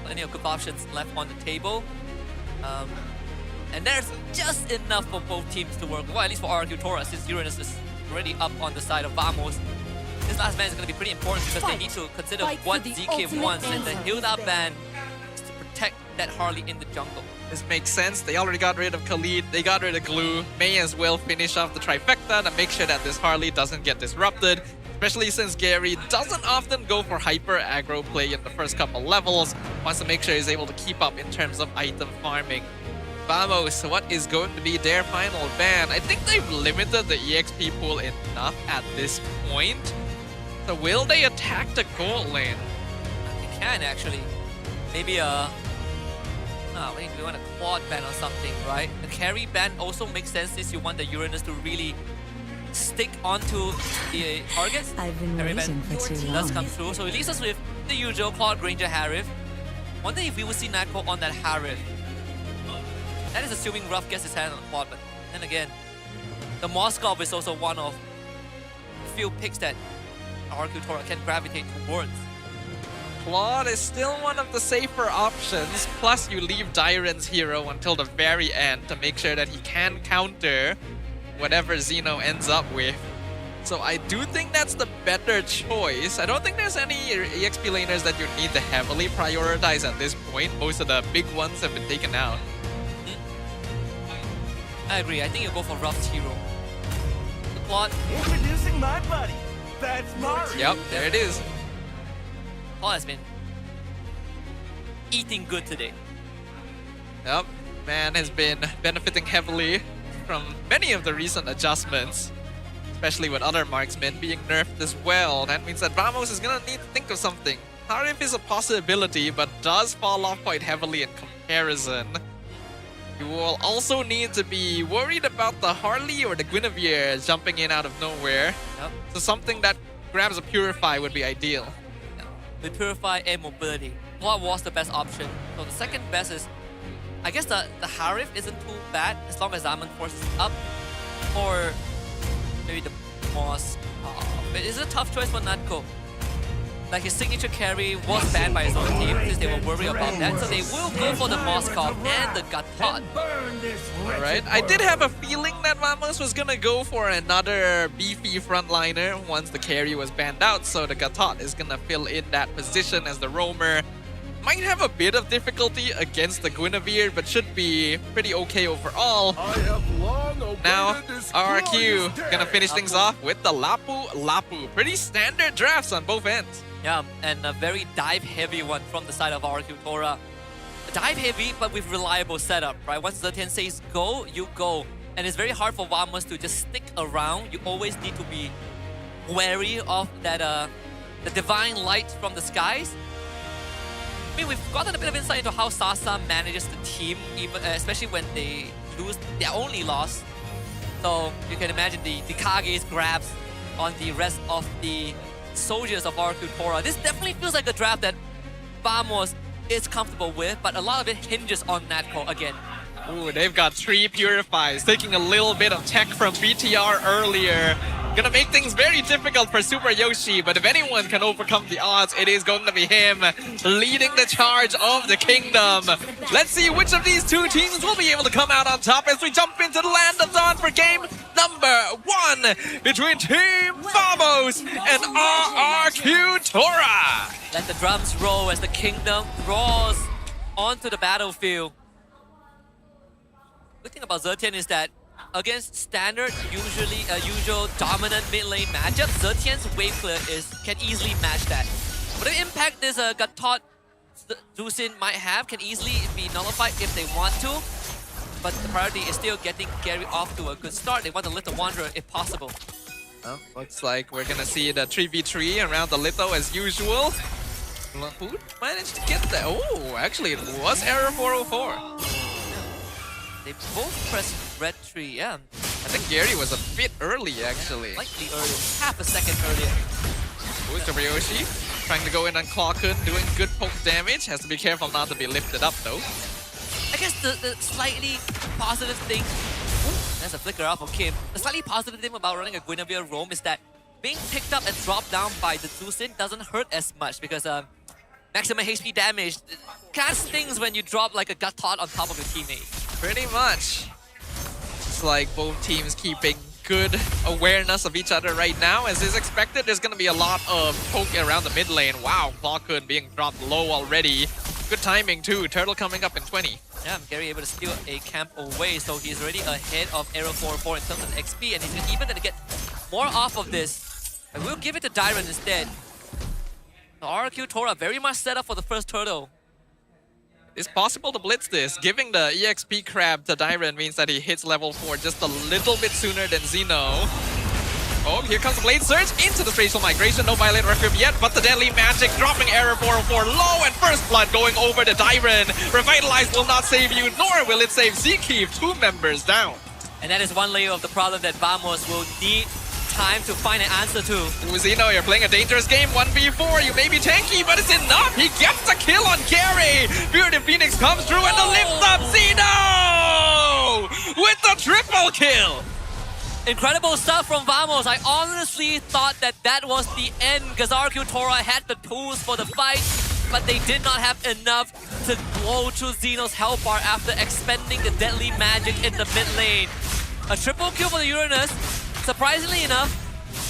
S13: Plenty of good options left on the table. And there's just enough for both teams to work, well, at least for RQ Tora, since Uranus is already up on the side of Vamos. This last ban is going to be pretty important because they need to consider what ZK wants, and the Hilda ban is to protect that Harley in the jungle.
S7: This makes sense. They already got rid of Khalid, they got rid of Glue. May as well finish off the trifecta to make sure that this Harley doesn't get disrupted, especially since Gary doesn't often go for hyper aggro play in the first couple levels. Wants to make sure he's able to keep up in terms of item farming. Vamos, what is going to be their final ban? I think they've limited the EXP pool enough at this point. So will they attack the gold lane?
S13: They can actually. Maybe maybe we want a quad ban or something, right? The carry ban also makes sense since you want the Uranus to really stick onto the targets.
S17: I've been
S13: Carry
S17: waiting
S13: ban
S17: for too
S13: does
S17: long.
S13: come through, so it leaves us with the usual Quad Ranger Harif. Wonder if we will see Nako on that Harif. That is assuming Ruff gets his hand on the quad, but then again, the Moskov is also one of the few picks that RQ Tora can gravitate towards.
S7: Claude is still one of the safer options, plus you leave Dyren's hero until the very end to make sure that he can counter whatever Xeno ends up with. So I do think that's the better choice. I don't think there's any EXP laners that you need to heavily prioritize at this point. Most of the big ones have been taken out.
S13: I agree, I think you go for Ruff's hero. The plot.
S2: Introducing my buddy. That's Mario.
S7: Yep, there it is.
S13: Paul has been eating good today.
S7: Yep, man has been benefiting heavily from many of the recent adjustments, especially with other marksmen being nerfed as well. That means that Vamos is gonna need to think of something. Harif is a possibility, but does fall off quite heavily in comparison. You will also need to be worried about the Harley or the Guinevere jumping in out of nowhere.
S13: Yep.
S7: So something that grabs a Purify would be ideal.
S13: With Purify and Mobility, what was the best option? So the second best is, I guess the Harif isn't too bad as long as Diamond Force is up. Or maybe the Moss. But it's a tough choice for Natko. Like his signature carry was banned by his own team since they were worried about that. So they will go for the Moskov and the Gatot.
S7: Alright, I did have a feeling that Vamos was gonna go for another beefy frontliner once the carry was banned out. So the Gatot is gonna fill in that position as the roamer. Might have a bit of difficulty against the Guinevere, but should be pretty okay overall. Now, RRQ gonna finish things off with the Lapu Lapu. Pretty standard drafts on both ends.
S13: Yeah, and a very dive-heavy one from the side of RQ Tora. Dive-heavy, but with reliable setup, right? Once Zetian says go, you go. And it's very hard for Vamos to just stick around. You always need to be wary of that, the divine light from the skies. I mean, we've gotten a bit of insight into how Sasa manages the team, even especially when they lose their only loss. So you can imagine the Kage's grabs on the rest of the soldiers of RQ Tora. This definitely feels like a draft that Vamos is comfortable with, but a lot of it hinges on Natko again.
S7: Ooh, they've got 3 Purifies, taking a little bit of tech from BTR earlier. Gonna make things very difficult for Super Yoshi, but if anyone can overcome the odds, it is going to be him leading the charge of the kingdom. Let's see which of these two teams will be able to come out on top as we jump into the Land of Dawn for game number 1 between Team Vamos and RRQ Tora.
S13: Let the drums roll as the kingdom draws onto the battlefield. Good thing about Zetian is that against standard, usual dominant mid lane matchup, Zetian's wave clear can easily match that. Whatever impact this Gatot Zusin might have can easily be nullified if they want to. But the priority is still getting Gary off to a good start. They want to lift the Wanderer if possible.
S7: Well, looks like we're gonna see the 3v3 around the Litho as usual. Who managed to get that? Oh, actually it was error 404.
S13: They both pressed red tree, yeah.
S7: I think Gary was a bit early, actually.
S13: Slightly early, half a second earlier.
S7: Super Yoshi trying to go in on Clawkun, doing good poke damage. Has to be careful not to be lifted up, though.
S13: I guess the slightly positive thing... Ooh, there's a flicker off of Kim. The slightly positive thing about running a Guinevere roam is that being picked up and dropped down by the Zusin doesn't hurt as much because maximum HP damage kind of stings when you drop like a Gatot on top of your teammate.
S7: Pretty much. It's like both teams keeping good awareness of each other right now. As is expected, there's going to be a lot of poke around the mid lane. Wow, Clawkun being dropped low already. Good timing too. Turtle coming up in 20.
S13: Yeah, Gary able to steal a camp away, so he's already ahead of Arrow 404 in terms of XP, and he's even going to get more off of this. And we'll give it to Dyren instead. So RQ Tora very much set up for the first turtle.
S7: It's possible to blitz this. Giving the EXP crab to Dyron means that he hits level 4 just a little bit sooner than Xeno. Oh, here comes the Blade Surge into the Spatial Migration. No Violent Requiem yet, but the Deadly Magic dropping Error 404 low, and First Blood going over to Dyron. Revitalize will not save you, nor will it save Zkeep. 2 members down.
S13: And that is one layer of the problem that Vamos will need time to find an answer to.
S7: Xeno, you're playing a dangerous game, 1v4. You may be tanky, but it's enough. He gets the kill on Gary. Bearded Phoenix comes through and the lift up. Xeno with the triple kill.
S13: Incredible stuff from Vamos. I honestly thought that that was the end because Tora had the tools for the fight, but they did not have enough to blow through Xeno's health bar after expending the deadly magic in the mid lane. A triple kill for the Uranus, surprisingly enough,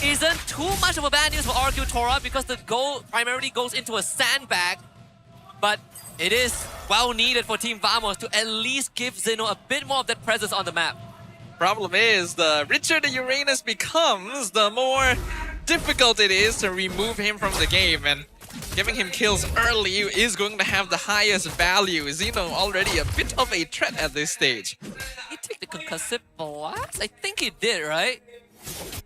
S13: isn't too much of a bad news for Tora because the goal primarily goes into a sandbag, but it is well needed for Team Vamos to at least give Xeno a bit more of that presence on the map.
S7: Problem is, the richer the Uranus becomes, the more difficult it is to remove him from the game, and giving him kills early is going to have the highest value. Xeno already a bit of a threat at this stage.
S13: He took the concussive blast? I think he did, right?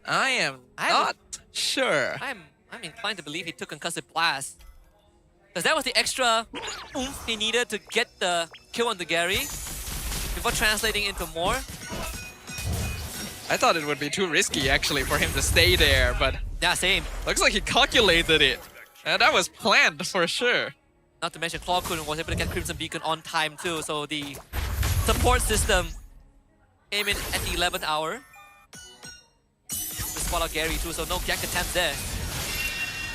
S7: I am not sure.
S13: I'm inclined to believe he took concussive blast. Because that was the extra oomph he needed to get the kill on the Gary before translating into more.
S7: I thought it would be too risky actually for him to stay there, but
S13: yeah, same.
S7: Looks like he calculated it. And that was planned for sure.
S13: Not to mention Claw Kun was able to get Crimson Beacon on time too, so the support system came in at the 11th hour. To spot out Gary too, so no Gek attempt there.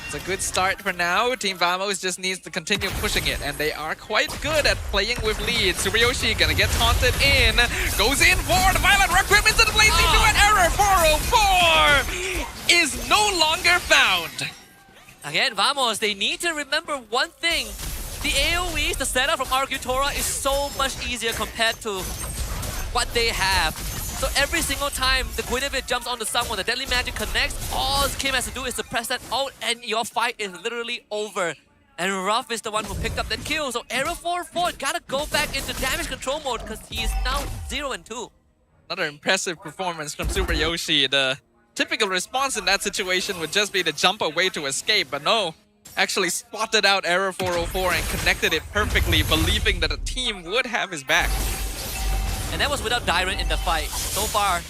S7: It's a good start for now. Team Vamos just needs to continue pushing it, and they are quite good at playing with leads. Tsuruyoshi gonna get taunted in. Goes in for the Violent Requiem into the Blazing to an Error 404 is no longer found.
S13: Again, Vamos, they need to remember one thing. The AoEs, the setup from Tora is so much easier compared to what they have. So every single time the Guinevere jumps on the someone, the Deadly Magic connects, all Kim has to do is to press that out and your fight is literally over. And Ruff is the one who picked up that kill. So Error 404 gotta go back into damage control mode because he is now 0-2.
S7: Another impressive performance from Tsuruyoshi. The typical response in that situation would just be to jump away to escape, but no. Actually spotted out Error 404 and connected it perfectly, believing that the team would have his back.
S13: And that was without Dyron in the fight. So far,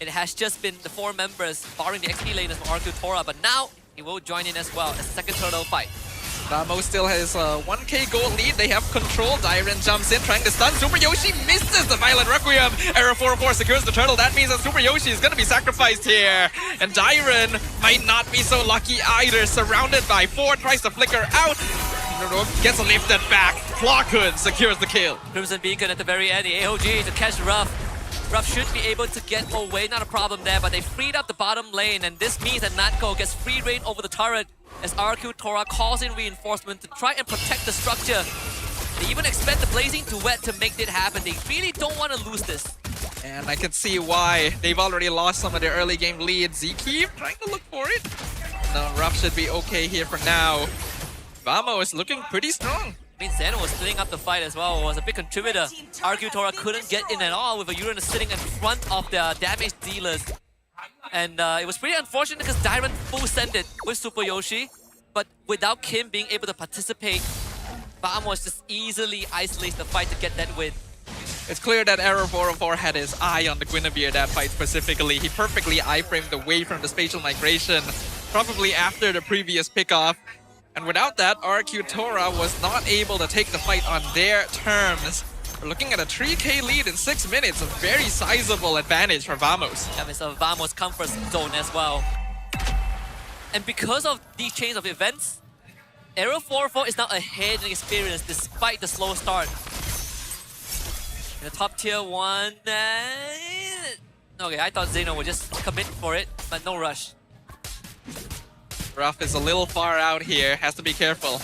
S13: it has just been the 4 members, barring the XP laners from Tora, but now he will join in as well as the second turtle fight.
S7: Ramo still has a 1k gold lead. They have control. Dyron jumps in, trying to stun. Tsuruyoshi misses the Violent Requiem. Error 404 secures the turtle. That means that Tsuruyoshi is going to be sacrificed here. And Dyron might not be so lucky either. Surrounded by 4, tries to flicker out. Gets lifted back. Flawkun secures the kill.
S13: Crimson Beacon at the very end. The AOG to catch Ruff. Ruff should be able to get away. Not a problem there, but they freed up the bottom lane. And this means that Natko gets free reign over the turret as Tora calls in reinforcement to try and protect the structure. They even expect the Blazing Duet to make it happen. They really don't want to lose this.
S7: And I can see why. They've already lost some of their early game leads. Zkeep trying to look for it. No, Ruff should be okay here for now. Vamo is looking pretty strong.
S13: I mean, Xeno was filling up the fight as well. Was a big contributor. Tora couldn't get in at all with a Uranus sitting in front of the damage dealers. And it was pretty unfortunate because Dyron full-sent it with Tsuruyoshi. But without Kim being able to participate, Vamos just easily isolates the fight to get that win.
S7: It's clear that Error 404 had his eye on the Guinevere that fight specifically. He perfectly iframed away from the spatial migration, probably after the previous pickoff. And without that, Tora was not able to take the fight on their terms. We're looking at a 3k lead in 6 minutes, a very sizable advantage for Vamos.
S13: Yeah, it's a Vamos comfort zone as well. And because of these chains of events, Error 404 is now ahead in experience despite the slow start. In the top tier 1... Okay, I thought Xeno would just commit for it, but no rush.
S7: Ruff is a little far out here, has to be careful.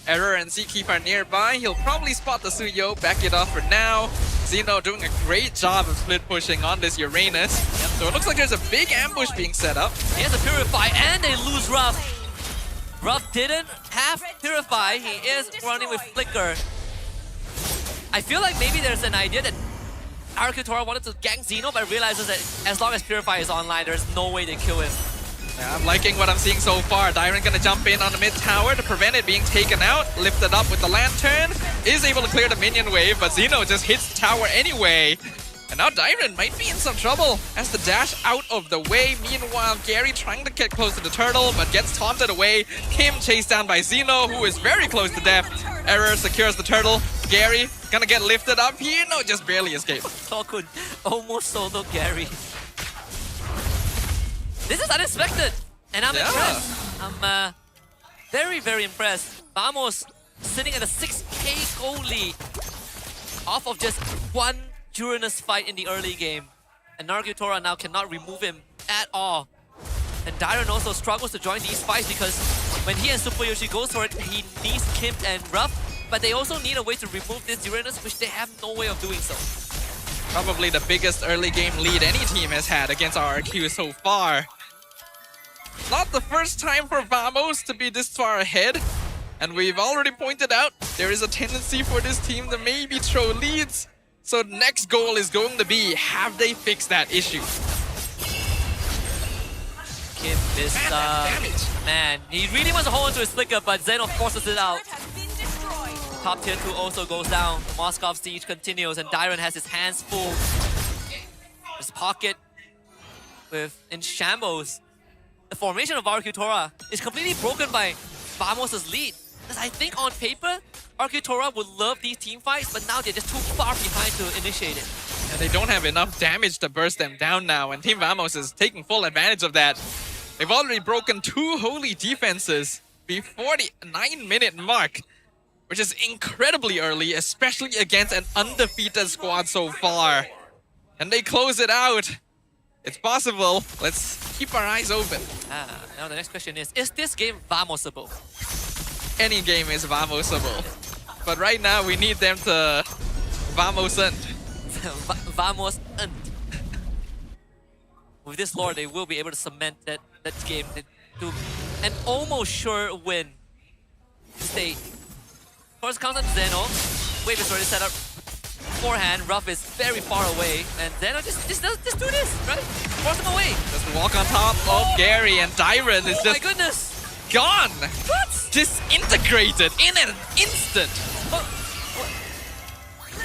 S7: Error and Zkeep are nearby. He'll probably spot the Suyo, back it off for now. Xeno doing a great job of split pushing on this Uranus. Yep. So it looks like there's a big ambush being set up.
S13: He has a Purify and they lose Ruff. Ruff didn't have Purify. He is running with Flicker. I feel like maybe there's an idea that Arcutora wanted to gank Xeno, but realizes that as long as Purify is online, there's no way they kill him.
S7: Yeah, I'm liking what I'm seeing so far. Dyron gonna jump in on the mid tower to prevent it being taken out. Lifted up with the lantern. Is able to clear the minion wave, but Xeno just hits the tower anyway. And now Dyron might be in some trouble as the dash out of the way. Meanwhile, Gary trying to get close to the turtle, but gets taunted away. Kim chased down by Xeno, who is very close to death. Error secures the turtle. Gary gonna get lifted up here. No, just barely escaped.
S13: Tokun almost solo Gary. This is unexpected, and I'm impressed. I'm very, very impressed. Vamos sitting at a 6k goal lead off of just one Uranus fight in the early game. And Arcutora now cannot remove him at all. And Dyron also struggles to join these fights because when he and Super Yoshi goes for it, he needs Kim and Ruff, but they also need a way to remove this Uranus, which they have no way of doing so.
S7: Probably the biggest early game lead any team has had against RRQ so far. Not the first time for Vamos to be this far ahead. And we've already pointed out there is a tendency for this team to maybe throw leads. So next goal is going to be, have they fixed that issue?
S13: Kim is man, he really wants to hold on to his flicker, but Xeno forces it out. Top tier 2 also goes down. The Moskov siege continues, and Dyron has his hands full. His pocket in shambles. The formation of Arcutora is completely broken by Vamos' lead. Because I think on paper, Arcutora would love these team fights, but now they're just too far behind to initiate it.
S7: And they don't have enough damage to burst them down now, and Team Vamos is taking full advantage of that. They've already broken 2 holy defenses before the 9-minute mark, which is incredibly early, especially against an undefeated squad so far. And they close it out. It's possible. Let's keep our eyes open.
S13: Now the next question is this game Vamosable?
S7: Any game is Vamosable. But right now we need them to Vamosant.
S13: Vamosant. With this lore, they will be able to cement that game to an almost sure win state. First comes on Xeno. Wave is already set up beforehand. Ruff is very far away, and Xeno just do this, right? Force him away.
S7: Just walk on top of Gary, and Dyron is just
S13: my goodness,
S7: gone.
S13: What?
S7: Disintegrated in an instant.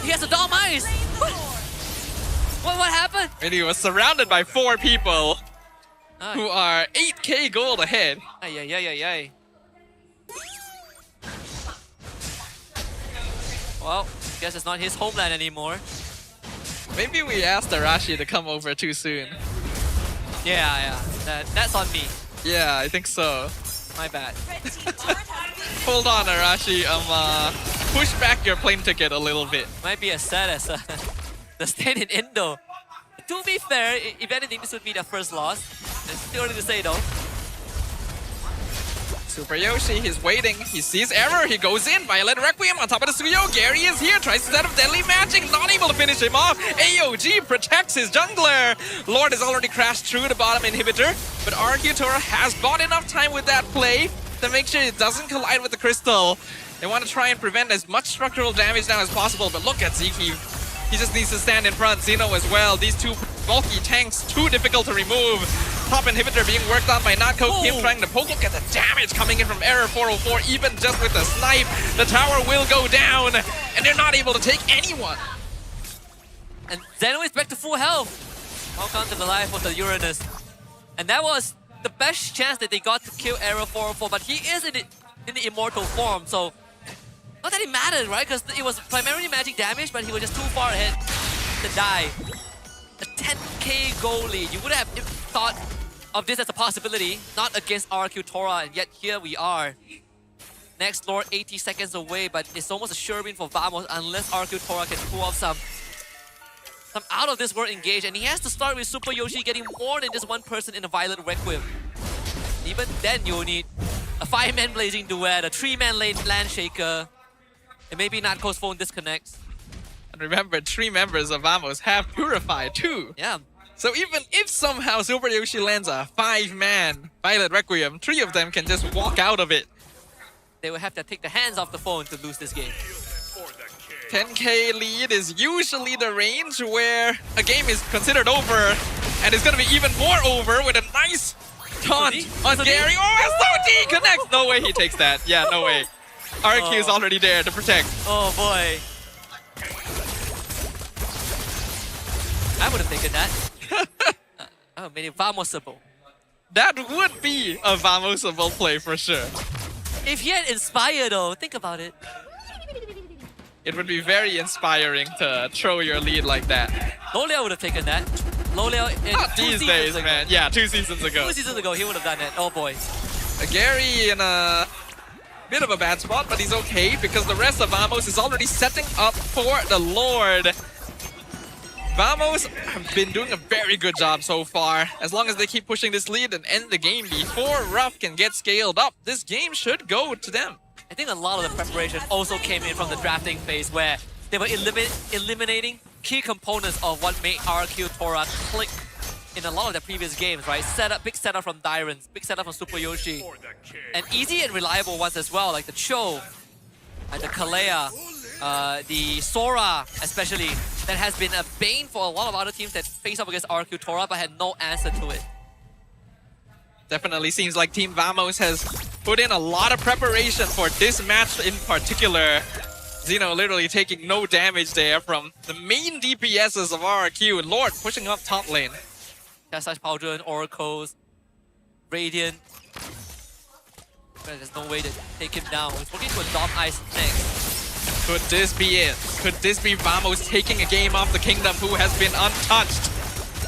S13: He has a dumb eyes. What happened?
S7: And he was surrounded by 4 people who are 8k gold ahead.
S13: Ay. Well, guess it's not his homeland anymore.
S7: Maybe we asked Arashi to come over too soon.
S13: Yeah. That's on me.
S7: Yeah, I think so.
S13: My bad.
S7: Hold on, Arashi. Push back your plane ticket a little bit.
S13: Might be as sad as the state in Indo. To be fair, if anything, this would be the first loss. It's too early to say though.
S7: Super Yoshi, he's waiting. He sees error. He goes in. Violet Requiem on top of the Suyo. Gary is here. Tries to set up Deadly Magic. Not able to finish him off. AOG protects his jungler. Lord has already crashed through the bottom inhibitor. But Arcutora has bought enough time with that play to make sure it doesn't collide with the crystal. They want to try and prevent as much structural damage now as possible. But look at Zeke. He just needs to stand in front. Xeno as well. These 2 bulky tanks, too difficult to remove. Top inhibitor being worked on by Natco. Kim trying to poke. Look at the damage coming in from Error 404. Even just with the snipe, the tower will go down. And they're not able to take anyone.
S13: And Xeno is back to full health. Welcome to the life of the Uranus. And that was the best chance that they got to kill Error 404. But he is in the immortal form. So not that it mattered, right? Because it was primarily magic damage, but he was just too far ahead to die. A 10k goal lead. You would have thought of this as a possibility, not against Arcutora, and yet here we are. Next Lord 80 seconds away, but it's almost a sure win for Vamos unless Arcutora can pull off some out of this world engage, and he has to start with Super Yoshi getting more than just one person in a Violet Requiem. Even then you'll need a 5-man Blazing Duet, a 3-man Land Shaker, and maybe Natco's phone disconnects.
S7: And remember, 3 members of Vamos have Purified too.
S13: Yeah.
S7: So even if somehow Super Yoshi lands a 5-man Violet Requiem, 3 of them can just walk out of it.
S13: They will have to take the hands off the phone to lose this game.
S7: 10k lead is usually the range where a game is considered over, and it's gonna be even more over with a nice taunt on Gary. Oh, SOD connects! No way he takes that. Yeah, no way. RQ is already there to protect.
S13: Oh boy. I would have taken that. Oh, made it vamosable.
S7: That would be a vamosable play for sure.
S13: If he had Inspire though, think about it.
S7: It would be very inspiring to throw your lead like that.
S13: Loleo would have taken that. Loleo in
S7: Not these days,
S13: ago.
S7: man. Yeah, 2 seasons ago.
S13: 2 seasons ago, he would have done it. Oh boy.
S7: Gary in a bit of a bad spot, but he's okay because the rest of Vamos is already setting up for the Lord. Vamos have been doing a very good job so far. As long as they keep pushing this lead and end the game before Ruff can get scaled up, this game should go to them.
S13: I think a lot of the preparation also came in from the drafting phase where they were eliminating key components of what made RQ Tora click in a lot of their previous games, right? Big setup from Dyrens, big setup from Super Yoshi. And easy and reliable ones as well, like the Cho, and the Kalea, the Sora especially, that has been a bane for a lot of other teams that face up against RQ Tora but had no answer to it.
S7: Definitely seems like Team Vamos has put in a lot of preparation for this match in particular. Xeno literally taking no damage there from the main DPSs of RQ. Lord pushing up top lane.
S13: Dash Pautan, Oracles, Radiant. There's no way to take him down. He's looking for Dom Ice next.
S7: Could this be it? Could this be Vamos taking a game off the Kingdom who has been untouched?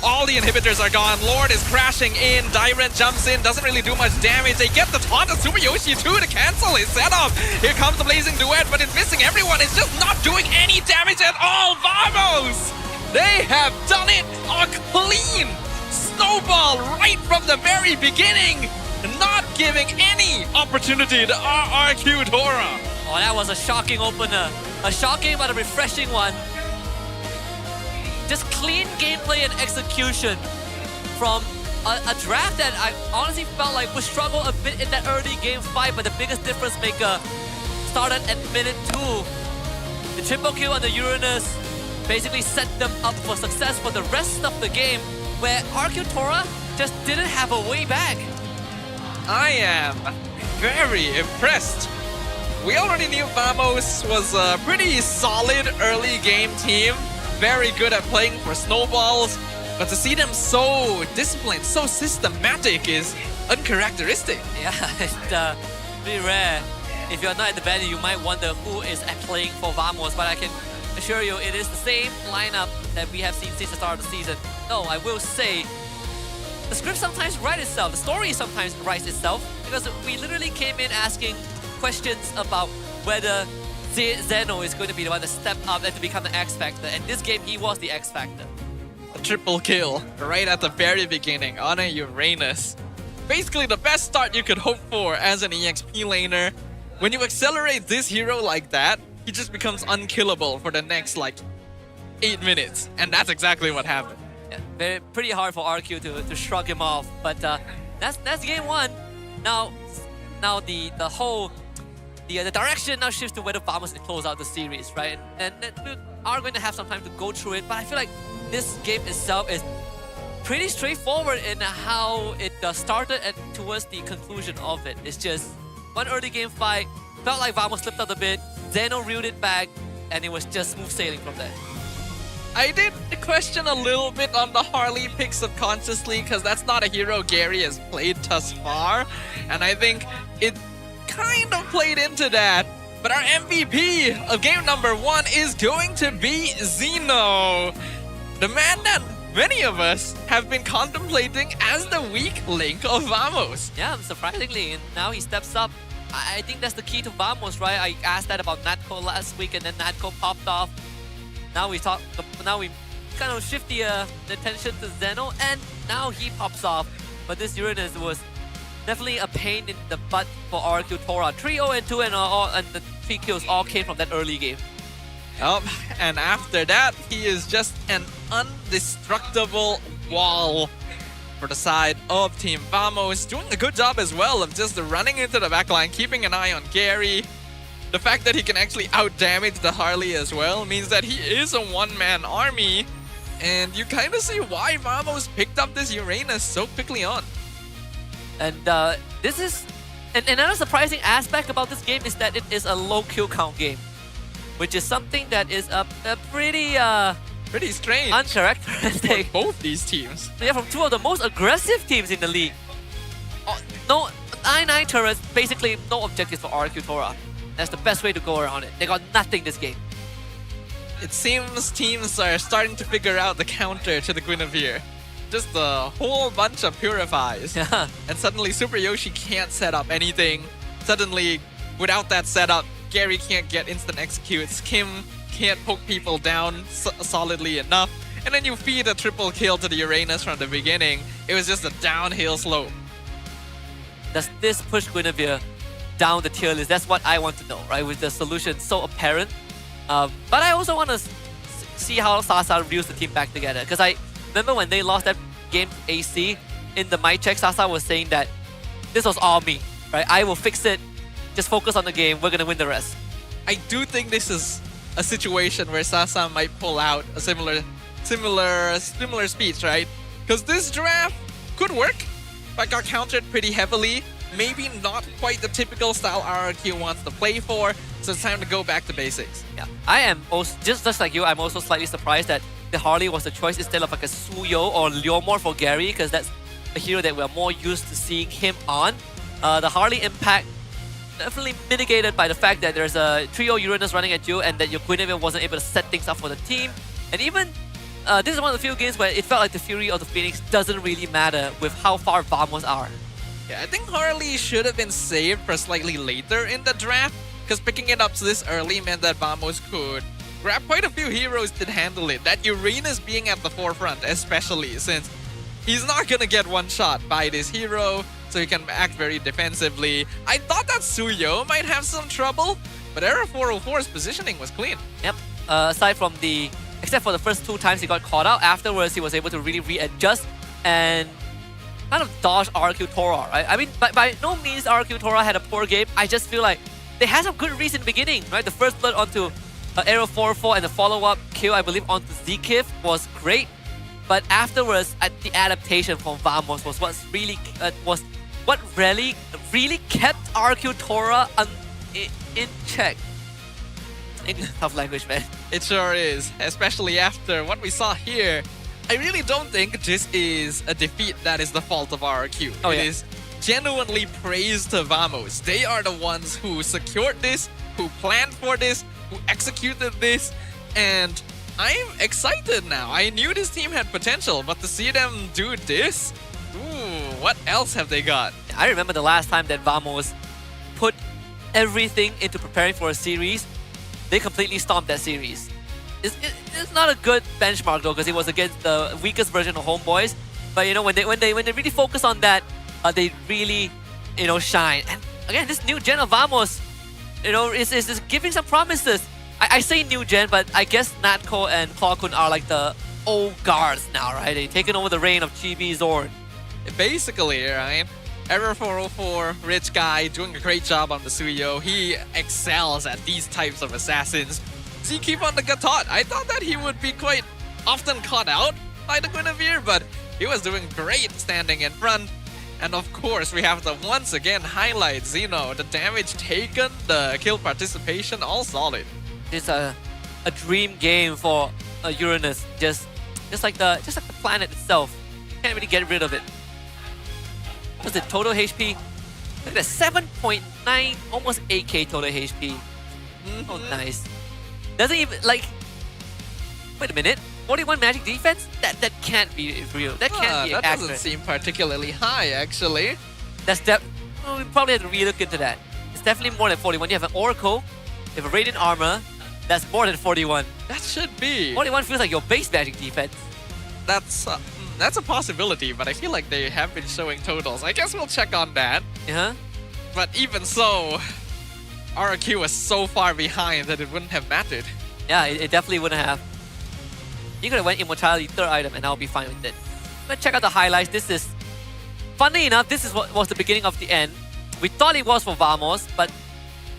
S7: All the inhibitors are gone. Lord is crashing in. Dyrent jumps in. Doesn't really do much damage. They get the taunt of Super Yoshi too to cancel his setup. Here comes the Blazing Duet, but it's missing everyone. It's just not doing any damage at all. Vamos! They have done it a clean snowball right from the very beginning. Not giving any opportunity to RQ Tora.
S13: Oh, that was a shocking opener. A shocking but a refreshing one. Just clean gameplay and execution from a draft that I honestly felt like would struggle a bit in that early game fight, but the biggest difference maker started at minute 2. The triple kill on the Uranus basically set them up for success for the rest of the game, where RQ Tora just didn't have a way back.
S7: I am very impressed. We already knew Vamos was a pretty solid early game team. Very good at playing for snowballs, but to see them so disciplined, so systematic is uncharacteristic.
S13: Yeah, it's pretty rare. If you're not at the venue, you might wonder who is playing for Vamos, but I can assure you it is the same lineup that we have seen since the start of the season. No, I will say, the script sometimes writes itself, the story sometimes writes itself, because we literally came in asking questions about whether Zeno is going to be the one to step up and to become the X Factor, and this game he was the X Factor.
S7: A triple kill right at the very beginning on a Uranus. Basically the best start you could hope for as an EXP laner. When you accelerate this hero like that, he just becomes unkillable for the next like 8 minutes, and that's exactly what happened.
S13: Yeah, pretty hard for RQ to shrug him off, but that's game 1. Now the whole the direction now shifts to whether Vamos can close out the series, right? And we are going to have some time to go through it, but I feel like this game itself is pretty straightforward in how it started and towards the conclusion of it. It's just one early game fight, felt like Vamos slipped out a bit, Zeno reeled it back, and it was just smooth sailing from there.
S7: I did question a little bit on the Harley pick subconsciously, because that's not a hero Gary has played thus far, and I think it kind of played into that. But our MVP of game number 1 is going to be Xeno, the man that many of us have been contemplating as the weak link of Vamos.
S13: Yeah, surprisingly, and now he steps up. I think that's the key to Vamos, right? I asked that about Natco last week, and then Natco popped off. Now we kind of shift the attention to Zeno, and now he pops off. But this Uranus was definitely a pain in the butt for RQ Tora. 3-0 and 2 and the 3 kills all came from that early game.
S7: And after that, he is just an indestructible wall for the side of Team Vamos. Doing a good job as well of just running into the backline, keeping an eye on Gary. the fact that he can actually out-damage the Harley as well means that he is a one-man army, and you kind of see why Vamos picked up this Uranus so quickly on.
S13: And this is... And another surprising aspect about this game is that it is a low kill count game, which is something that is a pretty...
S7: pretty strange.
S13: Uncharacteristic.
S7: For both these teams.
S13: Yeah, from two of the most aggressive teams in the league. No, 9-9 turrets, basically no objectives for RQ Tora. That's the best way to go around it. They got nothing this game.
S7: It seems teams are starting to figure out the counter to the Guinevere. Just a whole bunch of purifies.
S13: Yeah.
S7: And suddenly Super Yoshi can't set up anything. Suddenly, without that setup, Gary can't get instant executes. Kim can't poke people down solidly enough. And then you feed a triple kill to the Uranus from the beginning. It was just a downhill slope.
S13: Does this push Guinevere down the tier list? That's what I want to know, right? With the solution so apparent. But I also want to see how Sasa reels the team back together. Because I remember when they lost that game AC, in the mic check, Sasa was saying that this was all me, right? I will fix it. Just focus on the game. We're going to win the rest.
S7: I do think this is a situation where Sasa might pull out a similar speech, right? Because this draft could work, but got countered pretty heavily. Maybe not quite the typical style RRQ wants to play for, so it's time to go back to basics.
S13: Yeah, I am also, just like you, I'm also slightly surprised that the Harley was the choice instead of like a Suyo or Leomor for Gary, because that's a hero that we're more used to seeing him on. The Harley impact definitely mitigated by the fact that there's a trio Uranus running at you and that your Guinevere wasn't able to set things up for the team. And even this is one of the few games where it felt like the Fury of the Phoenix doesn't really matter with how far Vamos are.
S7: Yeah, I think Harley should have been saved for slightly later in the draft, because picking it up this early meant that Vamos could grab quite a few heroes to handle it. That Uranus being at the forefront especially, since he's not gonna get one shot by this hero, so he can act very defensively. I thought that Suyo might have some trouble, but Era 404's positioning was clean.
S13: Yep, aside from except for the first 2 times he got caught out, afterwards he was able to really readjust and kind of dodge RQ Tora, right? I mean, by no means RQ Tora had a poor game. I just feel like they had some good reads in the beginning, right? The first blood onto Aero 404 and the follow-up kill, I believe, onto Zkif was great. But afterwards, the adaptation from Vamos was what really kept RQ Tora in check. Tough language, man.
S7: It sure is, especially after what we saw here. I really don't think this is a defeat that is the fault of RRQ. It is genuinely praise to Vamos. They are the ones who secured this, who planned for this, who executed this, and I'm excited now. I knew this team had potential, but to see them do this, ooh, what else have they got?
S13: I remember the last time that Vamos put everything into preparing for a series, they completely stomped that series. It's not a good benchmark though, because it was against the weakest version of Homeboys. But you know, when they really focus on that, they really, you know, shine. And again, this new gen of Vamos, you know, is giving some promises. I say new gen, but I guess Natko and Clawkun are like the old guards now, right? They've taken over the reign of Chibi Zorn.
S7: Basically, right? Error 404, rich guy, doing a great job on the Suyo. He excels at these types of assassins. Zkif on the Gatot. I thought that he would be quite often caught out by the Guinevere, but he was doing great standing in front. And of course, we have to once again highlight Xeno. The damage taken, the kill participation, all solid.
S13: It's a dream game for Uranus. Just like the planet itself. Can't really get rid of it. What's the total HP? Look at that, 7.9, almost 8k total HP. Oh, nice. Doesn't even, like... Wait a minute. 41 magic defense? That can't be real. That can't be
S7: that
S13: accurate.
S7: Doesn't seem particularly high, actually.
S13: That's we probably have to relook into that. It's definitely more than 41. You have an Oracle, you have a Radiant Armor. That's more than 41.
S7: That should be.
S13: 41 feels like your base magic defense.
S7: That's a possibility, but I feel like they have been showing totals. I guess we'll check on that.
S13: Yeah.
S7: But even so, RRQ was so far behind that it wouldn't have mattered.
S13: Yeah, it definitely wouldn't have. You could have went Immortality, 3rd item, and I'll be fine with it. But check out the highlights. This is... Funny enough, this is what was the beginning of the end. We thought it was for Vamos, but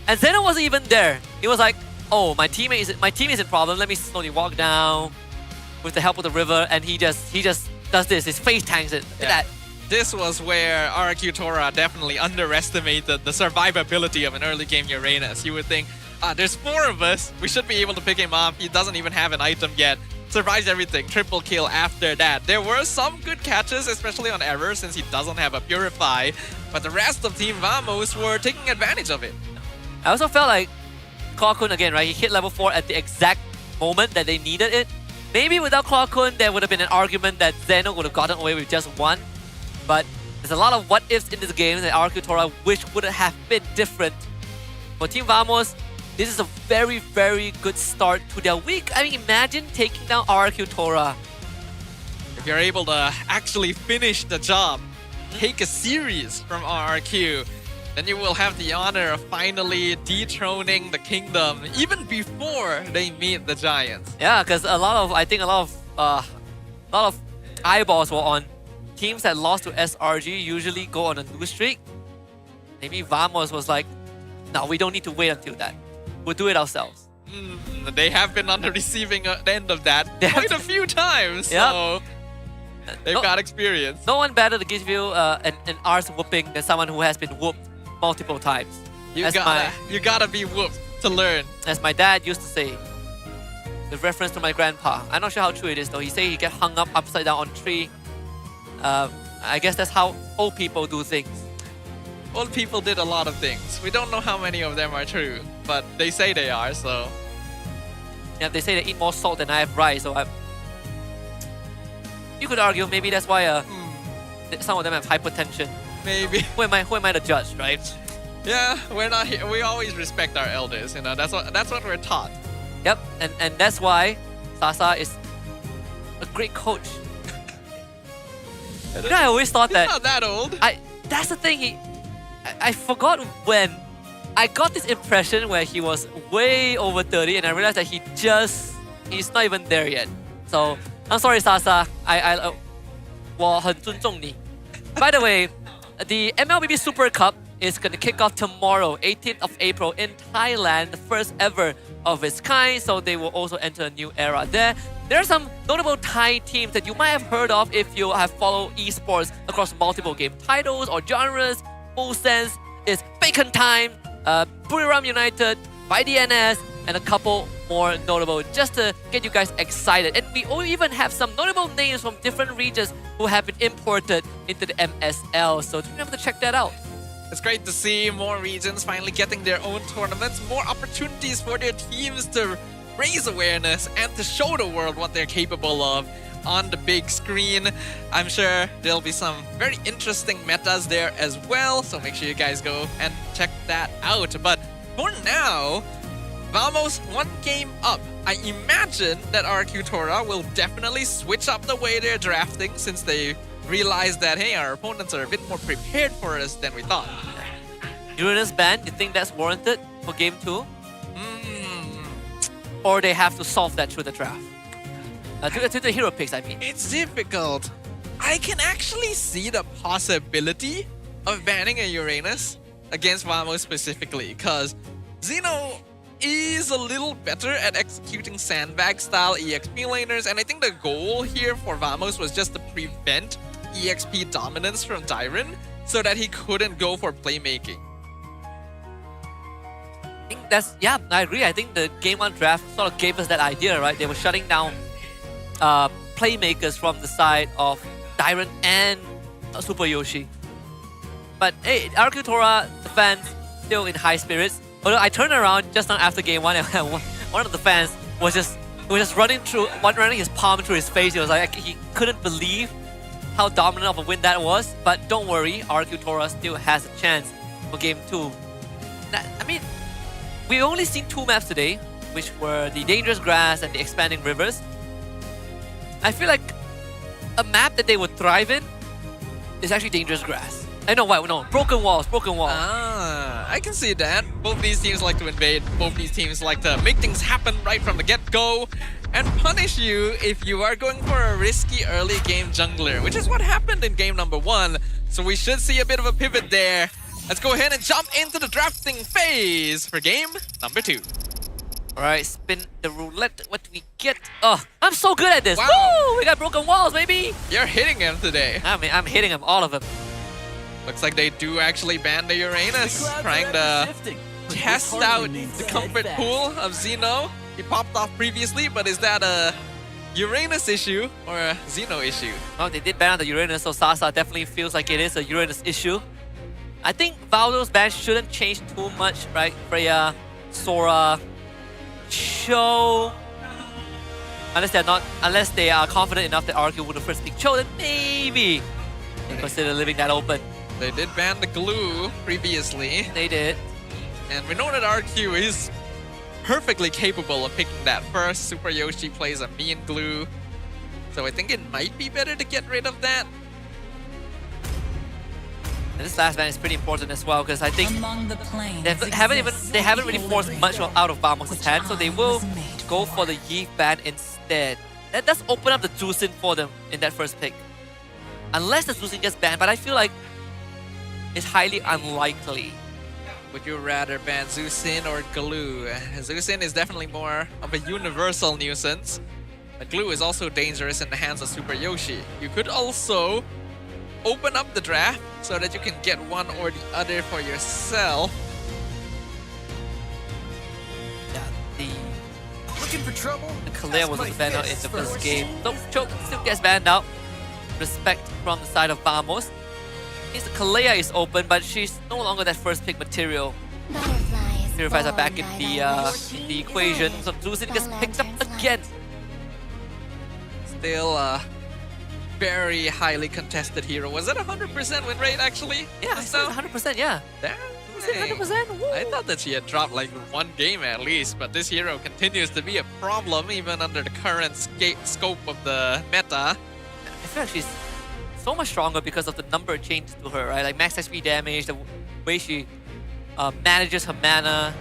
S13: And Zeno wasn't even there. He was like, oh, my team is in problem. Let me slowly walk down with the help of the river. And he just does this. His face tanks it. Look at that.
S7: This was where RQ Tora definitely underestimated the survivability of an early game Uranus. You would think, there's 4 of us. We should be able to pick him up. He doesn't even have an item yet. Survives everything. Triple kill after that. There were some good catches, especially on Error, since he doesn't have a Purify. But the rest of Team Vamos were taking advantage of it.
S13: I also felt like Claw-Kun again, right? He hit level 4 at the exact moment that they needed it. Maybe without Claw-Kun, there would have been an argument that Zeno would have gotten away with just 1. But there's a lot of what-ifs in this game that RQ Tora wish would have been different. For Team Vamos, this is a very, very good start to their week. I mean, imagine taking down RQ Tora.
S7: If you're able to actually finish the job, take a series from RRQ, then you will have the honor of finally dethroning the kingdom even before they meet the Giants.
S13: Yeah, because I think a lot of eyeballs were on teams that lost to SRG usually go on a lose streak. Maybe Vamos was like, no, we don't need to wait until that. We'll do it ourselves.
S7: They have been on the receiving end of that quite a few times, so they've got experience.
S13: No one better to give you an arse whooping than someone who has been whooped multiple times.
S7: You gotta be whooped to learn.
S13: As my dad used to say, the reference to my grandpa. I'm not sure how true it is though. He say he get hung up upside down on a tree. I guess that's how old people do things.
S7: Old people did a lot of things. We don't know how many of them are true, but they say they are, so...
S13: Yeah, they say they eat more salt than I have rice, so you could argue maybe that's why some of them have hypertension.
S7: Maybe.
S13: Who am I to judge, right?
S7: Yeah, we're not here. We always respect our elders, you know. That's what we're taught.
S13: Yep, and that's why Sasa is a great coach. You know, I always thought
S7: He's not that old.
S13: That's the thing. I forgot when I got this impression where he was way over 30, and I realized that he's not even there yet. So I'm sorry, Sasa. 我很尊重你. By the way, the MLBB Super Cup is going to kick off tomorrow, 18th of April in Thailand, the first ever of its kind. So they will also enter a new era there. There are some notable Thai teams that you might have heard of if you have followed esports across multiple game titles or genres. Full sense is Bacon Time, Buriram United, YDNS, and a couple more notable just to get you guys excited. And we even have some notable names from different regions who have been imported into the MSL. So don't remember to check that out.
S7: It's great to see more regions finally getting their own tournaments, more opportunities for their teams to raise awareness and to show the world what they're capable of on the big screen. I'm sure there'll be some very interesting metas there as well, so make sure you guys go and check that out. But for now, Vamos 1 game up. I imagine that RQ Tora will definitely switch up the way they're drafting since they realized that, hey, our opponents are a bit more prepared for us than we thought.
S13: Uranus ban, you think that's warranted for game 2? Or they have to solve that through the draft? To the hero picks, I mean.
S7: It's difficult. I can actually see the possibility of banning a Uranus against Vamos specifically, because Xeno is a little better at executing sandbag-style EXP laners, and I think the goal here for Vamos was just to prevent EXP dominance from Dyron so that he couldn't go for playmaking.
S13: I agree. I think the game 1 draft sort of gave us that idea, right? They were shutting down playmakers from the side of Dyron and Super Yoshi. But hey, RQ Tora, the fans still in high spirits. Although I turned around just now after game 1 and one of the fans was just running his palm through his face. He was like, he couldn't believe how dominant of a win that was. But don't worry, RQ Tora still has a chance for game 2. I mean, we only seen 2 maps today, which were the Dangerous Grass and the Expanding Rivers. I feel like a map that they would thrive in is actually Dangerous Grass. I know why. No, Broken Walls.
S7: I can see that. Both these teams like to invade. Both these teams like to make things happen right from the get-go and punish you if you are going for a risky early game jungler, which is what happened in game number 1. So we should see a bit of a pivot there let's go ahead and jump into the drafting phase for game number 2.
S13: Alright, spin the roulette. What do we get? Oh, I'm so good at this.
S7: Wow.
S13: Woo! We got broken walls, baby.
S7: You're hitting him today.
S13: I mean, I'm hitting them, all of them.
S7: Looks like they do actually ban the Uranus, trying to test out the comfort pool of Xeno. He popped off previously, but is that a Uranus issue or a Xeno issue?
S13: Oh, they did ban on the Uranus, so Sasa definitely feels like it is a Uranus issue. I think Valdo's ban shouldn't change too much, right? Freya, Sora, Cho. Unless they are confident enough that RQ would have first pick Cho, then maybe they consider leaving that open.
S7: They did ban the glue previously.
S13: They did.
S7: And we know that RQ is perfectly capable of picking that first. Super Yoshi plays a mean glue. So I think it might be better to get rid of that.
S13: And this last ban is pretty important as well because I think they haven't really forced much out of Vamos' hand, so they will go for the Yi ban instead. That does open up the Zuzin for them in that first pick. Unless the Zuzin gets banned, but I feel like it's highly unlikely.
S7: Would you rather ban Zuzin or Glue? Zuzin is definitely more of a universal nuisance. But Glue is also dangerous in the hands of Super Yoshi. You could also open up the draft so that you can get one or the other for yourself.
S13: Looking for trouble? The Kalea was also banned out in the first game. Nope, Choke still gets banned out. Respect from the side of Vamos. Means the Kalea is open, but she's no longer that first pick material. Purifiers are back in the equation, so Zuzin gets picked up again.
S7: Still a very highly contested hero. Was it 100% win rate actually?
S13: Yeah, I said 100%, yeah.
S7: Damn.
S13: 100%?
S7: I thought that she had dropped like one game at least, but this hero continues to be a problem even under the current scope of the meta.
S13: I feel like she's so much stronger because of the number of changes to her, right? Like max XP damage, the way she manages her mana.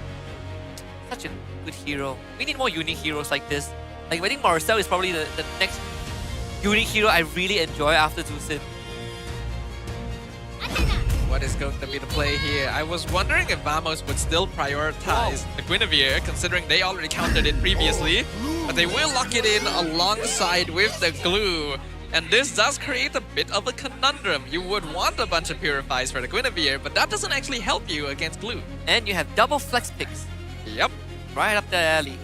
S13: Such a good hero. We need more unique heroes like this. Like I think Marcel is probably the next unique hero I really enjoy after Zuzin.
S7: What is going to be the play here? I was wondering if Vamos would still prioritize the Guinevere, considering they already countered it previously, but they will lock it in alongside with the glue. And this does create a bit of a conundrum. You would want a bunch of Purifies for the Guinevere, but that doesn't actually help you against glue.
S13: And you have double flex picks.
S7: Yep.
S13: Right up the alley.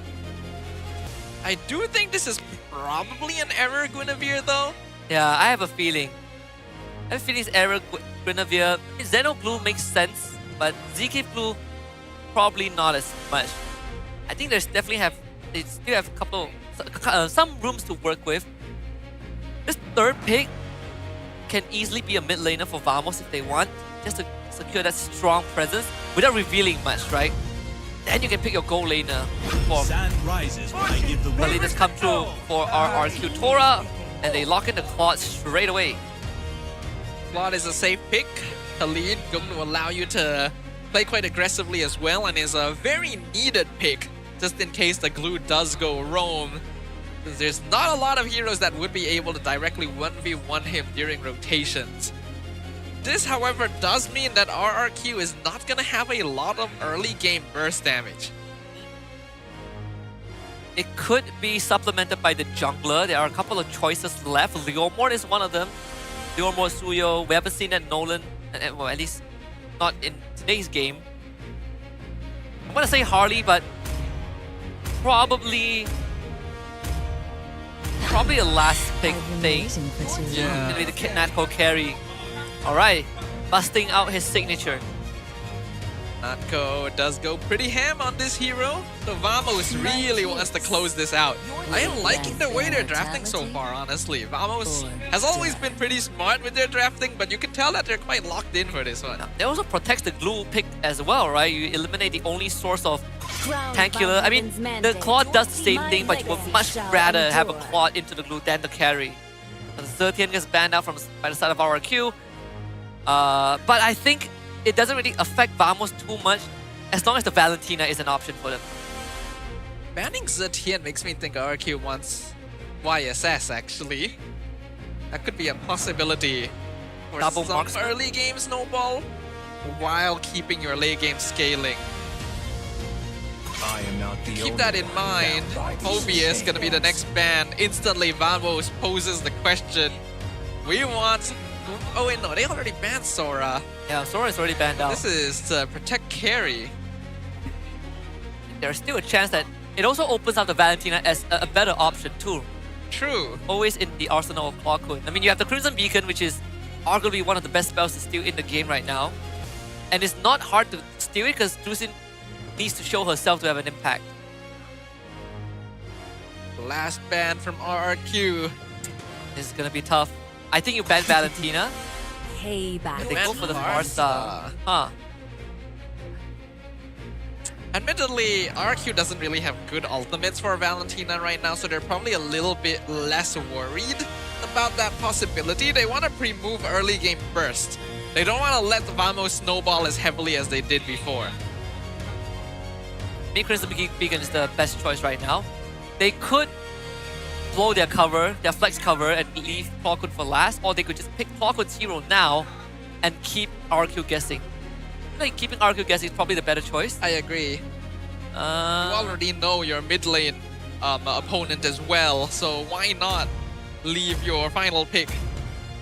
S7: I do think this is probably an error Guinevere though.
S13: Yeah, I have a feeling. I have a feeling it's error Guinevere. Xeno Blue makes sense, but ZK Blue probably not as much. I think they still have a couple, some rooms to work with. This third pick can easily be a mid laner for Vamos if they want, just to secure that strong presence without revealing much, right? Then you can pick your gold laner for the laners come through for our RQ Tora, and they lock in the Claude straight away.
S7: Claude is a safe pick. Khalid going to allow you to play quite aggressively as well, and is a very needed pick just in case the glue does go roam. There's not a lot of heroes that would be able to directly 1v1 him during rotations. This, however, does mean that RRQ is not going to have a lot of early game burst damage.
S13: It could be supplemented by the jungler. There are a couple of choices left. Leomord is one of them. Leomord, Suyo. We haven't seen that Nolan, well, at least not in today's game. I'm going to say Harley, but probably a last pick thing.
S7: Yeah.
S13: Maybe the Natko carry. Alright, busting out his signature.
S7: Natko does go pretty ham on this hero, so Vamos really wants to close this out. I am liking the way they're drafting so far, honestly. Vamos has always been pretty smart with their drafting, but you can tell that they're quite locked in for this one.
S13: They also protect the glue pick as well, right? You eliminate the only source of tankular. I mean, the Claude does the same thing, but you would much rather have a Claude into the glue than the carry. The Zertian gets banned out by the side of RRQ. But I think it doesn't really affect Vamos too much as long as the Valentina is an option for them.
S7: Banning Zetian makes me think RQ wants YSS actually. That could be a possibility for
S13: Double
S7: some
S13: marksman.
S7: early game snowball. while keeping your late game scaling.
S9: I am not the
S7: Keep that in mind. Phobius gonna be the next ban. Instantly, Vamos poses the question. We want... Oh wait, no, they already banned Sora.
S13: Yeah, Sora is already banned out.
S7: This is to protect carry.
S13: There's still a chance that it also opens up the Valentina as a better option too.
S7: True.
S13: Always in the arsenal of Pautan. I mean, you have the Crimson Beacon, which is arguably one of the best spells to steal in the game right now. And it's not hard to steal it because Drusin needs to show herself to have an impact.
S7: Last ban from RRQ.
S13: This is gonna be tough. I think you ban Valentina.
S1: Payback.
S13: They go for the Marsa. Huh.
S7: Admittedly, RQ doesn't really have good ultimates for Valentina right now, so they're probably a little bit less worried about that possibility. They want to pre-move early game first. They don't want to let the Vamos snowball as heavily as they did before.
S13: Crimson Beacon is the best choice right now. They could blow their cover, their flex cover, and leave Pautan for last, or they could just pick Pautan's hero now and keep RQ guessing. I think keeping RQ guessing is probably the better choice.
S7: I agree. You already know your mid lane opponent as well, so why not leave your final pick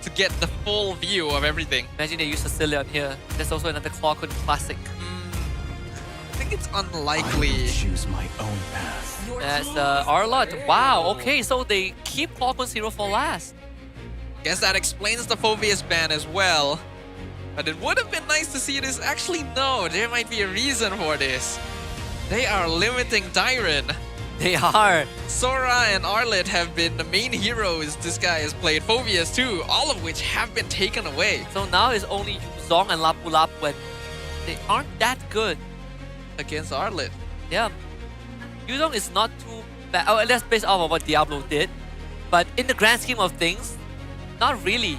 S7: to get the full view of everything?
S13: Imagine they use Cecilia on here. There's also another Pautan classic.
S7: I think it's unlikely.
S9: Choose my own path.
S13: That's Arlott. Wow, okay, so they keep Pautan's hero for last.
S7: Guess that explains the Phobius ban as well. But it would have been nice to see this. Actually, no, there might be a reason for this. They are limiting Dyron.
S13: They are.
S7: Sora and Arlott have been the main heroes this guy has played. Phobius too, all of which have been taken away.
S13: So now it's only Yuzong and Lapu Lapu, and they aren't that good
S7: against Arlott.
S13: Yeah. Yuzong is not too bad. Oh, that's based off of what Diablo did. But in the grand scheme of things, not really.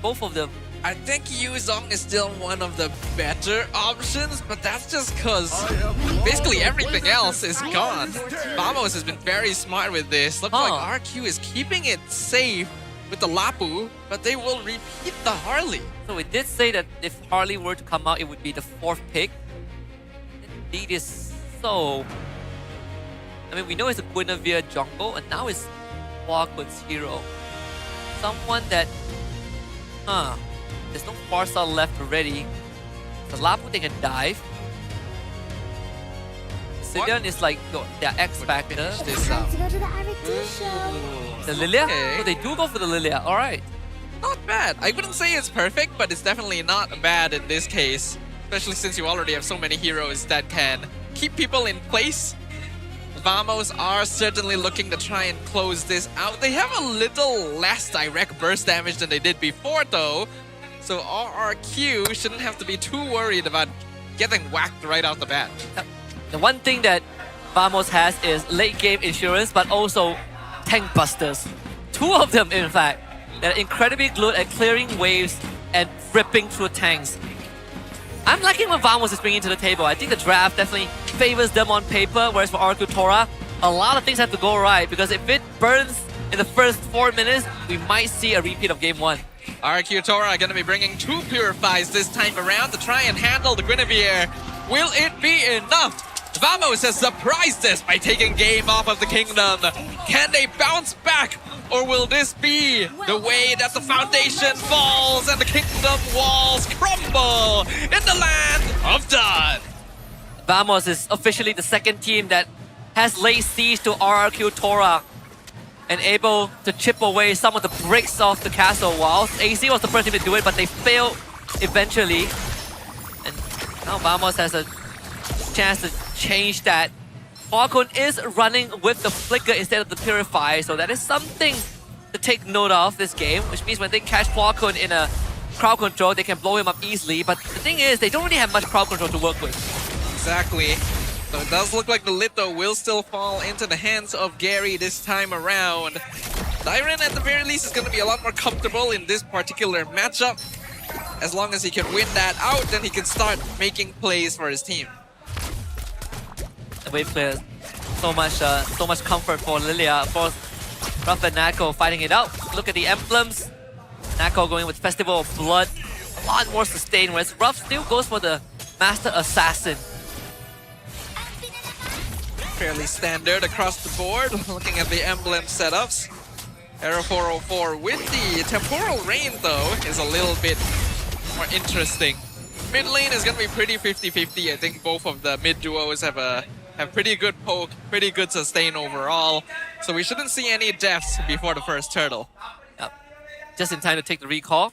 S13: Both of them.
S7: I think Yuzong is still one of the better options, but that's just because basically everything else is gone. Vamos has been very smart with this. Looks like RQ is keeping it safe with the Lapu, but they will repeat the Harley.
S13: So we did say that if Harley were to come out, it would be the 4th pick. Indeed is so. I mean, we know it's a Guinevere jungle, and now it's Pautan's hero. Someone that... There's no Farsa left already. The Lapu, they can dive. Cillian is like their X factor. The Lilia?
S7: Okay.
S13: So they do go for the Lilia. Alright.
S7: Not bad. I wouldn't say it's perfect, but it's definitely not bad in this case. Especially since you already have so many heroes that can keep people in place. Vamos are certainly looking to try and close this out. They have a little less direct burst damage than they did before though. So RRQ shouldn't have to be too worried about getting whacked right out the bat.
S13: The one thing that Vamos has is late game insurance, but also tank busters. 2 of them, in fact, that are incredibly good at clearing waves and ripping through tanks. I'm liking what Vamos is bringing to the table. I think the draft definitely favors them on paper, whereas for RQ Tora, a lot of things have to go right, because if it burns in the first 4 minutes, we might see a repeat of game 1.
S7: RQ Tora are going to be bringing 2 Purifies this time around to try and handle the Guinevere. Will it be enough? Vamos has surprised us by taking game off of the kingdom. Can they bounce back? Or will this be the way that the foundation falls and the kingdom walls crumble in the land of Dawn?
S13: Vamos is officially the 2nd team that has laid siege to RRQ Tora and able to chip away some of the bricks off the castle walls. AC was the first team to do it, but they failed eventually. And now Vamos has a chance to change that. Pautan is running with the Flicker instead of the Purify, so that is something to take note of this game, which means when they catch Pautan in a crowd control, they can blow him up easily. But the thing is, they don't really have much crowd control to work with.
S7: Exactly. So it does look like the Litho will still fall into the hands of Gary this time around. Dyron at the very least is going to be a lot more comfortable in this particular matchup. As long as he can win that out, then he can start making plays for his team.
S13: The wave players, so much comfort for Lilia. Of course, Ruff and Nako fighting it out. Look at the emblems. Nako going with Festival of Blood. a lot more sustain, whereas Ruff still goes for the Master Assassin.
S7: Fairly standard across the board, looking at the emblem setups. Arrow 404 with the Temporal Rain, though, is a little bit more interesting. Mid lane is going to be pretty 50-50. I think both of the mid duos have pretty good poke, pretty good sustain overall. So we shouldn't see any deaths before the first turtle.
S13: Yep. Just in time to take the recall.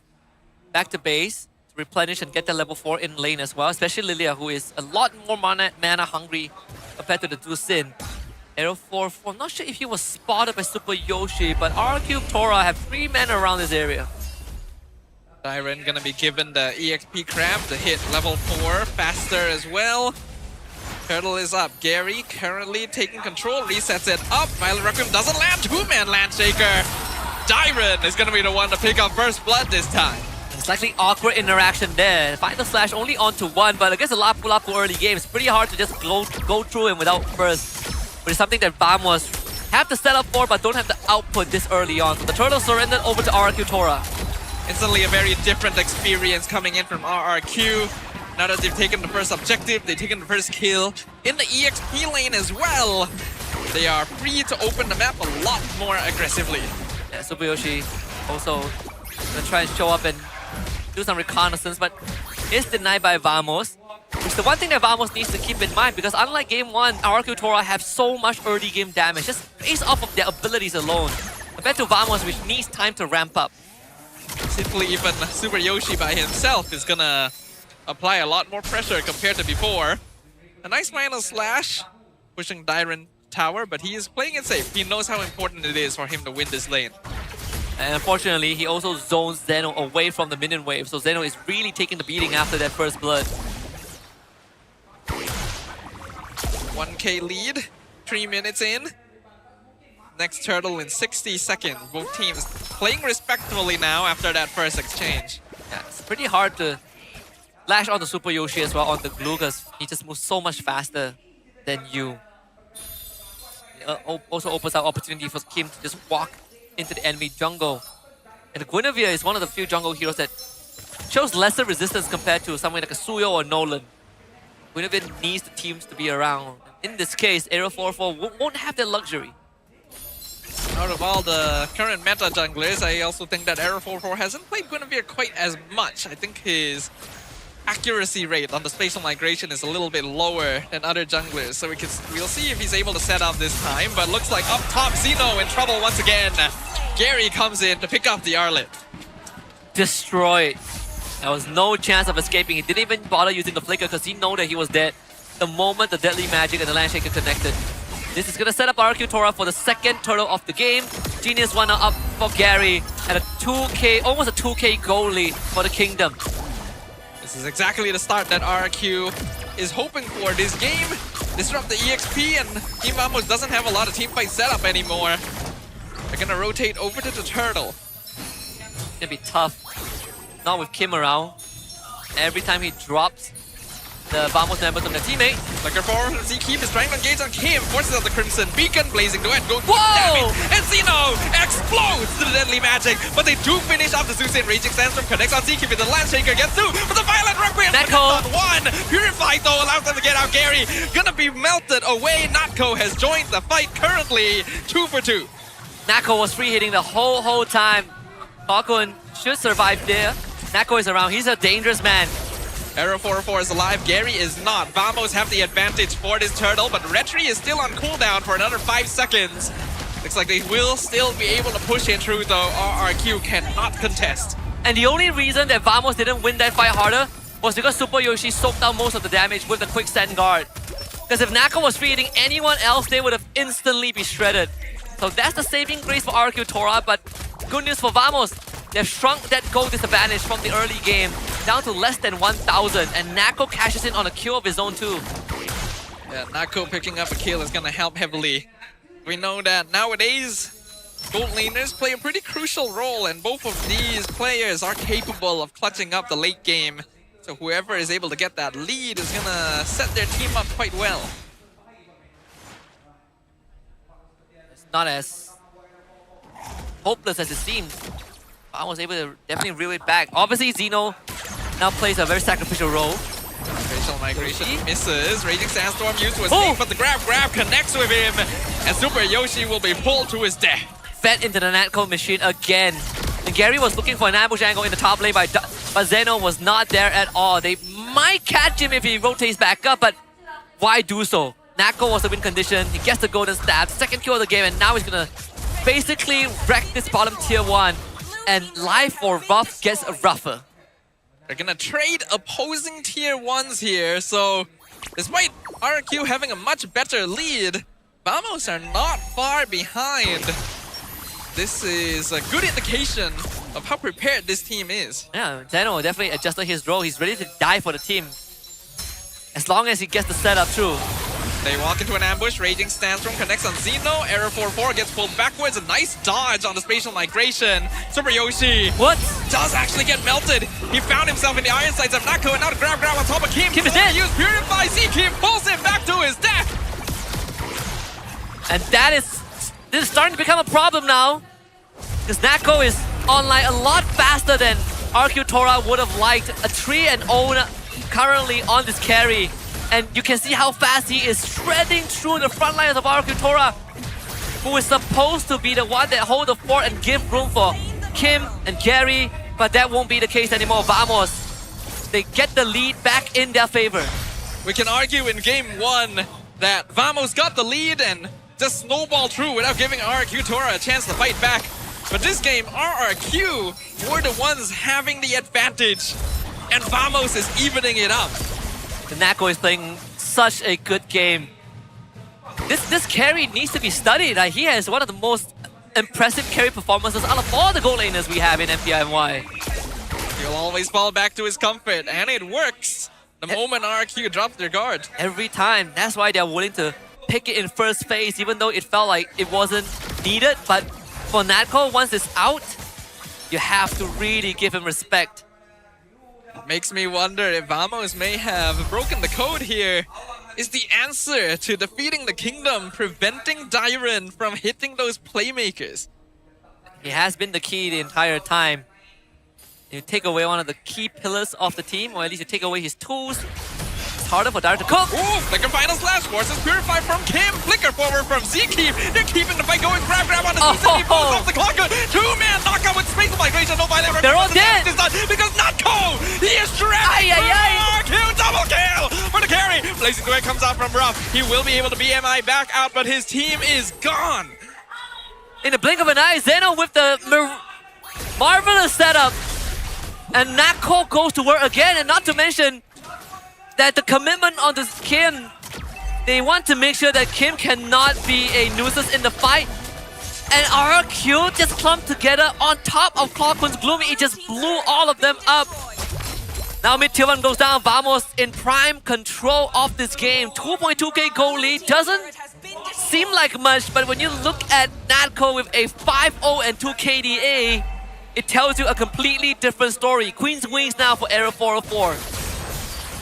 S13: Back to base, to replenish and get the level 4 in lane as well. Especially Lilia, who is a lot more mana hungry compared to the Dusin. Arrow 4-4, not sure if he was spotted by Super Yoshi, but RQ Tora have 3 men around this area.
S7: Dyren gonna be given the EXP crab to hit level 4 faster as well. Turtle is up. Gary currently taking control, resets it up. Violet Requiem doesn't land. 2-man Landshaker. Dyren is gonna be the one to pick up first blood this time.
S13: Slightly awkward interaction there. Final slash only onto 1, but against a Lapu Lapu early game, it's pretty hard to just go through him without first. But it's something that Vamos have to set up for, but don't have the output this early on. So the turtle surrendered over to RRQ Tora.
S7: Instantly a very different experience coming in from RRQ. Now that they've taken the first objective, they've taken the first kill in the EXP lane as well. They are free to open the map a lot more aggressively.
S13: Yeah, Super Yoshi also gonna try and show up and do some reconnaissance, but is denied by Vamos. Which is the one thing that Vamos needs to keep in mind, because unlike game 1, RQ Tora have so much early game damage, just based off of their abilities alone, compared to Vamos, which needs time to ramp up.
S7: Simply even Super Yoshi by himself is gonna apply a lot more pressure compared to before. A nice final slash, pushing Dyren tower, but he is playing it safe. He knows how important it is for him to win this lane.
S13: And unfortunately, he also zones Zeno away from the minion wave, so Zeno is really taking the beating after that first blood.
S7: 1k lead, 3 minutes in. Next turtle in 60 seconds. Both teams playing respectfully now after that first exchange.
S13: Yeah, it's pretty hard to lash on the Super Yoshi as well on the glue, because he just moves so much faster than you. It also opens up opportunity for Kim to just walk into the enemy jungle. And Guinevere is one of the few jungle heroes that shows lesser resistance compared to someone like a Suyo or Nolan. Guinevere needs the teams to be around. In this case, Arrow 4-4 won't have that luxury.
S7: Out of all the current meta junglers, I also think that Arrow 4-4 hasn't played Guinevere quite as much. I think his accuracy rate on the spatial migration is a little bit lower than other junglers, so we'll see if he's able to set up this time. But looks like up top, Zeno in trouble once again. Gary comes in to pick up the Arlet.
S13: Destroyed. There was no chance of escaping. He didn't even bother using the flicker because he knew that he was dead the moment the Deadly Magic and the Landshaker connected. This is going to set up RQ Tora for the second turtle of the game. Genius 1 now up for Gary at a 2k, almost a 2k goal lead for the Kingdom.
S7: This is exactly the start that RQ is hoping for this game. Disrupt the EXP, and Team Vamos doesn't have a lot of teamfight setup anymore. They're going to rotate over to the turtle.
S13: It's going to be tough. Not with Kim around. Every time he drops the Vamos members from their teammate.
S7: Looking forward to Z-Keep is trying to engage on Kim. Forces out the Crimson Beacon, blazing to it. Goes
S13: Whoa!
S7: And Zeno explodes to the Deadly Magic. But they do finish off the Zeus and Raging Sandstorm. Connects on Z-Keep with the Landshaker. Gets through. But the Violet Requiem
S13: Neko.
S7: on one. Purified though allows them to get out. Gary gonna be melted away. Natko has joined the fight currently. 2 for 2.
S13: Nako was free hitting the whole time. Falcon should survive there. Nako is around. He's a dangerous man.
S7: Arrow 4-4 is alive, Gary is not. Vamos have the advantage for this turtle, but Retri is still on cooldown for another 5 seconds. Looks like they will still be able to push it through, though RRQ cannot contest.
S13: And the only reason that Vamos didn't win that fight harder was because Super Yoshi soaked out most of the damage with the quick stand guard. Because if Nako was free hitting anyone else, they would have instantly been shredded. So that's the saving grace for RQ Tora, but good news for Vamos. They've shrunk that goal disadvantage from the early game down to less than 1,000, and Nako cashes in on a kill of his own too.
S7: Yeah, Nako picking up a kill is gonna help heavily. We know that nowadays, gold laners play a pretty crucial role, and both of these players are capable of clutching up the late game. So whoever is able to get that lead is gonna set their team up quite well.
S13: It's not as hopeless as it seems. I was able to definitely reel it back. Obviously, Zeno now plays a very sacrificial role.
S7: Facial migration misses. Raging Sandstorm used to escape, but the grab connects with him. And Super Yoshi will be pulled to his death.
S13: Fed into the Natco machine again. And Gary was looking for an ambush angle in the top lane, but Zeno was not there at all. They might catch him if he rotates back up, but why do so? Natco was the win condition. He gets the golden stab, second kill of the game, and now he's gonna basically wreck this bottom tier 1. And life for Rough gets rougher.
S7: They're gonna trade opposing tier 1s here, so despite RQ having a much better lead, Vamos are not far behind. This is a good indication of how prepared this team is.
S13: Yeah, Zeno definitely adjusted his role. He's ready to die for the team. As long as he gets the setup through.
S7: They walk into an ambush. Raging Sandstorm connects on Zeno. Error 4-4 gets pulled backwards. A nice dodge on the spatial migration. Super Yoshi does actually get melted. He found himself in the iron sights of Nako, and now the grab on top of Kim.
S13: Kim is dead.
S7: Use Purify. Kim pulls him back to his death.
S13: And this is starting to become a problem now. Because Nako is online a lot faster than RQ Tora would have liked. A 3-0 currently on this carry. And you can see how fast he is shredding through the front lines of RQ Tora, who is supposed to be the one that hold the fort and give room for Kim and Gary, but that won't be the case anymore. Vamos, they get the lead back in their favor.
S7: We can argue in game 1 that Vamos got the lead and just snowballed through without giving RQ Tora a chance to fight back. But this game, RRQ were the ones having the advantage, and Vamos is evening it up.
S13: The Nako is playing such a good game. This carry needs to be studied. He has one of the most impressive carry performances out of all the gold laners we have in MPL.
S7: He'll always fall back to his comfort, and it works the moment RQ drops their guard.
S13: Every time. That's why they're willing to pick it in first phase, even though it felt like it wasn't needed. But for Natco, once it's out, you have to really give him respect.
S7: Makes me wonder if Vamos may have broken the code here. Is the answer to defeating the kingdom preventing Dyron from hitting those playmakers?
S13: He has been the key the entire time. You take away one of the key pillars of the team, or at least you take away his tools. It's harder for Dyron to cook.
S7: Ooh, Flicker final slash forces Purify from Kim. Flicker forward from Zeke. They're keeping the fight going. Grab on the Zeke. He pulls off the clock. Two-man knockout with spatial migration. No violent.
S13: They're all dead.
S7: Because Natco, he is trapped. Kill, double kill for the carry. Blazing Duet comes out from Ruff. He will be able to BMI back out, but his team is gone.
S13: In the blink of an eye, Zeno with the marvelous setup. And Natco goes to work again, and not to mention that the commitment on this Kim, they want to make sure that Kim cannot be a nuisance in the fight. And RQ just clumped together on top of Clockman's Gloomy. It just blew all of them up. Now mid tier 1 goes down. Vamos in prime control of this game. 2.2k gold lead doesn't seem like much, but when you look at Natco with a 5-0 and 2 KDA, it tells you a completely different story. Queen's Wings now for Error 404.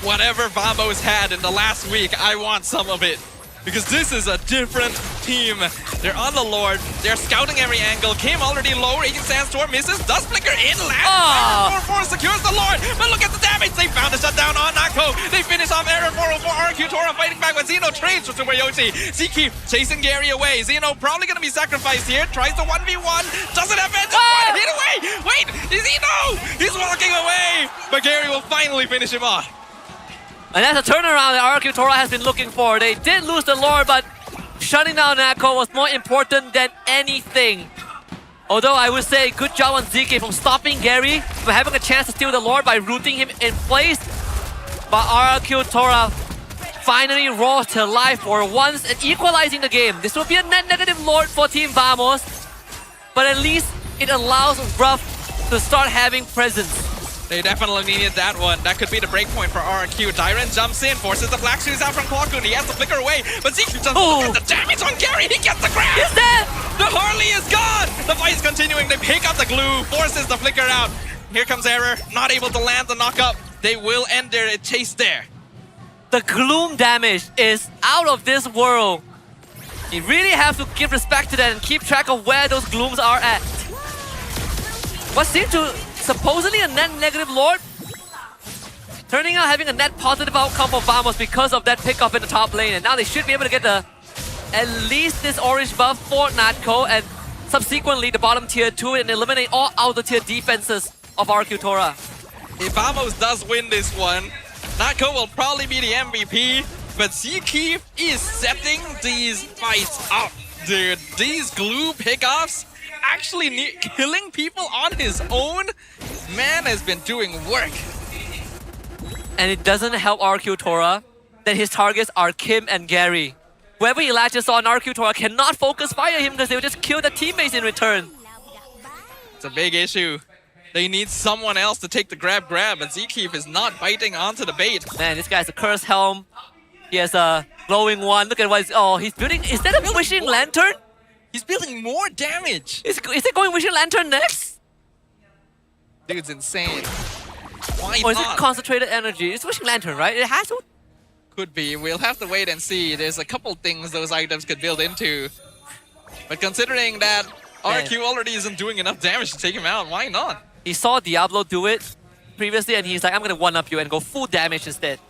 S7: Whatever Vamos had in the last week, I want some of it. Because this is a different team. They're on the Lord. They're scouting every angle. Kim already low. Raging Sandstorm misses. Does Flicker in last. Error 404 secures the Lord. But look at the damage. They found a shutdown on Nako. They finish off Error 404. RQ Tora fighting back with Zeno. Trades for Super Yoshi. Zeke chasing Gary away. Zeno probably going to be sacrificed here. Tries the 1v1. Doesn't have it. Hit away. Wait. Zeno. He's walking away. But Gary will finally finish him off.
S13: And that's a turnaround that RQ Tora has been looking for. They did lose the Lord, but shutting down Natco was more important than anything. Although I would say good job on Zeke from stopping Gary, from having a chance to steal the Lord by rooting him in place. But RQ Tora finally rose to life for once and equalizing the game. This will be a net negative Lord for Team Vamos, but at least it allows Ruff to start having presence.
S7: They definitely needed that one. That could be the breakpoint for RQ. Dyron jumps in, forces the Black Shoes out from Clockwood. He has to flicker away, but Zeke jumps in. The damage on Gary. He gets the grab.
S13: He's dead.
S7: The Harley is gone. The fight is continuing. They pick up the glue, forces the flicker out. Here comes Error, not able to land the knockup. They will end their chase there.
S13: The gloom damage is out of this world. You really have to give respect to that and keep track of where those glooms are at. What seemed to supposedly a net negative Lord Turning out having a net positive outcome for Vamos because of that pickup in the top lane. And now they should be able to get at least this orange buff for Natco and subsequently the bottom tier 2 and eliminate all outer tier defenses of RQ Tora.
S7: If Vamos does win this one, Natco will probably be the MVP, but Zkeef is setting these fights up, dude. These glue pickoffs actually killing people on his own. Man has been doing work.
S13: And it doesn't help RQ Tora that his targets are Kim and Gary. Whoever he latches on, RQ Tora cannot focus fire him because they will just kill the teammates in return.
S7: It's a big issue. They need someone else to take the grab, but Zkeef is not biting onto the bait.
S13: Man, this guy's a cursed helm. He has a glowing one. Look at what he's building. Instead of wishing lantern,
S7: he's building more damage.
S13: Is it going wishing lantern next?
S7: Dude's insane. Why
S13: or is
S7: not?
S13: it concentrated energy? It's wishing lantern, right? It has to.
S7: Could be. We'll have to wait and see. There's a couple things those items could build into. But considering that RQ already isn't doing enough damage to take him out, why not?
S13: He saw Diablo do it previously and he's like, I'm gonna one-up you and go full damage instead.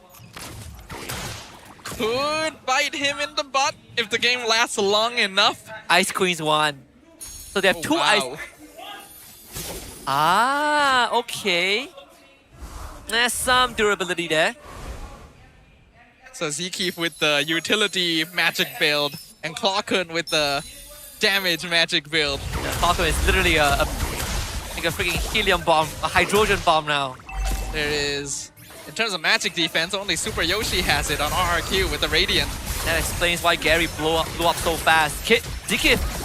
S7: Could bite him in the butt if the game lasts long enough.
S13: Ice Queen's won. So they have two
S7: wow.
S13: ice... Ah, okay. There's some durability there.
S7: So Zkeef with the utility magic build and Clockhood with the damage magic build.
S13: Yeah, Clockhood is literally like a freaking helium bomb, a hydrogen bomb now.
S7: There is. In terms of magic defense, only Super Yoshi has it on RRQ with the Radiant.
S13: That explains why Gary blew up so fast. Zkeef.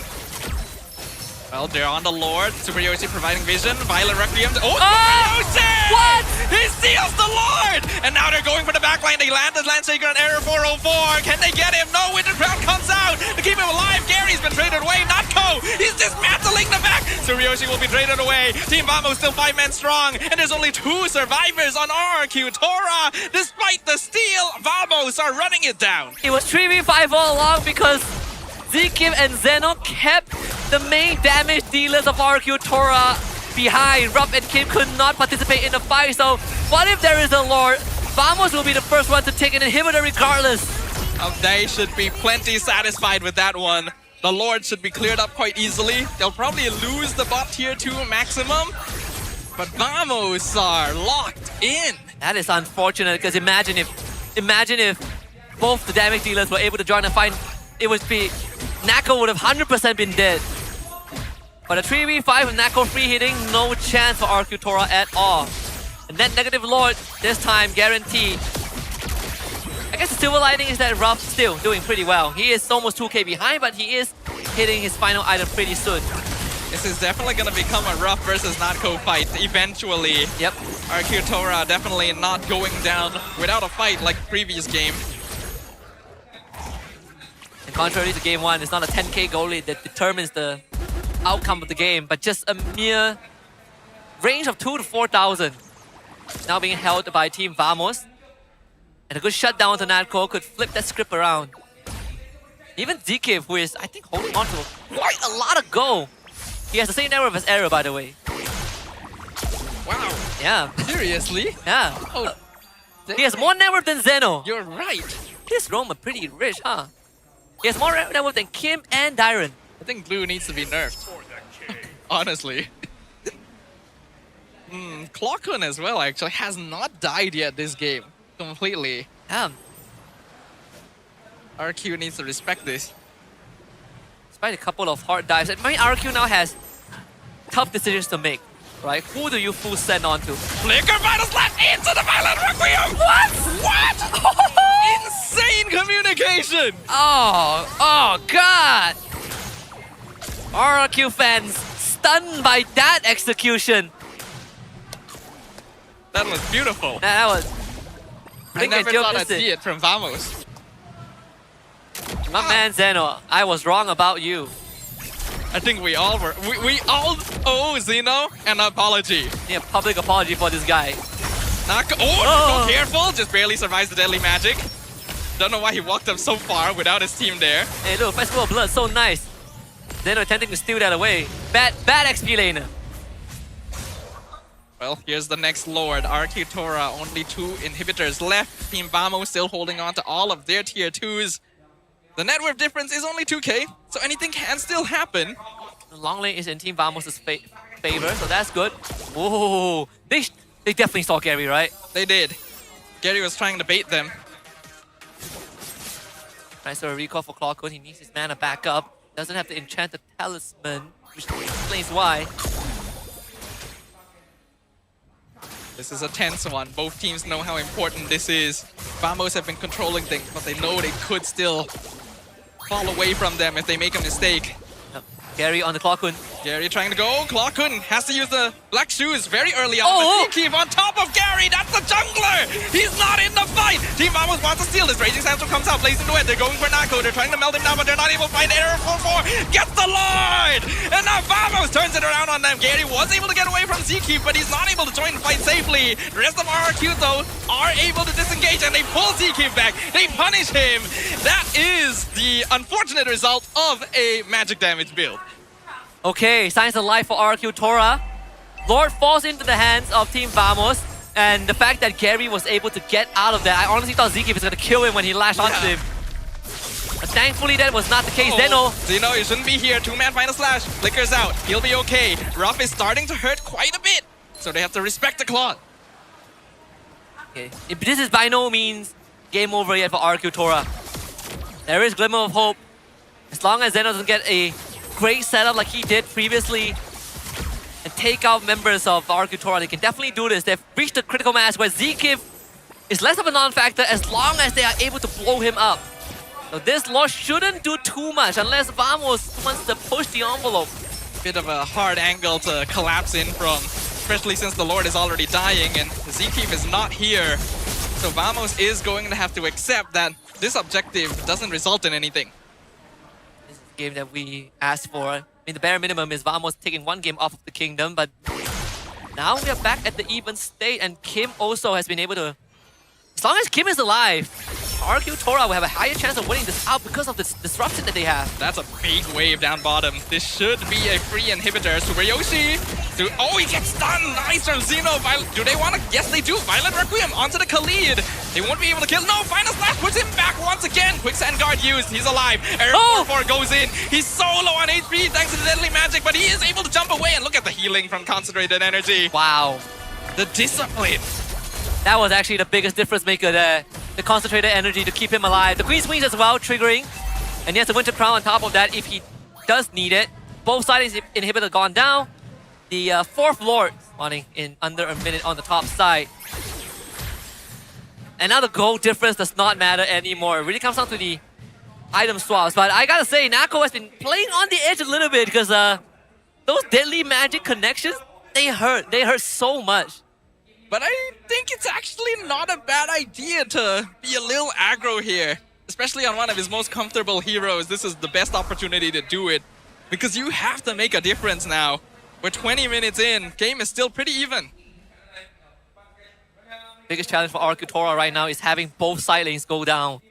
S7: Well, they're on the Lord. Super Yoshi providing vision. Violet Requiem. Oh, Super Yoshi!
S13: What?
S7: He steals the Lord! And now they're going for the backline. They land the Landshaker on error 404. Can they get him? No, Winter Crown comes out to keep him alive. Gary's been traded away. Natco! He's dismantling the back. Super Yoshi will be traded away. Team Vamos still 5 men strong. And there's only 2 survivors on RRQ Tora. Despite the steal, Vamos are running it down.
S13: It was 3v5 all along because Zkeef and Zeno kept the main damage dealers of RQ Tora behind. Ruff and Kim could not participate in the fight, so what if there is a Lord? Vamos will be the first one to take an inhibitor regardless.
S7: They should be plenty satisfied with that one. The Lord should be cleared up quite easily. They'll probably lose the bot tier 2 maximum, but Vamos are locked in.
S13: That is unfortunate because imagine if both the damage dealers were able to join the fight, it would be Natco would have 100% been dead. But a 3v5 with Natco free hitting, no chance for RQ Tora at all. And that negative Lord, this time guaranteed. I guess the silver lining is that Ruff still doing pretty well. He is almost 2k behind, but he is hitting his final item pretty soon.
S7: This is definitely going to become a Ruff versus Natco fight eventually.
S13: Yep.
S7: RQ Tora definitely not going down without a fight like previous game.
S13: And contrary to game 1, it's not a 10k goalie that determines the outcome of the game, but just a mere range of 2 to 4,000. Now being held by Team Vamos. And a good shutdown to Natco could flip that script around. Even Zkeef, who is, I think, holding on to quite a lot of gold. He has the same network as Arrow, by the way.
S7: Wow.
S13: Yeah.
S7: Seriously?
S13: Yeah.
S7: Oh,
S13: he has more network than Zeno.
S7: You're right.
S13: This Rome are pretty rich, huh? He has more network than Kim and Dyron.
S7: I think Blue needs to be nerfed. Honestly. Clockhood as well, actually, has not died yet this game. Completely. RQ needs to respect this.
S13: Despite a couple of hard dives, I mean, RQ now has tough decisions to make, right? Who do you full send on to?
S7: Flicker Vital Slash into the Violent Requiem! What? Insane communication!
S13: Oh God! RQ fans stunned by that execution.
S7: That was beautiful.
S13: That was...
S7: I never thought I'd see it from Vamos.
S13: My man Zeno, I was wrong about you.
S7: I think we all were. We all owe Zeno an apology.
S13: Yeah, public apology for this guy.
S7: So careful! Just barely survives the deadly magic. Don't know why he walked up so far without his team there.
S13: Hey look, Festival of Blood, so nice. Zeno attempting to steal that away. Bad XP laner.
S7: Well, here's the next Lord. RQ Tora, only 2 inhibitors left. Team Vamo still holding on to all of their tier 2s. The net worth difference is only 2k, so anything can still happen.
S13: The long lane is in Team Vamos' favor, so that's good. Whoa, they definitely saw Gary, right?
S7: They did. Gary was trying to bait them.
S13: Nice sort of recall for Clockwood. He needs his mana back up. Doesn't have to enchant the talisman, which explains why.
S7: This is a tense one. Both teams know how important this is. Vamos have been controlling things, but they know they could still fall away from them if they make a mistake.
S13: Gary on the Clockwood.
S7: Gary trying to go. Clockwood has to use the black shoes very early on.
S13: Oh!
S7: But Zkeep on top of Gary. That's the jungler. He's not in the fight. Team Vamos wants to steal this. Raging Sandstorm comes out, plays into it. They're going for Nako. They're trying to melt him down, but they're not able to find Error 4-4. Gets the Lord! And now Vamos turns it around on them. Gary was able to get away from Zkeep, but he's not able to join the fight safely. The rest of RRQ, though, are able to disengage, and they pull Zkeep back. They punish him. That is the unfortunate result of a magic damage build.
S13: Okay, signs of life for RQ Tora. Lord falls into the hands of Team Vamos, and the fact that Gary was able to get out of that, I honestly thought Zkeep was going to kill him when he lashed onto him. But thankfully that was not the case. Zeno.
S7: Zeno, you shouldn't be here. 2-man final slash. Flickers out. He'll be okay. Ruff is starting to hurt quite a bit, so they have to respect the Claw.
S13: Okay, this is by no means game over yet for RQ Tora. There is glimmer of hope. As long as Zeno doesn't get a great setup like he did previously and take out members of RQ Tora, they can definitely do this. They've reached the critical mass where Zkeep is less of a non-factor as long as they are able to blow him up. So this Lord shouldn't do too much unless Vamos wants to push the envelope.
S7: Bit of a hard angle to collapse in from, especially since the Lord is already dying and Zkeep is not here. So Vamos is going to have to accept that this objective doesn't result in anything.
S13: Game that we asked for. I mean, the bare minimum is Vamos taking 1 game off of the Kingdom, but now we are back at the even state, and Kim also has been able to... As long as Kim is alive, RQ Tora will have a higher chance of winning this out because of this disruption that they have.
S7: That's a big wave down bottom. This should be a free inhibitor. Super Yoshi! Oh, he gets stunned! Nice from Zeno! Do they want to? Yes, they do! Violent Requiem onto the Khalid! They won't be able to kill. No! Final Slash puts him back once again! Quicksand Guard used. He's alive. Error 4-4 goes in. He's so low on HP thanks to the Deadly Magic, but he is able to jump away, and look at the healing from Concentrated Energy.
S13: Wow.
S7: The discipline.
S13: That was actually the biggest difference maker there. The Concentrated Energy to keep him alive. The Queen's Wings as well, triggering. And he has the Winter Crown on top of that if he does need it. Both sides inhibitor gone down. The 4th Lord spawning in under a minute on the top side. And now the gold difference does not matter anymore. It really comes down to the item swaps. But I gotta say, Nako has been playing on the edge a little bit because those Deadly Magic connections, they hurt. They hurt so much.
S7: But I think it's actually not a bad idea to be a little aggro here. Especially on one of his most comfortable heroes. This is the best opportunity to do it. Because you have to make a difference now. We're 20 minutes in. Game is still pretty even.
S13: Biggest challenge for RQ Tora right now is having both side lanes go down.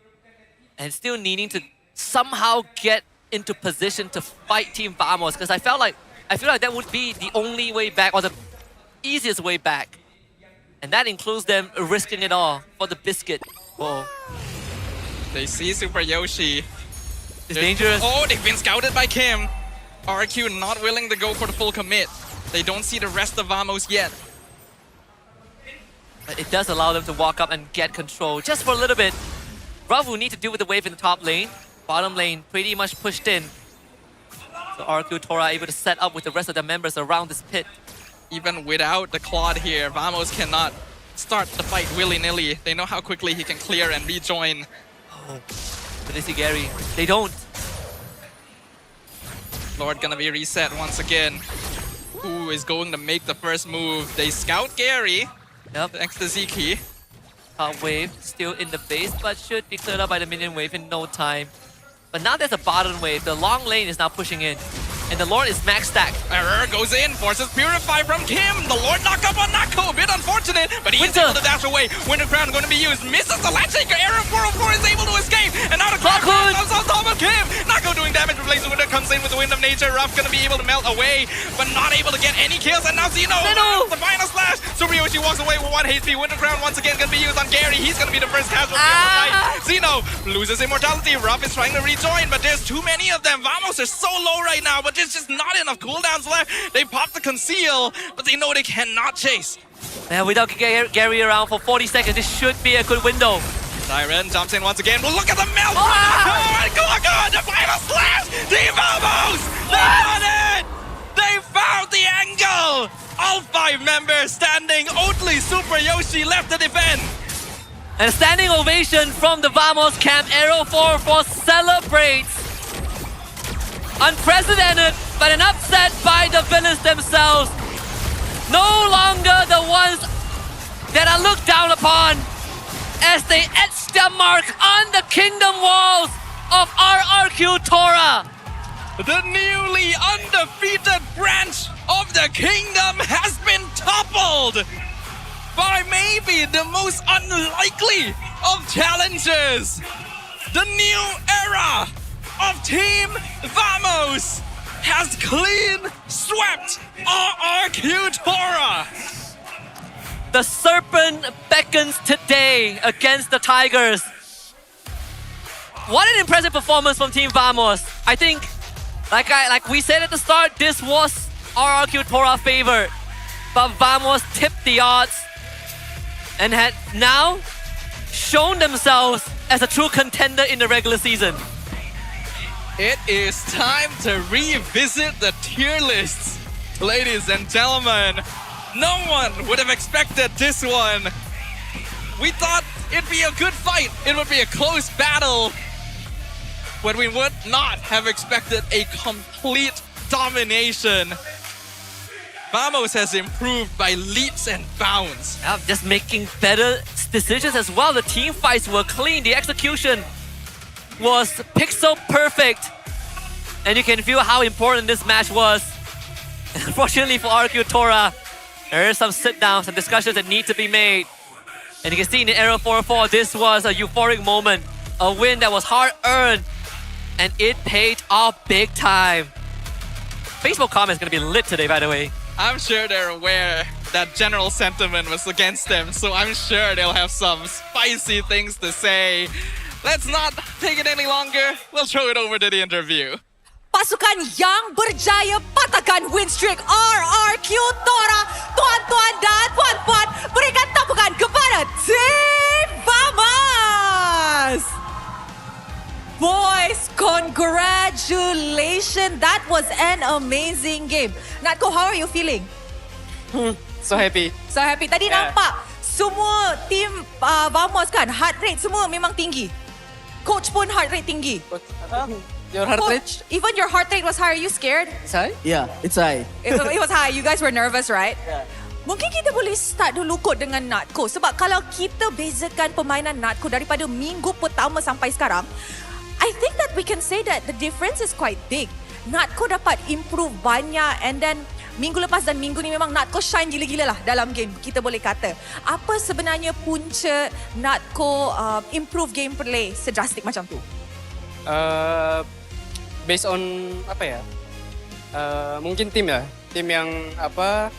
S13: And still needing to somehow get into position to fight Team Vamos. Because I feel like that would be the only way back, or the easiest way back. And that includes them risking it all for the biscuit. Whoa.
S7: They see Super Yoshi.
S13: It's dangerous.
S7: Oh, they've been scouted by Kim. RQ not willing to go for the full commit. They don't see the rest of Vamos yet.
S13: But it does allow them to walk up and get control just for a little bit. Ruff will need to deal with the wave in the top lane. Bottom lane pretty much pushed in. So RQ Tora able to set up with the rest of the members around this pit.
S7: Even without the Claude here, Vamos cannot start the fight willy-nilly. They know how quickly he can clear and rejoin.
S13: Oh, but they see Gary. They don't.
S7: Lord gonna be reset once again. Who is going to make the first move? They scout Gary.
S13: Yep.
S7: Thanks to Zeke.
S13: Top wave still in the base, but should be cleared up by the minion wave in no time. But now there's a bottom wave. The long lane is now pushing in. And the Lord is max stack.
S7: Error goes in, forces Purify from Kim. The Lord knock up on Nako, a bit unfortunate, but he is able to dash away. Winter Crown going to be used, misses the Latch Shaker. Error 404 is able to escape, and now the Crown comes on top of Kim. Nako Echo doing damage, replacing Winter comes in with the Wind of Nature. Ruff gonna be able to melt away, but not able to get any kills. And now Zeno, the final slash. Super Yoshi walks away with 1 HP. Winter Crown once again gonna be used on Gary. He's gonna be the first casualty of the fight. Zeno loses immortality. Ruff is trying to rejoin, but there's too many of them. Vamos are so low right now, but there's just not enough cooldowns left. They pop the conceal, but they know they cannot chase.
S13: Yeah, without Gary around for 40 seconds, this should be a good window.
S7: Siren jumps in once again. Well, look at the melt! Oh my God, the final slash! Team Vamos! They got it! They found the angle! All 5 members standing, only Super Yoshi left to defend.
S13: And a standing ovation from the Vamos camp. Aero 4-4 celebrates. Unprecedented, but an upset by the villains themselves. No longer the ones that are looked down upon, as they etch their mark on the kingdom walls of RRQ Tora.
S7: The newly undefeated branch of the kingdom has been toppled by maybe the most unlikely of challenges. The new era of Team Vamos has clean swept RRQ Tora.
S13: The serpent beckons today against the Tigers. What an impressive performance from Team Vamos. I think, like we said at the start, this was RRQ Tora favored. But Vamos tipped the odds and had now shown themselves as a true contender in the regular season.
S7: It is time to revisit the tier lists. Ladies and gentlemen, no one would have expected this one. We thought it'd be a good fight. It would be a close battle. But we would not have expected a complete domination. Vamos has improved by leaps and bounds.
S13: Yeah, just making better decisions as well. The team fights were clean. The execution was pixel perfect. And you can feel how important this match was. And unfortunately for RRQ Tora, there is some sit-downs, some discussions that need to be made. And you can see in the Aero 4-4, this was a euphoric moment. A win that was hard-earned. And it paid off big time. Facebook comments gonna be lit today, by the way.
S7: I'm sure they're aware that general sentiment was against them, so I'm sure they'll have some spicy things to say. Let's not take it any longer. We'll throw it over to the interview.
S15: Pasukan yang berjaya patahkan win streak RRQ Tora. Tuan-tuan dan puan-puan, berikan tepukan kepada Team Vamos. Boys, congratulations. That was an amazing game. Natko, how are you feeling?
S17: So happy.
S15: So happy. Tadi nampak semua team Vamos kan, heart rate semua memang tinggi. Coach pun heart rate tinggi.
S17: Your heart rate?
S15: Even your heart rate was high. Are you scared?
S17: High? Yeah, it's high.
S15: It was high. You guys were nervous, right?
S17: Yeah.
S15: Mungkin kita boleh start dulu kot dengan Natko. Sebab kalau kita bezakan permainan Natko daripada minggu pertama sampai sekarang, I think that we can say that the difference is quite big. Natko dapat improve banyak, and then minggu lepas dan minggu ni memang Natko shine gila-gila lah dalam game, kita boleh kata. Apa sebenarnya punca Natko improve gameplay sedrastik macam tu?
S17: Based on apa ya? Mungkin tim ya. Tim yang apa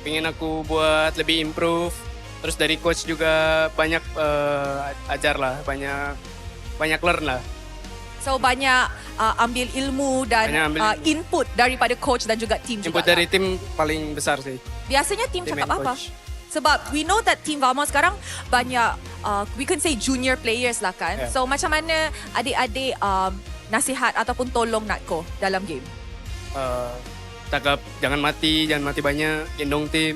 S17: pengen aku buat lebih improve. Terus dari coach juga banyak ajar lah, banyak learn lah.
S15: So banyak ambil ilmu dan input daripada coach dan juga tim juga.
S17: Input dari tim paling besar sih.
S15: Biasanya tim cakap apa? Sebab we know that Team Vamos sekarang banyak we can say junior players lah kan.
S17: Yeah.
S15: So macam mana adik-adik nasihat ataupun tolong Natko dalam game?
S17: Cakap jangan mati banyak, gendong tim.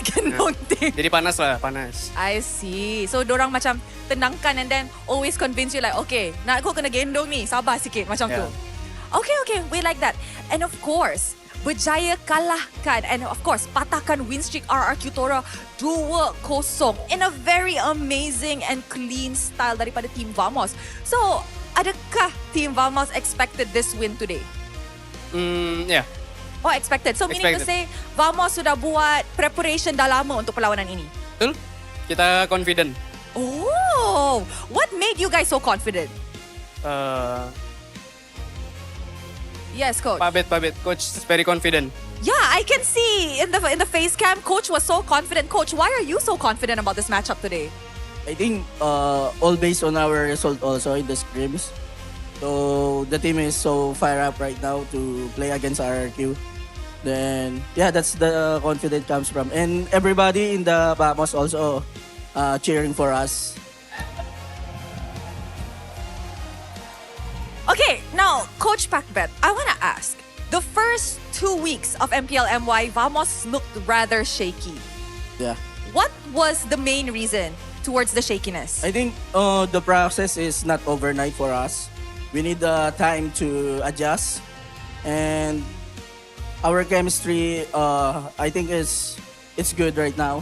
S15: Gendong tim.
S17: Jadi panas lah, panas.
S15: I see. So dorang macam tenangkan and then always convince you like, okay, Natko kena gendong ni, sabar sikit macam tu. Okay, we like that. And of course, berjaya kalahkan and of course patahkan win streak RRQ Tora 2-0 in a very amazing and clean style daripada Team Vamos. So, adakah Team Vamos expected this win today?
S17: Yeah.
S15: Oh, expected. So, meaning to say, Vamos sudah buat preparation dah lama untuk perlawanan ini?
S17: Betul. Kita confident.
S15: Oh, what made you guys so confident? Yes, coach.
S17: Pabit. Coach is very confident.
S15: Yeah, I can see in the face cam, coach was so confident. Coach, why are you so confident about this matchup today?
S18: I think all based on our result also in the scrims. So the team is so fired up right now to play against RRQ. Then yeah, that's the confidence comes from. And everybody in the Vamos also cheering for us.
S15: Okay, now, Coach Pacbet, I want to ask. The first 2 weeks of MPL MY, Vamos looked rather shaky.
S18: Yeah.
S15: What was the main reason towards the shakiness?
S18: I think the process is not overnight for us. We need time to adjust. And our chemistry, I think it's good right now.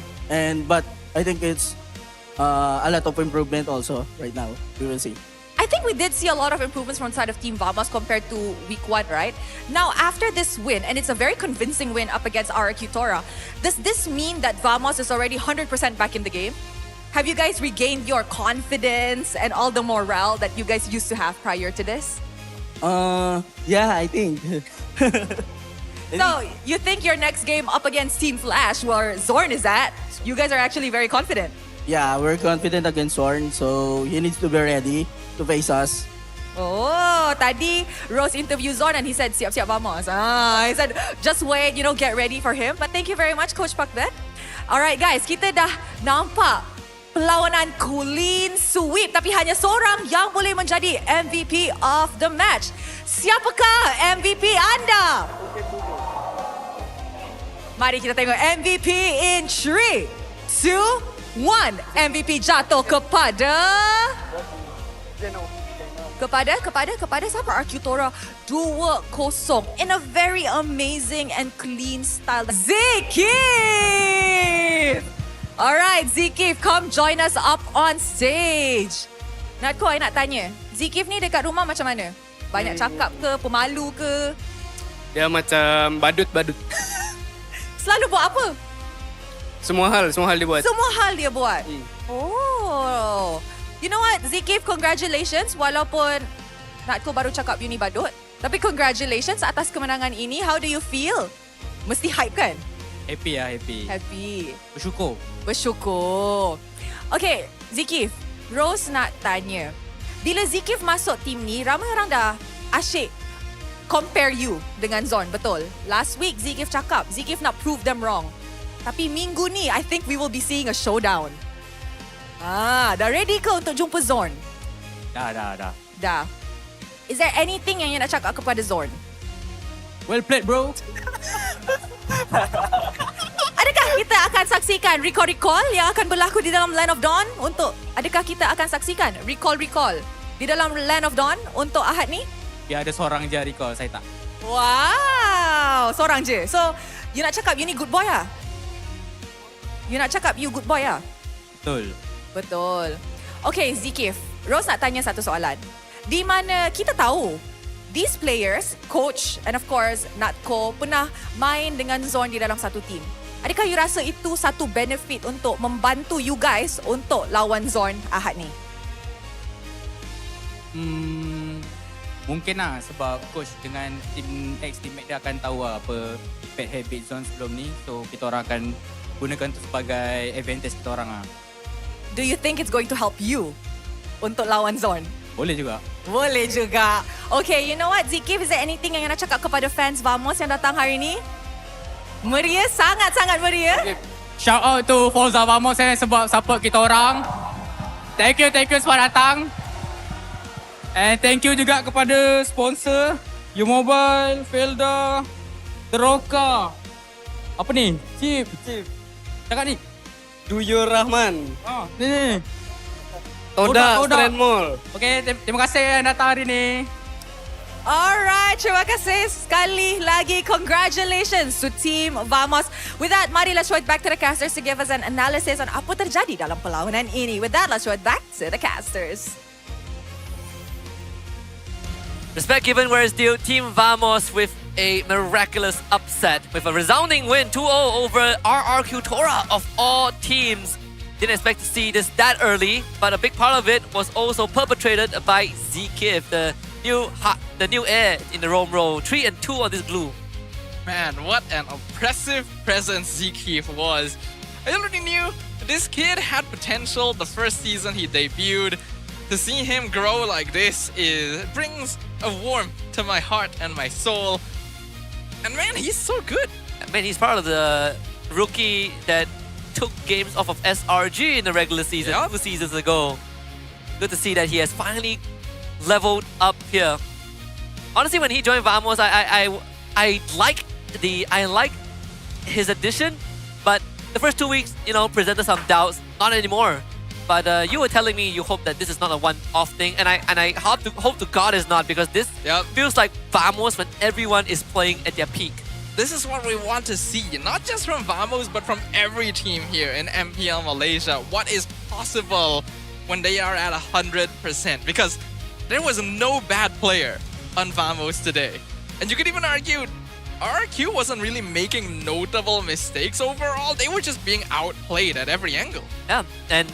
S18: But I think it's a lot of improvement also right now. We will see.
S15: I think we did see a lot of improvements from the side of Team Vamos compared to week 1, right? Now, after this win, and it's a very convincing win up against RRQ Tora, does this mean that Vamos is already 100% back in the game? Have you guys regained your confidence and all the morale that you guys used to have prior to this?
S18: Yeah, I think.
S15: So, you think your next game up against Team Flash, where Zorn is at, you guys are actually very confident?
S18: Yeah, we're confident against Zorn, so he needs to be ready to face us.
S15: Oh, tadi Rose interview Zorn and he said, siap-siap Vamos. He said, just wait, get ready for him. But thank you very much, Coach Pacbet. Alright guys, kita dah nampak perlawanan clean sweep. Tapi hanya seorang yang boleh menjadi MVP of the match. Siapakah MVP anda? Mari kita tengok MVP in 3, 2, 1. MVP jatuh kepada siapa? RQ Tora 2-0 in a very amazing and clean style. Zikif! Alright, Zikif, come join us up on stage. Natko, I nak tanya, Zikif ni dekat rumah macam mana? Banyak cakap ke? Pemalu ke?
S17: Dia macam badut.
S15: Selalu buat apa?
S17: Semua hal dia buat.
S15: Semua hal dia buat? Oh. You know what, Zikif, congratulations. Walaupun Natko baru cakap you ni badut, tapi congratulations atas kemenangan ini. How do you feel? Mesti hype kan?
S14: Happy.
S15: Happy.
S14: Bersyukur.
S15: Okay, Zikif, Rose nak tanya. Bila Zikif masuk tim ni, ramai orang dah asyik compare you dengan Zorn, betul? Last week, Zikif cakap, Zikif nak prove them wrong. Tapi minggu ni, I think we will be seeing a showdown. Dah ready ke untuk jumpa Zorn?
S14: Dah.
S15: Is there anything yang you nak cakap kepada Zorn?
S14: Well played, bro.
S15: Adakah kita akan saksikan recall yang akan berlaku di dalam Land of Dawn adakah kita akan saksikan recall di dalam Land of Dawn untuk Ahad ni?
S14: Biar ada seorang je recall, saya tak.
S15: Wow, seorang je. So, you nak cakap you ni good boy lah? You nak cakap you good boy lah? Betul. Okay, Zikif, Rose nak tanya satu soalan. Di mana kita tahu these players, coach and of course Natko pernah main dengan Zorn di dalam satu team. Adakah you rasa itu satu benefit untuk membantu you guys untuk lawan Zorn Ahad ni?
S14: Mungkin lah sebab coach dengan teammate dia akan tahu apa bad habit Zorn sebelum ni. So kita orang akan gunakan itu sebagai advantage kita orang lah.
S15: Do you think it's going to help you untuk lawan Zorn?
S14: Boleh juga.
S15: Okay, you know what, Zikif, is there anything yang nak cakap kepada fans Vamos yang datang hari ni? Meriah, sangat-sangat meriah.
S14: Okay. Shout out to Forza Vamos sebab support kita orang. Thank you sebab datang. And thank you juga kepada sponsor U-Mobile, Felda, Teroka. Apa ni? Chip. Cakap ni.
S17: Duyur Rahman.
S14: Ni.
S17: Toda Strand Mall.
S14: Okay, terima kasih yang datang hari ni.
S15: Alright, terima kasih sekali lagi. Congratulations to Team Vamos. With that, mari let's throw it back to the casters to give us an analysis on apa terjadi dalam perlawanan ini. With that, let's throw it back to the casters.
S13: Respect given where it's due, Team Vamos with a miraculous upset with a resounding win 2-0 over RRQ Tora of all teams. Didn't expect to see this that early, but a big part of it was also perpetrated by Zikif, the the new air in the Rome roll. 3 and 2 on this glue.
S7: Man, what an oppressive presence Zkeef was. I already knew this kid had potential the first season he debuted. To see him grow like this brings a warmth to my heart and my soul. And man, he's so good.
S13: Man, he's part of the rookie that took games off of SRG in the regular season 2 seasons ago. Good to see that he has finally leveled up here. Honestly, when he joined Vamos, I like his addition, but the first 2 weeks, presented some doubts. Not anymore. But you were telling me you hope that this is not a one-off thing, and I hope to God it's not, because this feels like Vamos when everyone is playing at their peak.
S7: This is what we want to see, not just from Vamos, but from every team here in MPL Malaysia. What is possible when they are at 100%? Because there was no bad player on Vamos today. And you could even argue RRQ wasn't really making notable mistakes overall. They were just being outplayed at every angle.
S13: Yeah, and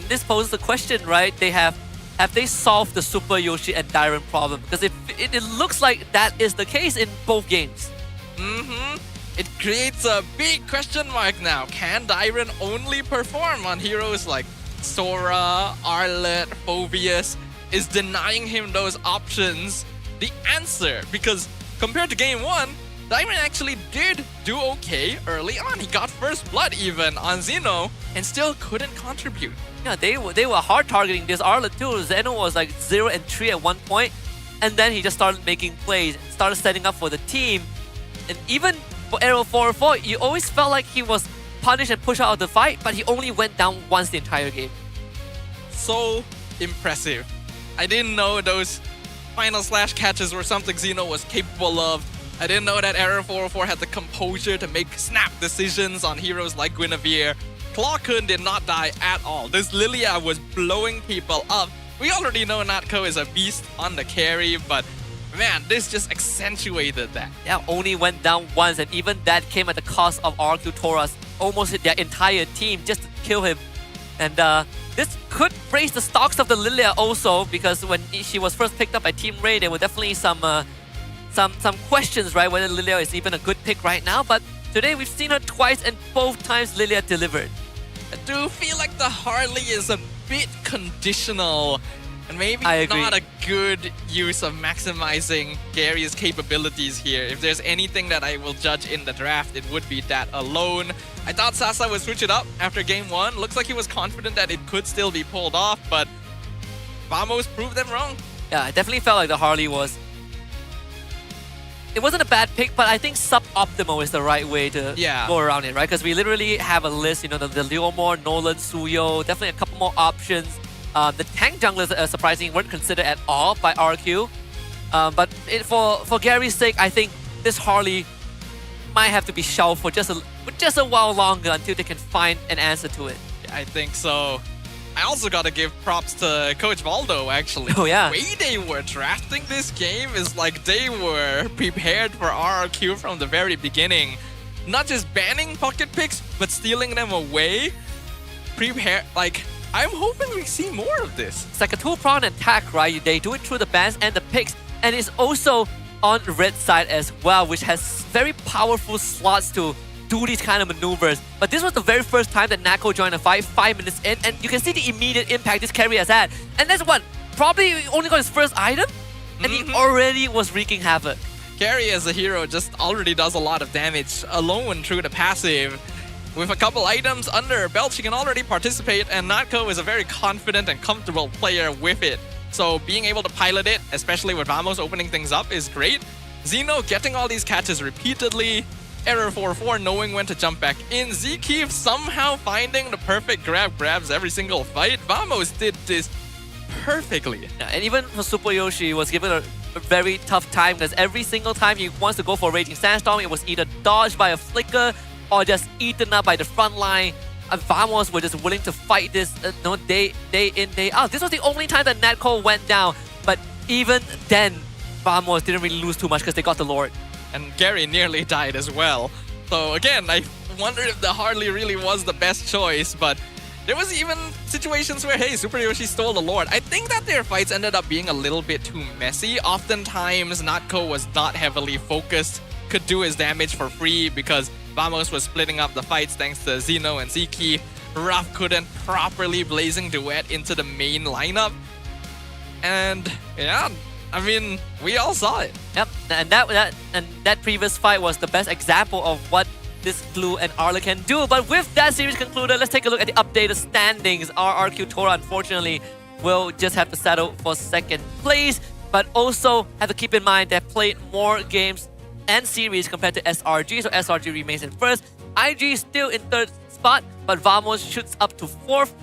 S13: this poses the question, right? Have they solved the Super Yoshi and Dyron problem? Because it looks like that is the case in both games.
S7: It creates a big question mark now. Can Dyron only perform on heroes like Sora, Arlet, Phobius? Is denying him those options the answer? Because compared to game 1, Dyron actually did do okay early on. He got first blood even on Xeno and still couldn't contribute.
S13: Yeah, they were hard targeting this Arlet too. Zeno was like 0 and 3 at one point, and then he just started making plays, started setting up for the team. And even for Arrow 404, you always felt like he was punished and pushed out of the fight, but he only went down once the entire game.
S7: So impressive. I didn't know those final slash catches were something Xeno was capable of. I didn't know that Arrow 404 had the composure to make snap decisions on heroes like Guinevere. Clawkun did not die at all. This Lilia was blowing people up. We already know Natko is a beast on the carry, but man, this just accentuated that.
S13: Yeah, only went down once, and even that came at the cost of RQ Taurus. Almost hit their entire team just to kill him. And this could raise the stocks of the Lilia also, because when she was first picked up by Team Ray, there were definitely some questions, right, whether Lilia is even a good pick right now. But today we've seen her twice, and both times Lilia delivered.
S7: I do feel like the Harley is a bit conditional, and maybe not a good use of maximizing Gary's capabilities here. If there's anything that I will judge in the draft, it would be that alone. I thought Sasa would switch it up after game 1. Looks like he was confident that it could still be pulled off, but Vamos proved them wrong.
S13: Yeah, I definitely felt like the Harley was... It wasn't a bad pick, but I think suboptimal is the right way to go around it, right? Because we literally have a list, the Leomore, Nolan, Suyo, definitely a couple more options. The tank junglers, surprisingly, weren't considered at all by RQ. But for Gary's sake, I think this Harley might have to be shelved for just a while longer until they can find an answer to it.
S7: Yeah, I think so. I also gotta give props to Coach Valdo, actually.
S13: Oh, yeah.
S7: The way they were drafting this game is like they were prepared for RRQ from the very beginning. Not just banning pocket picks, but stealing them away. I'm hoping we see more of this.
S13: It's like a two-pronged attack, right? They do it through the bans and the picks, and it's also on red side as well, which has very powerful slots to do these kind of maneuvers. But this was the very first time that Nako joined a fight, 5 minutes in, and you can see the immediate impact this carry has had. And that's what, probably only got his first item, and he already was wreaking havoc.
S7: Carry as a hero just already does a lot of damage alone through the passive. With a couple items under her belt, she can already participate, and Natko is a very confident and comfortable player with it. So being able to pilot it, especially with Vamos opening things up, is great. Xeno getting all these catches repeatedly. Error 4-4 knowing when to jump back in. Zkeef somehow finding the perfect grabs every single fight. Vamos did this perfectly.
S13: Yeah, and even for Super Yoshi, he was given a very tough time, because every single time he wants to go for Raging Sandstorm, it was either dodged by a flicker or just eaten up by the front line. And Vamos were just willing to fight this day in, day out. This was the only time that Natco went down, but even then, Vamos didn't really lose too much because they got the Lord.
S7: And Gary nearly died as well. So again, I wonder if the Harley really was the best choice, but There was even situations where, hey, Super Yoshi stole the Lord. I think that their fights ended up being a little bit too messy. Oftentimes, Natko was not heavily focused, could do his damage for free because Vamos was splitting up the fights thanks to Zeno and Ziki. Ruff couldn't properly blazing duet into the main lineup. And yeah, I mean, we all saw it.
S13: Yep, and that previous fight was the best example of what this Blue and Arla can do. But with that series concluded, let's take a look at the updated standings. RRQ Tora, unfortunately, will just have to settle for second place, but also have to keep in mind they've played more games and series compared to SRG, so SRG remains in first. IG still in third spot, but Vamos shoots up to fourth,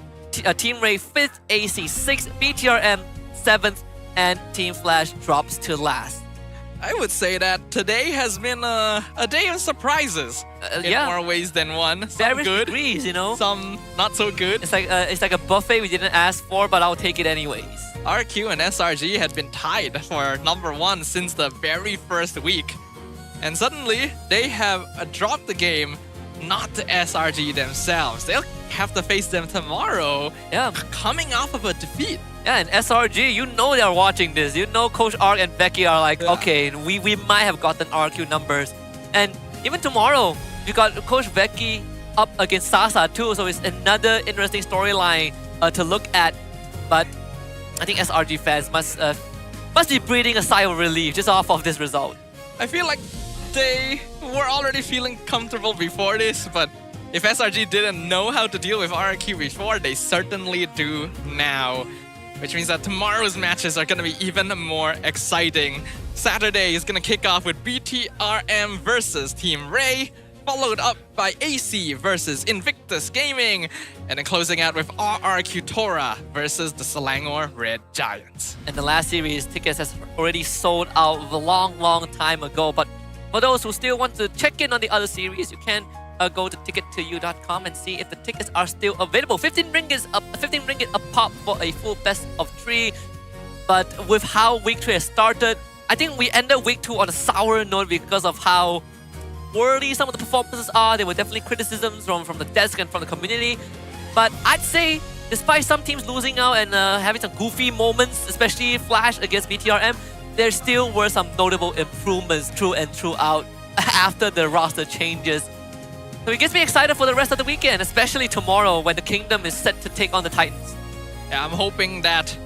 S13: Team Ray fifth, AC 6th, BTRM 7th, and Team Flash drops to last.
S7: I would say that today has been a day of surprises in more ways than one. Some
S13: Various
S7: good,
S13: degrees, you know.
S7: Some not so good.
S13: It's like a buffet we didn't ask for, but I'll take it anyways.
S7: RQ and SRG had been tied for number one since the very first week. And suddenly, they have dropped the game, not to SRG themselves. They'll have to face them tomorrow, coming off of a defeat.
S13: Yeah, and SRG, you know they're watching this. You know Coach Ark and Becky are like, okay, we might have gotten RQ numbers. And even tomorrow, you got Coach Becky up against Sasa too, so it's another interesting storyline to look at. But I think SRG fans must be breathing a sigh of relief just off of this result.
S7: I feel like they were already feeling comfortable before this, but if SRG didn't know how to deal with RQ before, they certainly do now. Which means that tomorrow's matches are going to be even more exciting. Saturday is going to kick off with BTRM versus Team Ray, followed up by AC versus Invictus Gaming, and then closing out with RRQ Tora versus the Selangor Red Giants.
S13: And the last series, tickets has already sold out a long time ago, but for those who still want to check in on the other series, you can go to ticket2u.com and see if the tickets are still available. 15 ringgit a pop for a full best of 3. But with how week 3 has started, I think we ended week 2 on a sour note because of how worthy some of the performances are. There were definitely criticisms from the desk and from the community. But I'd say, despite some teams losing out and having some goofy moments, especially Flash against BTRM, there still were some notable improvements through and throughout after the roster changes. So it gets me excited for the rest of the weekend, especially tomorrow when the Kingdom is set to take on the Titans.
S7: Yeah, I'm hoping that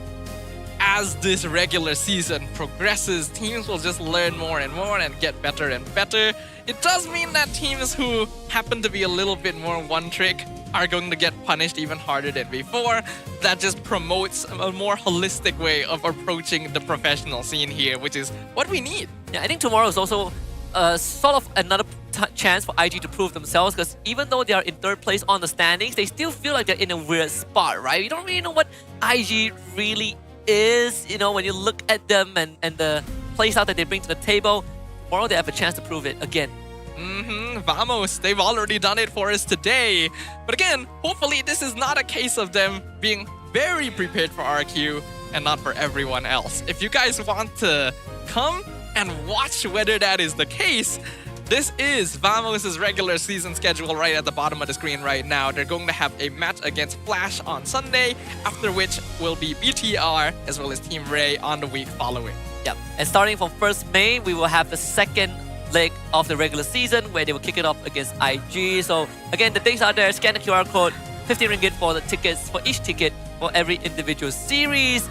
S7: as this regular season progresses, teams will just learn more and more and get better and better. It does mean that teams who happen to be a little bit more one-trick are going to get punished even harder than before. That just promotes a more holistic way of approaching the professional scene here, which is what we need.
S13: Yeah, I think tomorrow is also sort of another chance for IG to prove themselves, because even though they are in third place on the standings, they still feel like they're in a weird spot, right? You don't really know what IG really is, you know, when you look at them and the place out that they bring to the table. Tomorrow they have a chance to prove it again.
S7: Vamos, they've already done it for us today. But again, hopefully this is not a case of them being very prepared for RQ and not for everyone else. If you guys want to come and watch whether that is the case, this is Vamos' regular season schedule right at the bottom of the screen right now. They're going to have a match against Flash on Sunday, after which will be BTR as well as Team Ray on the week following.
S13: Yep, and starting from 1st May, we will have the second leg of the regular season where they will kick it off against IG. So again, the dates are there. Scan the QR code, 15 ringgit for the tickets, for each ticket for every individual series.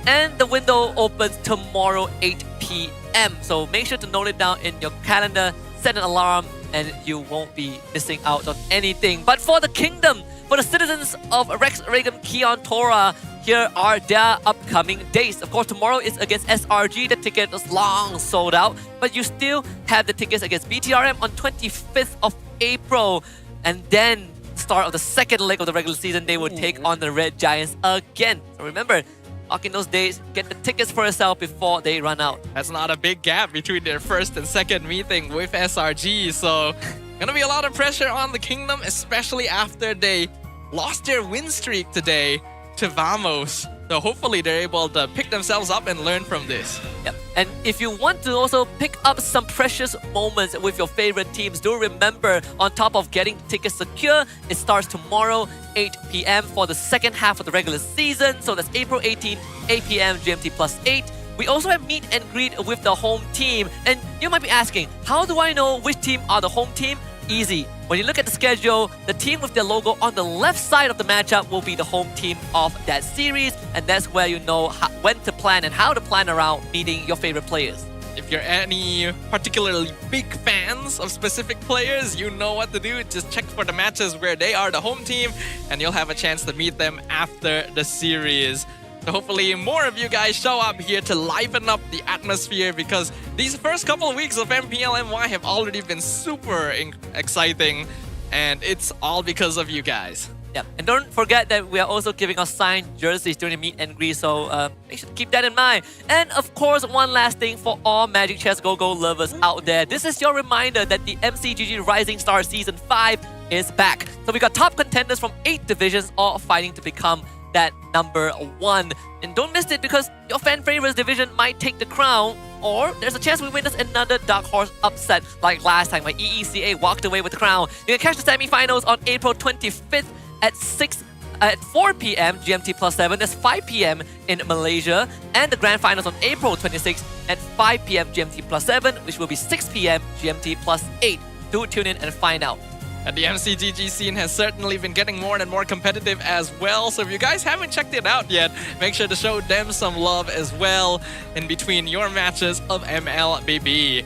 S13: And the window opens tomorrow 8 p.m. So make sure to note it down in your calendar, set an alarm, and you won't be missing out on anything. But for the Kingdom, for the citizens of Rex, Reagan, Keon, Tora, here are their upcoming dates. Of course, tomorrow is against SRG. The ticket is long sold out, but you still have the tickets against BTRM on 25th of April. And then, start of the second leg of the regular season, they will take on the Red Giants again. So remember, lock in those days, get the tickets for yourself before they run out.
S7: That's not a big gap between their first and second meeting with SRG, so gonna be a lot of pressure on the Kingdom, especially after they lost their win streak today to Vamos. So hopefully they're able to pick themselves up and learn from this.
S13: Yep. And if you want to also pick up some precious moments with your favorite teams, do remember, on top of getting tickets secure, it starts tomorrow, 8 p.m. for the second half of the regular season. So that's April 18, 8 p.m. GMT plus 8. We also have meet and greet with the home team. And you might be asking, how do I know which team are the home team? Easy. When you look at the schedule, the team with their logo on the left side of the matchup will be the home team of that series, and that's where you know when to plan and how to plan around meeting your favorite players.
S7: If you're any particularly big fans of specific players, you know what to do. Just check for the matches where they are the home team, and you'll have a chance to meet them after the series. So hopefully more of you guys show up here to liven up the atmosphere, because these first couple of weeks of MPL NY have already been super exciting, and it's all because of you guys.
S13: Yeah, and don't forget that we are also giving out signed jerseys during the meet and greet, so make sure to keep that in mind. And of course, one last thing for all Magic Chess Go-Go lovers out there, this is your reminder that the MCGG Rising Star Season 5 is back. So we got top contenders from 8 divisions all fighting to become that number 1. And don't miss it, because your fan favorites division might take the crown, or there's a chance we witness another dark horse upset like last time when EECA walked away with the crown. You can catch the semi-finals on April 25th at 4 p.m. GMT plus 7. That's 5 p.m. in Malaysia. And the grand finals on April 26th at 5 p.m. GMT plus 7, which will be 6 p.m. GMT plus 8. Do tune in and find out.
S7: And the MCGG scene has certainly been getting more and more competitive as well. So if you guys haven't checked it out yet, make sure to show them some love as well in between your matches of MLBB.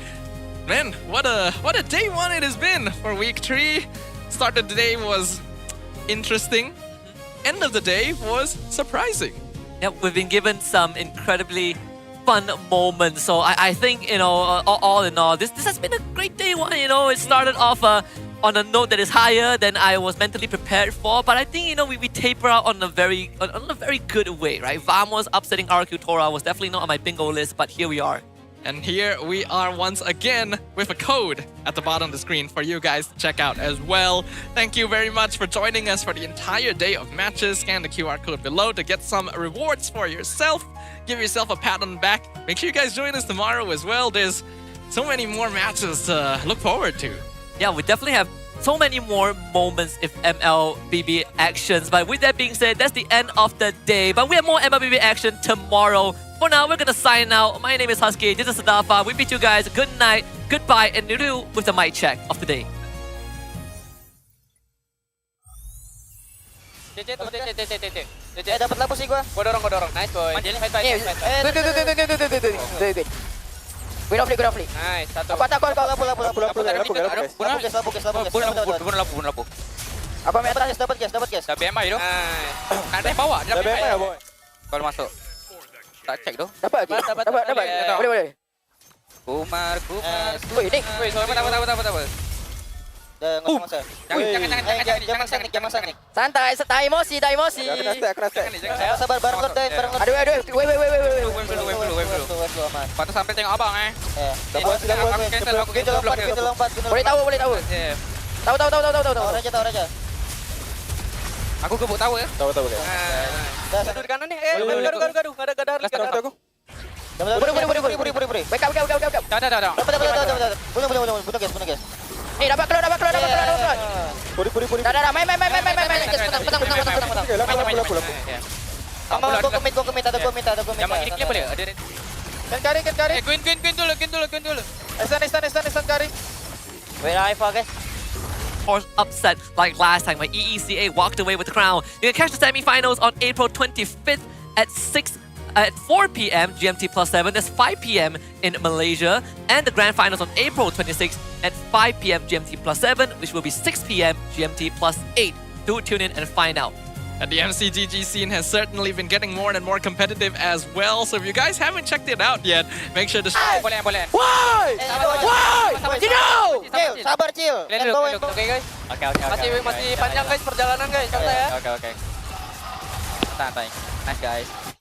S7: Man, what a day one it has been for week 3. Start of the day was interesting. End of the day was surprising.
S13: Yep, we've been given some incredibly fun moments. So I think, you know, all in all, this has been a great day one. You know, it started off on a note that is higher than I was mentally prepared for, but I think, you know, we taper out on a very good way, right? Vamos upsetting RQ Tora was definitely not on my bingo list, but here we are.
S7: And here we are once again with a code at the bottom of the screen for you guys to check out as well. Thank you very much for joining us for the entire day of matches. Scan the QR code below to get some rewards for yourself. Give yourself a pat on the back. Make sure you guys join us tomorrow as well. There's so many more matches to look forward to.
S13: Yeah, we definitely have so many more moments if MLBB actions. But with that being said, that's the end of the day. But we have more MLBB action tomorrow. For now, we're gonna sign out. My name is Husky. This is Sadafa. We bid you guys good night, goodbye, and Nuru with the mic check of the day.
S6: Dapat lapus sih gua. Gua dorong. Nice boy. Good. Good off flick. Nice, satu. Apa tak kau lapu. Apa main atas dapat gas.
S17: Dah BMI tu. Ada bawa, dah BMI boy. Kalau masuk. Tak cek tu.
S6: Dapat. Boleh.
S17: Kumar.
S6: Woi, Nick.
S17: Woi, apa.
S6: Jangan masa Nick. Santai, emosi. Kena set. Sabar bareng lot. Aduh. Woi.
S17: Patut sampai tengok abang
S6: Lompat. Boleh tahu. Tahu. Raja.
S17: Aku gebuk tahu ya.
S6: Tahu guys.
S17: Satu di kanan ni.
S6: Gaduh. Ada aku. Buri. Back up.
S17: Dah.
S6: Bunuh guys. Dapat keluar. Buri. Dah. Main. Petang. Gua komit. Ada komit.
S17: Jangan kiri boleh. Ada.
S6: Kan kari.
S17: Queen dulu.
S6: Estan kari. Wait, I guys.
S13: Horse upset like last time when EECA walked away with the crown. You can catch the semi-finals on April 25th at 4 p.m. GMT plus 7. That's 5 p.m. in Malaysia. And the grand finals on April 26th at 5 p.m. GMT plus 7, which will be 6 p.m. GMT plus 8. Do tune in and find out.
S7: And the MCGG scene has certainly been getting more and more competitive as well. So if you guys haven't checked it out yet, make sure to...
S17: Boleh.
S6: Why? Chill, sabar chill.
S17: Oke guys. Masih panjang guys perjalanan guys. Santai ya. Oke. Santai. Nice guys.